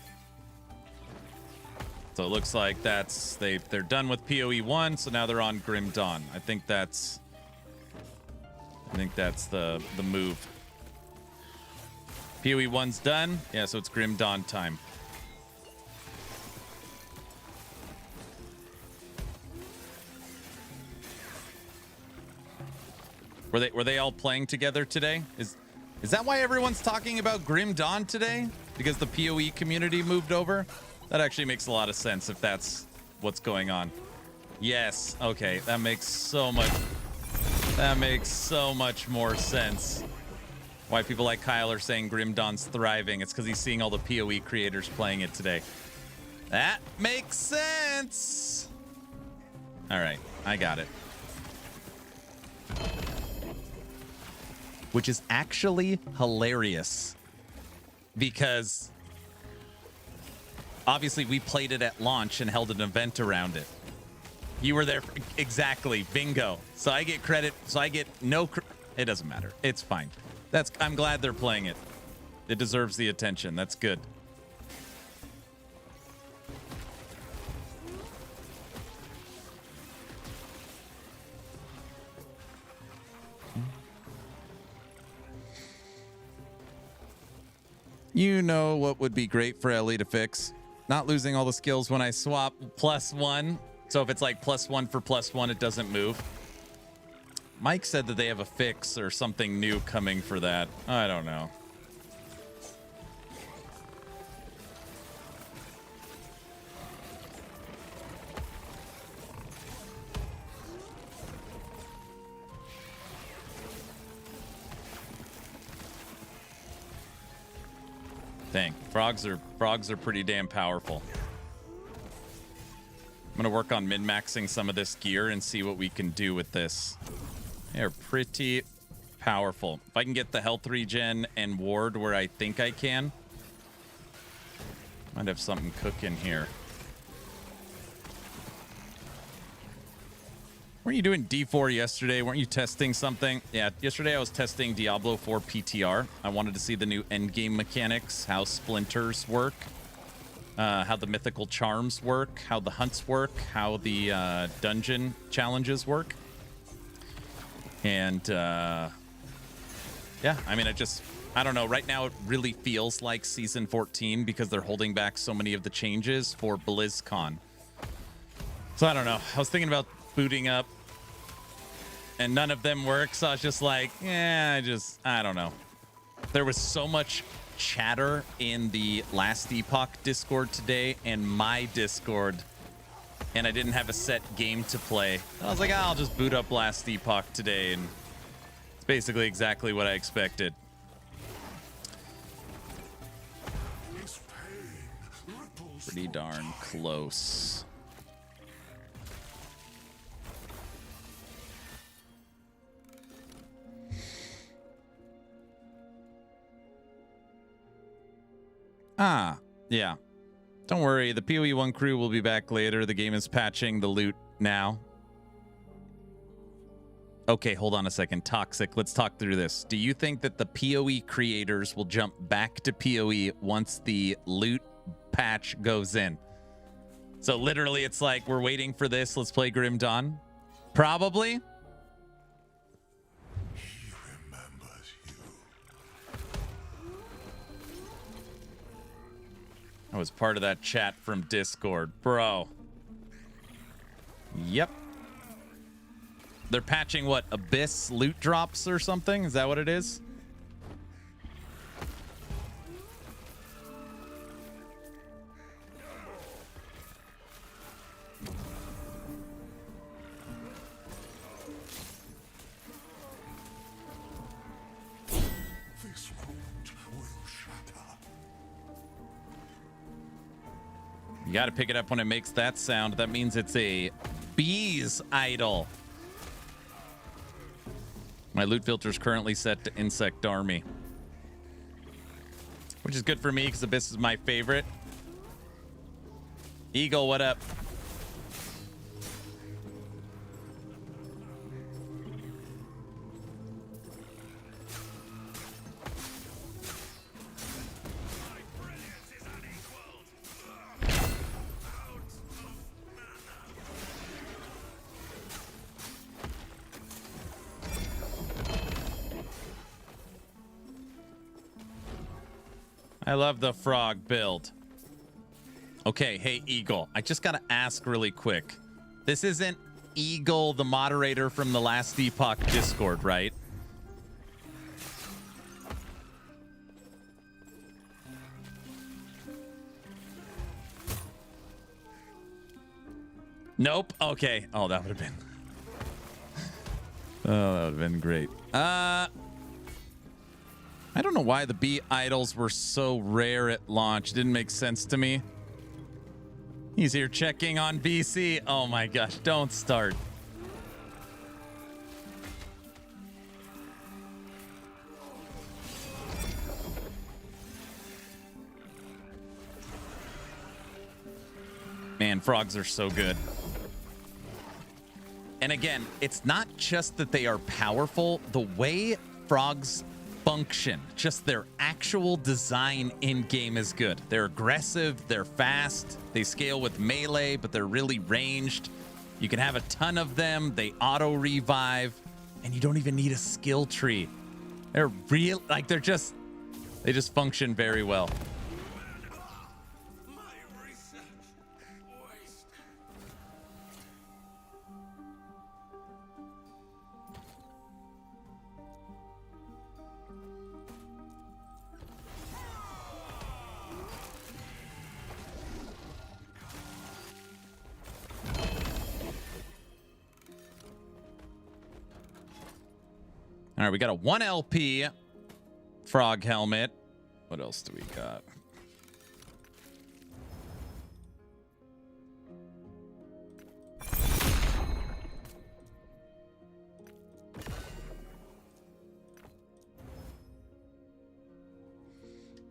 So it looks like they're done with PoE 1, so now they're on Grim Dawn. I think that's the move. PoE 1's done. Yeah, so it's Grim Dawn time. Were they all playing together today? Is that why everyone's talking about Grim Dawn today? because the PoE community moved over. That actually makes a lot of sense if that's what's going on. Yes. Okay. That makes so much more sense. Why people like Kyle are saying Grim Dawn's thriving. It's because he's seeing all the PoE creators playing it today. That makes sense. All right. I got it. Which is actually hilarious because obviously we played it at launch and held an event around it. You were there. Exactly. Bingo. So I get credit. So I get no. It doesn't matter. It's fine. I'm glad they're playing it. It deserves the attention. That's good. You know what would be great for Ellie to fix? Not losing all the skills when I swap +1. So if it's like +1 for +1, it doesn't move. Mike said that they have a fix or something new coming for that. I don't know. Dang, frogs are pretty damn powerful. I'm gonna work on min-maxing some of this gear and see what we can do with this. They're pretty powerful. If I can get the health regen and ward where I think I can, might have something cooking here. Weren't you doing D4 yesterday? Weren't you testing something? Yeah, yesterday I was testing Diablo 4 PTR. I wanted to see the new endgame mechanics, how splinters work, how the mythical charms work, how the hunts work, how the dungeon challenges work. And yeah, I mean, I don't know. Right now it really feels like season 14 because they're holding back so many of the changes for BlizzCon. So I don't know. I was thinking about booting up and none of them work. So I was just like, yeah, I don't know. There was so much chatter in the last Epoch Discord today and my Discord, and I didn't have a set game to play. I was like, I'll just boot up last Epoch today, and it's basically exactly what I expected. Pretty darn close. Ah, yeah. Don't worry, the PoE 1 crew will be back later. The game is patching the loot now. Okay, hold on a second. Toxic, let's talk through this. Do you think that the PoE creators will jump back to PoE once the loot patch goes in? So literally, it's like, we're waiting for this. Let's play Grim Dawn. Probably. I was part of that chat from Discord. Bro. Yep. They're patching what? Abyss loot drops or something? Is that what it is? This wound will shatter. You got to pick it up when it makes that sound. That means it's a bees idol. My loot filter is currently set to insect army, which is good for me because Abyss is my favorite. Eagle, what up? I love the frog build. Okay, hey, Eagle. I just got to ask really quick. This isn't Eagle, the moderator from the last Epoch Discord, right? Nope. Okay. Oh, that would have been. Oh, that would have been great. I don't know why the bee idols were so rare at launch. Didn't make sense to me. He's here checking on BC. Oh my gosh, don't start. Man, frogs are so good. And again, it's not just that they are powerful. The way frogs function, just their actual design in-game is good. They're aggressive, they're fast, they scale with melee, but they're really ranged. You can have a ton of them, they auto-revive, and you don't even need a skill tree. They're real, like they just function very well. All right, we got a 1 LP frog helmet. What else do we got?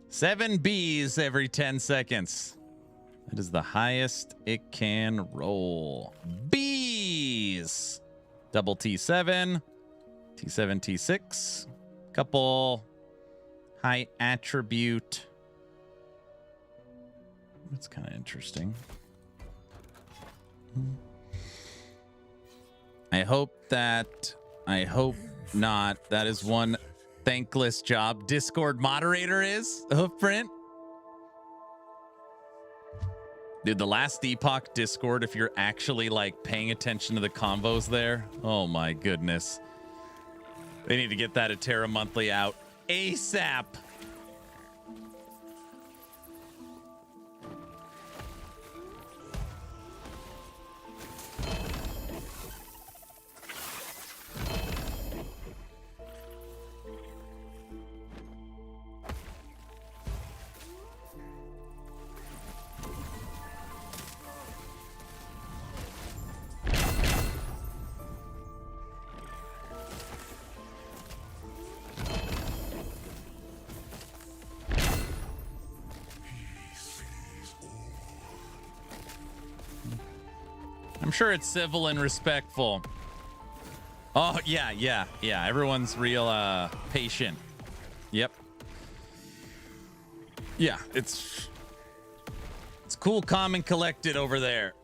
Seven bees every 10 seconds. That is the highest it can roll. Bees. Double T7. T7, T6, couple high attribute. That's kind of interesting. I hope not. That is one thankless job. Discord moderator is Hoofprint. Dude, the last Epoch Discord, if you're actually like paying attention to the convos there, oh my goodness. They need to get that Atera monthly out ASAP. I'm sure it's civil and respectful. Oh, yeah. Everyone's real patient. Yep. Yeah, it's cool, calm, and collected over there.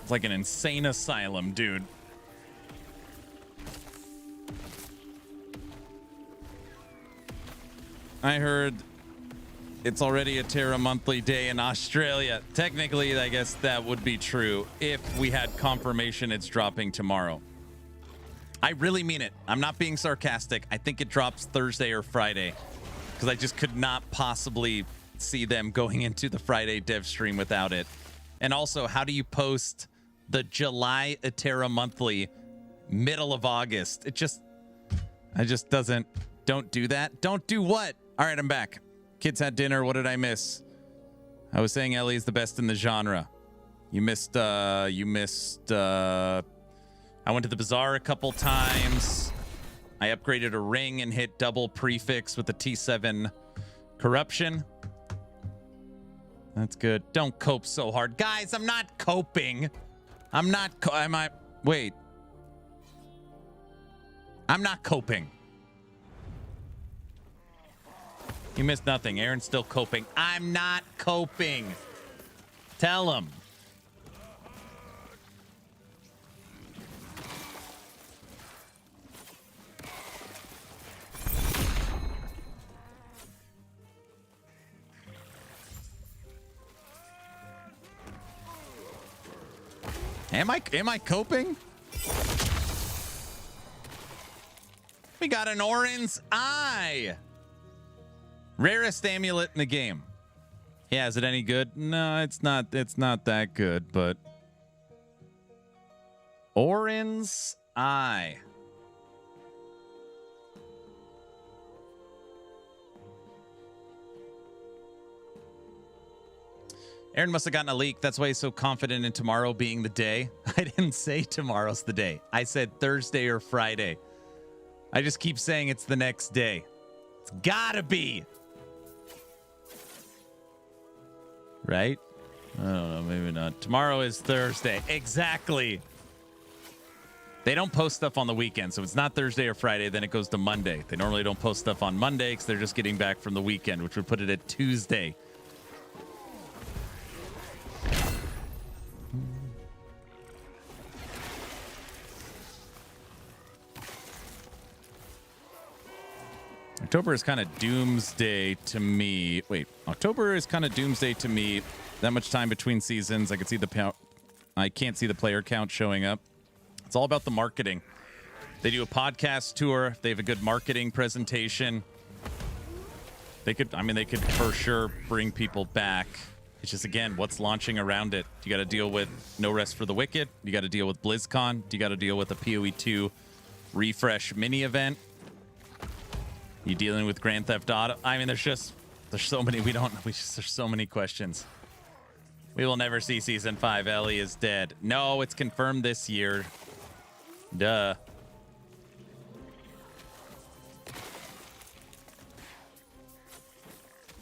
It's like an insane asylum, dude. I heard it's already a Terra monthly day in Australia. Technically, I guess that would be true if we had confirmation it's dropping tomorrow. I really mean it. I'm not being sarcastic. I think it drops Thursday or Friday because I just could not possibly see them going into the Friday dev stream without it. And also, how do you post the July Atera monthly middle of August? Don't do that. Don't do what? All right, I'm back. Kids had dinner. What did I miss? I was saying Ellie's the best in the genre. You missed, I went to the bazaar a couple times. I upgraded a ring and hit double prefix with the T7 corruption. That's good. Don't cope so hard. Guys, I'm not coping. I'm not coping. You missed nothing. Aaron's still coping. I'm not coping. Tell him. Am I coping? We got an Orin's Eye. Rarest amulet in the game. Yeah, is it any good? No, it's not. It's not that good, but Orin's Eye. Aaron must have gotten a leak. That's why he's so confident in tomorrow being the day. I didn't say tomorrow's the day. I said Thursday or Friday. I just keep saying it's the next day. It's gotta be. Right? I don't know. Maybe not. Tomorrow is Thursday. Exactly. They don't post stuff on the weekend, so it's not Thursday or Friday. Then it goes to Monday. They normally don't post stuff on Monday because they're just getting back from the weekend, which would put it at Tuesday. October is kind of doomsday to me. Wait, October is kind of doomsday to me. That much time between seasons. I can see I can't see the player count showing up. It's all about the marketing. They do a podcast tour. They have a good marketing presentation. They could for sure bring people back. It's just, again, what's launching around it? You got to deal with No Rest for the Wicked. You got to deal with BlizzCon. You got to deal with a PoE 2 refresh mini event. You dealing with Grand Theft Auto? I mean, there's so many there's so many questions. We will never see season 5. Ellie is dead. No, it's confirmed this year. Duh.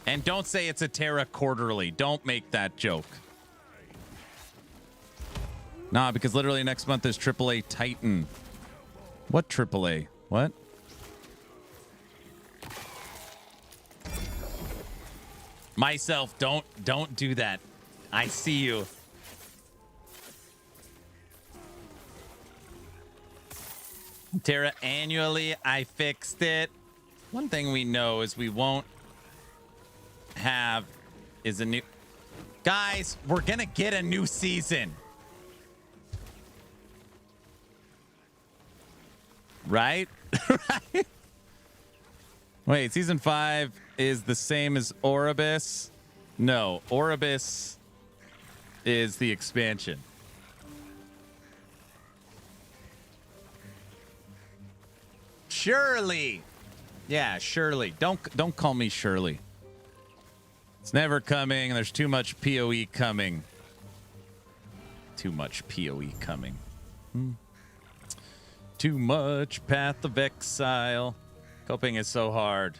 And don't say it's a Terra quarterly. Don't make that joke. Nah, because literally next month is AAA Titan. What AAA? What? Myself, don't do that. I see you. Terra annually, I fixed it. One thing we know is we won't have is a new... Guys, we're gonna get a new season. Right? Right? Wait, season 5 is the same as Oribus? No, Oribus is the expansion. Shirley. Yeah, Shirley. Don't call me Shirley. It's never coming. There's too much PoE coming. Too much PoE coming. Too much Path of Exile. Coping is so hard.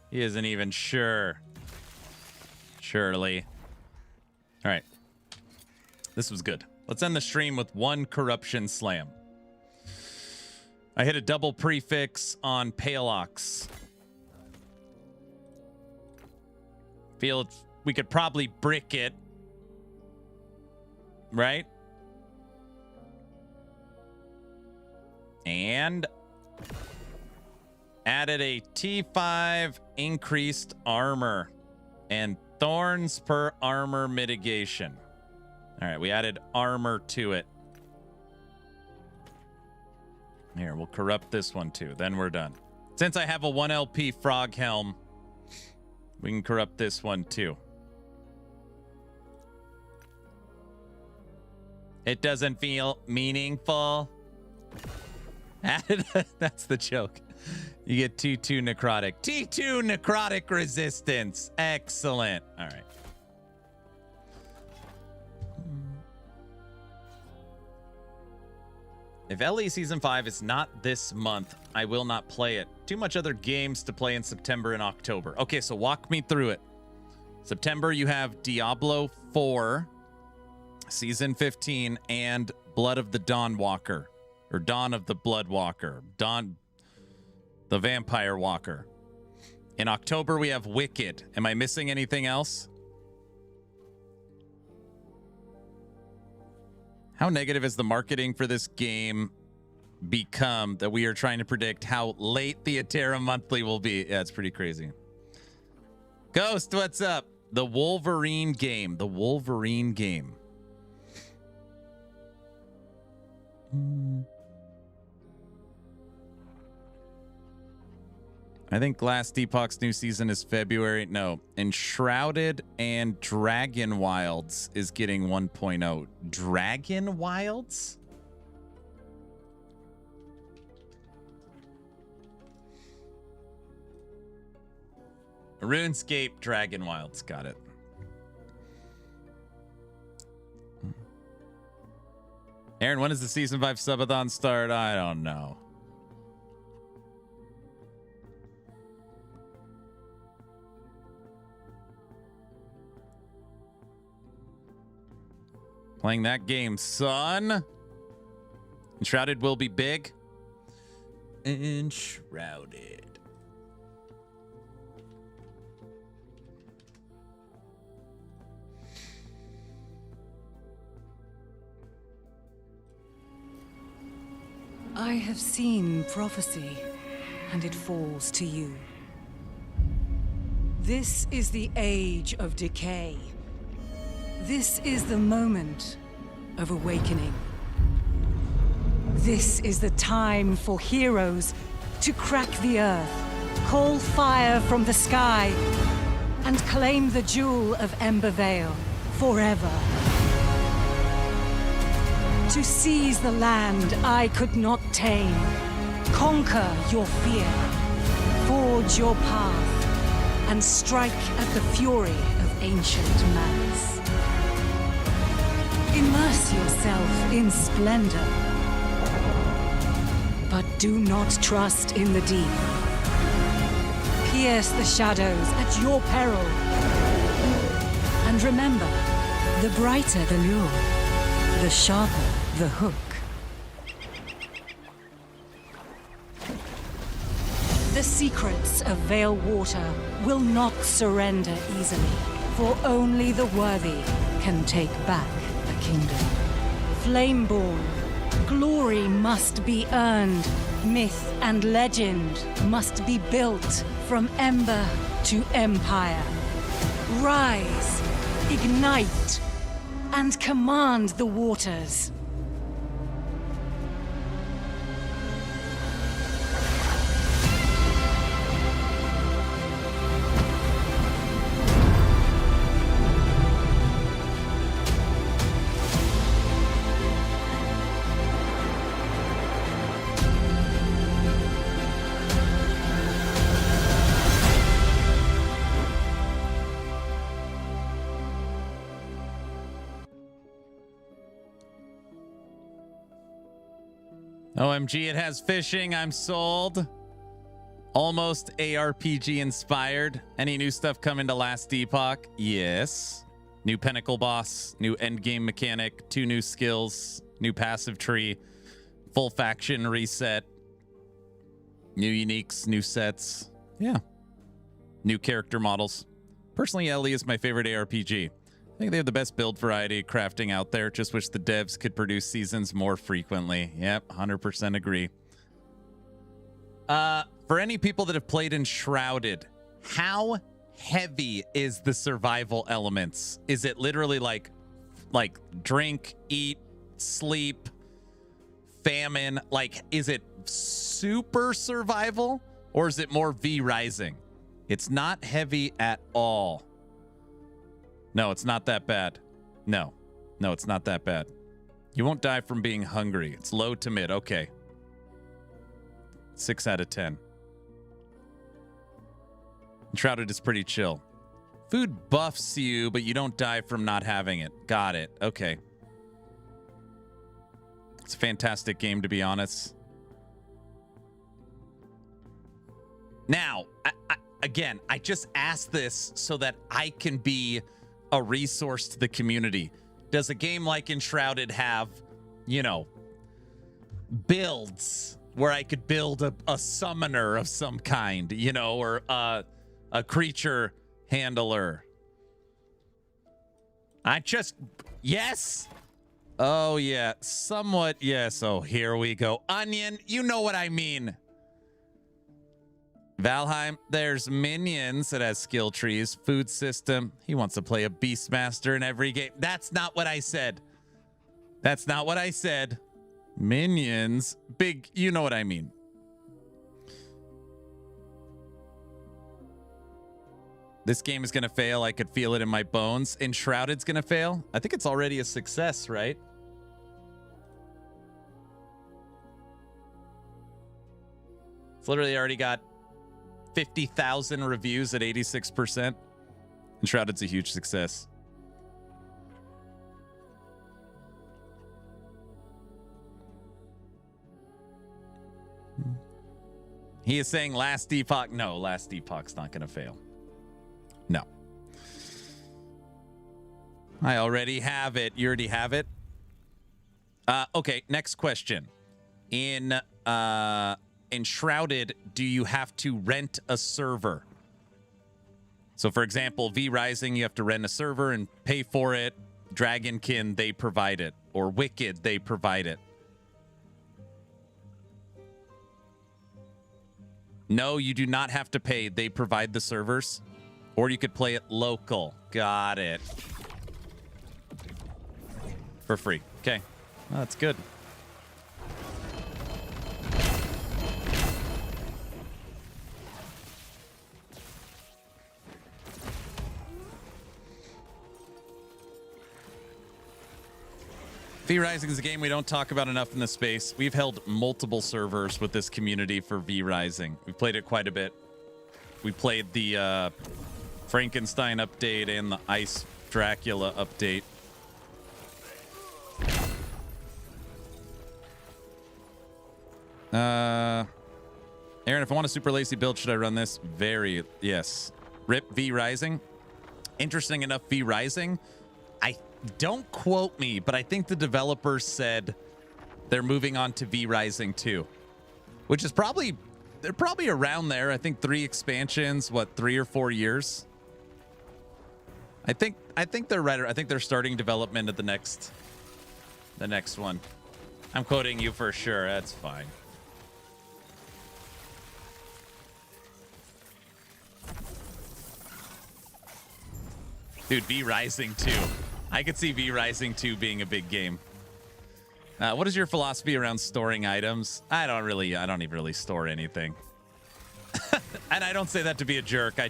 He isn't even sure. Shirley. All right. This was good. Let's end the stream with one corruption slam. I hit a double prefix on Paleox. Feel we could probably brick it. Right? And added a T5 increased armor and thorns per armor mitigation. All right, we added armor to it. Here, we'll corrupt this one too. Then we're done. Since I have a 1 LP frog helm, we can corrupt this one too. It doesn't feel meaningful. That's the joke. You get T2 necrotic. T2 necrotic resistance. Excellent. All right. If LE Season 5 is not this month, I will not play it. Too much other games to play in September and October. Okay, so walk me through it. September, you have Diablo 4, Season 15, and Blood of the Dawnwalker. Or Dawn of the Bloodwalker. Dawn... the Vampire Walker. In October, we have Wicked. Am I missing anything else? How negative has the marketing for this game become that we are trying to predict how late the Atera monthly will be? Yeah, it's pretty crazy. Ghost, what's up? The Wolverine game. The Wolverine game. I think last Epoch's new season is February. No, Enshrouded and Dragon Wilds is getting 1.0. Dragon Wilds? RuneScape Dragon Wilds. Got it. Aaron, when does the Season 5 subathon start? I don't know. Playing that game, son. Enshrouded will be big. Enshrouded. I have seen prophecy, and it falls to you. This is the age of decay. This is the moment of awakening. This is the time for heroes to crack the earth, call fire from the sky, and claim the jewel of Ember Vale forever. To seize the land I could not tame, conquer your fear, forge your path, and strike at the fury of ancient malice. Immerse yourself in splendor, but do not trust in the deep. Pierce the shadows at your peril. And remember, the brighter the lure, the sharper the hook. The secrets of Vale Water will not surrender easily, for only the worthy can take back a kingdom. Flameborn, glory must be earned. Myth and legend must be built from ember to empire. Rise, ignite, and command the waters. OMG, it has fishing. I'm sold. Almost ARPG inspired. Any new stuff coming to last Epoch? Yes. New Pinnacle boss, new endgame mechanic, 2 new skills, new passive tree, full faction reset, new uniques, new sets. Yeah. New character models. Personally, Ellie is my favorite ARPG. I think they have the best build variety crafting out there. Just wish the devs could produce seasons more frequently. Yep, 100% agree. For any people that have played Enshrouded, how heavy is the survival elements? Is it literally like drink, eat, sleep, famine? Like, is it super survival or is it more V Rising? It's not heavy at all. No, it's not that bad. No, it's not that bad. You won't die from being hungry. It's low to mid. Okay. 6 out of 10. Enshrouded is pretty chill. Food buffs you, but you don't die from not having it. Got it. Okay. It's a fantastic game, to be honest. Now, again, I just asked this so that I can be a resource to the community. Does a game like Enshrouded have, builds where I could build a summoner of some kind, or a creature handler? Yes. Oh, yeah, somewhat. Yes. Oh, here we go. Onion, you know what I mean. Valheim, there's minions. It has skill trees, food system. He wants to play a Beastmaster in every game. That's not what I said. That's not what I said. Minions, big, you know what I mean. This game is going to fail. I could feel it in my bones. Enshrouded's going to fail. I think it's already a success, right? It's literally already got 50,000 reviews at 86%. Enshrouded's a huge success. He is saying Last Epoch. No, Last Epoch's not going to fail. No. I already have it. You already have it? Okay, next question. In Enshrouded, do you have to rent a server? So, for example, V Rising, you have to rent a server and pay for it. Dragonkin, they provide it. Or Wicked, they provide it. No, you do not have to pay. They provide the servers. Or you could play it local. Got it. For free. Okay. Oh, that's good. V Rising is a game we don't talk about enough in the space. We've held multiple servers with this community for V Rising. We've played it quite a bit. We played the Frankenstein update and the Ice Dracula update. Aaron, if I want a super lazy build, should I run this? Very, yes. Rip V Rising. Interesting enough, V Rising. Don't quote me, but I think the developers said they're moving on to V Rising 2, which is they're probably around there. I think 3 expansions, what, 3 or 4 years? I think they're right. I think they're starting development at the next one. I'm quoting you for sure. That's fine. Dude, V Rising 2. I could see V Rising 2 being a big game. What is your philosophy around storing items? I don't even really store anything. And I don't say that to be a jerk.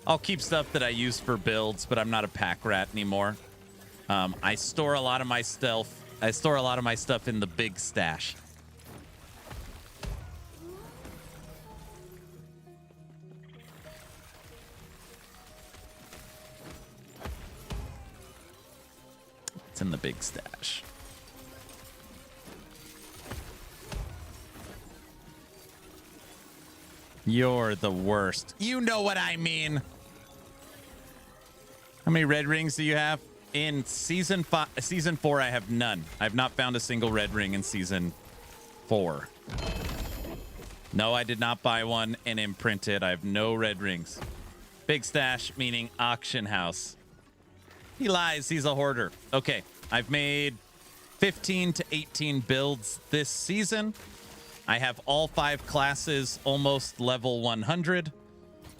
I'll keep stuff that I use for builds, but I'm not a pack rat anymore. I store a lot of my stuff. I store a lot of my stuff in the big stash. It's in the big stash. You're the worst. You know what I mean. How many red rings do you have? In season 4, I have none. I've not found a single red ring in season 4. No, I did not buy one and imprint it. I have no red rings. Big stash, meaning auction house. He lies. He's a hoarder. Okay. I've made 15 to 18 builds this season. I have all 5 classes almost level 100.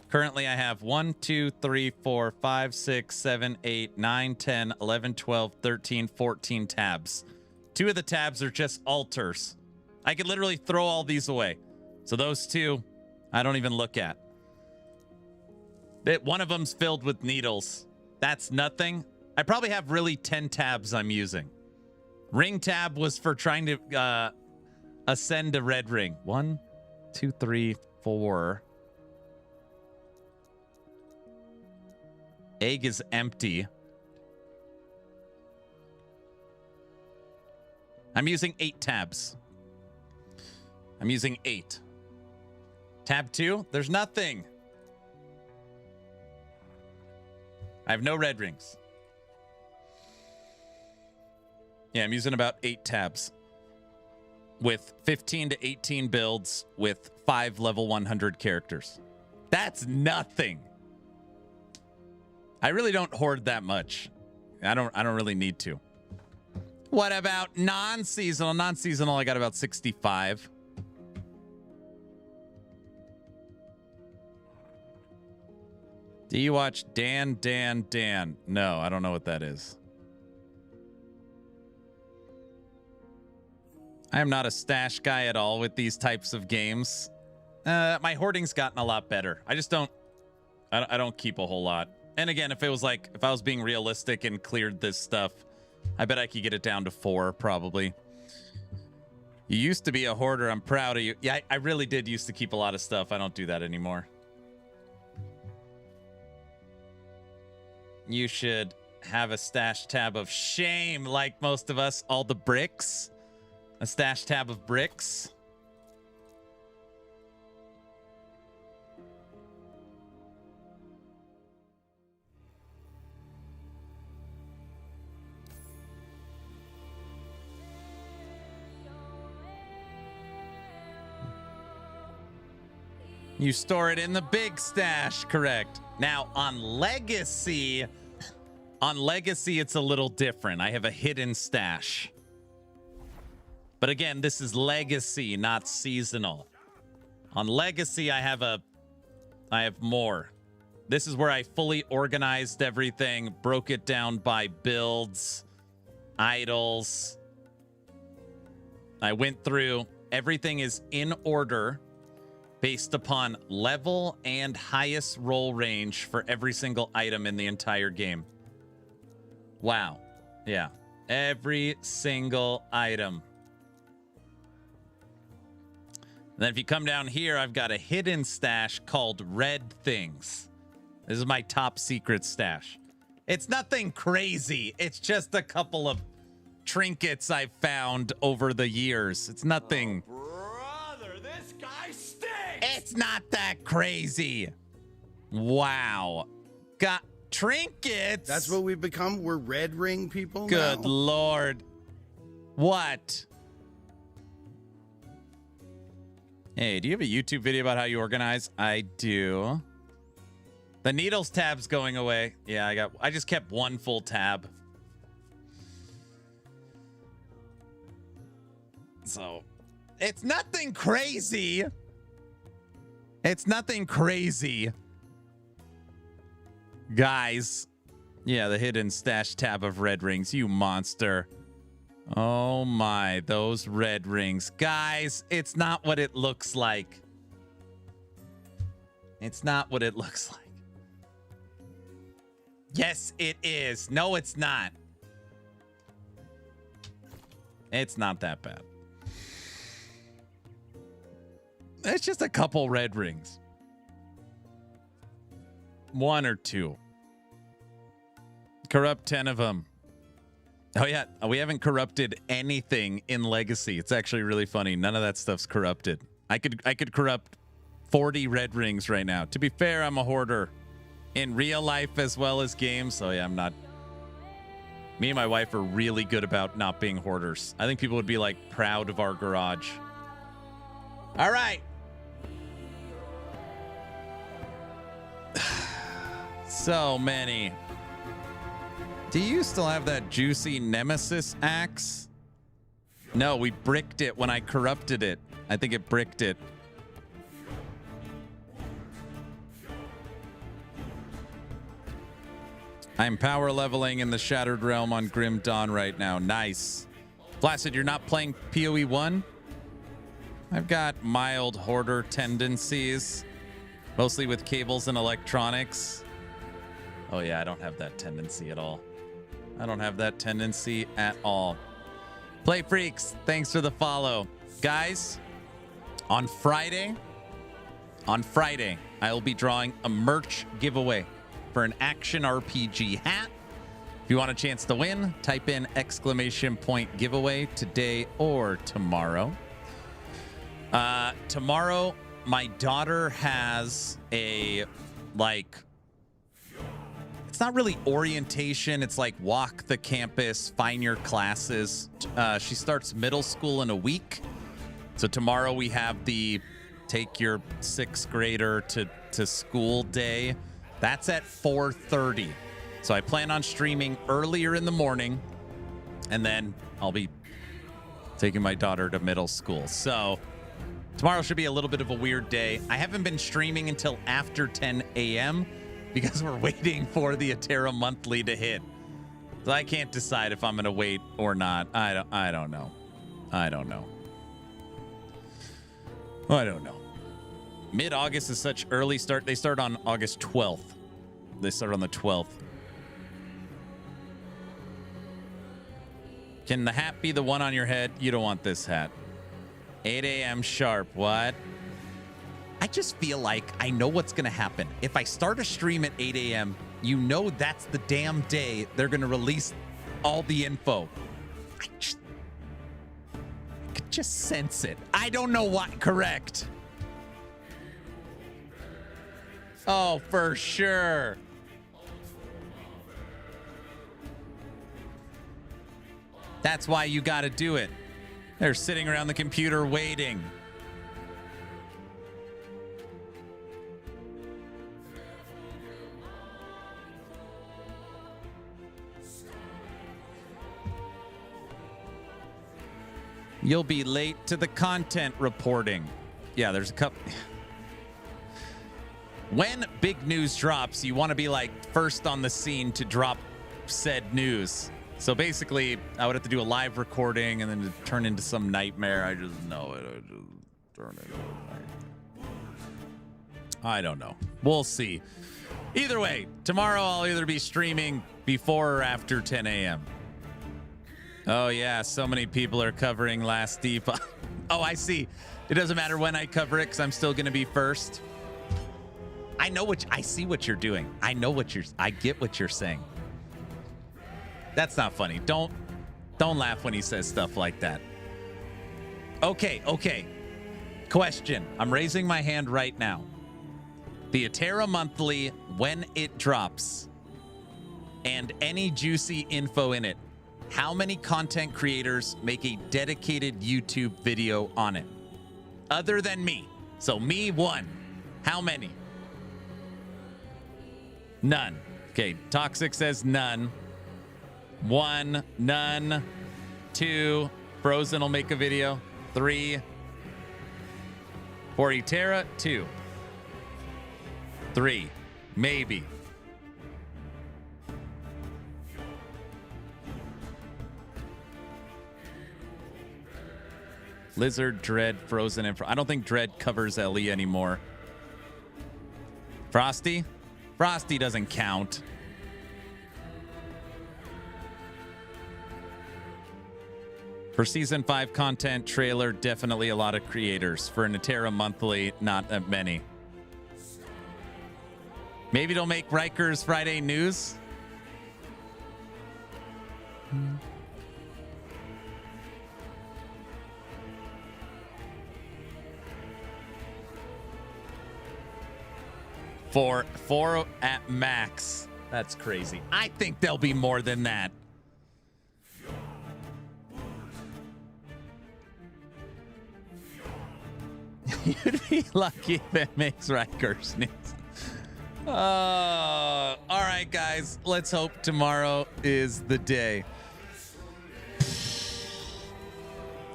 Currently, I have 1, 2, 3, 4, 5, 6, 7, 8, 9, 10, 11, 12, 13, 14 tabs. 2 of the tabs are just altars. I could literally throw all these away. So those 2, I don't even look at. One of them's filled with needles. That's nothing. I probably have really 10 tabs I'm using. Ring tab was for trying to ascend a red ring. 1, 2, 3, 4. Egg is empty. I'm using 8 tabs. I'm using 8. Tab 2, there's nothing. I have no red rings. Yeah, I'm using about 8 tabs with 15 to 18 builds with 5 level 100 characters. That's nothing. I really don't hoard that much. I don't really need to. What about non-seasonal? Non-seasonal, I got about 65. Do you watch Dan? No, I don't know what that is. I am not a stash guy at all with these types of games. My hoarding's gotten a lot better. I I don't keep a whole lot. And again, if I was being realistic and cleared this stuff, I bet I could get it down to 4 probably. You used to be a hoarder. I'm proud of you. Yeah, I really did used to keep a lot of stuff. I don't do that anymore. You should have a stash tab of shame like most of us. All the bricks. A stash tab of bricks. You store it in the big stash, correct. Now, on Legacy, it's a little different. I have a hidden stash. But again, this is Legacy, not seasonal. On Legacy, I have more. This is where I fully organized everything, broke it down by builds, idols. I went through, everything is in order, based upon level and highest roll range for every single item in the entire game. Wow. Yeah. Every single item. Then if you come down here, I've got a hidden stash called Red Things. This is my top secret stash. It's nothing crazy. It's just a couple of trinkets I've found over the years. It's nothing... It's not that crazy. Wow. Got trinkets. That's what we've become. We're red ring people Good now. Lord. What? Hey, do you have a YouTube video about how you organize? I do. The needles tab's going away. Yeah, I just kept one full tab. So, it's nothing crazy. It's nothing crazy. Guys. Yeah, the hidden stash tab of red rings. You monster. Oh my, those red rings. Guys, it's not what it looks like. It's not what it looks like. Yes, it is. No, it's not. It's not that bad. It's just a couple red rings. 1 or 2. Corrupt 10 of them. Oh yeah, we haven't corrupted anything in Legacy. It's actually really funny. None of that stuff's corrupted. I could corrupt 40 red rings right now. To be fair, I'm a hoarder in real life as well as games. So yeah, I'm not. Me and my wife are really good about not being hoarders. I think people would be like proud of our garage. All right. So many. Do you still have that juicy Nemesis axe? No, we bricked it when I corrupted it. I think it bricked it. I'm power leveling in the Shattered Realm on Grim Dawn right now. Nice. Flaccid, you're not playing PoE 1? I've got mild hoarder tendencies, mostly with cables and electronics. Oh yeah, I don't have that tendency at all. I don't have that tendency at all. Play Freaks, thanks for the follow. Guys, on Friday, I will be drawing a merch giveaway for an action RPG hat. If you want a chance to win, type in !giveaway today or tomorrow. Tomorrow, my daughter has a, like, it's not really orientation. It's like walk the campus, find your classes. She starts middle school in a week. So tomorrow we have the take your 6th grader to school day. That's at 4:30. So I plan on streaming earlier in the morning, and then I'll be taking my daughter to middle school. So tomorrow should be a little bit of a weird day. I haven't been streaming until after 10 a.m. because we're waiting for the Atera monthly to hit. So I can't decide if I'm going to wait or not. I don't know. Mid-August is such early start. They start on August 12th. They start on the 12th. Can the hat be the one on your head? You don't want this hat. 8 a.m. sharp. What? I just feel like I know what's going to happen. If I start a stream at 8 a.m., you know that's the damn day they're going to release all the info. I could just sense it. I don't know what. Correct. Oh, for sure. That's why you got to do it. They're sitting around the computer waiting. You'll be late to the content reporting. Yeah, there's a couple. When big news drops, you want to be like first on the scene to drop said news. So basically, I would have to do a live recording and then to turn into some nightmare. I just know it. I just turn into a nightmare. I don't know. We'll see. Either way, tomorrow I'll either be streaming before or after 10 a.m. Oh, yeah. So many people are covering Last Epoch. Oh, I see. It doesn't matter when I cover it because I'm still going to be first. I know I see what you're doing. I get what you're saying. That's not funny. Don't laugh when he says stuff like that. Okay. Question. I'm raising my hand right now. The Atera Monthly, when it drops, and any juicy info in it, how many content creators make a dedicated YouTube video on it? Other than me. So me, one. How many? None. Okay, Toxic says none. 1, none. 2, Frozen will make a video. 3, for Atera, 2. 3, maybe. Lizard, Dread, Frozen, and I don't think Dread covers LE anymore. Frosty? Frosty doesn't count. For Season 5 content trailer, definitely a lot of creators. For an Atera Monthly, not that many. Maybe they'll make Riker's Friday News. Four at max. That's crazy. I think there'll be more than that. You'd be lucky if it makes Riker's news. All right, guys. Let's hope tomorrow is the day.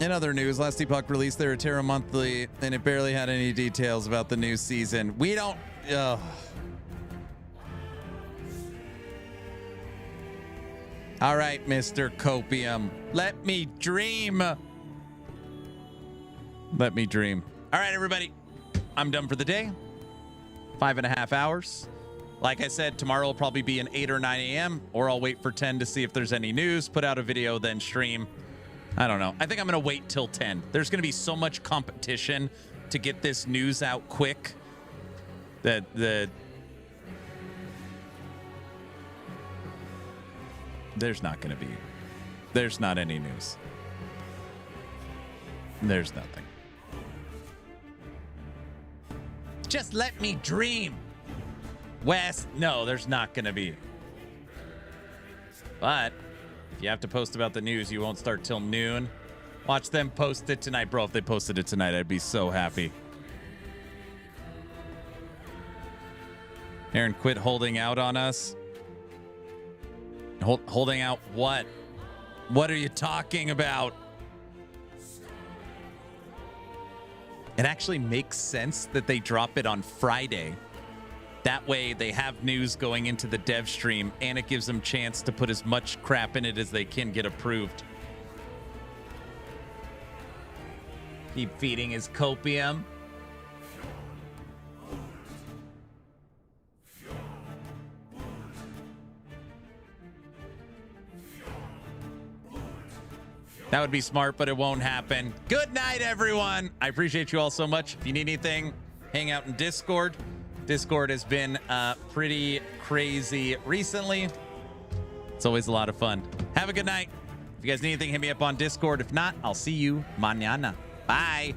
In other news, Last Epoch released their Atera Monthly, and it barely had any details about the new season. We don't... All right, Mr. Copium. Let me dream. Let me dream. All right, everybody. I'm done for the day. 5.5 hours. Like I said, tomorrow will probably be an 8 or 9 a.m. or I'll wait for 10 to see if there's any news, put out a video, then stream. I don't know. I think I'm going to wait till 10. There's going to be so much competition to get this news out quick that there's not going to be. There's not any news. There's nothing. Just let me dream. Wes, no, there's not going to be. But if you have to post about the news, you won't start till noon. Watch them post it tonight. Bro, if they posted it tonight, I'd be so happy. Aaron, quit holding out on us. Holding out what? What are you talking about? It actually makes sense that they drop it on Friday. That way they have news going into the dev stream, and it gives them a chance to put as much crap in it as they can get approved. Keep feeding his copium. That would be smart, but it won't happen. Good night, everyone. I appreciate you all so much. If you need anything, hang out in Discord. Discord has been pretty crazy recently. It's always a lot of fun. Have a good night. If you guys need anything, hit me up on Discord. If not, I'll see you mañana. Bye.